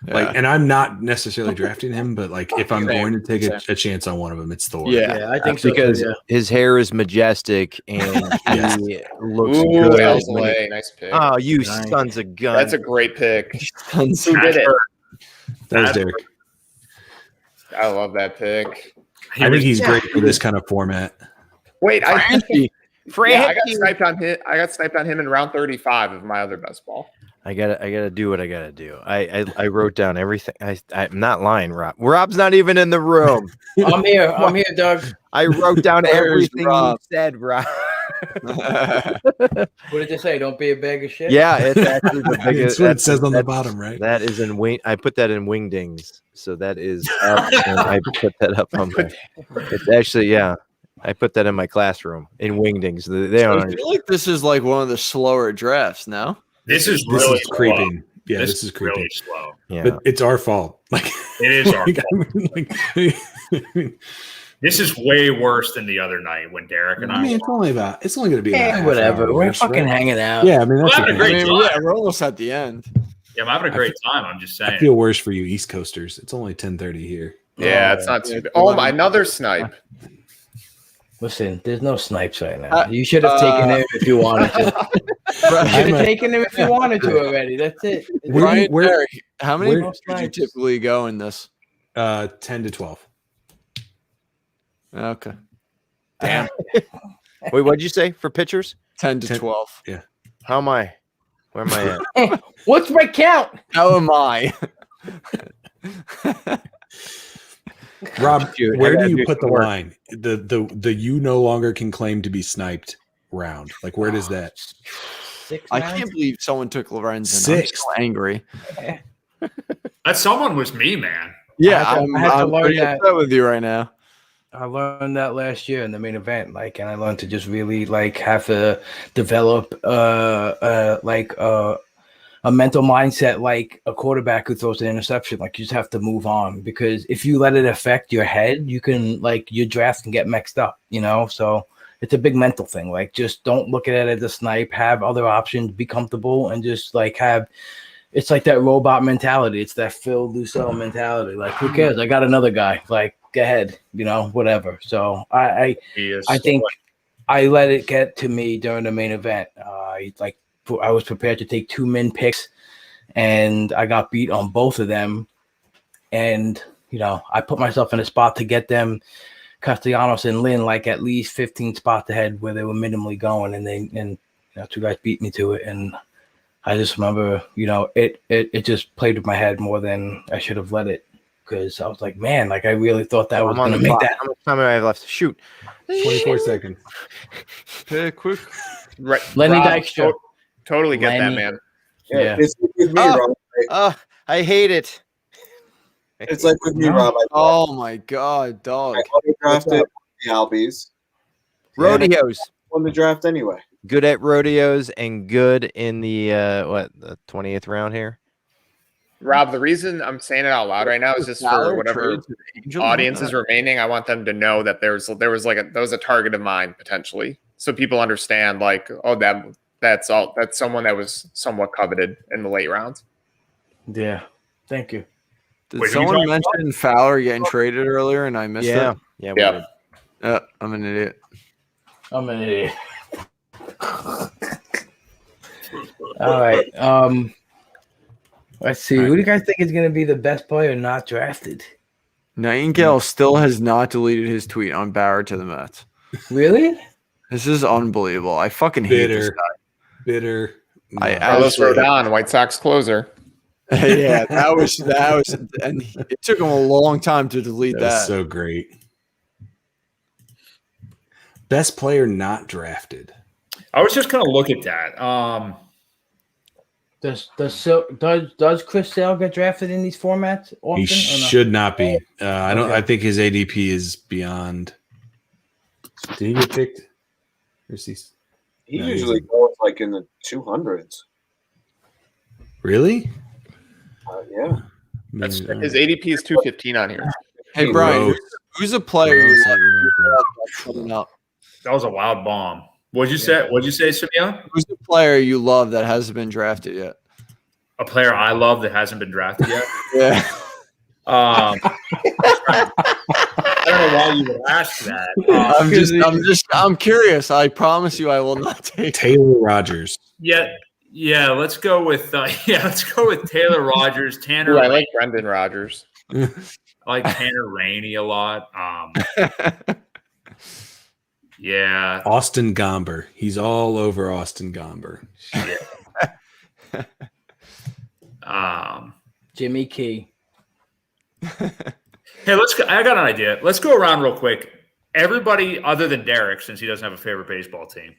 [SPEAKER 1] Like, and I'm not necessarily drafting him, but like if I'm going to take a chance on one of them, it's Thor.
[SPEAKER 3] Yeah,
[SPEAKER 4] I think so
[SPEAKER 6] because
[SPEAKER 4] too,
[SPEAKER 6] his hair is majestic and he looks
[SPEAKER 5] Ooh,
[SPEAKER 6] good.
[SPEAKER 5] Elsley, nice pick.
[SPEAKER 6] Oh, you sons of guns!
[SPEAKER 5] That's a great pick. Who
[SPEAKER 3] Who
[SPEAKER 5] did it?
[SPEAKER 1] That was Derek.
[SPEAKER 5] I love that pick.
[SPEAKER 1] I think he's great for this kind of format.
[SPEAKER 5] Wait, I got
[SPEAKER 6] Frankie.
[SPEAKER 5] sniped on him. I got sniped on him in round 35 of my other best ball.
[SPEAKER 6] I gotta do what I gotta do. I wrote down everything. I'm not lying, Rob. Rob's not even in the room.
[SPEAKER 4] I'm here, Doug.
[SPEAKER 6] I wrote down
[SPEAKER 3] Where's
[SPEAKER 6] everything
[SPEAKER 3] Rob?
[SPEAKER 6] you said, Rob.
[SPEAKER 4] What did they say? Don't be a bag of shit.
[SPEAKER 6] Yeah, it's actually the biggest.
[SPEAKER 1] That's what it says on the bottom, right?
[SPEAKER 6] That is in wing. I put that in Wingdings, so that is up, and I put that up on my. It's actually I put that in my classroom in Wingdings. They
[SPEAKER 3] I
[SPEAKER 6] don't.
[SPEAKER 3] feel like this is like one of the slower drafts. No,
[SPEAKER 2] This is really
[SPEAKER 1] is creeping. Yeah, this is creeping.
[SPEAKER 2] really slow.
[SPEAKER 6] Yeah.
[SPEAKER 1] But it's our fault. Like
[SPEAKER 2] It is our
[SPEAKER 1] like,
[SPEAKER 2] fault. This is way worse than the other night when Derek and I.
[SPEAKER 1] I mean, it's only going to be about half
[SPEAKER 4] whatever.
[SPEAKER 1] an hour
[SPEAKER 4] We're
[SPEAKER 1] worse,
[SPEAKER 4] fucking
[SPEAKER 1] right?
[SPEAKER 4] hanging out.
[SPEAKER 1] Yeah, I mean that's
[SPEAKER 2] Well, having a
[SPEAKER 1] okay.
[SPEAKER 2] great time.
[SPEAKER 3] yeah, we're almost at the end.
[SPEAKER 2] Yeah, I'm having a great time. I'm just saying.
[SPEAKER 1] I feel worse for you East Coasters. It's only 10:30 here.
[SPEAKER 5] Yeah, it's not too bad. Oh, my another snipe.
[SPEAKER 4] Listen, there's no snipes right now. You should have taken him if you wanted to. You should have taken him if you wanted to already. That's it.
[SPEAKER 3] Ryan, Derek, how many
[SPEAKER 1] where-
[SPEAKER 3] books did you typically go in this?
[SPEAKER 1] 10 to 12.
[SPEAKER 3] Okay,
[SPEAKER 6] Damn. Wait, what'd you say for pitchers?
[SPEAKER 3] 10 to
[SPEAKER 1] 10
[SPEAKER 3] 12.
[SPEAKER 1] Yeah.
[SPEAKER 6] How am I? Where am I at?
[SPEAKER 4] What's my count?
[SPEAKER 3] How am I?
[SPEAKER 1] Rob,
[SPEAKER 6] Dude,
[SPEAKER 1] where
[SPEAKER 6] I
[SPEAKER 1] do
[SPEAKER 6] gotta
[SPEAKER 1] you
[SPEAKER 6] do
[SPEAKER 1] put the
[SPEAKER 6] some work.
[SPEAKER 1] line? The you no longer can claim to be sniped round. Like where does that?
[SPEAKER 4] 6
[SPEAKER 3] I
[SPEAKER 4] rounds?
[SPEAKER 3] can't believe someone took Lorenzen.
[SPEAKER 1] Six.
[SPEAKER 3] I'm so angry.
[SPEAKER 2] That someone was me, man.
[SPEAKER 3] Yeah,
[SPEAKER 4] I had to
[SPEAKER 3] I'm
[SPEAKER 4] learn
[SPEAKER 3] pretty
[SPEAKER 4] that.
[SPEAKER 3] upset with you right now.
[SPEAKER 4] I learned that last year in the main event, and I learned to just really have to develop a mental mindset like a quarterback who throws an interception. Like you just have to move on, because if you let it affect your head, you can your draft can get mixed up, So it's a big mental thing. Like just don't look at it as a snipe. Have other options. Be comfortable and just have. It's like that robot mentality. It's that Phil Lucille mentality. Like who cares? I got another guy. Like go ahead, whatever. So I think I let it get to me during the main event. I was prepared to take 2 min picks, and I got beat on both of them. And I put myself in a spot to get them, Castellanos and Lynn, at least 15 spots ahead where they were minimally going, and 2 guys beat me to it. And I just remember, it just played with my head more than I should have let it, because I was like, man, like I really thought that was going to make that.
[SPEAKER 6] How much time do I have left? Shoot.
[SPEAKER 1] 24 seconds.
[SPEAKER 3] Okay, quick.
[SPEAKER 5] Right,
[SPEAKER 4] Lenny
[SPEAKER 5] Rob,
[SPEAKER 4] Dykstra.
[SPEAKER 5] totally get
[SPEAKER 4] Lenny.
[SPEAKER 5] that, man.
[SPEAKER 4] Yeah.
[SPEAKER 8] It's like with me, Rob.
[SPEAKER 6] I hate it.
[SPEAKER 8] It's like with me,
[SPEAKER 4] No.
[SPEAKER 8] Rob.
[SPEAKER 3] Oh my god, dog.
[SPEAKER 8] I auto-drafted the Albies.
[SPEAKER 6] Rodeos.
[SPEAKER 8] Won the draft anyway.
[SPEAKER 6] Good at rodeos and good in the the 20th round here.
[SPEAKER 5] Rob, the reason I'm saying it out loud right now is just for whatever audience is remaining. I want them to know that there was a target of mine potentially, so people understand like, oh, that's someone that was somewhat coveted in the late rounds.
[SPEAKER 4] Yeah. Thank you.
[SPEAKER 3] Did
[SPEAKER 2] Wait, who
[SPEAKER 3] someone
[SPEAKER 2] you talking
[SPEAKER 3] mention Fowler getting traded earlier and I missed it?
[SPEAKER 6] Yeah.
[SPEAKER 5] Yeah.
[SPEAKER 6] we did.
[SPEAKER 3] I'm an idiot.
[SPEAKER 4] I'm an idiot. All right. Let's see. Who do you guys think is going to be the best player not drafted?
[SPEAKER 3] Nightingale still has not deleted his tweet on Barrett to the Mets.
[SPEAKER 4] Really?
[SPEAKER 3] This is unbelievable. I fucking hate this
[SPEAKER 1] Bitter.
[SPEAKER 3] guy.
[SPEAKER 1] Bitter.
[SPEAKER 3] I
[SPEAKER 5] Carlos
[SPEAKER 3] absolutely-
[SPEAKER 5] Rodon, White Sox closer.
[SPEAKER 3] Yeah, that was, and it took him a long time to delete
[SPEAKER 1] That was
[SPEAKER 3] that.
[SPEAKER 1] so great. Best player not drafted.
[SPEAKER 2] I was just gonna look at that.
[SPEAKER 4] Does Chris Sale get drafted in these formats often?
[SPEAKER 1] He
[SPEAKER 4] or no?
[SPEAKER 1] should not be. I don't.
[SPEAKER 4] Okay.
[SPEAKER 1] I think his ADP is beyond. Did he get picked? Or is he?
[SPEAKER 8] He
[SPEAKER 1] No,
[SPEAKER 8] usually
[SPEAKER 1] he's-
[SPEAKER 8] goes like in the 200s.
[SPEAKER 1] Really?
[SPEAKER 8] Yeah.
[SPEAKER 5] His
[SPEAKER 1] Man,
[SPEAKER 5] ADP is 215 on here.
[SPEAKER 3] Hey Brian,
[SPEAKER 1] Gross.
[SPEAKER 3] who's a player you love
[SPEAKER 1] Gross.
[SPEAKER 3] coming up?
[SPEAKER 2] That was a loud bomb. What'd you say? What'd you say, Simeon?
[SPEAKER 3] Who's a player you love that hasn't been drafted yet?
[SPEAKER 2] A player I love that hasn't been drafted yet.
[SPEAKER 3] Yeah.
[SPEAKER 2] I don't know why you would ask that.
[SPEAKER 3] I'm curious. I promise you I will not take
[SPEAKER 1] Taylor Rogers.
[SPEAKER 2] Yeah. Let's go with Taylor Rogers. Tanner.
[SPEAKER 5] Ooh, I like Brendan Rodgers.
[SPEAKER 2] I like Tanner Rainey a lot. Yeah.
[SPEAKER 1] Austin Gomber. He's all over Austin Gomber.
[SPEAKER 4] Jimmy Key.
[SPEAKER 2] Hey, let's go. I got an idea. Let's go around real quick. Everybody other than Derek, since he doesn't have a favorite baseball team,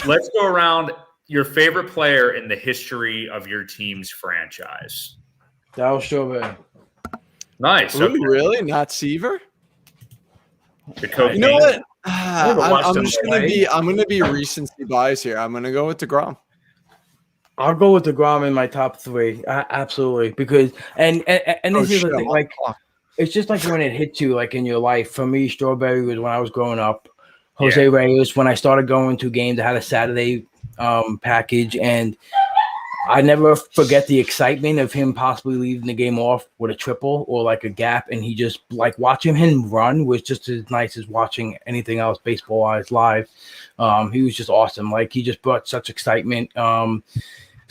[SPEAKER 2] let's go around your favorite player in the history of your team's franchise.
[SPEAKER 4] Darryl Strawberry.
[SPEAKER 2] Nice.
[SPEAKER 3] Ooh,
[SPEAKER 2] Okay.
[SPEAKER 3] really? Not Seaver?
[SPEAKER 2] The cocaine.
[SPEAKER 3] You know what?
[SPEAKER 2] never watched
[SPEAKER 3] I'm
[SPEAKER 2] him
[SPEAKER 3] just
[SPEAKER 2] play.
[SPEAKER 3] gonna be recency bias here. I'm gonna go with DeGrom.
[SPEAKER 4] I'll go with DeGrom in my top three. Absolutely. Because and this is the thing, like it's just like when it hits you like in your life. For me, Strawberry was when I was growing up. Jose Reyes, when I started going to games, I had a Saturday package, and I never forget the excitement of him possibly leaving the game off with a triple or like a gap, and he just like watching him run was just as nice as watching anything else baseball wise live. He was just awesome. Like he just brought such excitement.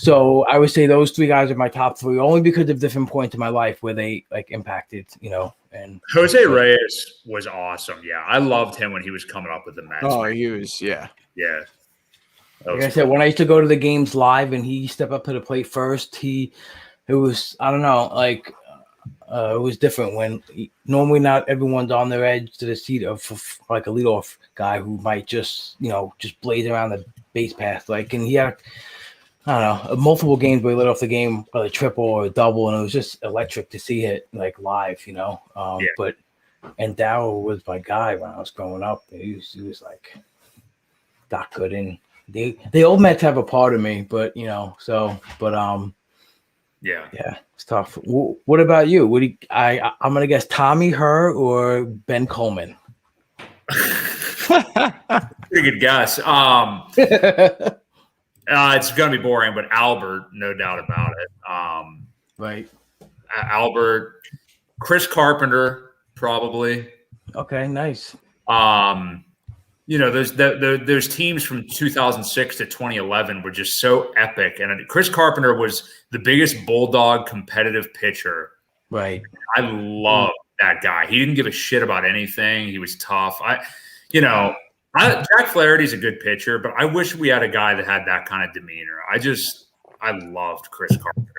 [SPEAKER 4] So I would say those three guys are my top three, only because of different points in my life where they like impacted, and
[SPEAKER 2] Jose Reyes was awesome. Yeah, I loved him when he was coming up with the Mets.
[SPEAKER 3] Oh, he was, yeah.
[SPEAKER 2] Yeah. That
[SPEAKER 4] like
[SPEAKER 2] was
[SPEAKER 4] I said, when I used to go to the games live and he stepped up to the plate first, it was, I don't know, like it was different when normally not everyone's on their edge to the seat of like a leadoff guy who might just blaze around the base path. Like, and he had, I don't know, multiple games where he lit off the game by a triple or a double, and it was just electric to see it like live, But and Darryl was my guy when I was growing up. He was like Doc Gooden. The old Mets have a part of me, but yeah, it's tough. What about you? I'm gonna guess Tommy Herr or Ben Coleman.
[SPEAKER 2] pretty good guess. It's going to be boring, but Albert, no doubt about it.
[SPEAKER 4] Right.
[SPEAKER 2] Albert, Chris Carpenter, probably.
[SPEAKER 4] Okay, nice.
[SPEAKER 2] Those teams from 2006 to 2011 were just so epic. And Chris Carpenter was the biggest bulldog competitive pitcher.
[SPEAKER 4] Right.
[SPEAKER 2] I love that guy. He didn't give a shit about anything. He was tough. Jack Flaherty's a good pitcher, but I wish we had a guy that had that kind of demeanor. I loved Chris Carpenter.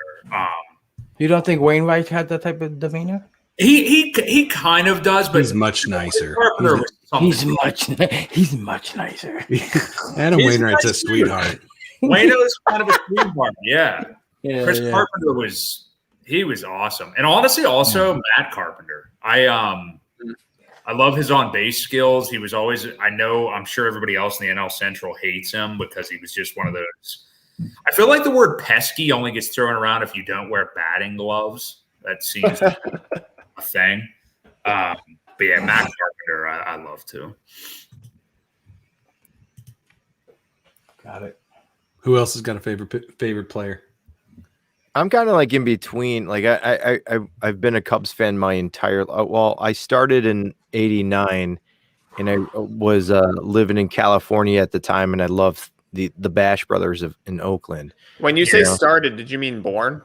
[SPEAKER 4] You don't think Wainwright had that type of demeanor?
[SPEAKER 2] He kind of does, but
[SPEAKER 1] He's much nicer.
[SPEAKER 2] Carpenter was
[SPEAKER 4] He's much nicer.
[SPEAKER 1] Adam
[SPEAKER 2] He's
[SPEAKER 1] Wainwright's a
[SPEAKER 2] nice dude.
[SPEAKER 1] sweetheart.
[SPEAKER 2] Wayno's kind of a sweetheart. Yeah.
[SPEAKER 4] Yeah,
[SPEAKER 2] Chris
[SPEAKER 4] yeah.
[SPEAKER 2] Carpenter was awesome. And honestly, also Matt Carpenter. I love his on base skills. He was always, I'm sure everybody else in the NL Central hates him because he was just one of those. I feel like the word pesky only gets thrown around if you don't wear batting gloves. That seems a thing. But yeah, Matt Carpenter, I love too.
[SPEAKER 4] Got it.
[SPEAKER 1] Who else has got a favorite player?
[SPEAKER 6] I'm kind of like in between. Like I've been a Cubs fan my entire. Well, I started in '89, and I was living in California at the time, and I loved the Bash Brothers in Oakland.
[SPEAKER 5] When you say started, did you mean born?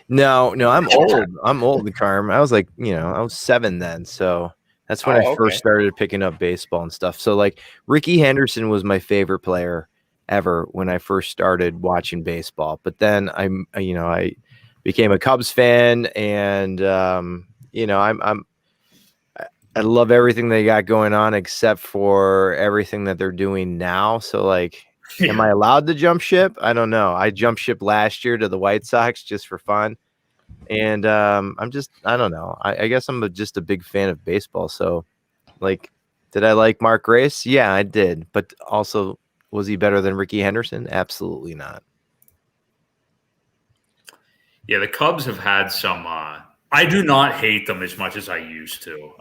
[SPEAKER 6] No, I'm old. I'm old, Carm. I was like, I was 7 then, so that's when I first started picking up baseball and stuff. So like Ricky Henderson was my favorite player ever when I first started watching baseball. But then I became a Cubs fan, and I love everything they got going on except for everything that they're doing now. So like, am I allowed to jump ship? I don't know. I jumped ship last year to the White Sox just for fun. And I don't know. I guess I'm just a big fan of baseball. So like, did I like Mark Grace? Yeah, I did. But also, was he better than Ricky Henderson? Absolutely not.
[SPEAKER 2] Yeah, the Cubs have had some. I do not hate them as much as I used to.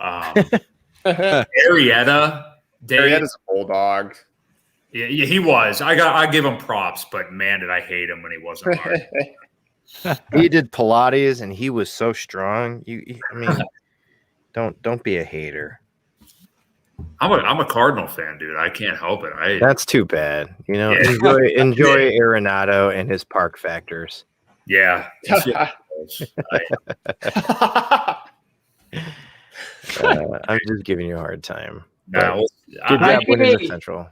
[SPEAKER 2] Arrieta's
[SPEAKER 5] a bulldog.
[SPEAKER 2] Yeah, he was. I give him props, but man, did I hate him when he wasn't hard.
[SPEAKER 6] He did Pilates, and he was so strong. Don't be a hater.
[SPEAKER 2] I'm a Cardinal fan, dude. I can't help it.
[SPEAKER 6] That's too bad. Enjoy Arenado and his park factors.
[SPEAKER 2] Yeah.
[SPEAKER 6] I'm just giving you a hard time.
[SPEAKER 2] No,
[SPEAKER 6] good job winning the Central.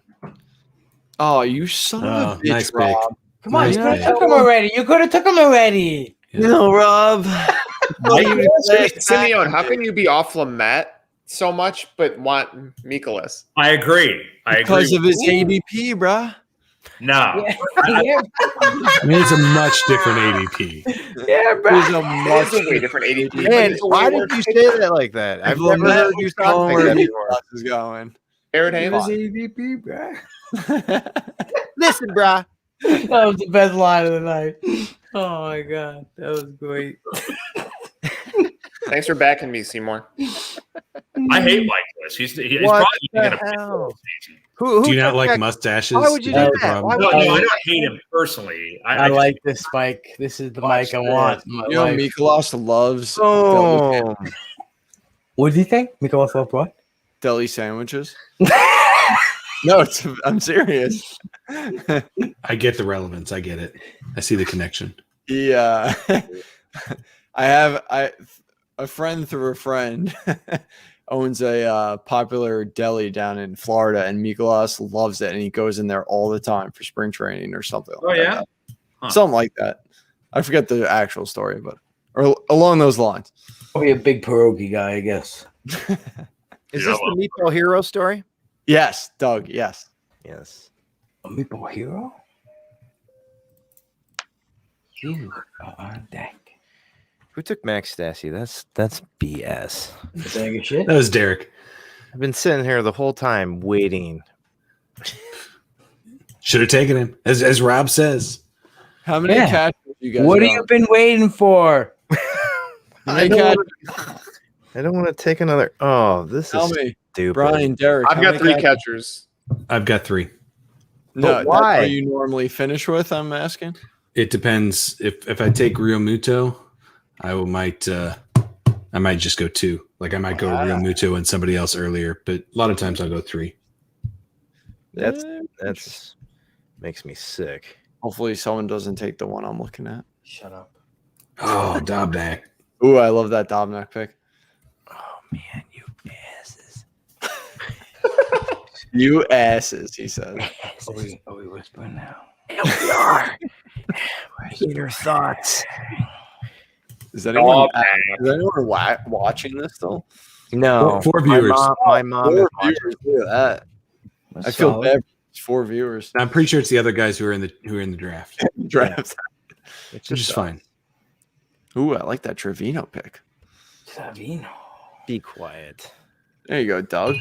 [SPEAKER 3] Oh, you son of a bitch,
[SPEAKER 1] nice
[SPEAKER 3] Rob.
[SPEAKER 1] pick.
[SPEAKER 4] Come on, you could have took him already. You could have took him already.
[SPEAKER 3] No, Rob.
[SPEAKER 5] Simeon, how can you be off Lamette so much but want Mikolas?
[SPEAKER 2] I agree.
[SPEAKER 3] Because of his ADP, bruh.
[SPEAKER 2] No.
[SPEAKER 1] It's a much different ADP.
[SPEAKER 4] Yeah, bro.
[SPEAKER 3] It's a much
[SPEAKER 5] way different ADP.
[SPEAKER 6] Man, why did you say that like that? I've never heard you talk like that before.
[SPEAKER 3] Is going.
[SPEAKER 5] Aaron
[SPEAKER 4] It was
[SPEAKER 5] Hames.
[SPEAKER 4] ADP, bro.
[SPEAKER 6] Listen, bruh.
[SPEAKER 4] That was the best line of the night. Oh my god, that was great.
[SPEAKER 5] Thanks for backing me, Seymour.
[SPEAKER 2] I hate Mike List. He's probably going to pick.
[SPEAKER 6] Who
[SPEAKER 1] Do you not
[SPEAKER 6] took
[SPEAKER 1] like
[SPEAKER 6] that?
[SPEAKER 1] mustaches?
[SPEAKER 6] Why would you do
[SPEAKER 1] Is
[SPEAKER 6] that?
[SPEAKER 1] the
[SPEAKER 6] Why
[SPEAKER 1] problem?
[SPEAKER 2] No, I don't hate him personally.
[SPEAKER 4] I like this mic. This is the mic I want.
[SPEAKER 3] You know, Mikolas loves
[SPEAKER 6] Oh,
[SPEAKER 4] What do you think? Mikolas love what?
[SPEAKER 3] deli sandwiches. No, I'm serious.
[SPEAKER 1] I get the relevance. I get it. I see the connection.
[SPEAKER 3] Yeah. A friend through a friend owns a popular deli down in Florida, and Mikolas loves it, and he goes in there all the time for spring training or something.
[SPEAKER 2] Oh, yeah? Huh.
[SPEAKER 3] Something like that. I forget the actual story, but or along those lines.
[SPEAKER 4] Probably a big pierogi guy, I guess.
[SPEAKER 6] is this the Meatball Hero story?
[SPEAKER 3] Yes, Doug. Yes.
[SPEAKER 6] Yes.
[SPEAKER 4] A meatball hero? You are on deck.
[SPEAKER 6] Who took Max Stassi? That's BS.
[SPEAKER 4] Saying a shit?
[SPEAKER 1] That was Derek.
[SPEAKER 6] I've been sitting here the whole time waiting.
[SPEAKER 1] Should have taken him, as Rob says.
[SPEAKER 3] How many catches you guys?
[SPEAKER 4] What have you been waiting for?
[SPEAKER 6] I don't want to take another. Oh, this
[SPEAKER 3] Tell
[SPEAKER 6] is
[SPEAKER 3] me,
[SPEAKER 6] stupid.
[SPEAKER 3] Brian, Derek.
[SPEAKER 5] I've got 3 catchers.
[SPEAKER 1] I've got 3.
[SPEAKER 3] No,
[SPEAKER 6] why?
[SPEAKER 3] that's what you normally finish with? I'm asking.
[SPEAKER 1] It depends. If I take Real Muto, I might just go 2. Like I might go Real Muto and somebody else earlier, but a lot of times I'll go 3.
[SPEAKER 6] That's makes me sick.
[SPEAKER 3] Hopefully, someone doesn't take the one I'm looking at.
[SPEAKER 4] Shut up.
[SPEAKER 1] Oh, Dobnak.
[SPEAKER 3] Ooh, I love that Dobnak pick.
[SPEAKER 6] Oh man, you asses!
[SPEAKER 3] You asses, he said.
[SPEAKER 4] Are we whispering now?
[SPEAKER 6] Yeah, we are.
[SPEAKER 4] Your thoughts.
[SPEAKER 3] Is anyone,
[SPEAKER 2] Oh,
[SPEAKER 3] watching this still?
[SPEAKER 6] No,
[SPEAKER 1] Four viewers.
[SPEAKER 6] My mom is
[SPEAKER 3] Four
[SPEAKER 6] watching.
[SPEAKER 3] viewers. Look at that. I feel bad. It's 4 viewers.
[SPEAKER 1] I'm pretty sure it's the other guys who are in the draft,
[SPEAKER 3] Draft.
[SPEAKER 6] It's
[SPEAKER 1] which is fine.
[SPEAKER 3] Ooh, I like that Trevino pick.
[SPEAKER 4] Savino.
[SPEAKER 6] Be quiet.
[SPEAKER 3] There you go, Doug.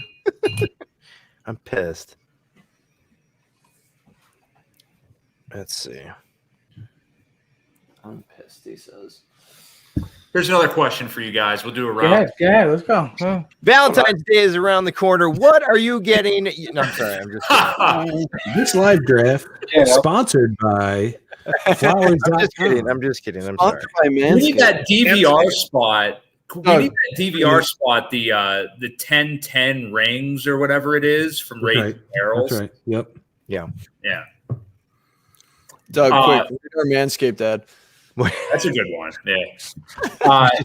[SPEAKER 6] I'm pissed. Let's see.
[SPEAKER 3] I'm pissed, he says.
[SPEAKER 2] Here's another question for you guys. We'll do a round.
[SPEAKER 4] Yeah, let's go. Yeah.
[SPEAKER 6] Valentine's Day is around the corner. What are you getting? No, I'm sorry. I'm just kidding.
[SPEAKER 1] This live draft sponsored by Flowers.
[SPEAKER 6] I'm just kidding. I'm sorry.
[SPEAKER 3] By
[SPEAKER 2] We need that DVR spot. We need that DVR spot. The 10-10 rings or whatever it is from Raising Barrels.
[SPEAKER 1] That's right. Yep.
[SPEAKER 2] Yeah.
[SPEAKER 3] Doug, quick, read our Manscaped ad.
[SPEAKER 2] That's a good one. Yeah.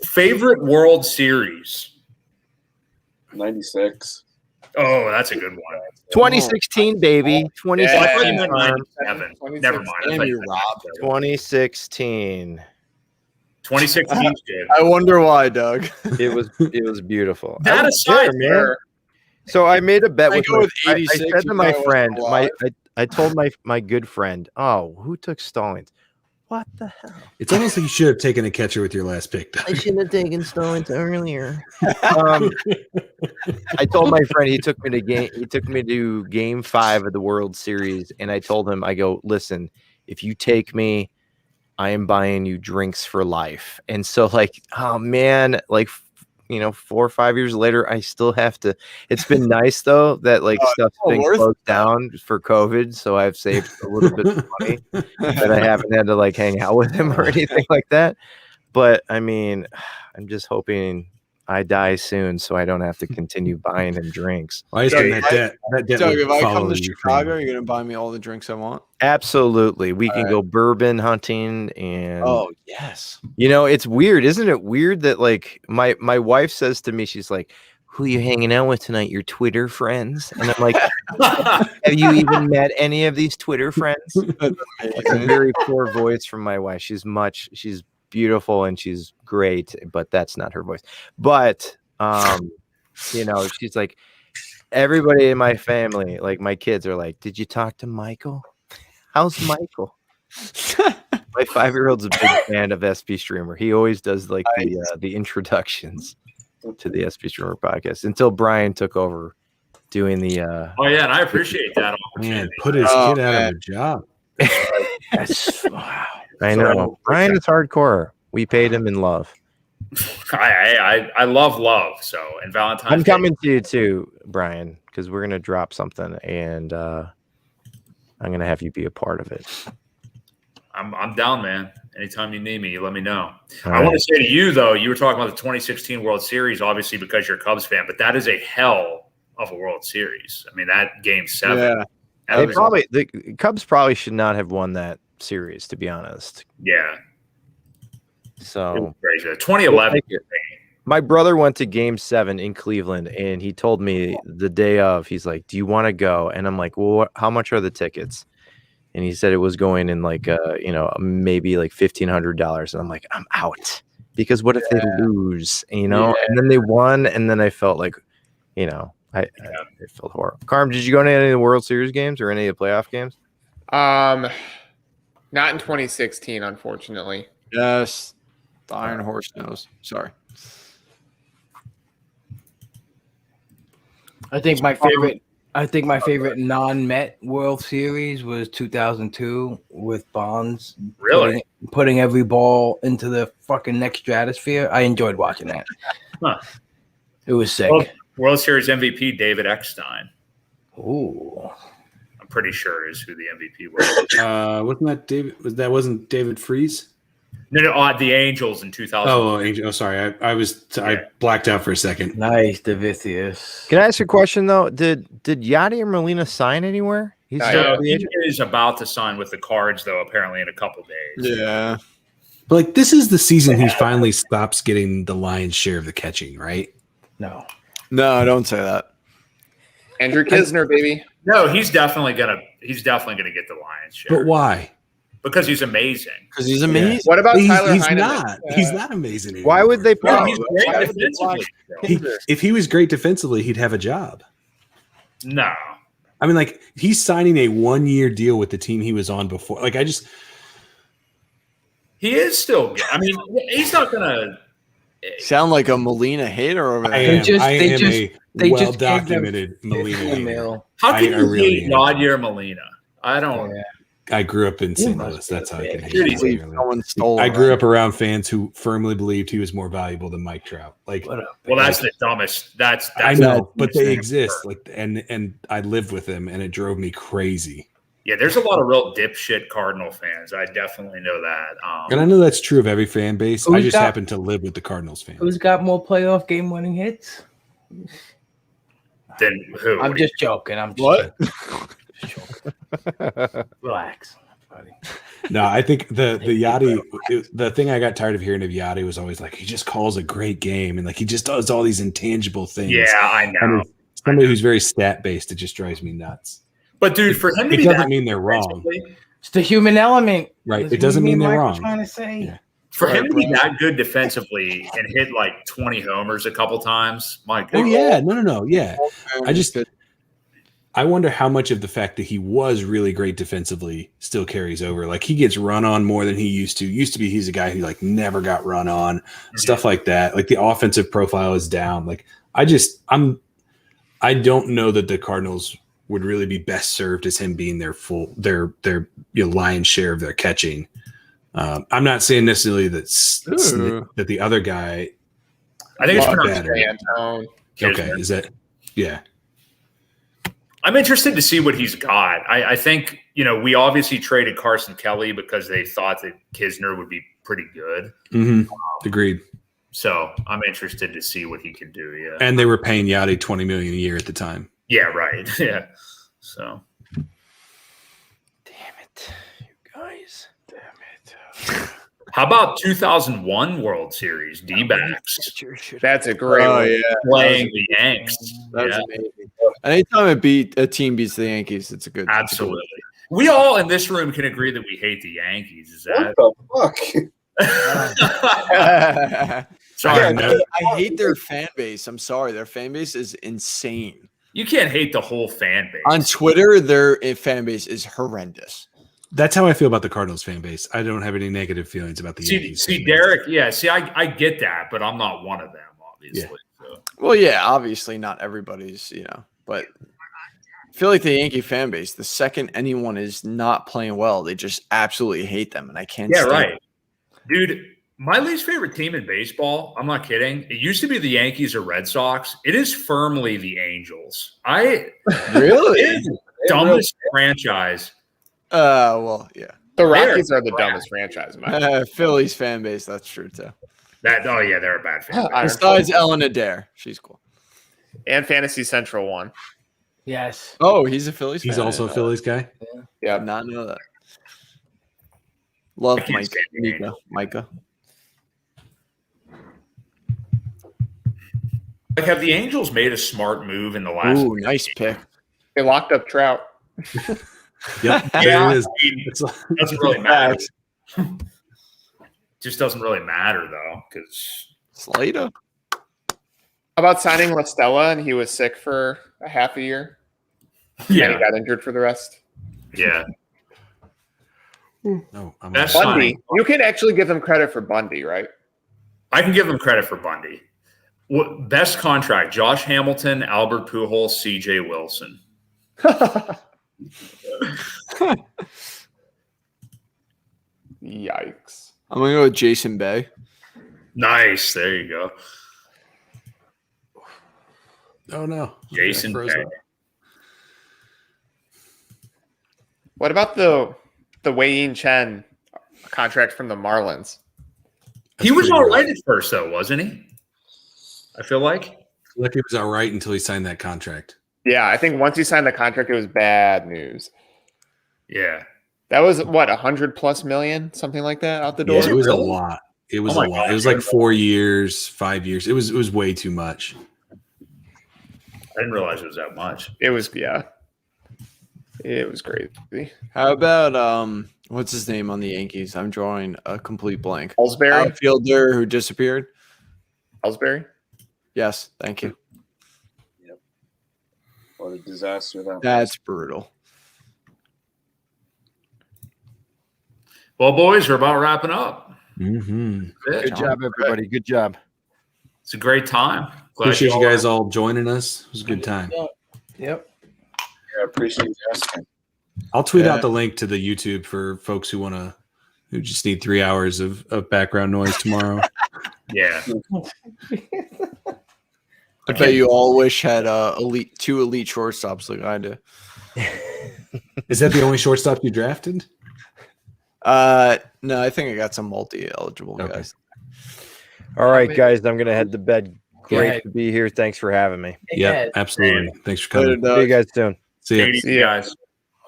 [SPEAKER 2] Favorite World Series?
[SPEAKER 8] 96.
[SPEAKER 2] Oh, that's a good one.
[SPEAKER 6] 2016, baby. 2016.
[SPEAKER 2] I thought you meant 97. Never mind. I
[SPEAKER 3] Damn
[SPEAKER 2] thought
[SPEAKER 3] you,
[SPEAKER 2] meant
[SPEAKER 3] Rob.
[SPEAKER 6] 2016.
[SPEAKER 2] 2016 's good.
[SPEAKER 3] I wonder why, Doug.
[SPEAKER 6] It was beautiful.
[SPEAKER 2] That
[SPEAKER 6] I was
[SPEAKER 2] aside,
[SPEAKER 6] there, man. So I made a bet
[SPEAKER 3] I
[SPEAKER 6] with
[SPEAKER 3] go
[SPEAKER 6] my,
[SPEAKER 3] with
[SPEAKER 6] I
[SPEAKER 3] 86,
[SPEAKER 6] said to
[SPEAKER 3] you
[SPEAKER 6] my
[SPEAKER 3] thought it was
[SPEAKER 6] friend,
[SPEAKER 3] a lot.
[SPEAKER 6] I told my good friend, oh, who took Stallings? What the hell?
[SPEAKER 1] It's almost like you should have taken a catcher with your last pick. Doug.
[SPEAKER 6] I shouldn't have taken Stallings earlier. I told my friend he took me to game 5 of the World Series, and I told him, I go, listen, if you take me, I am buying you drinks for life. And so, like, oh man, like, 4 or 5 years later, I still have to. It's been nice though that like stuff's been closed down for COVID, so I've saved a little bit of money that I haven't had to like hang out with him or anything like that. But I mean, I'm just hoping I die soon so I don't have to continue buying him drinks.
[SPEAKER 1] Why is that debt? That debt
[SPEAKER 3] Doug,
[SPEAKER 1] would
[SPEAKER 3] if I
[SPEAKER 1] follow
[SPEAKER 3] come to
[SPEAKER 1] you
[SPEAKER 3] Chicago, you're gonna buy me all the drinks I want.
[SPEAKER 6] Absolutely. We can go bourbon hunting and
[SPEAKER 3] yes.
[SPEAKER 6] It's weird. Isn't it weird that like my wife says to me, she's like, who are you hanging out with tonight? Your Twitter friends? And I'm like, have you even met any of these Twitter friends? It's a very poor voice from my wife. She's beautiful and she's great, but that's not her voice. But she's like, everybody in my family, like my kids are like, did you talk to Michael? How's Michael? My 5-year-old's a big fan of SP Streamer. He always does like the introductions to the SP Streamer podcast until Brian took over doing the
[SPEAKER 2] Oh yeah, and I appreciate that opportunity.
[SPEAKER 1] Man, put his kid out of a job.
[SPEAKER 4] Wow.
[SPEAKER 6] I know. Brian is hardcore. We paid him in love.
[SPEAKER 2] I love love. So, and Valentine's
[SPEAKER 6] I'm
[SPEAKER 2] Day.
[SPEAKER 6] coming to you too, Brian, because we're gonna drop something, and I'm gonna have you be a part of it.
[SPEAKER 2] I'm down, man. Anytime you need me, you let me know.
[SPEAKER 6] All
[SPEAKER 2] I want
[SPEAKER 6] right.
[SPEAKER 2] to say to you though, you were talking about the 2016 World Series, obviously because you're a Cubs fan, but that is a hell of a World Series. I mean, that Game 7.
[SPEAKER 3] Yeah.
[SPEAKER 6] The Cubs probably should not have won that series, to be honest.
[SPEAKER 2] Yeah.
[SPEAKER 6] So
[SPEAKER 2] Crazy. 2011.
[SPEAKER 6] my brother went to Game 7 in Cleveland, and he told me the day of, he's like, do you want to go? And I'm like, well, how much are the tickets? And he said it was going in like, maybe like $1,500. And I'm like, I'm out, because what if they lose, And then they won. And then I felt like, it felt horrible. Carm, did you go to any of the World Series games or any of the playoff games?
[SPEAKER 5] Not in 2016, unfortunately.
[SPEAKER 3] Yes. The Iron Horse knows. Sorry.
[SPEAKER 4] I think my favorite non-Met World Series was 2002 with Bonds.
[SPEAKER 2] Really?
[SPEAKER 4] Putting every ball into the fucking next stratosphere. I enjoyed watching that.
[SPEAKER 2] Huh.
[SPEAKER 4] It was sick.
[SPEAKER 2] World Series MVP David Eckstein.
[SPEAKER 4] Ooh.
[SPEAKER 2] I'm pretty sure is who the MVP was.
[SPEAKER 1] Wasn't that David? Wasn't David Freese?
[SPEAKER 2] No, the Angels in 2000.
[SPEAKER 1] Oh, Angel. Oh, sorry. I blacked out for a second.
[SPEAKER 4] Nice, Davicius.
[SPEAKER 6] Can I ask you a question though? Did Yadier Molina sign anywhere? He's still a free
[SPEAKER 2] He
[SPEAKER 6] agent?
[SPEAKER 2] is about to sign with the Cards, though, apparently in a couple days.
[SPEAKER 3] Yeah.
[SPEAKER 1] But like, this is the season he finally stops getting the lion's share of the catching, right?
[SPEAKER 4] No.
[SPEAKER 3] No, don't say that.
[SPEAKER 5] Andrew Kisner, baby.
[SPEAKER 2] No, he's definitely gonna get the Lions share.
[SPEAKER 1] But why?
[SPEAKER 2] because he's amazing.
[SPEAKER 3] Because he's amazing.
[SPEAKER 5] What about Tyler
[SPEAKER 1] He's
[SPEAKER 5] Heineman?
[SPEAKER 1] not. He's not amazing anymore.
[SPEAKER 6] Why would they
[SPEAKER 2] No,
[SPEAKER 6] put?
[SPEAKER 2] he's great defensively.
[SPEAKER 1] If he was great defensively, he'd have a job.
[SPEAKER 2] No.
[SPEAKER 1] I mean, like, he's signing a 1-year deal with the team he was on before. Like,
[SPEAKER 2] He is still good. I mean, he's not going to.
[SPEAKER 3] Sound like a Molina hater over there.
[SPEAKER 1] I am
[SPEAKER 4] they
[SPEAKER 1] a
[SPEAKER 4] gave
[SPEAKER 1] well-documented
[SPEAKER 4] them
[SPEAKER 1] Molina hater.
[SPEAKER 4] email.
[SPEAKER 2] How can
[SPEAKER 1] I
[SPEAKER 2] you
[SPEAKER 1] really
[SPEAKER 2] hate
[SPEAKER 1] am.
[SPEAKER 2] Yadier Molina? I don't.
[SPEAKER 4] Yeah.
[SPEAKER 1] I grew up in St. Louis. That's how I can hate
[SPEAKER 2] Dude,
[SPEAKER 1] him.
[SPEAKER 2] he's-
[SPEAKER 1] Really.
[SPEAKER 3] Someone stole
[SPEAKER 1] I
[SPEAKER 3] it,
[SPEAKER 1] grew
[SPEAKER 3] right?
[SPEAKER 1] up around fans who firmly believed he was more valuable than Mike Trout. Like,
[SPEAKER 4] What up?
[SPEAKER 2] Well, that's the dumbest. That's
[SPEAKER 1] I know,
[SPEAKER 2] that's
[SPEAKER 1] but they
[SPEAKER 2] insane.
[SPEAKER 1] exist. Like, and I lived with them, and it drove me crazy.
[SPEAKER 2] Yeah, there's a lot of real dipshit Cardinal fans. I definitely know that.
[SPEAKER 1] And I know that's true of every fan base. I
[SPEAKER 4] Who's
[SPEAKER 1] just
[SPEAKER 4] got-
[SPEAKER 1] happen to live with the Cardinals fans.
[SPEAKER 4] Who's got more playoff game-winning hits?
[SPEAKER 2] Then who?
[SPEAKER 4] I'm
[SPEAKER 2] What do you-
[SPEAKER 4] just joking. I'm just
[SPEAKER 3] What?
[SPEAKER 4] joking. Relax, buddy.
[SPEAKER 1] No, I think the Yachty, the thing I got tired of hearing of Yachty was always like, he just calls a great game, and like he just does all these intangible things.
[SPEAKER 2] Yeah, I know.
[SPEAKER 1] And as somebody who's very stat based, it just drives me nuts.
[SPEAKER 2] But dude, for him to
[SPEAKER 1] It
[SPEAKER 2] be
[SPEAKER 1] doesn't
[SPEAKER 2] that
[SPEAKER 1] mean they're wrong,
[SPEAKER 2] defensively-
[SPEAKER 4] It's the human element.
[SPEAKER 1] right?
[SPEAKER 4] That's
[SPEAKER 1] It doesn't
[SPEAKER 4] what me
[SPEAKER 1] mean
[SPEAKER 4] and
[SPEAKER 1] they're
[SPEAKER 4] Mike were
[SPEAKER 1] wrong.
[SPEAKER 4] Trying to say.
[SPEAKER 1] Yeah.
[SPEAKER 2] for him to be
[SPEAKER 3] Right,
[SPEAKER 2] that good defensively and hit like 20 homers a couple times, my
[SPEAKER 1] Oh
[SPEAKER 2] God.
[SPEAKER 1] yeah, no, yeah. I just
[SPEAKER 3] Good.
[SPEAKER 1] I wonder how much of the fact that he was really great defensively still carries over. Like he gets run on more than he used to. Used to be he's a guy who like never got run on, stuff like that. Like the offensive profile is down. Like I don't know that the Cardinals would really be best served as him being their lion's share of their catching. I'm not saying necessarily that the other guy.
[SPEAKER 2] I think it's
[SPEAKER 1] Lot
[SPEAKER 2] pronounced
[SPEAKER 1] better.
[SPEAKER 5] Antone.
[SPEAKER 1] Okay, is that yeah?
[SPEAKER 2] I'm interested to see what he's got. I think, we obviously traded Carson Kelly because they thought that Kisner would be pretty good.
[SPEAKER 1] Mm-hmm. Agreed.
[SPEAKER 2] So I'm interested to see what he can do. Yeah.
[SPEAKER 1] And they were paying Yachty $20 million a year at the time.
[SPEAKER 2] Yeah, right. Yeah. So
[SPEAKER 4] Damn it, you guys. Damn it.
[SPEAKER 2] how about 2001 World Series D-backs
[SPEAKER 5] That's a great
[SPEAKER 3] Oh
[SPEAKER 5] one.
[SPEAKER 3] yeah,
[SPEAKER 2] playing the Yanks?
[SPEAKER 3] that's
[SPEAKER 2] Yeah,
[SPEAKER 3] amazing. Anytime a team beats the Yankees, it's a good.
[SPEAKER 2] absolutely. We all in this room can agree that we hate the Yankees. Is
[SPEAKER 8] What
[SPEAKER 2] that?
[SPEAKER 8] the fuck?
[SPEAKER 2] Sorry,
[SPEAKER 1] Yeah,
[SPEAKER 3] I hate their fan base. I'm sorry, their fan base is insane.
[SPEAKER 2] you can't hate the whole fan base.
[SPEAKER 3] On Twitter, their fan base is horrendous.
[SPEAKER 1] That's how I feel about the Cardinals fan base. I don't have any negative feelings about the Yankees.
[SPEAKER 2] See,
[SPEAKER 1] fan base.
[SPEAKER 2] Derek. Yeah, see, I get that, but I'm not one of them, obviously. So.
[SPEAKER 3] Well, yeah, obviously not everybody's, but I feel like the Yankee fan base, the second anyone is not playing well, they just absolutely hate them, and I can't.
[SPEAKER 2] Yeah,
[SPEAKER 3] stand
[SPEAKER 2] right,
[SPEAKER 3] it.
[SPEAKER 2] dude. My least favorite team in baseball. I'm not kidding. It used to be the Yankees or Red Sox. It is firmly the Angels. It
[SPEAKER 3] Really?
[SPEAKER 2] is the dumbest franchise.
[SPEAKER 3] Well, yeah.
[SPEAKER 5] The Rockies are the dumbest franchise, man.
[SPEAKER 3] Phillies fan base, that's true too.
[SPEAKER 2] Oh yeah, they're a bad fan.
[SPEAKER 3] Besides Ellen Adair, she's cool.
[SPEAKER 5] And Fantasy Central won.
[SPEAKER 4] Yes.
[SPEAKER 3] Oh, he's a Phillies
[SPEAKER 1] He's
[SPEAKER 3] fan.
[SPEAKER 1] also a Phillies guy.
[SPEAKER 5] Yeah.
[SPEAKER 3] Did not know that. Love
[SPEAKER 2] I can't stand the
[SPEAKER 3] Micah.
[SPEAKER 2] Like, have the Angels made a smart move in the last?
[SPEAKER 3] Ooh, nice pick.
[SPEAKER 5] They locked up Trout.
[SPEAKER 1] Yep, there
[SPEAKER 2] Yeah,
[SPEAKER 1] it is.
[SPEAKER 2] I mean,
[SPEAKER 1] It's like-
[SPEAKER 2] it doesn't really matter. Just doesn't really matter though, because
[SPEAKER 3] Slater.
[SPEAKER 5] How about signing La Stella and he was sick for a half a year? And he got injured for the rest.
[SPEAKER 2] yeah,
[SPEAKER 1] No, I'm
[SPEAKER 2] That's
[SPEAKER 1] not-
[SPEAKER 2] fine.
[SPEAKER 5] Bundy. You can actually give him credit for Bundy, right?
[SPEAKER 2] I can give them credit for Bundy. Best contract: Josh Hamilton, Albert Pujols, C.J. Wilson.
[SPEAKER 5] Yikes.
[SPEAKER 3] I'm gonna go with Jason Bay.
[SPEAKER 2] Nice, there you go,
[SPEAKER 1] Oh no,
[SPEAKER 2] Jason
[SPEAKER 1] I froze
[SPEAKER 2] Bay.
[SPEAKER 1] up.
[SPEAKER 5] What about the Wei-Yin Chen contract from the Marlins?
[SPEAKER 2] He was
[SPEAKER 1] pretty
[SPEAKER 2] all
[SPEAKER 1] rough.
[SPEAKER 2] right at first, though, wasn't he? I feel like.
[SPEAKER 1] Like he was all right until he signed that contract.
[SPEAKER 5] Yeah, I think once he signed the contract, it was bad news.
[SPEAKER 2] Yeah.
[SPEAKER 5] That was what, 100+ million, something like that, out the door.
[SPEAKER 1] Yeah, it was a
[SPEAKER 2] Really?
[SPEAKER 1] lot. It was
[SPEAKER 2] Oh
[SPEAKER 1] a
[SPEAKER 2] my
[SPEAKER 1] lot.
[SPEAKER 2] God.
[SPEAKER 1] It was like 4 years, 5 years. It was way too much.
[SPEAKER 2] I didn't realize it was that much.
[SPEAKER 5] It was, yeah. It was crazy.
[SPEAKER 3] How about what's his name on the Yankees? I'm drawing a complete blank.
[SPEAKER 5] Ellsbury.
[SPEAKER 3] Outfielder who disappeared.
[SPEAKER 5] Ellsbury.
[SPEAKER 3] Yes, thank you.
[SPEAKER 8] What a disaster that
[SPEAKER 3] That's brutal.
[SPEAKER 2] Well, boys, we're about wrapping up.
[SPEAKER 1] Mm-hmm.
[SPEAKER 6] Good job, everybody. Good job.
[SPEAKER 2] It's a great time. Glad
[SPEAKER 1] Appreciate you
[SPEAKER 2] all-
[SPEAKER 1] guys all joining us. It was a good time.
[SPEAKER 4] Yep.
[SPEAKER 8] I appreciate you asking.
[SPEAKER 1] I'll tweet
[SPEAKER 3] Yeah.
[SPEAKER 1] out the link to the YouTube for folks who just need 3 hours of background noise tomorrow.
[SPEAKER 2] Yeah.
[SPEAKER 3] I bet you all wish had two elite shortstops like I do.
[SPEAKER 1] Is that the only shortstop you drafted?
[SPEAKER 3] No, I think I got some multi-eligible
[SPEAKER 1] Okay.
[SPEAKER 3] guys.
[SPEAKER 6] All right, guys. I'm gonna head to bed. Great
[SPEAKER 4] ahead.
[SPEAKER 6] to be here. Thanks for having me.
[SPEAKER 1] Yeah, absolutely. Thanks for
[SPEAKER 3] Later,
[SPEAKER 1] coming.
[SPEAKER 3] Doug.
[SPEAKER 6] See you guys soon.
[SPEAKER 1] See ya.
[SPEAKER 2] Take it easy, guys.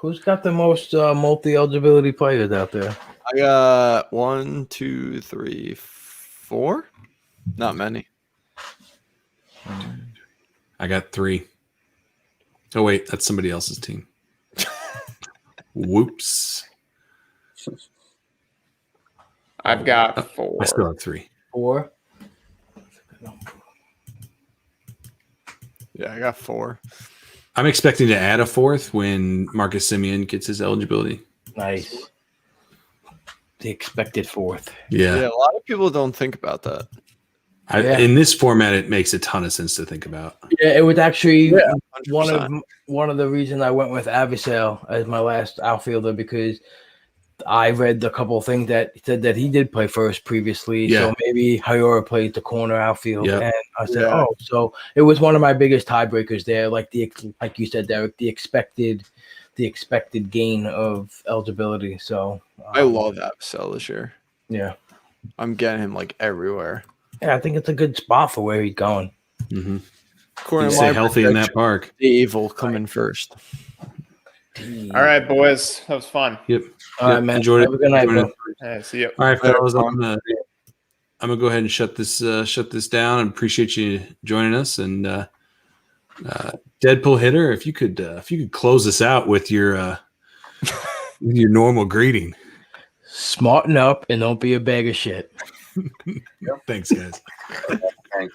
[SPEAKER 4] Who's got the most multi-eligibility players out there?
[SPEAKER 3] I got 1, 2, 3, 4. Not many.
[SPEAKER 1] I got 3. Oh wait, that's somebody else's team. Whoops.
[SPEAKER 5] I've got 4.
[SPEAKER 1] I still have 3.
[SPEAKER 4] 4.
[SPEAKER 3] Yeah, I got 4.
[SPEAKER 1] I'm expecting to add a 4th when Marcus Simeon gets his eligibility.
[SPEAKER 4] Nice. The expected 4th.
[SPEAKER 3] Yeah,
[SPEAKER 1] Yeah.
[SPEAKER 3] a lot of people don't think about that.
[SPEAKER 4] Yeah.
[SPEAKER 1] In this format, it makes a ton of sense to think about.
[SPEAKER 4] Yeah, it was actually
[SPEAKER 3] Yeah,
[SPEAKER 4] one of the reasons I went with Avisel as my last outfielder because I read a couple of things that said that he did play first previously.
[SPEAKER 1] Yeah.
[SPEAKER 4] So maybe Hayora played the corner outfield.
[SPEAKER 1] Yeah.
[SPEAKER 4] And I said,
[SPEAKER 3] Yeah.
[SPEAKER 4] oh, so it was one of my biggest tiebreakers there. Like you said, Derek, the expected gain of eligibility. So
[SPEAKER 3] I love Avisel this year.
[SPEAKER 4] Yeah.
[SPEAKER 3] I'm getting him like everywhere.
[SPEAKER 4] Yeah, I think it's a good spot for where he's going.
[SPEAKER 1] Mm-hmm.
[SPEAKER 3] According
[SPEAKER 1] You
[SPEAKER 3] to
[SPEAKER 1] stay
[SPEAKER 3] my
[SPEAKER 1] healthy in that
[SPEAKER 3] prediction,
[SPEAKER 1] park.
[SPEAKER 3] Dave will come in first.
[SPEAKER 5] All right, boys. That was fun.
[SPEAKER 1] Yep.
[SPEAKER 4] All right, man.
[SPEAKER 1] Enjoyed
[SPEAKER 4] Have a good night,
[SPEAKER 1] Enjoyed
[SPEAKER 4] bro.
[SPEAKER 1] it.
[SPEAKER 5] All right, see you.
[SPEAKER 1] All right,
[SPEAKER 3] Later,
[SPEAKER 1] fellas.
[SPEAKER 3] Tom.
[SPEAKER 1] I'm gonna go ahead and shut this down. And appreciate you joining us. And Deadpool hitter, if you could close us out with your normal greeting.
[SPEAKER 4] Smarten up and don't be a bag of shit.
[SPEAKER 1] Thanks, guys.
[SPEAKER 8] Thanks.